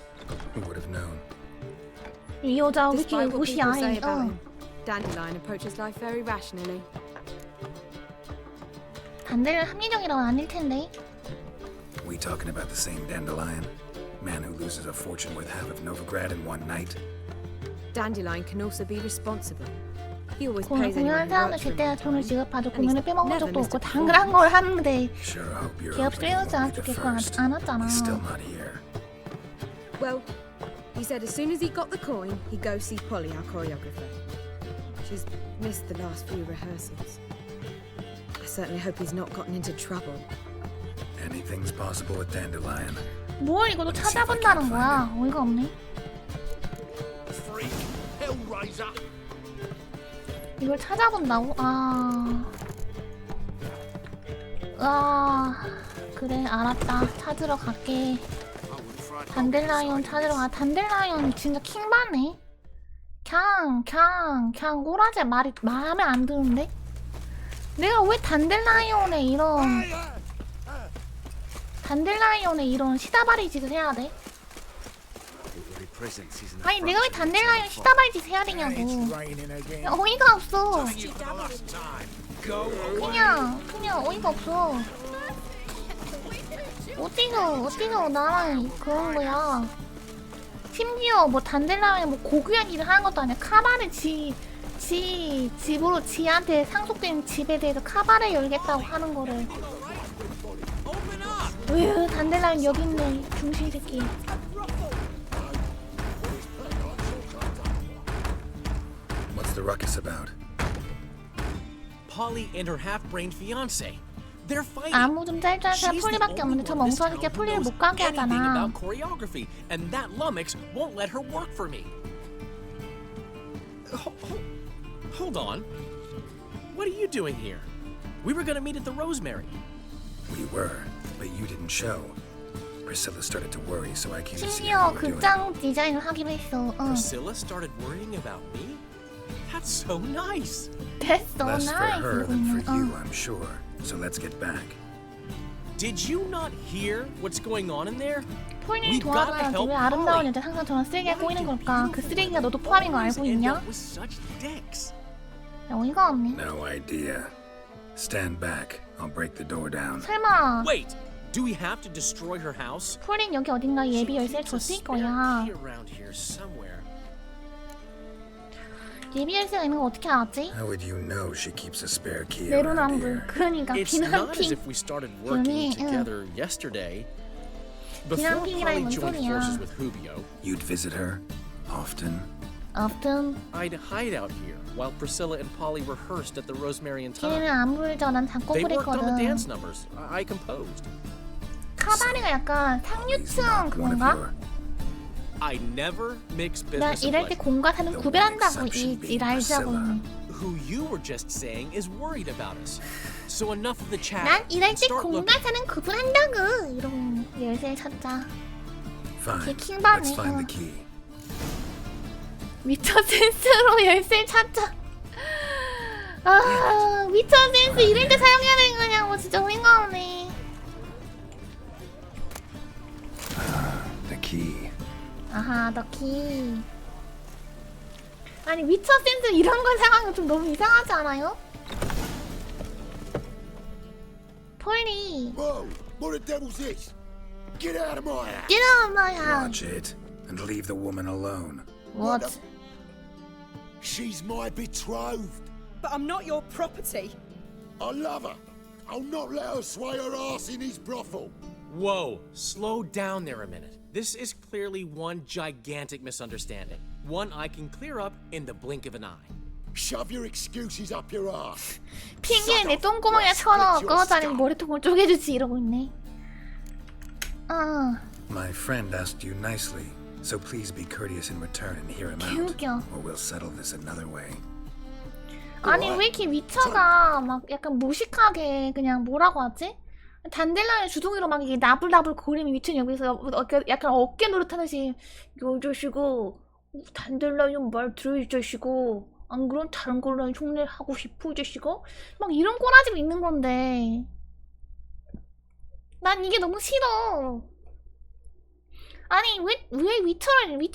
Who would have known? 이 여자 왜 이렇게 Despite what 옷이 people say 아예 about him, Dandelion approaches life very rationally. 단델은 합리적이라고는 아닐 텐데. We talking about the same Dandelion? Man who loses a fortune worth half of Novigrad in one night? Dandelion can also be responsible. He always pays 공연한 anyone who 사람들 works for 제때 him. 돈을 지급하죠. 공연을 빼먹은 never 적도 missed 없고 a 당근한 걸 하는데 Sure hope your 기업 opening 쓰여지 won't be the 않았겠고 first. 않았잖아. He's still not here. Well, he said as soon as he got the coin, he'd go see Polly, our choreographer. She's missed the last few rehearsals. I certainly hope he's not gotten into trouble. Anything's possible with Dandelion. 뭘 이것도 찾아본다는 거야? 어이가 없네. Freak, Hellraiser. 이걸 찾아본다고? 그래 알았다. 찾으러 갈게. 단델라이온 찾으러 가. 단델라이온 진짜 킹받네. 그냥 꼬라지 말이 마음에 안 드는데? 내가 왜 단델라이온에 이런 시다바리 짓을 해야 돼? 아니 내가 왜 단델라이온 시다바리 짓을 해야 되냐고. 야, 어이가 없어. 그냥 어이가 없어. 어디서 나랑 그런 거야. 심지어 뭐 단델라이온 뭐 고귀한 일을 하는 것도 아니야. 카바레 집으로 지한테 상속된 집에 대해서 카바레 열겠다고 하는 거를. 으 단델라이온 여기 있네. 중신 새끼. What's the ruckus about? Polly and her half-brained fiance. They're fighting. 안무 좀 짤 줄 아는 사람 폴리밖에 없는데 저 멍청한 새끼가 폴리를 못 가게 하잖아. About choreography, and that lummox won't let her work for me. Hold on. What are you doing here? We were gonna meet at the Rosemary. We were, but you didn't show. Priscilla started to worry, so I came to see 심지어 how you were doing. 극장 디자인을 하기로 했어. Priscilla started worrying about me? That's so nice. That's so Less for nice. her than for you, I'm sure. So let's get back. Did you not hear what's going on in there? 폴리를 도와줘야지. 왜 아름다운 여자 항상 저런 쓰레기가 꼬이는 걸까? 그 쓰레기가 너도 포함인 거 알고 있냐? 야, 어이가 없네. No idea. Stand back. I'll break the door down. 설마 Wait, do we have to destroy her house? 폴린 여기 어딘가 예비 열쇠를 줬을 거야. Around here somewhere. 예비 열쇠가 있는 거 어떻게 알았지? How would you know she keeps a spare key around 내로남불. here? 그러니까 It's not as 비난핑. if we started working together yesterday. Before Polly joined forces with Hubio, You'd visit her often. Often. I'd hide out here while Priscilla and Polly rehearsed at the Rosemary and 걔는 Thyme. 안 불죠. 난 작곡을 They worked on the 했거든. dance numbers. I composed. 카바레가 약간 상류층 그건가? I never mix 난 business and 일할 때 pleasure. 공과 사는 구별한다고 일 알자고. Who you were just saying is worried about us. So enough of the chat. 난 일할 때 Start 공과 looking. 사는 구분한다고. 이러고 열쇠 찾자. Fine. 걔 킹받네. Let's find the key. 위쳐 센스로 열쇠 찾자. 위쳐 센스 이럴 때 사용해야 되는 거냐고. 진짜 어이가 없네. The key. 아하, 더 키. 아니 위쳐 센스 이런 걸 사용하는 거 좀 너무 이상하지 않아요? 폴리. Whoa! What the devil's this? Get out of my house! Get out of my house. Watch it and leave the woman alone. What? She's my betrothed. But I'm not your property. I love her. I'll not let her sway her ass in his brothel. Whoa, slow down there a minute. This is clearly one gigantic misunderstanding. One I can clear up in the blink of an eye. Shove your excuses up your ass. 핑계에 내 똥구멍에 쳐넣고 자는 머리통을 쪼개주지 이러고 있네. My friend asked you nicely, so please be courteous in return and hear him out, 개웃겨. or we'll settle this another way. 아니 왜 이렇게 위쳐가 막 약간 무식하게 그냥 뭐라고 하지? 단델라이온 주둥이로 막 이게 나불나불 거리면 위쳐는 여기서 약간 어깨 노릇하듯이 이 자식아 단델라이온 말 들어 이 자식아 안 그럼 다른 걸로 흉내하고 싶어 이 자식아 막 이런 꼬라지가 있는 건데 난 이게 너무 싫어. 아니 왜 위쳐가 그냥 이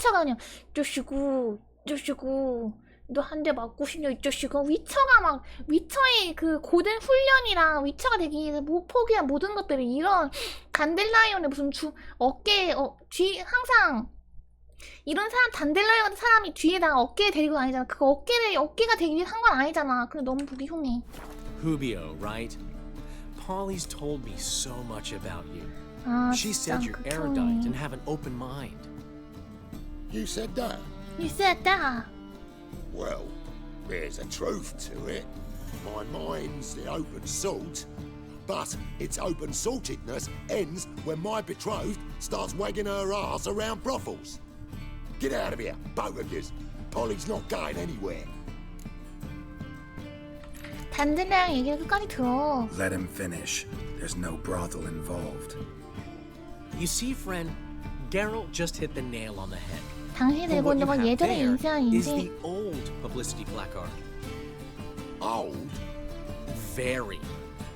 자식아 너 한 대 맞고 싶냐 이 자식아. 위쳐가 막 위쳐의 그 고된 훈련이랑 위쳐가 되기 위해서 못 포기한 모든 것들이 이런 단델라이온의 무슨 뒤 항상 이런 사람 단델라이온 같은 사람이 뒤에다가 어깨에 데리고 다니잖아. 그 어깨가 되기 위해서 한 건 아니잖아. 그래 너무 보기 흉해. Hubio, right? Polly's told me so much about you. She said you're erudite and have an open mind. You said that? You said that. Well, there's a truth to it. My mind's the open salt, but its open saltedness ends when my betrothed starts wagging her ass around brothels. Get out of here, both of yous. Polly's not going anywhere. 단델라이온 얘기를 끝까지 들어. Let him finish. There's no brothel involved. You see, friend, Geralt just hit the nail on the head. 당신이 들고 있는 건 예전의 is 인쇄인지. the old publicity placard. Old? Very.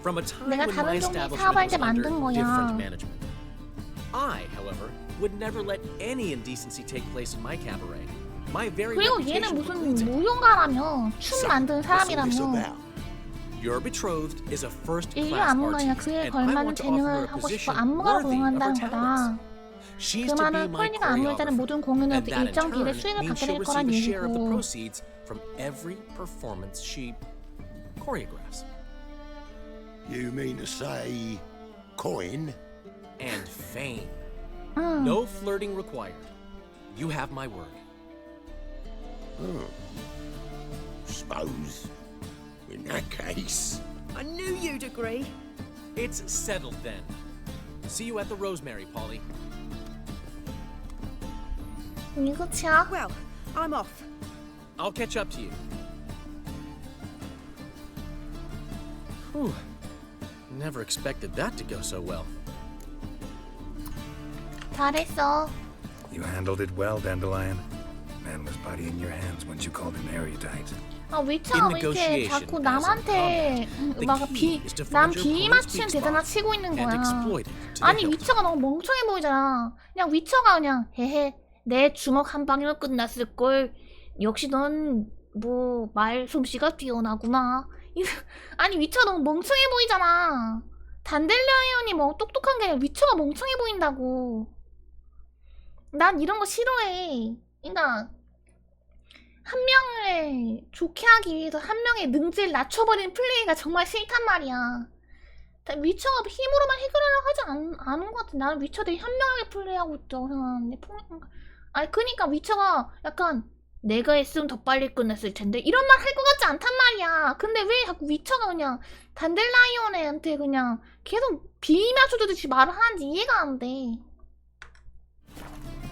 From a time 내가 when my 다른 종류 establishment 사업할 was 때 under 만든 거야. different management. I, however, would never let any indecency take place in my cabaret. My very 그리고 얘는 무슨 무용가라며 춤 만드는 사람이라며. Your betrothed is a first-class 이게 안무가냐 artist, 그에 and I 걸맞는 want to offer her 재능을 a 하고 싶어 position 안무가로 worthy of her 고용한다는 talents. 거다. She's 그 to be 말은 my 폴리가 안무에 따른 모든 공연을 and that in 일정 비례 turn 수익을 means 받게 she'll 될 거란 receive a share of the 얘기고. proceeds from every performance she choreographs. You mean to say coin? And fame. No flirting required. You have my word. Suppose, in that case... I knew you'd agree. It's settled then. See you at the Rosemary, Polly. 이거치야. Well, I'm off. I'll catch up to you. Whew. Never expected that to go so well. 잘했어. You handled it well, Dandelion. Man was body in your hands once you called him erudite. 아 위쳐가 왜 이렇게 자꾸 남한테 남 비위 맞추는 대단한 치고 있는 거야. 아니 위쳐가 너무 멍청해 보이잖아. 그냥 위쳐가 그냥 헤헤 내 주먹 한 방이면 끝났을걸. 역시 넌 뭐 말솜씨가 뛰어나구나. 아니 위쳐가 너무 멍청해 보이잖아. 단델라이온이 뭐 똑똑한 게 아니라 위쳐가 멍청해 보인다고. 난 이런 거 싫어해. 그러니까 한 명을 좋게 하기 위해서 한 명의 능지를 낮춰버리는 플레이가 정말 싫단 말이야. 위쳐가 힘으로만 해결하려고 하지 않은 것 같아. 나는 위쳐 되게 현명하게 플레이하고 있다고 생각하는데. 아니 그니까 위쳐가 약간 내가 했으면 더 빨리 끝났을 텐데 이런 말 할 것 같지 않단 말이야. 근데 왜 자꾸 위쳐가 그냥 단델라이온한테 그냥 계속 비마주듯이 말을 하는지 이해가 안 돼.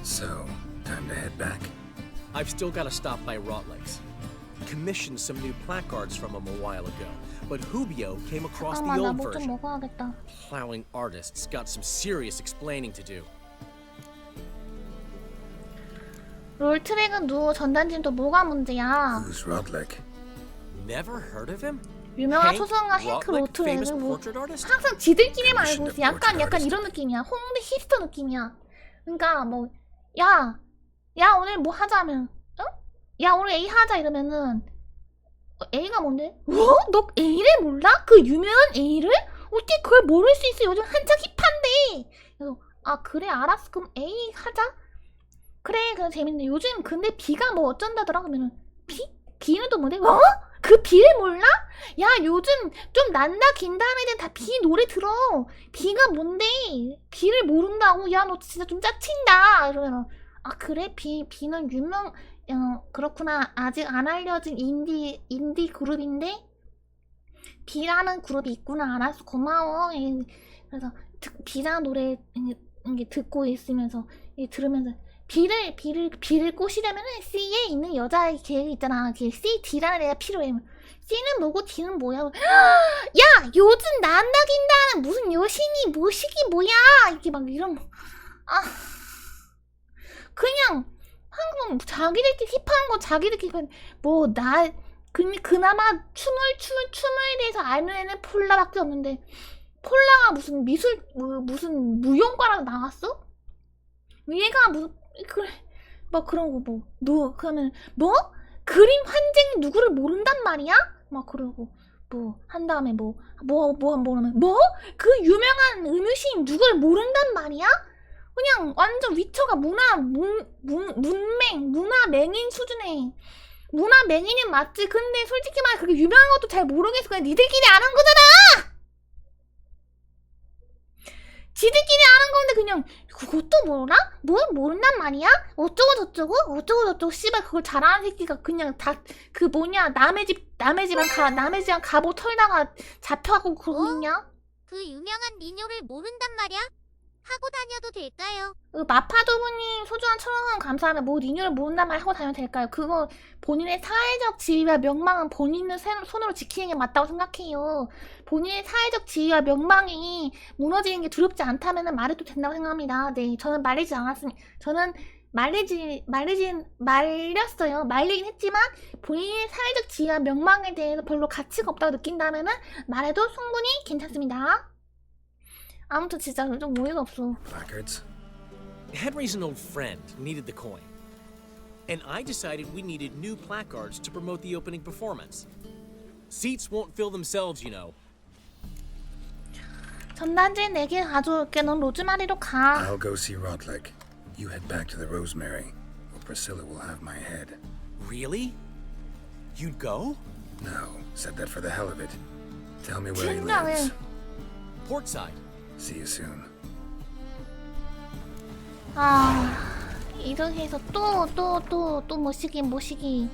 So, time to head back. I've still got to stop by Rotlegs. Commissioned some new placards from him a while ago, but Hubio came across the old version. Plowing artists got some serious explaining to do. 롤트랙은 누구 전단지는 뭐가 문제야? Who's Rotleg? Never heard of him? 유명한 소설가 헨크 로트랙은 뭐 항상 지들끼리만 알고 있어. 약간 이런 느낌이야. 홍대 힙스터 느낌이야. 그러니까 뭐 야 오늘 뭐 하자면 야 오늘 A 하자 이러면은 A가 뭔데? 너 A를 몰라? 그 유명한 A를? 어떻게 그걸 모를 수 있어? 요즘 한창 힙한데. 그래서 아 그래 알았어 그럼 A 하자. 그래 그래 재밌네. 요즘 근데 B가 뭐 어쩐다더라 그러면은 B는 또 뭔데? 그 B를 몰라? 야 요즘 좀 난다 긴다 하는 애들 다 B 노래 들어. B가 뭔데? B를 모른다고? 야 너 진짜 좀 짜친다 이러면 아 그래? B는 유명 그렇구나. 아직 안 알려진 인디 그룹인데 B라는 그룹이 있구나. 알았어 고마워. 그래서 B라는 노래 듣고 있으면서 들으면서 B를 꼬시려면은 C에 있는 여자의 계획이 있잖아. C, D라는 애가 필요해. C는 뭐고 D는 뭐야? 야! 요즘 난다긴다는 무슨 여신이 뭐시기 뭐야! 이게 막 이런 아 그냥 한국 자기들끼리 힙한 거 자기들끼리 뭐나 그나마 춤에 대해서 아는 애는 폴라밖에 없는데 폴라가 무슨 무슨 무용과랑 나왔어? 얘가 무슨 그래 막 그런 거 뭐 너 그러면 뭐 그림 환쟁이 누구를 모른단 말이야? 막 그러고 뭐 한 다음에 뭐하면 뭐 그 유명한 음유시인 누구를 모른단 말이야? 그냥 완전 위쳐가 문화 맹인 수준의 문화 맹인은 맞지. 근데 솔직히 말해 그게 유명한 것도 잘 모르겠어. 그냥 니들끼리 아는 거잖아. 지들끼리 아는 건데 그냥 그것도 몰라? 뭘 모른단 말이야? 어쩌고 씨발 그걸 잘하는 새끼가 그냥 다 그 뭐냐 남의 집안 갑옷 털다가 잡혀가고 그러고 있냐? 그 유명한 니뇨를 모른단 말이야? 하고 다녀도 될까요? 마파도부님 소중한 1,000원 감사하면 뭐 니뇨를 모른단 말 하고 다녀도 될까요? 그거 본인의 사회적 지위와 명망은 본인의 손으로 지키는 게 맞다고 생각해요. 본인의 사회적 지위와 명망이 무너지는 게 두렵지 않다면 말해도 된다고 생각합니다. 네, 저는 말리지 않았습니다. 저는 말렸어요. 말리긴 했지만 본인의 사회적 지위와 명망에 대해서 별로 가치가 없다고 느낀다면 말해도 충분히 괜찮습니다. 아무튼 진짜 좀 어이가 없어. Placards. Henry's an old friend, needed the coin. And I decided we needed new placards to promote the opening performance. Seats won't fill themselves, you know. 전단지 4개 가져올게. 넌 로즈마리로 가. I'll go see Rodlick. You head back to the Rosemary, or Priscilla will have my head. Really? You'd go? No, said that for the hell of it. Tell me where he 진짜 lives. Portside. See you soon. 이렇게 해서 또 모시기.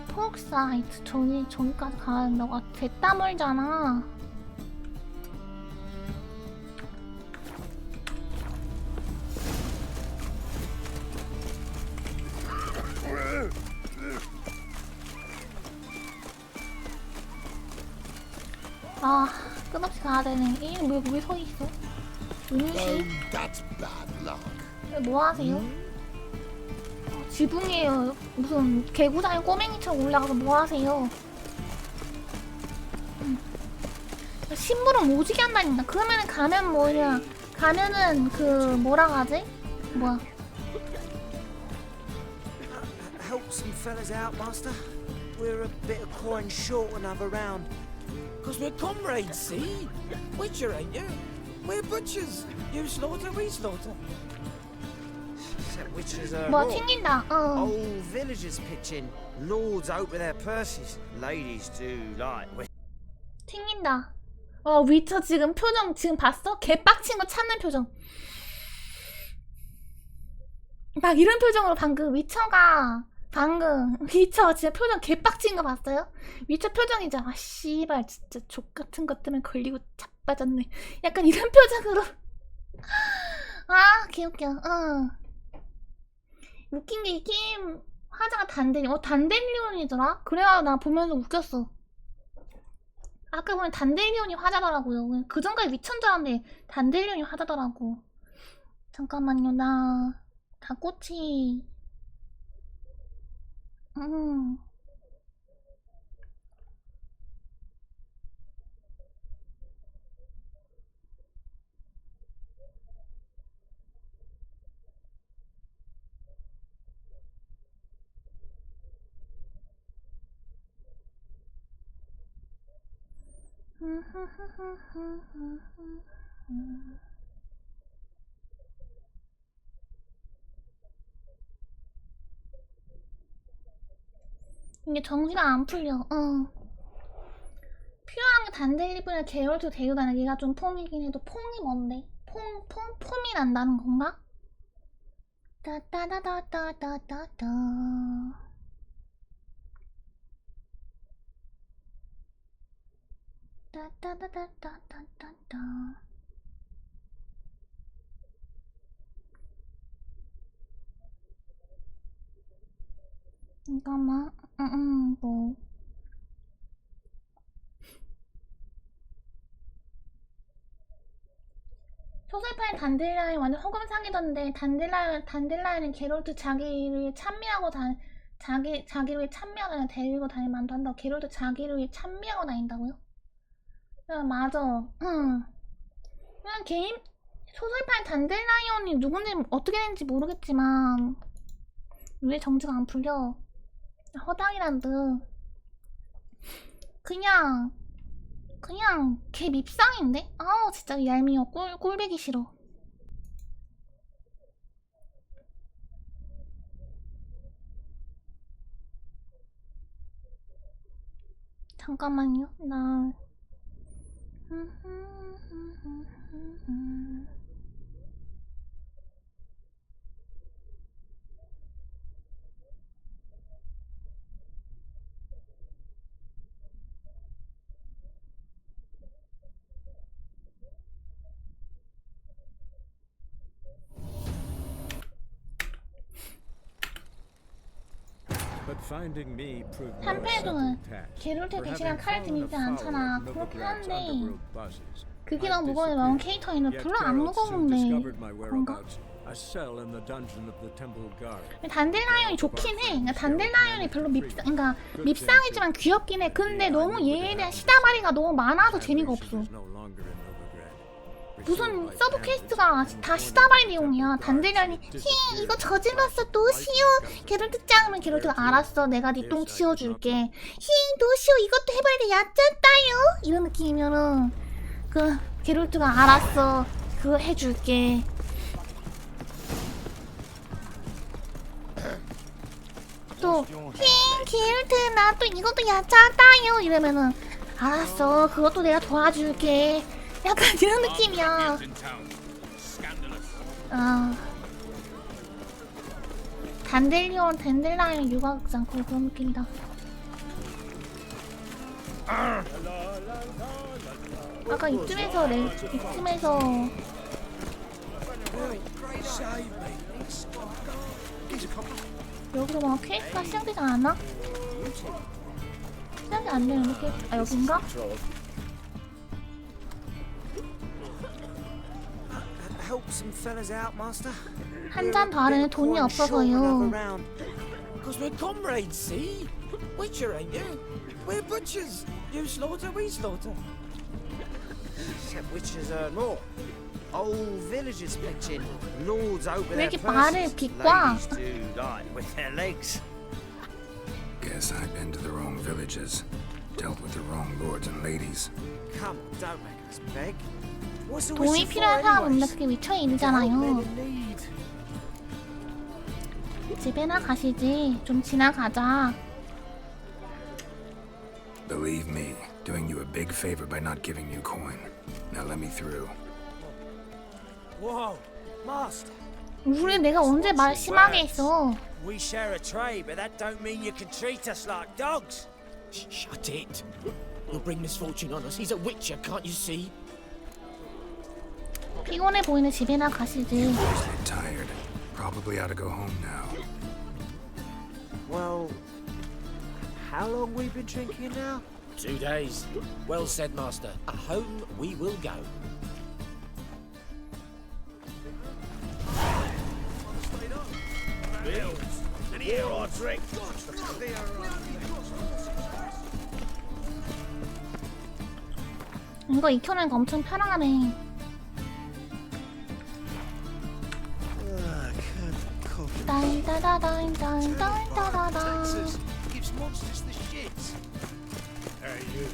폴크사이트 저기까지 가야 된다고. 됐다 멀잖아. 끝없이 가야 되네. 왜 서 있어? 은유씨? 뭐 하세요? 지붕이에요. 무슨 개구장에 꼬맹이처럼 올라가서 뭐 하세요? 심부름 오지게 한다니까. 그러면은 가면은 그 뭐라 하지? 뭐야? Help some fellas out, master. We're a bit of coin short another round. Cause we're comrades, see? Witcher, ain't you? We're butchers. You slaughter, we slaughter. Except witchers are 뭐 raw. 튕긴다. Old villagers pitch in. Lords open their purses. Ladies do like. 튕긴다. 위쳐 지금 표정 지금 봤어? 개빡친 거 참는 표정. 막 이런 표정으로 위쳐 진짜 표정 개빡친 거 봤어요? 위쳐 표정이죠. 씨발 진짜 족 같은 것 때문에 걸리고 자빠졌네. 약간 이런 표정으로. 개웃겨. 웃긴 게 이 게임 화자가 단델리온이더라? 그래야 나 보면서 웃겼어. 아까 보면 단델리온이 화자더라고요. 그 전까지 위쳐인 줄 알았는데 단델리온이 화자더라고. 잠깐만요. 나 닭꼬치 이게 정신이 안 풀려. 필요한 게 단델리온이나 계열도 대유다는 얘가 좀 폼이긴 해도 폼이 뭔데? 폼이 난다는 건가? 따따다다다다다다. 따따다다다다다. 잠깐만. 뭐 단델라이언 완전 허검상이던데 단델라이언은 게롤트 자기를 찬미하고 자기를 찬미하고 데리고 다닐 만도 한다고. 게롤트 자기를 찬미하고 다닌다고요? 맞아. 그냥 게임 소설판 단델라이언이 누군지 어떻게 되는지 모르겠지만 왜 정주가 안 풀려? 허당이란 듯. 그냥 개 밉상인데? 아우 진짜 얄미워. 꼴배기 싫어. 잠깐만요. 나 한 패동은 게롤트 대신한 칼을 들이지 않잖아. 그렇긴 한데 그게 너무 무거운 너무 캐릭터에는 별로 안 무거운데 그런가? 단델라이언이 좋긴 해. 그러니까 단델라이언이 별로 밉상이지만 귀엽긴 해. 근데 너무 얘에 대한 시다바리가 너무 많아서 재미가 없어. 무슨 서브 퀘스트가 다 시다바리 내용이야. 단델라이언이 히 이거 저질렀어 노시오. 게롤트 짱하면 게롤트가 알았어 내가 네 똥 치워줄게. 히 노시오 이것도 해봐야 돼 야짠따요. 이런 느낌이면은 그 게롤트가 알았어 그거 해줄게. 또 게롤트 나 또 이것도 야짠따요 이러면은 알았어 그것도 내가 도와줄게. 약간 이런 느낌이야. 단델라이언 육아극장 거의 그런 느낌이다. 아까 이쯤에서 여기서 막 퀘스트가 시작되지 않았나? 시작이 안 되는데 퀘스트. 여긴가? 한 잔 더 하려면 돈이 없어서요. Because we're comrades, see? Witcher, ain't you? We're butchers. You slaughter, we slaughter. Except witchers earn more. Old villagers pitch in. Lords open 왜 their 이렇게 말을 purses. 비꼬아? Ladies do like with their legs. Guess I've been to the wrong villages. Dealt with the wrong lords and ladies. Come on, don't make us beg. What's the 도움이 witcher for 필요한 사람은 anyways? 그게 위쳐의 일이잖아요. 집에나 가시지. 좀 지나가자. Believe me, doing you a big favor by not giving you coin. Now let me through. Whoa, master. 우리 내가 언제 말 심하게 했어? We share a trade, but that don't mean you can treat us like dogs. Shut it. You'll bring misfortune on us. He's a witcher, can't you see? 피곤해 보이는 집에나 가시지. Tired. Probably ought to go home now. Well, how long we been drinking now? 2 days. Well said, master. Home we will go. And here I drink. 이거 익혀놓으니까 엄청 편하네. 따이따다다이따이따이따다다. Gives monsters the shits. Hey, you.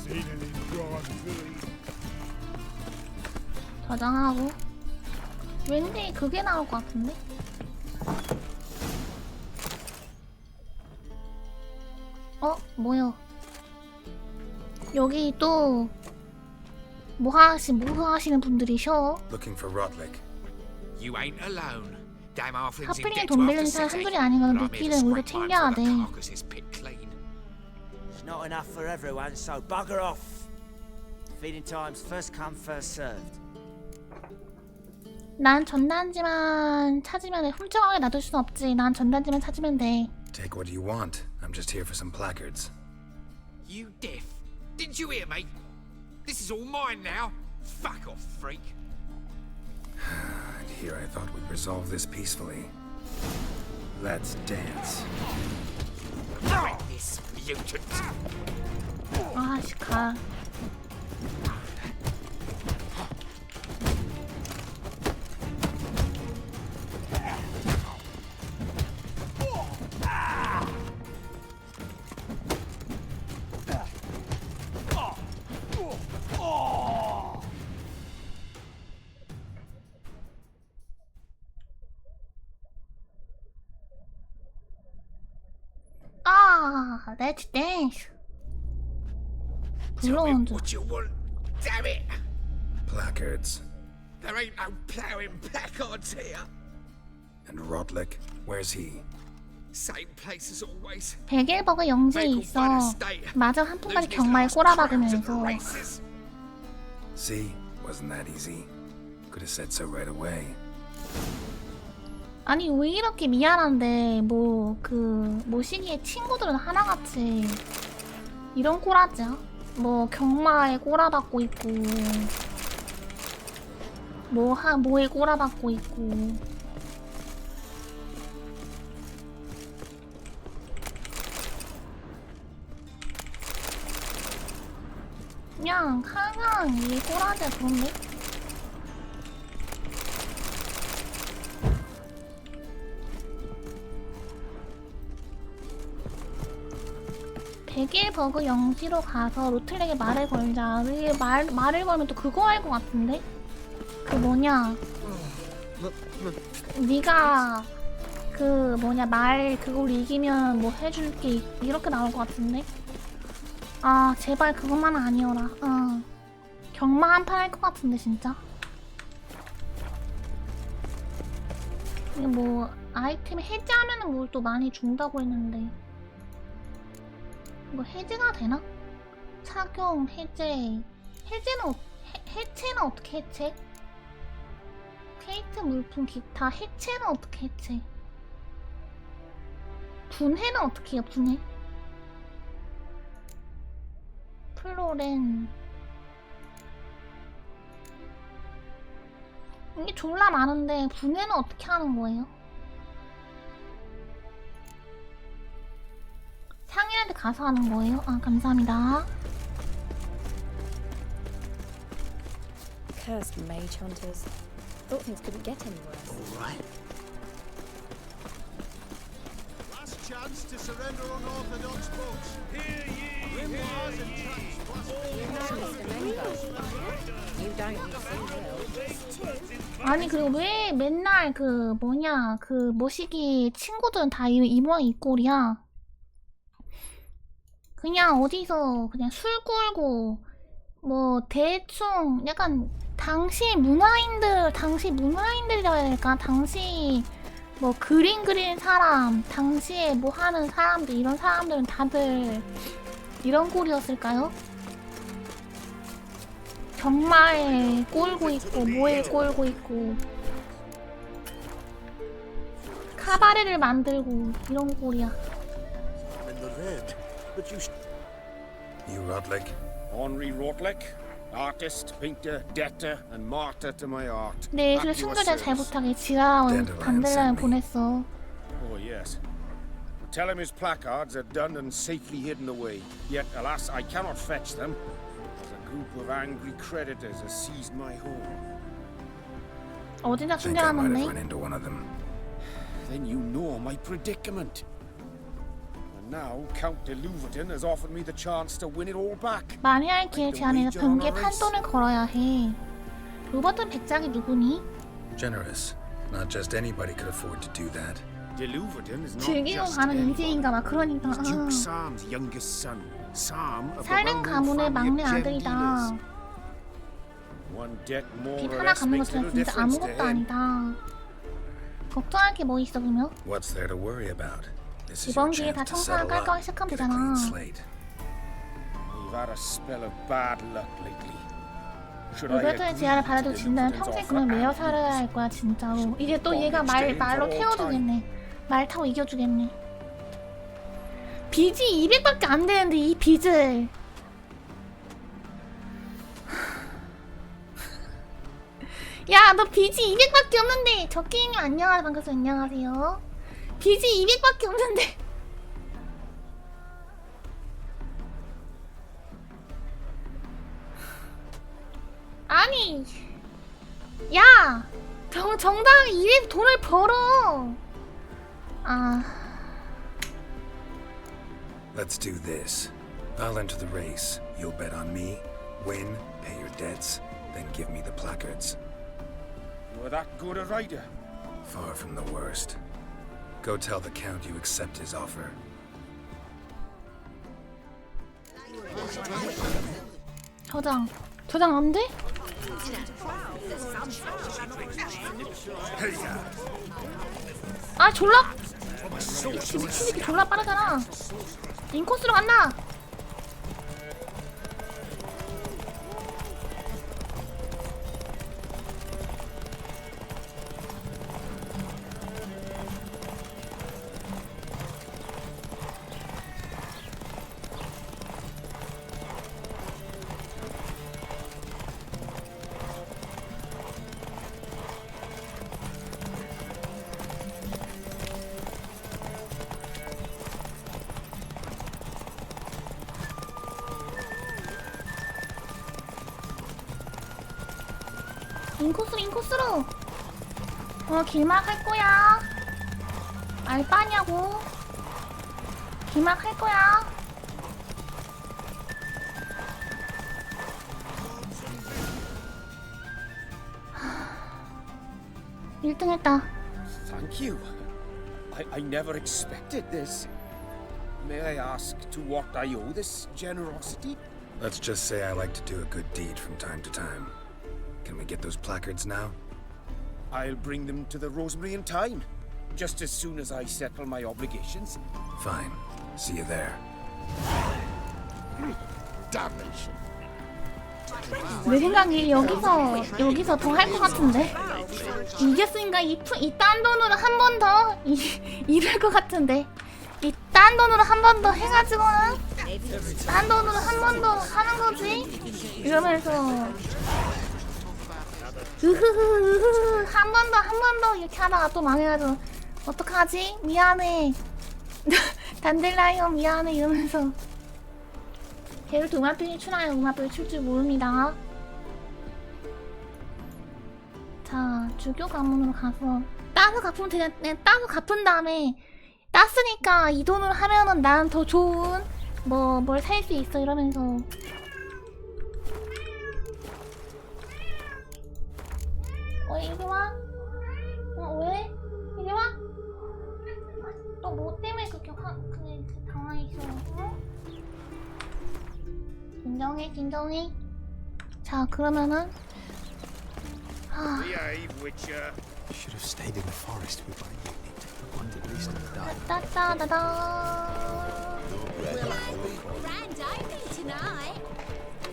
Seen any crime, Billy? 저장하고. 왠지 그게 나올 것 같은데? 뭐요? 여기 또 뭐 하시는 분들이셔? Looking for Rodlick. You ain't alone. Damn halflings in 하필이면 debt 돈 to half 빌리는 the 사람 city. 한둘이 아닌 건 But I'm here to 느끼는 우리가 scrape mine 챙겨야 from 돼. the carcass's pit clean. It's not enough for everyone, so bugger off. Feeding time's first come, first served. 난 전단지만 찾으면 돼. 훔쳐가게 놔둘 순 없지. 난 전단지만 찾으면 돼. Take what you want. I'm just here for some placards. You deaf? Didn't you hear me? This is all mine now. Fuck off, freak. And here I thought we'd resolve this peacefully. Let's dance. This mutant. 아씨 가. Let's dance. 불러온다. What you want? Damn it! Placards. There ain't no ploughing placards here. And Rodlick, where's he? Same place as always. 베겔버그 영지에 있어. 마저 한 푼까지 경마에 꼬라박으면서. See, wasn't that easy? Could have said so right away. 아니 왜 이렇게 미안한데 뭐 모시기의 친구들은 하나같이 이런 꼬라지야? 뭐 경마에 꼬라박고 있고 뭐에 꼬라박고 있고 그냥 이 꼬라지야 그런데? 베겔버그 영지로 가서 로틀렉에 말을 걸자. 말을 걸면 또 그거 할 것 같은데? 그 뭐냐 네가 그 뭐냐 말 그걸 이기면 뭐 해줄게 이렇게 나올 것 같은데? 아 제발 그것만 아니어라. 경마 한 판 할 것 같은데 진짜? 이게 뭐 아이템 해제하면은 뭘 또 많이 준다고 했는데 이거 해제가 되나? 착용 해제는 해체는 어떻게 해체? 케이트 물품 기타 해체는 어떻게 해체? 분해는 어떻게 해요? 분해? 플로렌 이게 졸라 많은데 분해는 어떻게 하는 거예요? 상인한테 가서 하는 거예요? 아 감사합니다. Cursed mage hunters. Thought things couldn't get any worse. All right. Last chance to surrender unorthodox books. Hear ye! Grimoires and traps plus You don't, you will. 아니 그리고 왜 맨날 그 뭐냐 그 모시기 친구들은 다 이 모양 이 꼴이야. 그냥 어디서 그냥 술 끌고 뭐 대충 약간 당시 문화인들이라 해야 될까? 당시 뭐 그림 그리는 사람, 당시에 뭐 하는 사람들 이런 사람들은 다들 이런 꼴이었을까요? 경마에 꼴고 있고 뭐에 꼴고 있고 카바레를 만들고 이런 꼴이야. You Rodlick? Henri Rodlick, artist, painter, debtor, and martyr to my art. 네, 그 순교자 잘 부탁해. 지하 단델라에 보냈어. Oh yes. Tell him his placards are done and safely hidden away. Yet, alas, I cannot fetch them, as a group of angry creditors has seized my home. 어디다 Think I might have 숨겨놨네? run into one of them. Then you know my predicament. And now Count de Louverton has offered me the chance to win it all back. 만회할 기회 제한해서 경기에 판돈을 걸어야 해. 로버트 백작이 누구니? Generous. Not just anybody could afford to do that. De Louverton is not 즐기고 just 가는 anyone. 인생인가 봐. 그러니까. He's Duke Sam's youngest son. Sam of the 살림 well-known 가문의 family 막내 of gem 아들이다. dealers. One debt more 빚 or 하나 less 갚는 거 makes little 진짜 difference to 아무것도 him. 아니다. 걱정할 게 뭐 있어 그러면? What's there to worry about? This is 이번 your 기회에 다 chance to 청산을 settle 깔끔하게 up. 시작하면 Get a 되잖아. clean slate. We've had a spell of bad luck lately. Should I 로베르토의 agree 지하를 to 받아도 the 진다면 Louvertons' 평생 offer 그냥 매여 and 살아야 할 거야 진짜로. 이제 또 얘가 말로 태워주겠네. 말 타고 이겨주겠네. 빚이 200밖에 안 되는데 이 빚을 야, 너 빚이 200밖에 없는데. 적게님 안녕하세요. 반갑습니다. 안녕하세요. 빚이 200밖에 없는데. 아니, 야, 정당하게 일해서 돈을 벌어. 아. Let's do this. I'll enter the race. You'll bet on me, win, pay your debts, then give me the placards. You're that good a rider? Far from the worst. Go tell the Count you accept his offer. 저장 안 돼? 아, 졸라 미친 새끼 졸라 빠르잖아. 인코스로 간다. 인코스로. 길막 할 거야. 알바냐고. 길막 할 거야. 하... 1등 했다. Thank you. I never expected this. May I ask to what I owe this generosity? Let's just say I like to do a good deed from time to time. Can we get those placards now? I'll bring them to the Rosemary in time, just as soon as I settle my obligations. Fine. See you there. Damnation. 내 생각에 여기서 더 할 것 같은데. 이겼으니까 이 딴 돈으로 한 번 더 이럴 것 같은데. 이 딴 돈으로 한 번 더 해가지고는 딴 돈으로 한 번 더 하는 거지. 이러면서 으흐흐흐흐 한 번 더 이렇게 하다가 또 망해가지고 어떡하지? 미안해. 단델라이언 미안해 이러면서 게르트 음악표이 추나요. 음악표이 출 줄 모릅니다. 자, 주교 가문으로 가서 따서 갚으면 되겠네. 따서 갚은 다음에 땄으니까 이 돈으로 하면은 난 더 좋은 뭘 살 수 있어 이러면서. 이리 와? 왜? 이리 와? 너 뭐 때문에 그렇게 당황했어? 진정해. 자, 그러면은 Behave, Witcher. Should have stayed in the forest with my unit. One at least have died. 따따따다다. Grand opening tonight.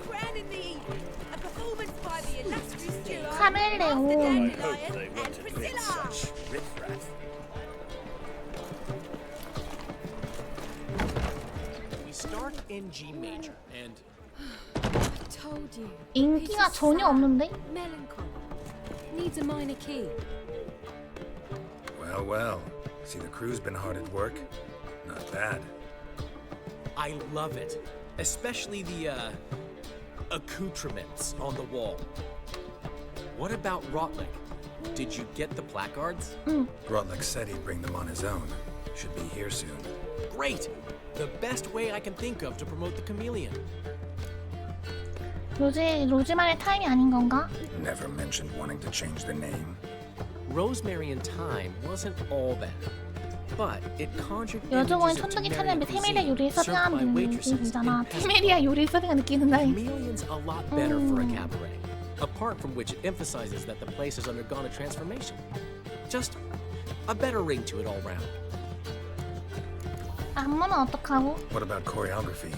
Crowning the evening. A performance by the illustrious duo. 카멜레온. and Priscilla. We start in G major and Told you. 인기가 전혀 없는데? Melancholy. Needs a minor key. Well. See, the crew's been hard at work. Not bad. I love it, especially the accoutrements on the wall. What about Rotlick? Did you get the placards? Rotlick said he'd bring them on his own. Should be here soon. Great! The best way I can think of to promote the chameleon. 로즈마리 타임이 아닌 건가? Never mentioned wanting to change the name. Rosemary in Time wasn't all bad, but it conjured 여주공의 images of 천둥이 Temerian 타는 테메리아 요리를 cuisine served by 서빙하는 waitresses 느낌이잖아. in peasant 테메리아 요리를 서빙하는 느낌인데. Chameleon's a lot better for a cabaret, apart from which it emphasizes that the place has undergone a transformation. Just a better ring to it all round. 안무는 어떡하고? What about choreography?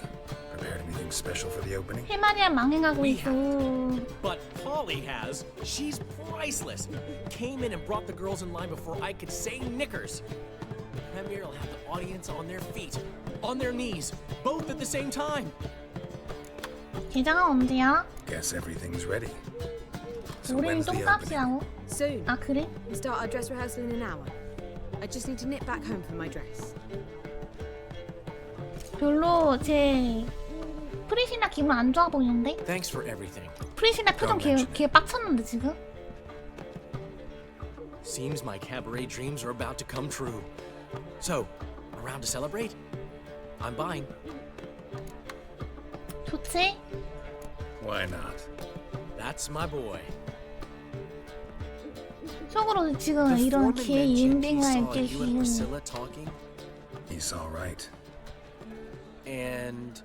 Prepared anything special for the opening? 테마리아 망해가고 있어. But Polly has. She's priceless. Came in and brought the girls in line before I could say knickers. Premier will have the audience on their feet, on their knees, both at the same time. 개장은 언제야? Guess everything's ready. 올해는 똥값이라고? Soon. 아 그래? We start our dress rehearsal in an hour. I just need to nip back home for my dress. 별로 제 프리시나 기분 안 좋아 보이는데? Thanks for everything. 프리시나 표정 개 빡쳤는데 지금? Seems my cabaret dreams are about to come true. So, around to celebrate? I'm buying. 좋지? Why not? That's my boy. 속으로 지금 이런 개 인빙할 게 you and Priscilla talking, He's all right. and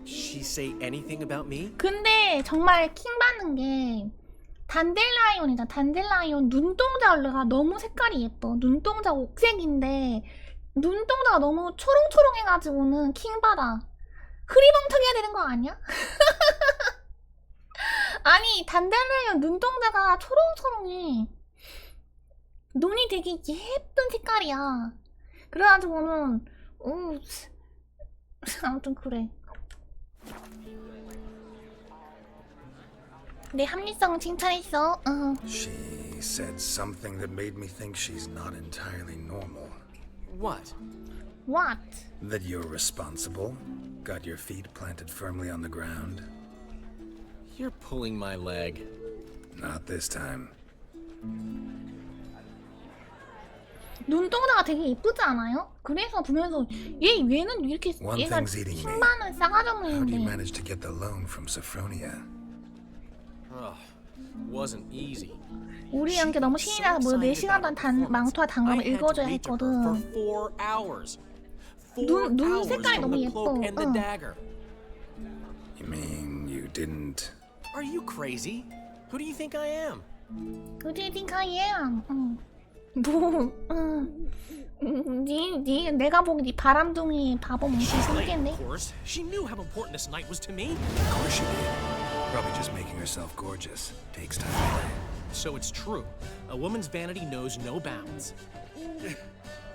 she say anything about me? 근데 정말 킹 받는 게 단델라이온이다. 단델라이온 눈동자가 너무 색깔이 예뻐. 눈동자 옥색인데 눈동자가 너무 초롱초롱해가지고는 킹 받아. 흐리멍텅해야 되는 거 아니야? 아니 단델라이온 눈동자가 초롱초롱해. 눈이 되게 예쁜 색깔이야. 그래가지고는 아무튼 그래. 내 합리성은 칭찬했어. She said something that made me think she's not entirely normal. What? What? That you're responsible, got your feet planted firmly on the ground. You're pulling my leg. Not this time. 눈동자가 되게 예쁘지 않아요? 그래서 보면서 얘는 이렇게 One 얘가 thing's eating me. 신발은 싸가지 How do you 없는데 manage to get the loan from Sophronia? Wasn't easy. 우리 연기 너무 신이 나서 뭐 4시간 동안 망토와 단검을 읽어줘야 했거든. 눈 색깔이 너무 예뻐. You mean you didn't? Are you crazy? Who do you think I am? Who do you think I am? 내가 보기 네 바람둥이 바보 멍청 생겼네. Of course, she knew how important this night was to me. Of course she did. Probably just making herself gorgeous. Takes time. So it's true. A woman's vanity knows no bounds.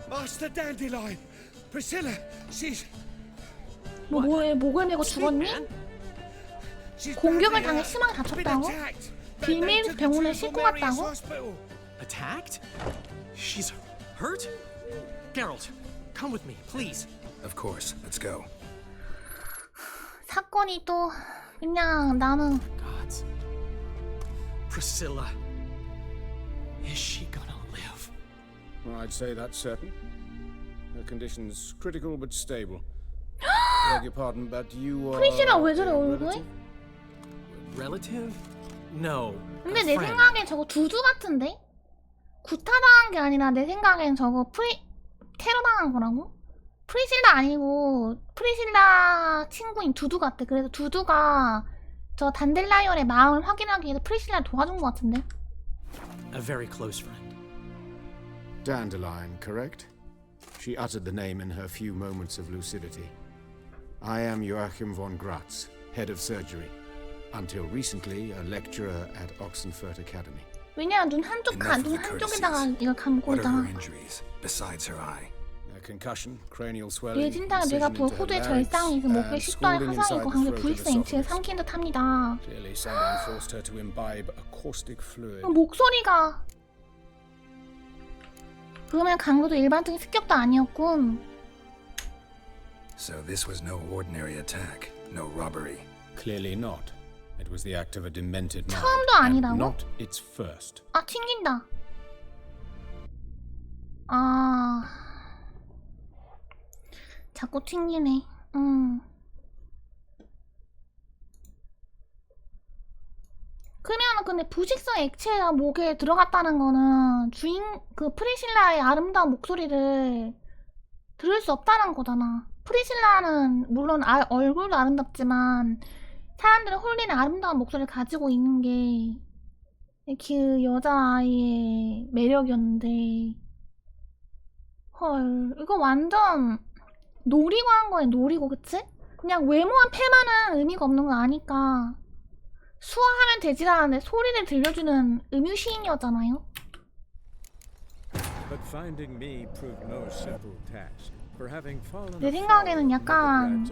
Master Dandelion, Priscilla, she's. 뭐해? 목을 메고 죽었니? 공격을 당해 심하게 다쳤다고? 빌메이에서 병원에 싣고 갔다고? Attacked? She's hurt? Geralt, come with me, please. Of course. Let's go. 사건이 또 그냥 나는 Gods. Priscilla. Is she gonna live? Well, I'd say that's certain. Her condition's critical but stable. Beg your pardon, but you are. 프리시라 왜 저래 얼굴이? Relative? No. 근데 내 생각엔 저거 두두 같은데? 구타당한 게 아니라 내 생각엔 저거 테러당한 거라고? 프리실라 아니고 프리실라 친구인 두두 같아. 그래서 두두가 저 단델라이온의 마음을 확인하기 위해서 프리실라를 도와준 것 같은데? A very close friend. Dandelion, correct? She uttered the name in her few moments of lucidity. I am Joachim von Gratz, head of surgery. Until recently, a lecturer at Oxenfurt Academy. 왜냐면 눈 한쪽에다가 이걸 감고 What are her 있잖아. injuries besides her eye? A concussion, cranial swelling, 뇌 진탕은 뇌가 부어 호두에 절상이 있고 목에 식도에 화상이고 관계 부익성 인체에 삼킨 듯합니다. Clearly, someone forced her to imbibe a caustic fluid. 목소리가 그러면 강도도 일반적인 습격도 아니었군. So this was no ordinary attack, no robbery. Clearly not. It was the act of a demented mind. 처음도 And 아니라고? not its first. 아 튕긴다. 아 자꾸 튕기네. 그러면 근데 부식성 액체가 목에 들어갔다는 거는 그 프리실라의 아름다운 목소리를 들을 수 없다는 거잖아. 프리실라는 물론 얼굴도 아름답지만 사람들을 홀리는 아름다운 목소리를 가지고 있는 게 그 여자아이의 매력이었는데 헐 이거 완전 노리고 한 거야. 노리고 그치? 그냥 외모한 패만은 의미가 없는 거 아니까 수화하면 되지라는데 소리를 들려주는 음유시인이었잖아요. But finding me proved no simple task. 내 생각에는 약간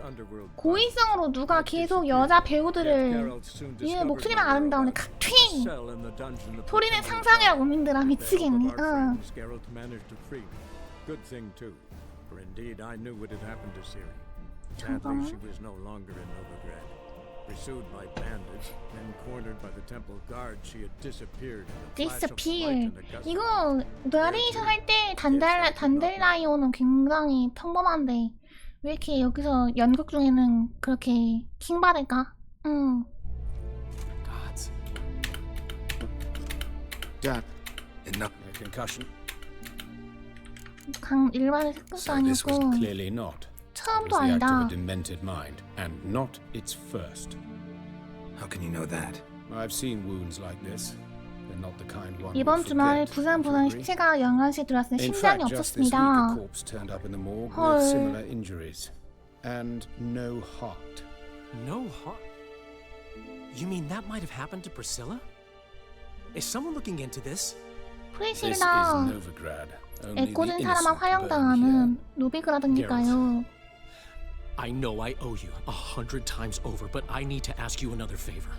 고의성으로 누가 계속 여자 배우들을 얘 목소리만 아름다운데 칵튀 소리는 상상이라고 민들아 미치겠니. Good thing too, for indeed I knew what had happened to Ciri. Sadly, she was no longer in Novigrad. Pursued by bandits, then cornered by the temple guard, she had disappeared. Disappear. 이거 나레이션 할 때 단델라이오는 굉장히 평범한데 왜 이렇게 여기서 연극 중에는 그렇게 킹받을까? Gods. Dad. Enough. A concussion. 일반의 습관도 아니고 Clearly not. 처음도 It was the act of 아니다. a demented mind, and not its first. How can you know that? I've seen wounds like this. They're not the kind one 이번 would 주말 forget, 부산 would you agree? 시체가 영안시에 들어왔을 때 In 심장이 fact, just this week, a 없었습니다. corpse turned up in the morgue 헐. with similar injuries, and no heart. No heart? You mean that might have happened to Priscilla? Is someone looking into this? This is 프리실라 Novigrad. Only the 애꿎은 사람만 innocent burn here. 화형당하는 노비그라드니까요. I know I owe you 100 times over, but I need to ask you another favor.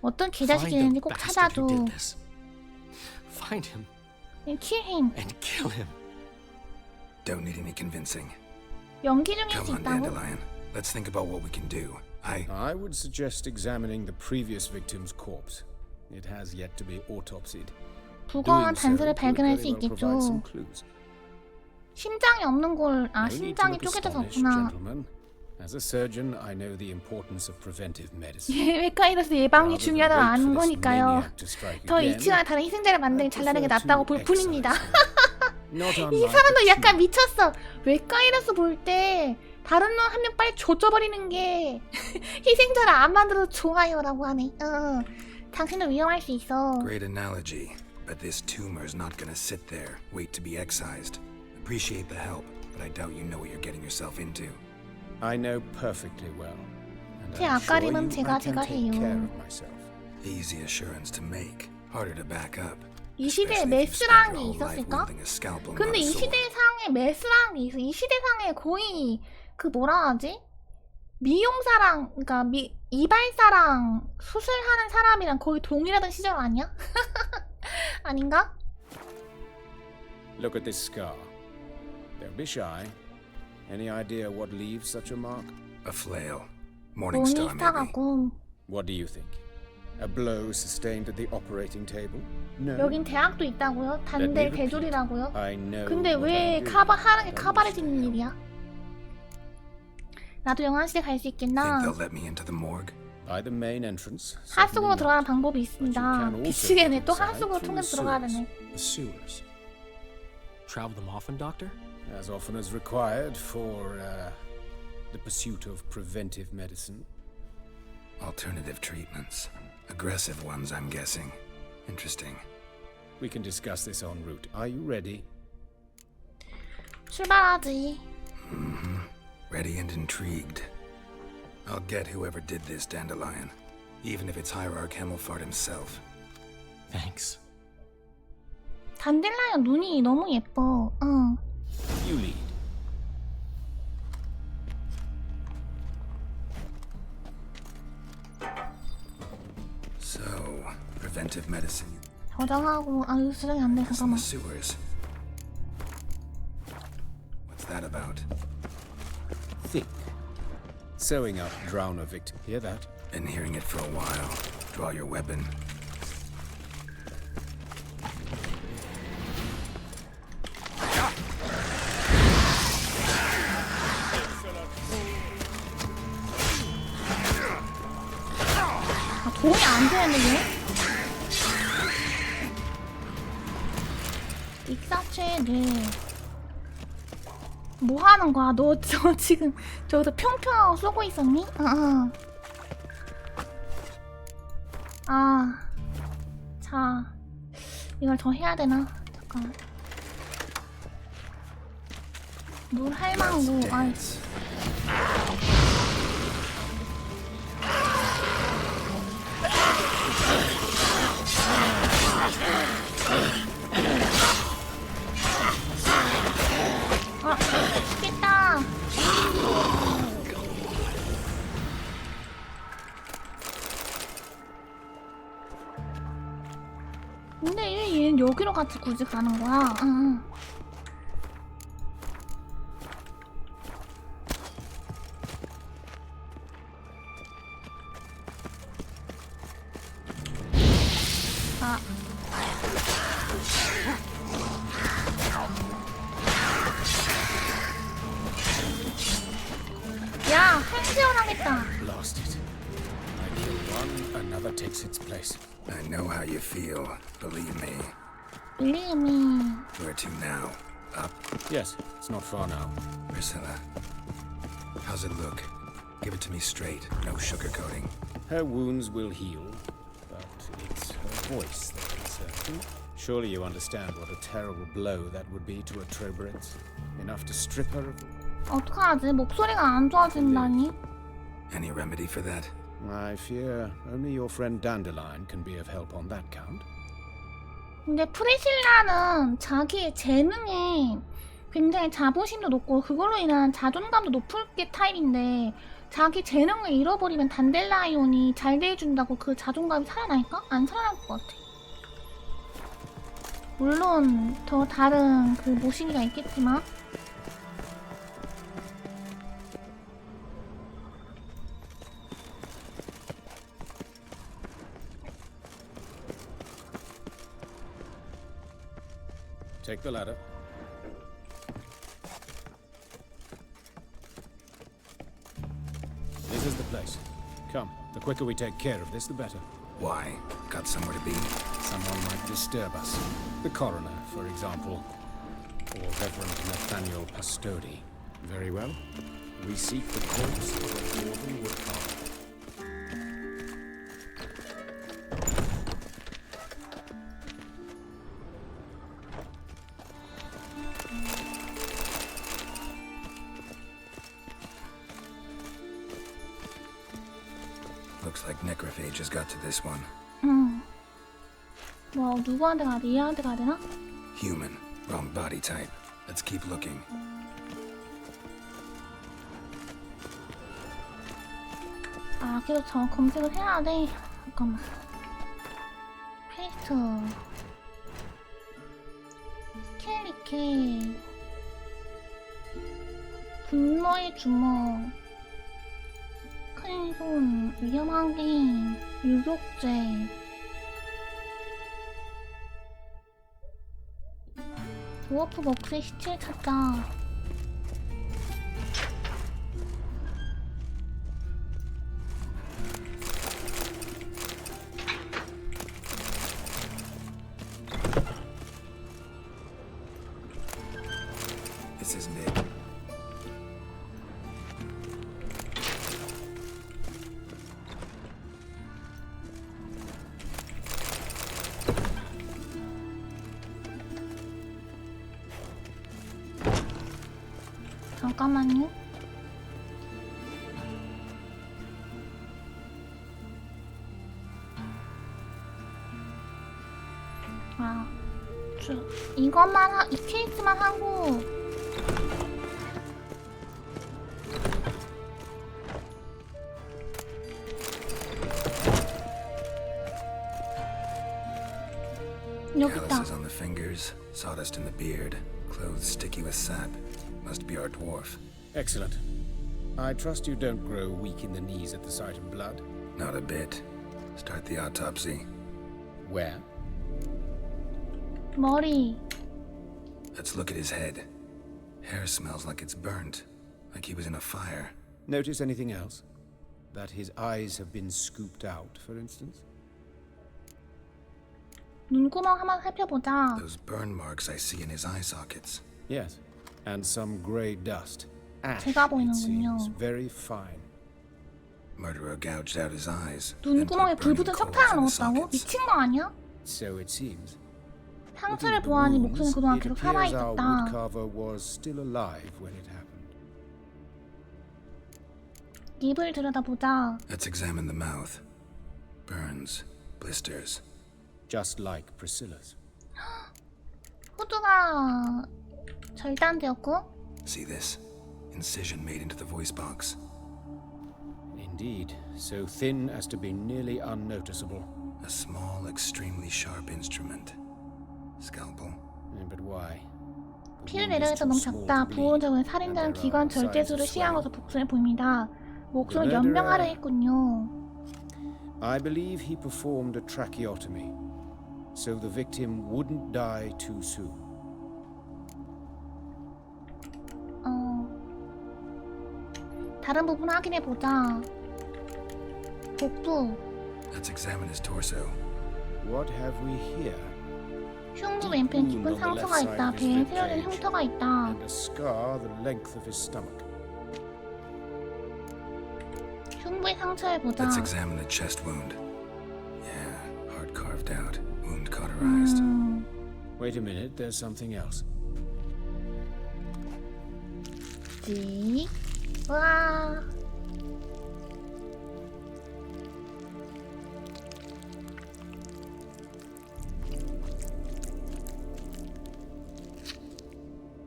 어떤 Find 개자식이는지 the 꼭 bastard who 찾아줘. did this. Find him And kill him. and kill him. Don't need any convincing. 연기 중일 Come 수 on, 있다고? Dandelion. Let's think about what we can do. I would suggest examining the previous victim's corpse. It has yet to be autopsied. 부검한 Doing so 단서를 could 발견할 수 very well provide some 있겠죠. clues. 심장이 없는 걸, No need to 심장이 look 쪼개져서 astonished, 없구나. gentlemen. As a surgeon, I know the importance of preventive medicine. 외과의로서 예방이 중요하다고 아는 거니까요. 더 이치와 다른 희생자를 만들기 잘나는 게 낫다고 볼 뿐입니다. 이 사람도 약간 미쳤어. 외과의로서 볼 때 다른 놈 한 명 빨리 조져버리는 게 희생자를 안 만들어도 좋아요라고 하네. 당신은 위험할 수 있어. Great analogy, but this tumor's not gonna sit there, wait to be excised. Appreciate the help, but I doubt you know what you're getting yourself into. I know perfectly well. And 제 I assure you 앞가림은 I 제가 can take care 해요. of myself. Easy assurance to make, harder to back up. 이 시대에 메스라는 게 있었을까? 근데 이 시대상에 메스라는 게 있어. 이 시대상에 거의 그 뭐라 하지? 미용사랑 그러니까 이발사랑 수술하는 사람이랑 거의 동일하던 시절 아니야? 아닌가? Look at this scar. Don't be shy. Any idea what leaves such a mark? A flail. Morningstar, maybe. 모닝스타가고 What do you think? A blow sustained at the operating table? No. 여긴 대학도 있다고요? 단델 개졸이라고요? I know. 근데 왜 하는 게 카바레지는 일이야? 나도 영안실에 갈 수 있겠나? Think they'll let me into the morgue? By the main entrance. 하수구로 들어가는 방법이 있습니다. 미치겠네. 또 하수구로 통해서 들어가야 되네. The sewers. Travel them often, Doctor? As often as required for the pursuit of preventive medicine. Alternative treatments. Aggressive ones, I'm guessing. Interesting. We can discuss this en route. Are you ready? 출발하지. Ready and intrigued. I'll get whoever did this, Dandelion. Even if it's Hierarch Hemmelfart himself. Thanks. 단델라이언 눈이 너무 예뻐. 응. You lead. So, preventive medicine. 저장하고 이거 저장이 안 돼. In the 잠깐만. sewers. What's that about? Think. Sewing up drowner victim. Hear that? Been hearing it for a while. Draw your weapon. 도움이 안 되는데 왜? 익사체를 뭐 하는 거야? 너 저 지금 저기서 평평하고 쏘고 있었니? 자, 이걸 더 해야 되나? 잠깐. 물 할망구. 아이. 아, 죽겠다. 근데 왜 얘는 여기로 같이 굳이 가는 거야? 응. 아. 야, 한시원하겠다. Lost it. I kill one, another takes its place. I know how you feel. Believe me. Believe me. Where to now? Up? Yes, it's not far now. Priscilla. How's it look? Give it to me straight. No sugarcoating. Her wounds will heal, but it's her voice that concerns me. Surely you understand what a terrible blow that would be to a Trobritz. Enough to strip her of... 어떡하지? 목소리가 안 좋아진다니? Any remedy for that? I fear only your friend Dandelion can be of help on that count. 근데 프리실라는 자기의 재능에 굉장히 자부심도 높고 그걸로 인한 자존감도 높을 게 타입인데 자기 재능을 잃어버리면 단델라이온이 잘 대해준다고 그 자존감이 살아날까? 안 살아날 것 같아. 물론 더 다른 그 모시기가 있겠지만 Take the ladder. This is the place. Come, the quicker we take care of this, the better. Why? Got somewhere to be? Someone might disturb us. The coroner, for example. Or Reverend Nathaniel Pastodi. Very well. We seek the corpse of the Dwarven woodcarver. Looks like necrophages got to this one. 뭐 누구한테 가야 돼? 얘한테 가야 되나? Human. Wrong body type. Let's keep looking. 아, 계속 저 검색을 해야 돼. 잠깐만. 페이스트. 스켈리케. 분노의 주먹. 큰 손. 위험한 게임. 유격죄. 드워프 먹스의 시체를 찾자. This isn't it. 잠깐만요. 아, 이것만 이 케이스만 하고 여기 있다. Calluses on the fingers, sawdust in the beard, clothes sticky with sap. Must be our dwarf. Excellent. I trust you don't grow weak in the knees at the sight of blood. Not a bit. Start the autopsy. Where? 머리. Let's look at his head. Hair smells like it's burnt, like he was in a fire. Notice anything else? That his eyes have been scooped out, for instance? 눈구멍 한번 살펴보자. Those burn marks I see in his eye sockets. Yes. And some grey dust. Ash, 제가 it 보이는군요. seems. Very fine. Murderer gouged out his eyes. 눈구멍에 불 붙은 석탄을 넣었다고? 미친 거 아니야? So it seems. 상처를 보아하니 목숨은 그동안 It 계속 appears our 살아있었다. woodcarver was still alive when it happened. 입을 들여다보자. Let's examine the mouth. Burns, blisters. Just like Priscilla's. 후드가 절단되었고 See this? Incision made into the voice box. Indeed, so thin as to be nearly unnoticeable. A small, extremely sharp instrument. Scalpel. But why? 피를 내려해서 너무 작다. 부호적은 살인자는 기관 절제술을 시행하면서 복수해 보입니다. 목숨을 연명하려 했군요. I believe he performed a tracheotomy, so the victim wouldn't die too soon. 다른 부분 확인해 보자. 복부. Let's examine his torso. What have we here? 흉부 왼편 깊은 상처가 있다. 배에 세워진 흉터가 있다. And a scar the length of his stomach. 흉부의 상처를 보자. Let's examine the chest wound. Yeah, heart carved out, wound cauterized. Wait a minute, there's something else. 지. 와.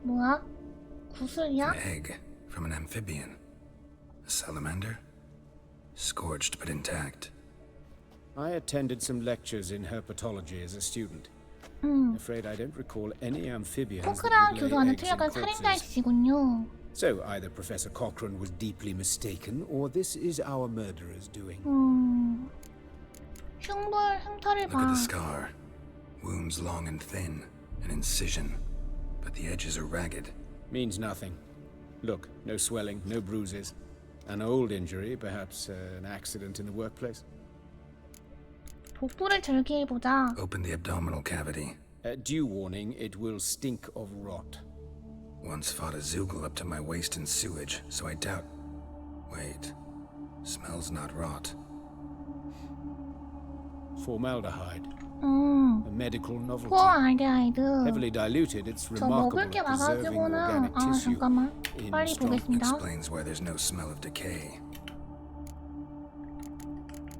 뭐야? 구슬이야? An egg from an amphibian. A salamander? Scorched but intact. I attended some lectures in herpetology as a student. Afraid I don't recall any amphibians that 코크랑 would lay 교도하는 eggs in 투여간 살인자의 corpses. 짓이군요. So either Professor Cochrane was deeply mistaken, or this is our murderer's doing. 흉터를 Look at 봐. the scar. Wounds long and thin. An incision. But the edges are ragged. Means nothing. Look, no swelling, no bruises. An old injury, perhaps an accident in the workplace. 복부를 절개해보자. Open the abdominal cavity. Due warning, it will stink of rot. Once fought a zoogle up to my waist in sewage, so I doubt... Wait. Smells not rot. Formaldehyde. A medical novelty. 포알데하이드. Heavily diluted, it's 저 remarkable 먹을 게 at preserving 많아가지고는 organic tissue 잠깐만 in 빨리 strong 보겠습니다. Explains why there's no smell of decay.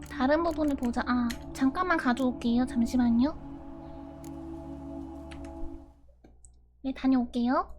다른 부분을 보자. 잠깐만 가져올게요. 잠시만요. 네, 다녀올게요.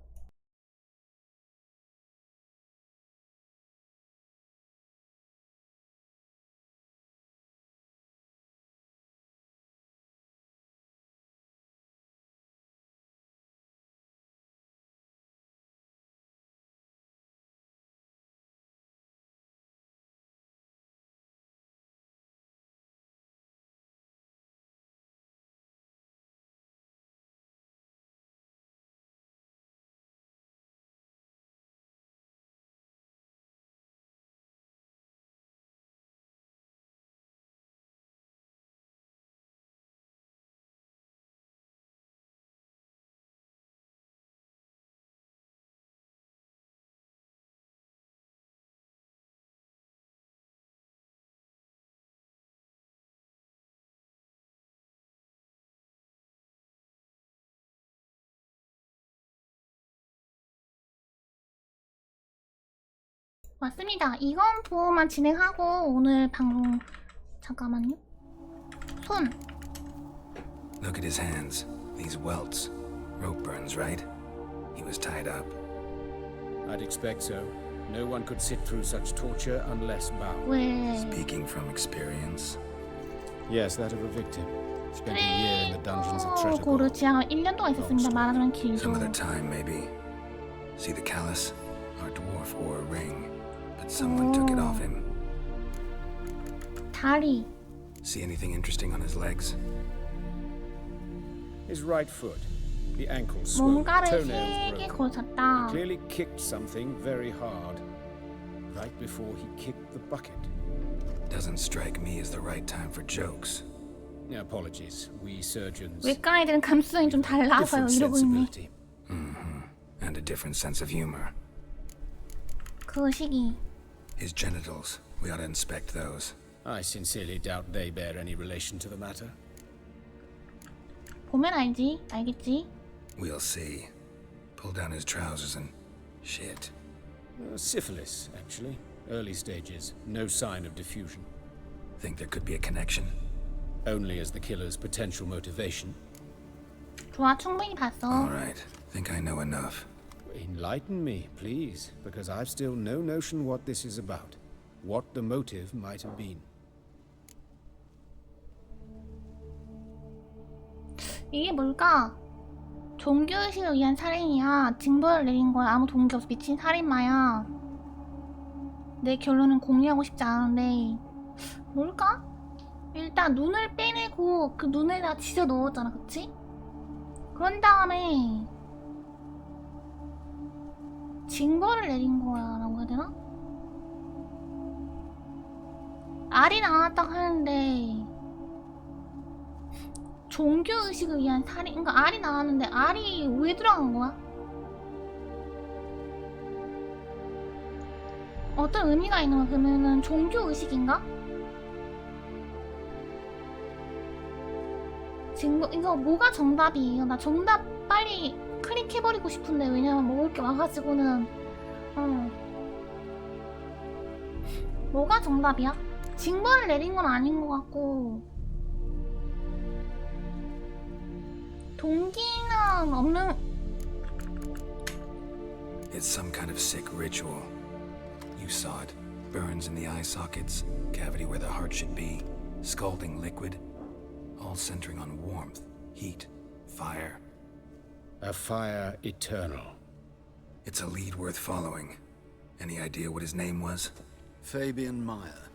왔습니다. 이건 보호만 진행하고 오늘 방송 잠깐만요. 손. Look at his hands. These welts. Rope burns, right? He was tied up. I'd expect so. No one could sit through such torture unless bound. 왜? Speaking from experience. Yes, that of a victim. Spent a year in the dungeons of Treasure. 고르 지하가 1년 동안 있었습니다. 말하자면 길죠. Some other time, maybe. See the callus? Our dwarf wore a ring, but someone took it off him. 다리. See anything interesting on his legs? His right foot. The ankle swollen, 뭔가를 toenails 세게 broken. 걸쳤다. Clearly kicked something very hard. Right before he kicked the bucket. Doesn't strike me as the right time for jokes. Apologies. We surgeons. 외과 애들은 감수성이 좀 달라서요. 이러고 있네. And a different sense of humor. 그 시기. His genitals. We ought to inspect those. I sincerely doubt they bear any relation to the matter. 보면 알지. 알겠지. We'll see. Pull down his trousers and... shit. Syphilis, actually. Early stages. No sign of diffusion. Think there could be a connection? Only as the killer's potential motivation. 좋아, 충분히 봤어. All right. Think I know enough. enlighten me, please, because I've still no notion what this is about. What the motive might have been. 이게 뭘까? 종교의식에 의한 살인이야. 징벌을 내린 거야. 아무 동기 없어. 미친 살인마야. 내 결론은 공유하고 싶지 않은데 뭘까? 일단 눈을 빼내고 그 눈에다 지져 넣었잖아. 그치? 그런 다음에 징벌을 내린 거야 라고 해야 되나? 알이 나왔다고 하는데 종교의식을 위한 살인, 그러니까 알이 나왔는데 알이 왜 들어간 거야? 어떤 의미가 있는 거야? 그러면은 종교의식인가? 이거 뭐가 정답이에요? 나 정답 빨리 클릭해버리고 싶은데 왜냐면 먹을 게 와가지고는 뭐가 정답이야? 징벌을 내린 건 아닌 것 같고 동기는 없는. It's some kind of sick ritual. You saw it. Burns in the eye sockets, cavity where the heart should be, scalding liquid, all centering on warmth, heat, fire. A fire eternal. It's a lead worth following. Any idea what his name was? Fabian Meyer.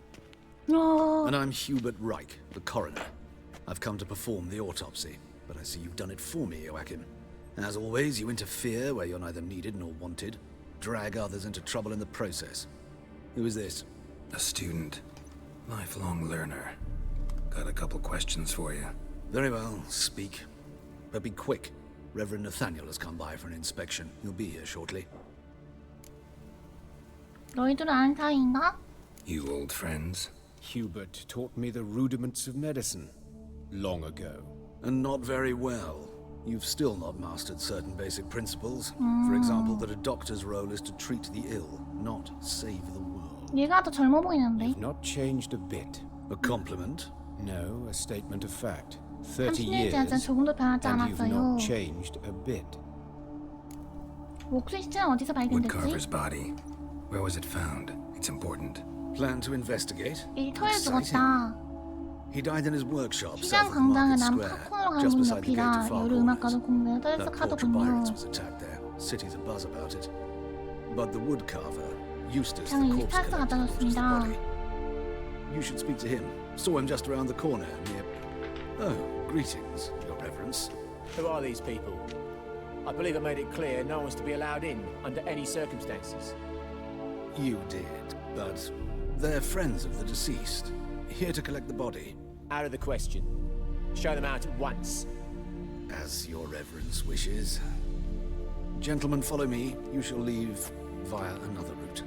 No. And I'm Hubert Reich, the coroner. I've come to perform the autopsy, but I see you've done it for me, Joachim. As always, you interfere where you're neither needed nor wanted, drag others into trouble in the process. Who is this? A student. Lifelong learner. Got a couple questions for you. Very well, speak. But be quick. Reverend Nathaniel has come by for an inspection. He'll be here shortly. 너희들은 아는 사이인가? You old friends? Hubert taught me the rudiments of medicine long ago. And not very well. You've still not mastered certain basic principles. For example, that a doctor's role is to treat the ill, not save the world. 얘가 더 젊어 보이는데? You've not changed a bit. A compliment? No, a statement of fact. 30 30년 years, 지난 조금도 변하지 and you've 않았어요. not changed a bit. 목숨 시체는 어디서 Woodcarver's 발견됐지? body. Where was it found? It's important. Plan to investigate? 이 터에 죽었다. He died in his workshop 시장 south of Market 광장의 남 Square, 팝콘으로 가는 just 문 beside the gate 옆이라 of Far 여름 음악 Corners. 가는 공부에 That portrait 떠들썩하더군요. pirates was attacked there. City's abuzz about it. But the woodcarver, Eustace, the 장은 corpse 유스타스 갖다 collector, was the 줬습니다. body. You should speak to him. Saw him just around the corner near... Oh, greetings, Your Reverence. Who are these people? I believe I made it clear no one's to be allowed in under any circumstances. You did, but they're friends of the deceased. Here to collect the body. Out of the question. Show them out at once. As Your Reverence wishes. Gentlemen, follow me. You shall leave via another route.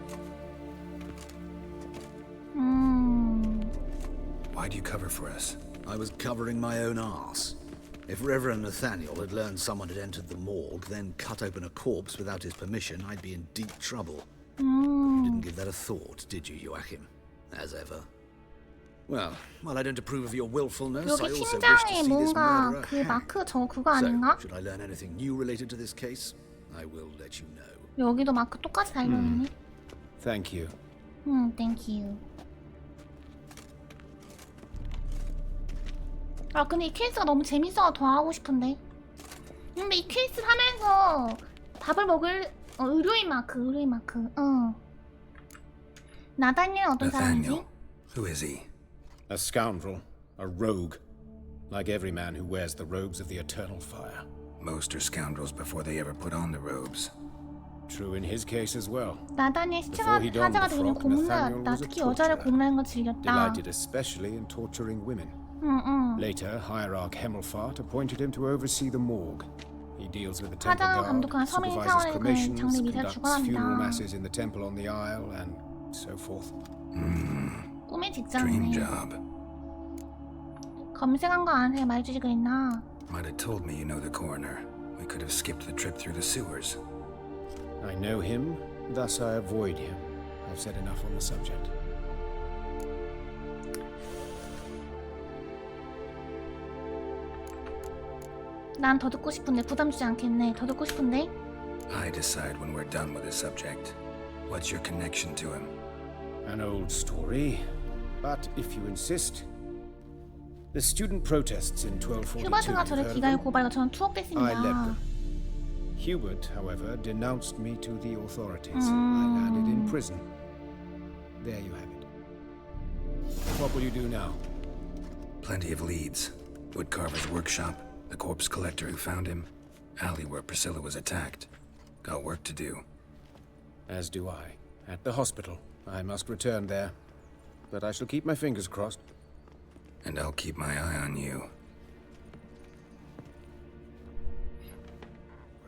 Why'd you cover for us? I was covering my own arse. If Reverend Nathaniel had learned someone had entered the morgue, then cut open a corpse without his permission, I'd be in deep trouble. You didn't give that a thought, did you, Joachim? As ever. Well, while I don't approve of your willfulness, I 여기 also wish to 심장에 see this 뭔가 murderer 그 마크 저 그거 hanged. 아닌가? So, should I learn anything new related to this case, I will let you know. 여기도 마크 똑같이 달려있네. Thank you. thank you. 아 근데 이 케이스가 너무 재밌어서 더 하고 싶은데. 근데 이 케이스를 하면서 밥을 먹을 의료인 마크. 나다니엘은 어떤 사람이지? Nathaniel. Who is he? A scoundrel, a rogue, like every man who wears the robes of the eternal fire. Most are scoundrels before they ever put on the robes. True in his case as well. 나다니엘 Before he donned 사자가 the 되는 frock, Nathaniel 고문이었다. was a 특히 여자를 torturer, 고문하는 걸 즐겼다. delighted especially in torturing women. Later, Hierarch Hemmelfart appointed him to oversee the morgue. He deals with the temple 사장을 guard, 감독하는 서민 supervises 사원의 cremations, 장례 미사를 conducts funeral 주관합니다. masses in the temple on the Isle, and so forth. 꿈의 Dream 직장이네. job. 검색한 거 아는 애 말해주지 그랬나? Might have told me you know the coroner. We could have skipped the trip through the sewers. I know him, thus I avoid him. I've said enough on the subject. 난 더 듣고 싶은데 부담 주지 않겠네. 더 듣고 싶은데? I decide when we're done with this subject. What's your connection to him? An old story, but if you insist. The student protests in 1242. 휴버트가 저를 기가에 고발하고 저는 I led 투옥됐습니다. them. Hubert, however, denounced me to the authorities. I landed in prison. There you have it. What will you do now? Plenty of leads. Woodcarver's workshop, the corpse collector who found him, alley where Priscilla was attacked. Got work to do. As do I. At the hospital. I must return there. But I shall keep my fingers crossed. And I'll keep my eye on you.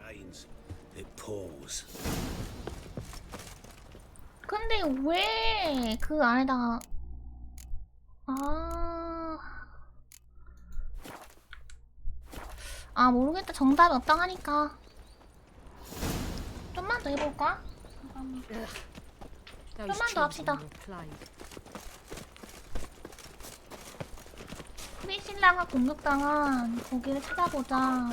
Rains. It pours. 근데 왜 그 안에다가 모르겠다. 정답이 없다고 하니까 좀만 더 해볼까? 좀만 더 합시다. 프리실라가 공격당한 거기를 찾아보자.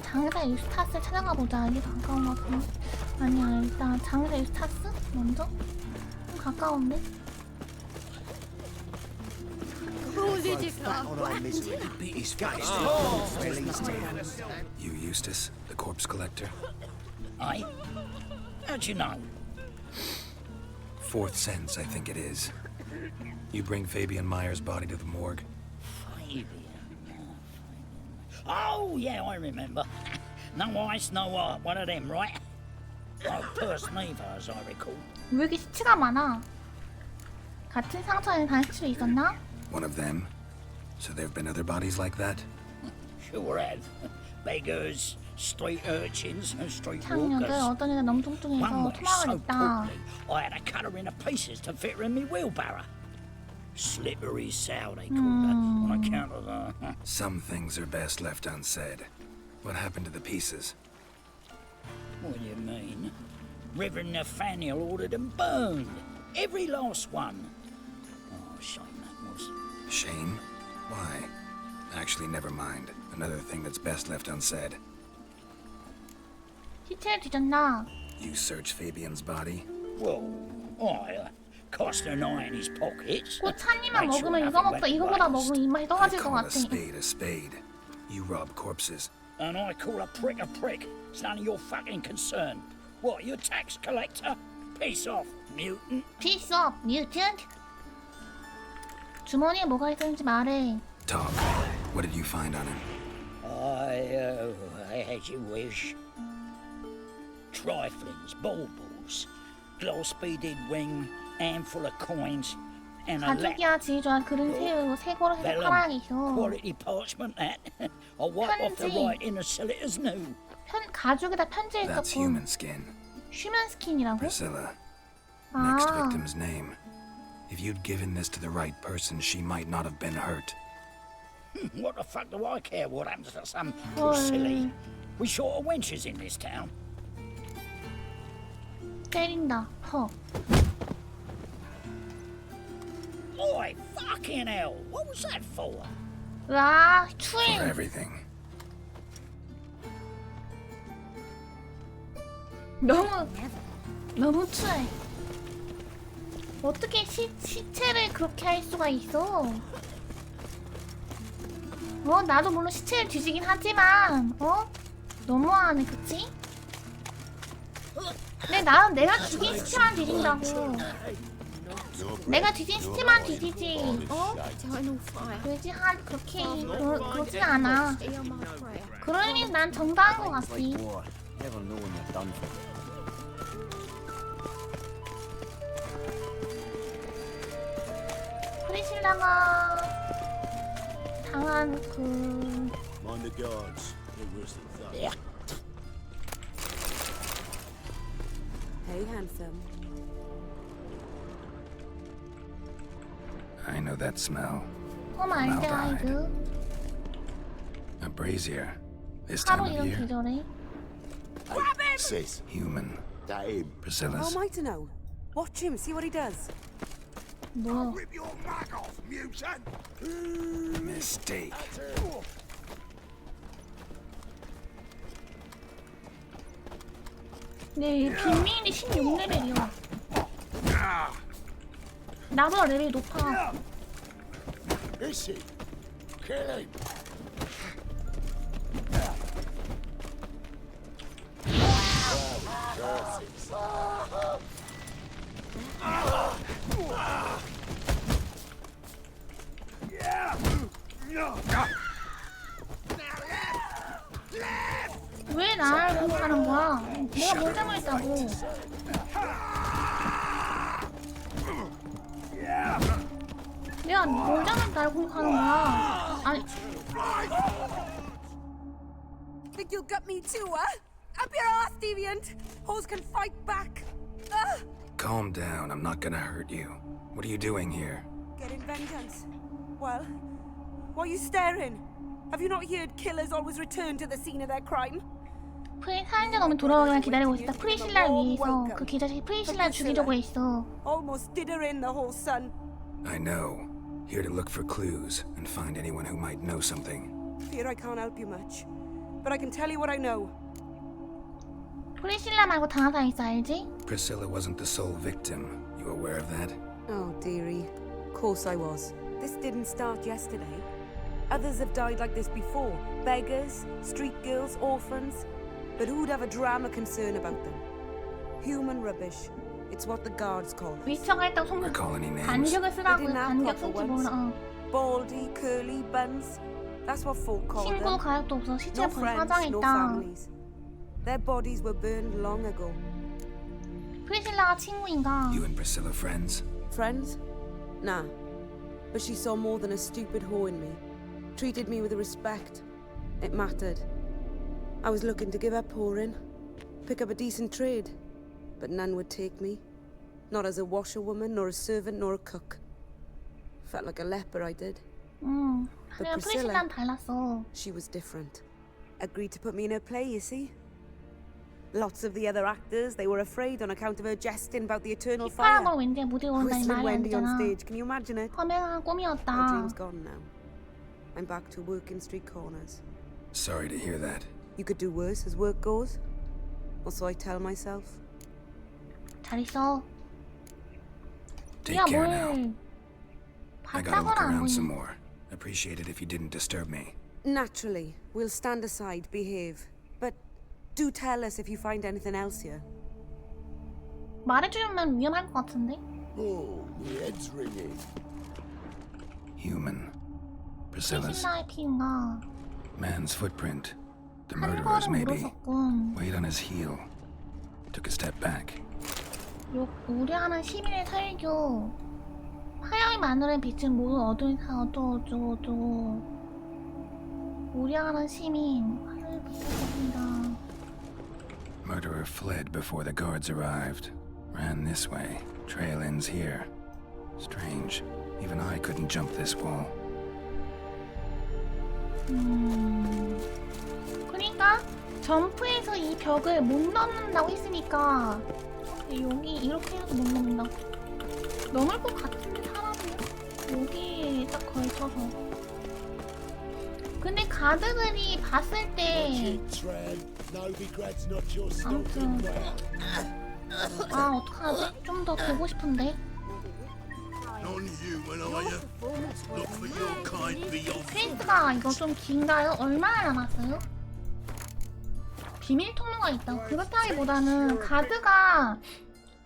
장사 유스타스 찾아가 보자. 이게 가까운 것 같은데. 아니야, 일단 장사 유스타스 먼저. 좀 가까운데. You, Eustace, the corpse collector? Aye? How'd you know? Fourth sense, I think it is. You bring Fabian Meyer's body to the morgue? Fabian. Oh, yeah, I remember. No ice, no art. One of them, right? Oh, first neither, as I recall. 왜 이렇게 시체가 많아? 같은 상처에는 다른 시체도 있었나? One of them? So there have been other bodies like that? Sure have. Beggars, street urchins, and street 창녀들 walkers. 어떤 애가 너무 One 뚱뚱해서 was 토막을 so 했다. portly, I had to cut her into pieces to fit her in me wheelbarrow. Slippery sow, they called her, on account of the... Some things are best left unsaid. What happened to the pieces? What do you mean? Reverend Nathaniel ordered them burned. Every last one. Oh, shame that was. Shame? Why? Actually, never mind. Another thing that's best left unsaid. 시체를 뒤졌나? You search Fabian's body? Well, I cast an eye in his pockets. 꼭 찬이만 먹으면 이거 먹다 이거보다 먹으면 입맛이 떨어질 것 I call 같아. a spade a spade. You rob corpses. And I call a prick a prick. It's none of your fucking concern. What, you tax collector? Peace off, mutant. Peace off, mutant. 주머니에 뭐가 있었는지 말해. Talk. What did you find on him? As you wish. Triflings, baubles, gloss-beaded ring, handful of coins, and a 가죽이야 지이 좋아. 글은 새우 새 거로 해서 팔아야겠어. quality parchment that. I'll wipe off the 편지. writing and sell it as new. 가죽에다 편지 That's 있었고. human skin. 휴면 스킨이라고? Priscilla. Next 아. victim's name. If you'd given this to the right person, she might not have been hurt. What the fuck do I care what happens to some 헐. silly? We short of wenches in this town. 때린다. 허. Oi, fucking hell! What was that for? 와, For 추임. everything. 너무 추해. 어떻게 시체를 그렇게 할 수가 있어? 나도 물론 시체를 뒤지긴 하지만, 너무하네, 그치? 근데 나는 내가 죽인 시체만 뒤진다고. 내가 뒤진 시체만 뒤지지, 그러지 그러진 않아. 그런 의미에서 난 정당한 것 같지. 프리실라가 당한 그... Mind the guards. They're worse than that. Hey, handsome. I know that smell. 알지, 아이드. A brazier. This time 하루 of 이런 year. 계절에. Sis. Human. That him? Priscilla's. How am I to know? Watch him, see what he does. 뭐? Rip your mag off, mutant! Mistake. 네, 빅민이 16레벨이요. 나보다 레벨이 높아. Is he? Kill him! 왜 나를 공격하는 거야? 내가 뭘 잘못했다고? 내가 뭘 잘못해서 나를 공격하는 거야? 아니, Think you'll gut me too, huh? Up your ass, deviant! Hoes can fight back! Calm down. I'm not gonna hurt you. What are you doing here? Getting vengeance. Well, why are you staring? Have you not heard killers always return to the scene of their crime? 살인자가 오면 돌아오기만 기다리고 있다. 프리실라를 위해서 그 기자식이 프리실라를 죽이려고 했어. Almost did her in, the whole son. I know. Here to look for clues and find anyone who might know something. Fear I can't help you much, but I can tell you what I know. 프리실라 말고 다른 사람 있어, 알지? Priscilla wasn't the sole victim. You aware of that? Oh, dearie. Of course I was. This didn't start yesterday. Others have died like this before. Beggars, street girls, orphans. But who'd have a drama concern about them? Human rubbish. It's what the guards call us. 위쳐가 했다고 손 반격을 쓰라고 반격 쓸지 몰라. Baldy, curly, buns. That's what folk call them. 친구 가족도 없어. 시체 No 거의 friends, no 화장했다. families. Their bodies were burned long ago. 프리실라가 친구인가? You and Priscilla friends? Friends? Nah. But she saw more than a stupid whore in me. Treated me with respect. It mattered. I was looking to give up whoring, pick up a decent trade, but none would take me. Not as a washerwoman, nor a servant, nor a cook. Felt like a leper, I did. But Priscilla, she was different. Agreed to put me in her play, you see? Lots of the other actors, they were afraid on account of her jesting about the eternal fire. Whistling Wendy on stage, can you imagine it? 허명한 My 꿈이었다. dream's gone now. I'm back to working street corners. Sorry to hear that. You could do worse as work goes. Or so I tell myself. 잘 있어. Take care now. I gotta look around some more. Appreciate it if you didn't disturb me. Naturally, we'll stand aside, behave. But do tell us if you find anything else here. 말해주면 위험할 것 같은데? Oh, my head's ringing. Human. Priscilla's. 프리실라의 피인가? Man's footprint. The murderer's maybe. Weighed on his heel. Took a step back. 우려하는 시민의 설교. 화염이 마누른 빛은 모두 어두워져. 우려하는 시민. 화염을 부탁드립니다. Murderer fled before the guards arrived. Ran this way. Trail ends here. Strange. Even I couldn't jump this wall. 그러니까 점프해서 이 벽을 못 넘는다고 했으니까 여기 이렇게 해서 못 넘는다고. 넘을 것 같은데 사람이 여기에 딱 걸쳐서. 근데 가드들이 봤을 때 아무튼 어떡하지? 좀 더 보고 싶은데. 퀘스트가 이거 좀 긴가요? 얼마나 남았어요? 비밀 통로가 있다고? 그렇다기보다는 가드가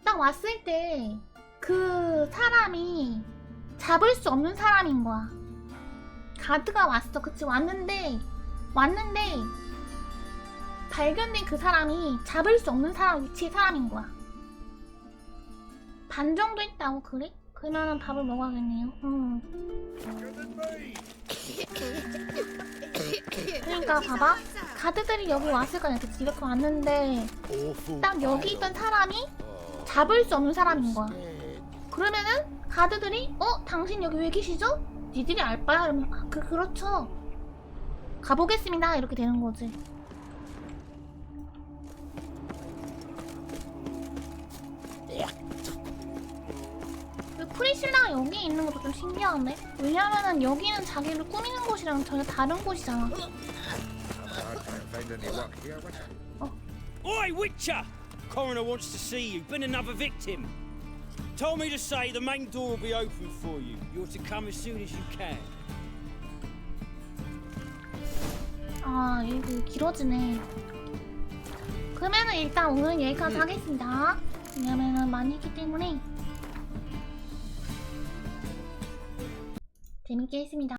딱 왔을 때 그 사람이 잡을 수 없는 사람인 거야. 가드가 왔어. 그치? 왔는데 발견된 그 사람이 잡을 수 없는 사람 위치의 사람인 거야. 반 정도 있다고? 그래? 그러면은 밥을 먹어야겠네요. 그러니까 봐봐. 가드들이 여기 왔을 거야. 그치? 이렇게 왔는데 딱 여기 있던 사람이 잡을 수 없는 사람인 거야. 그러면은 가드들이 당신 여기 왜 계시죠? 니들이 알 바야? 이러면 그렇죠. 가보겠습니다. 이렇게 되는 거지. 셀라가 여기 있는 것도 좀 신기한데? 왜냐면은 여기는 자기를 꾸미는 곳이랑 전혀 다른 곳이잖아. Oi, Witcher! Coroner wants to see you. Been another victim. Told me to say the main door will be open for you. You're to come as soon as you can. 아, 이거 길어지네. 그러면은 일단 오늘은 여기까지 하겠습니다. 왜냐면은 많이 했기 때문에 재밌게 했습니다.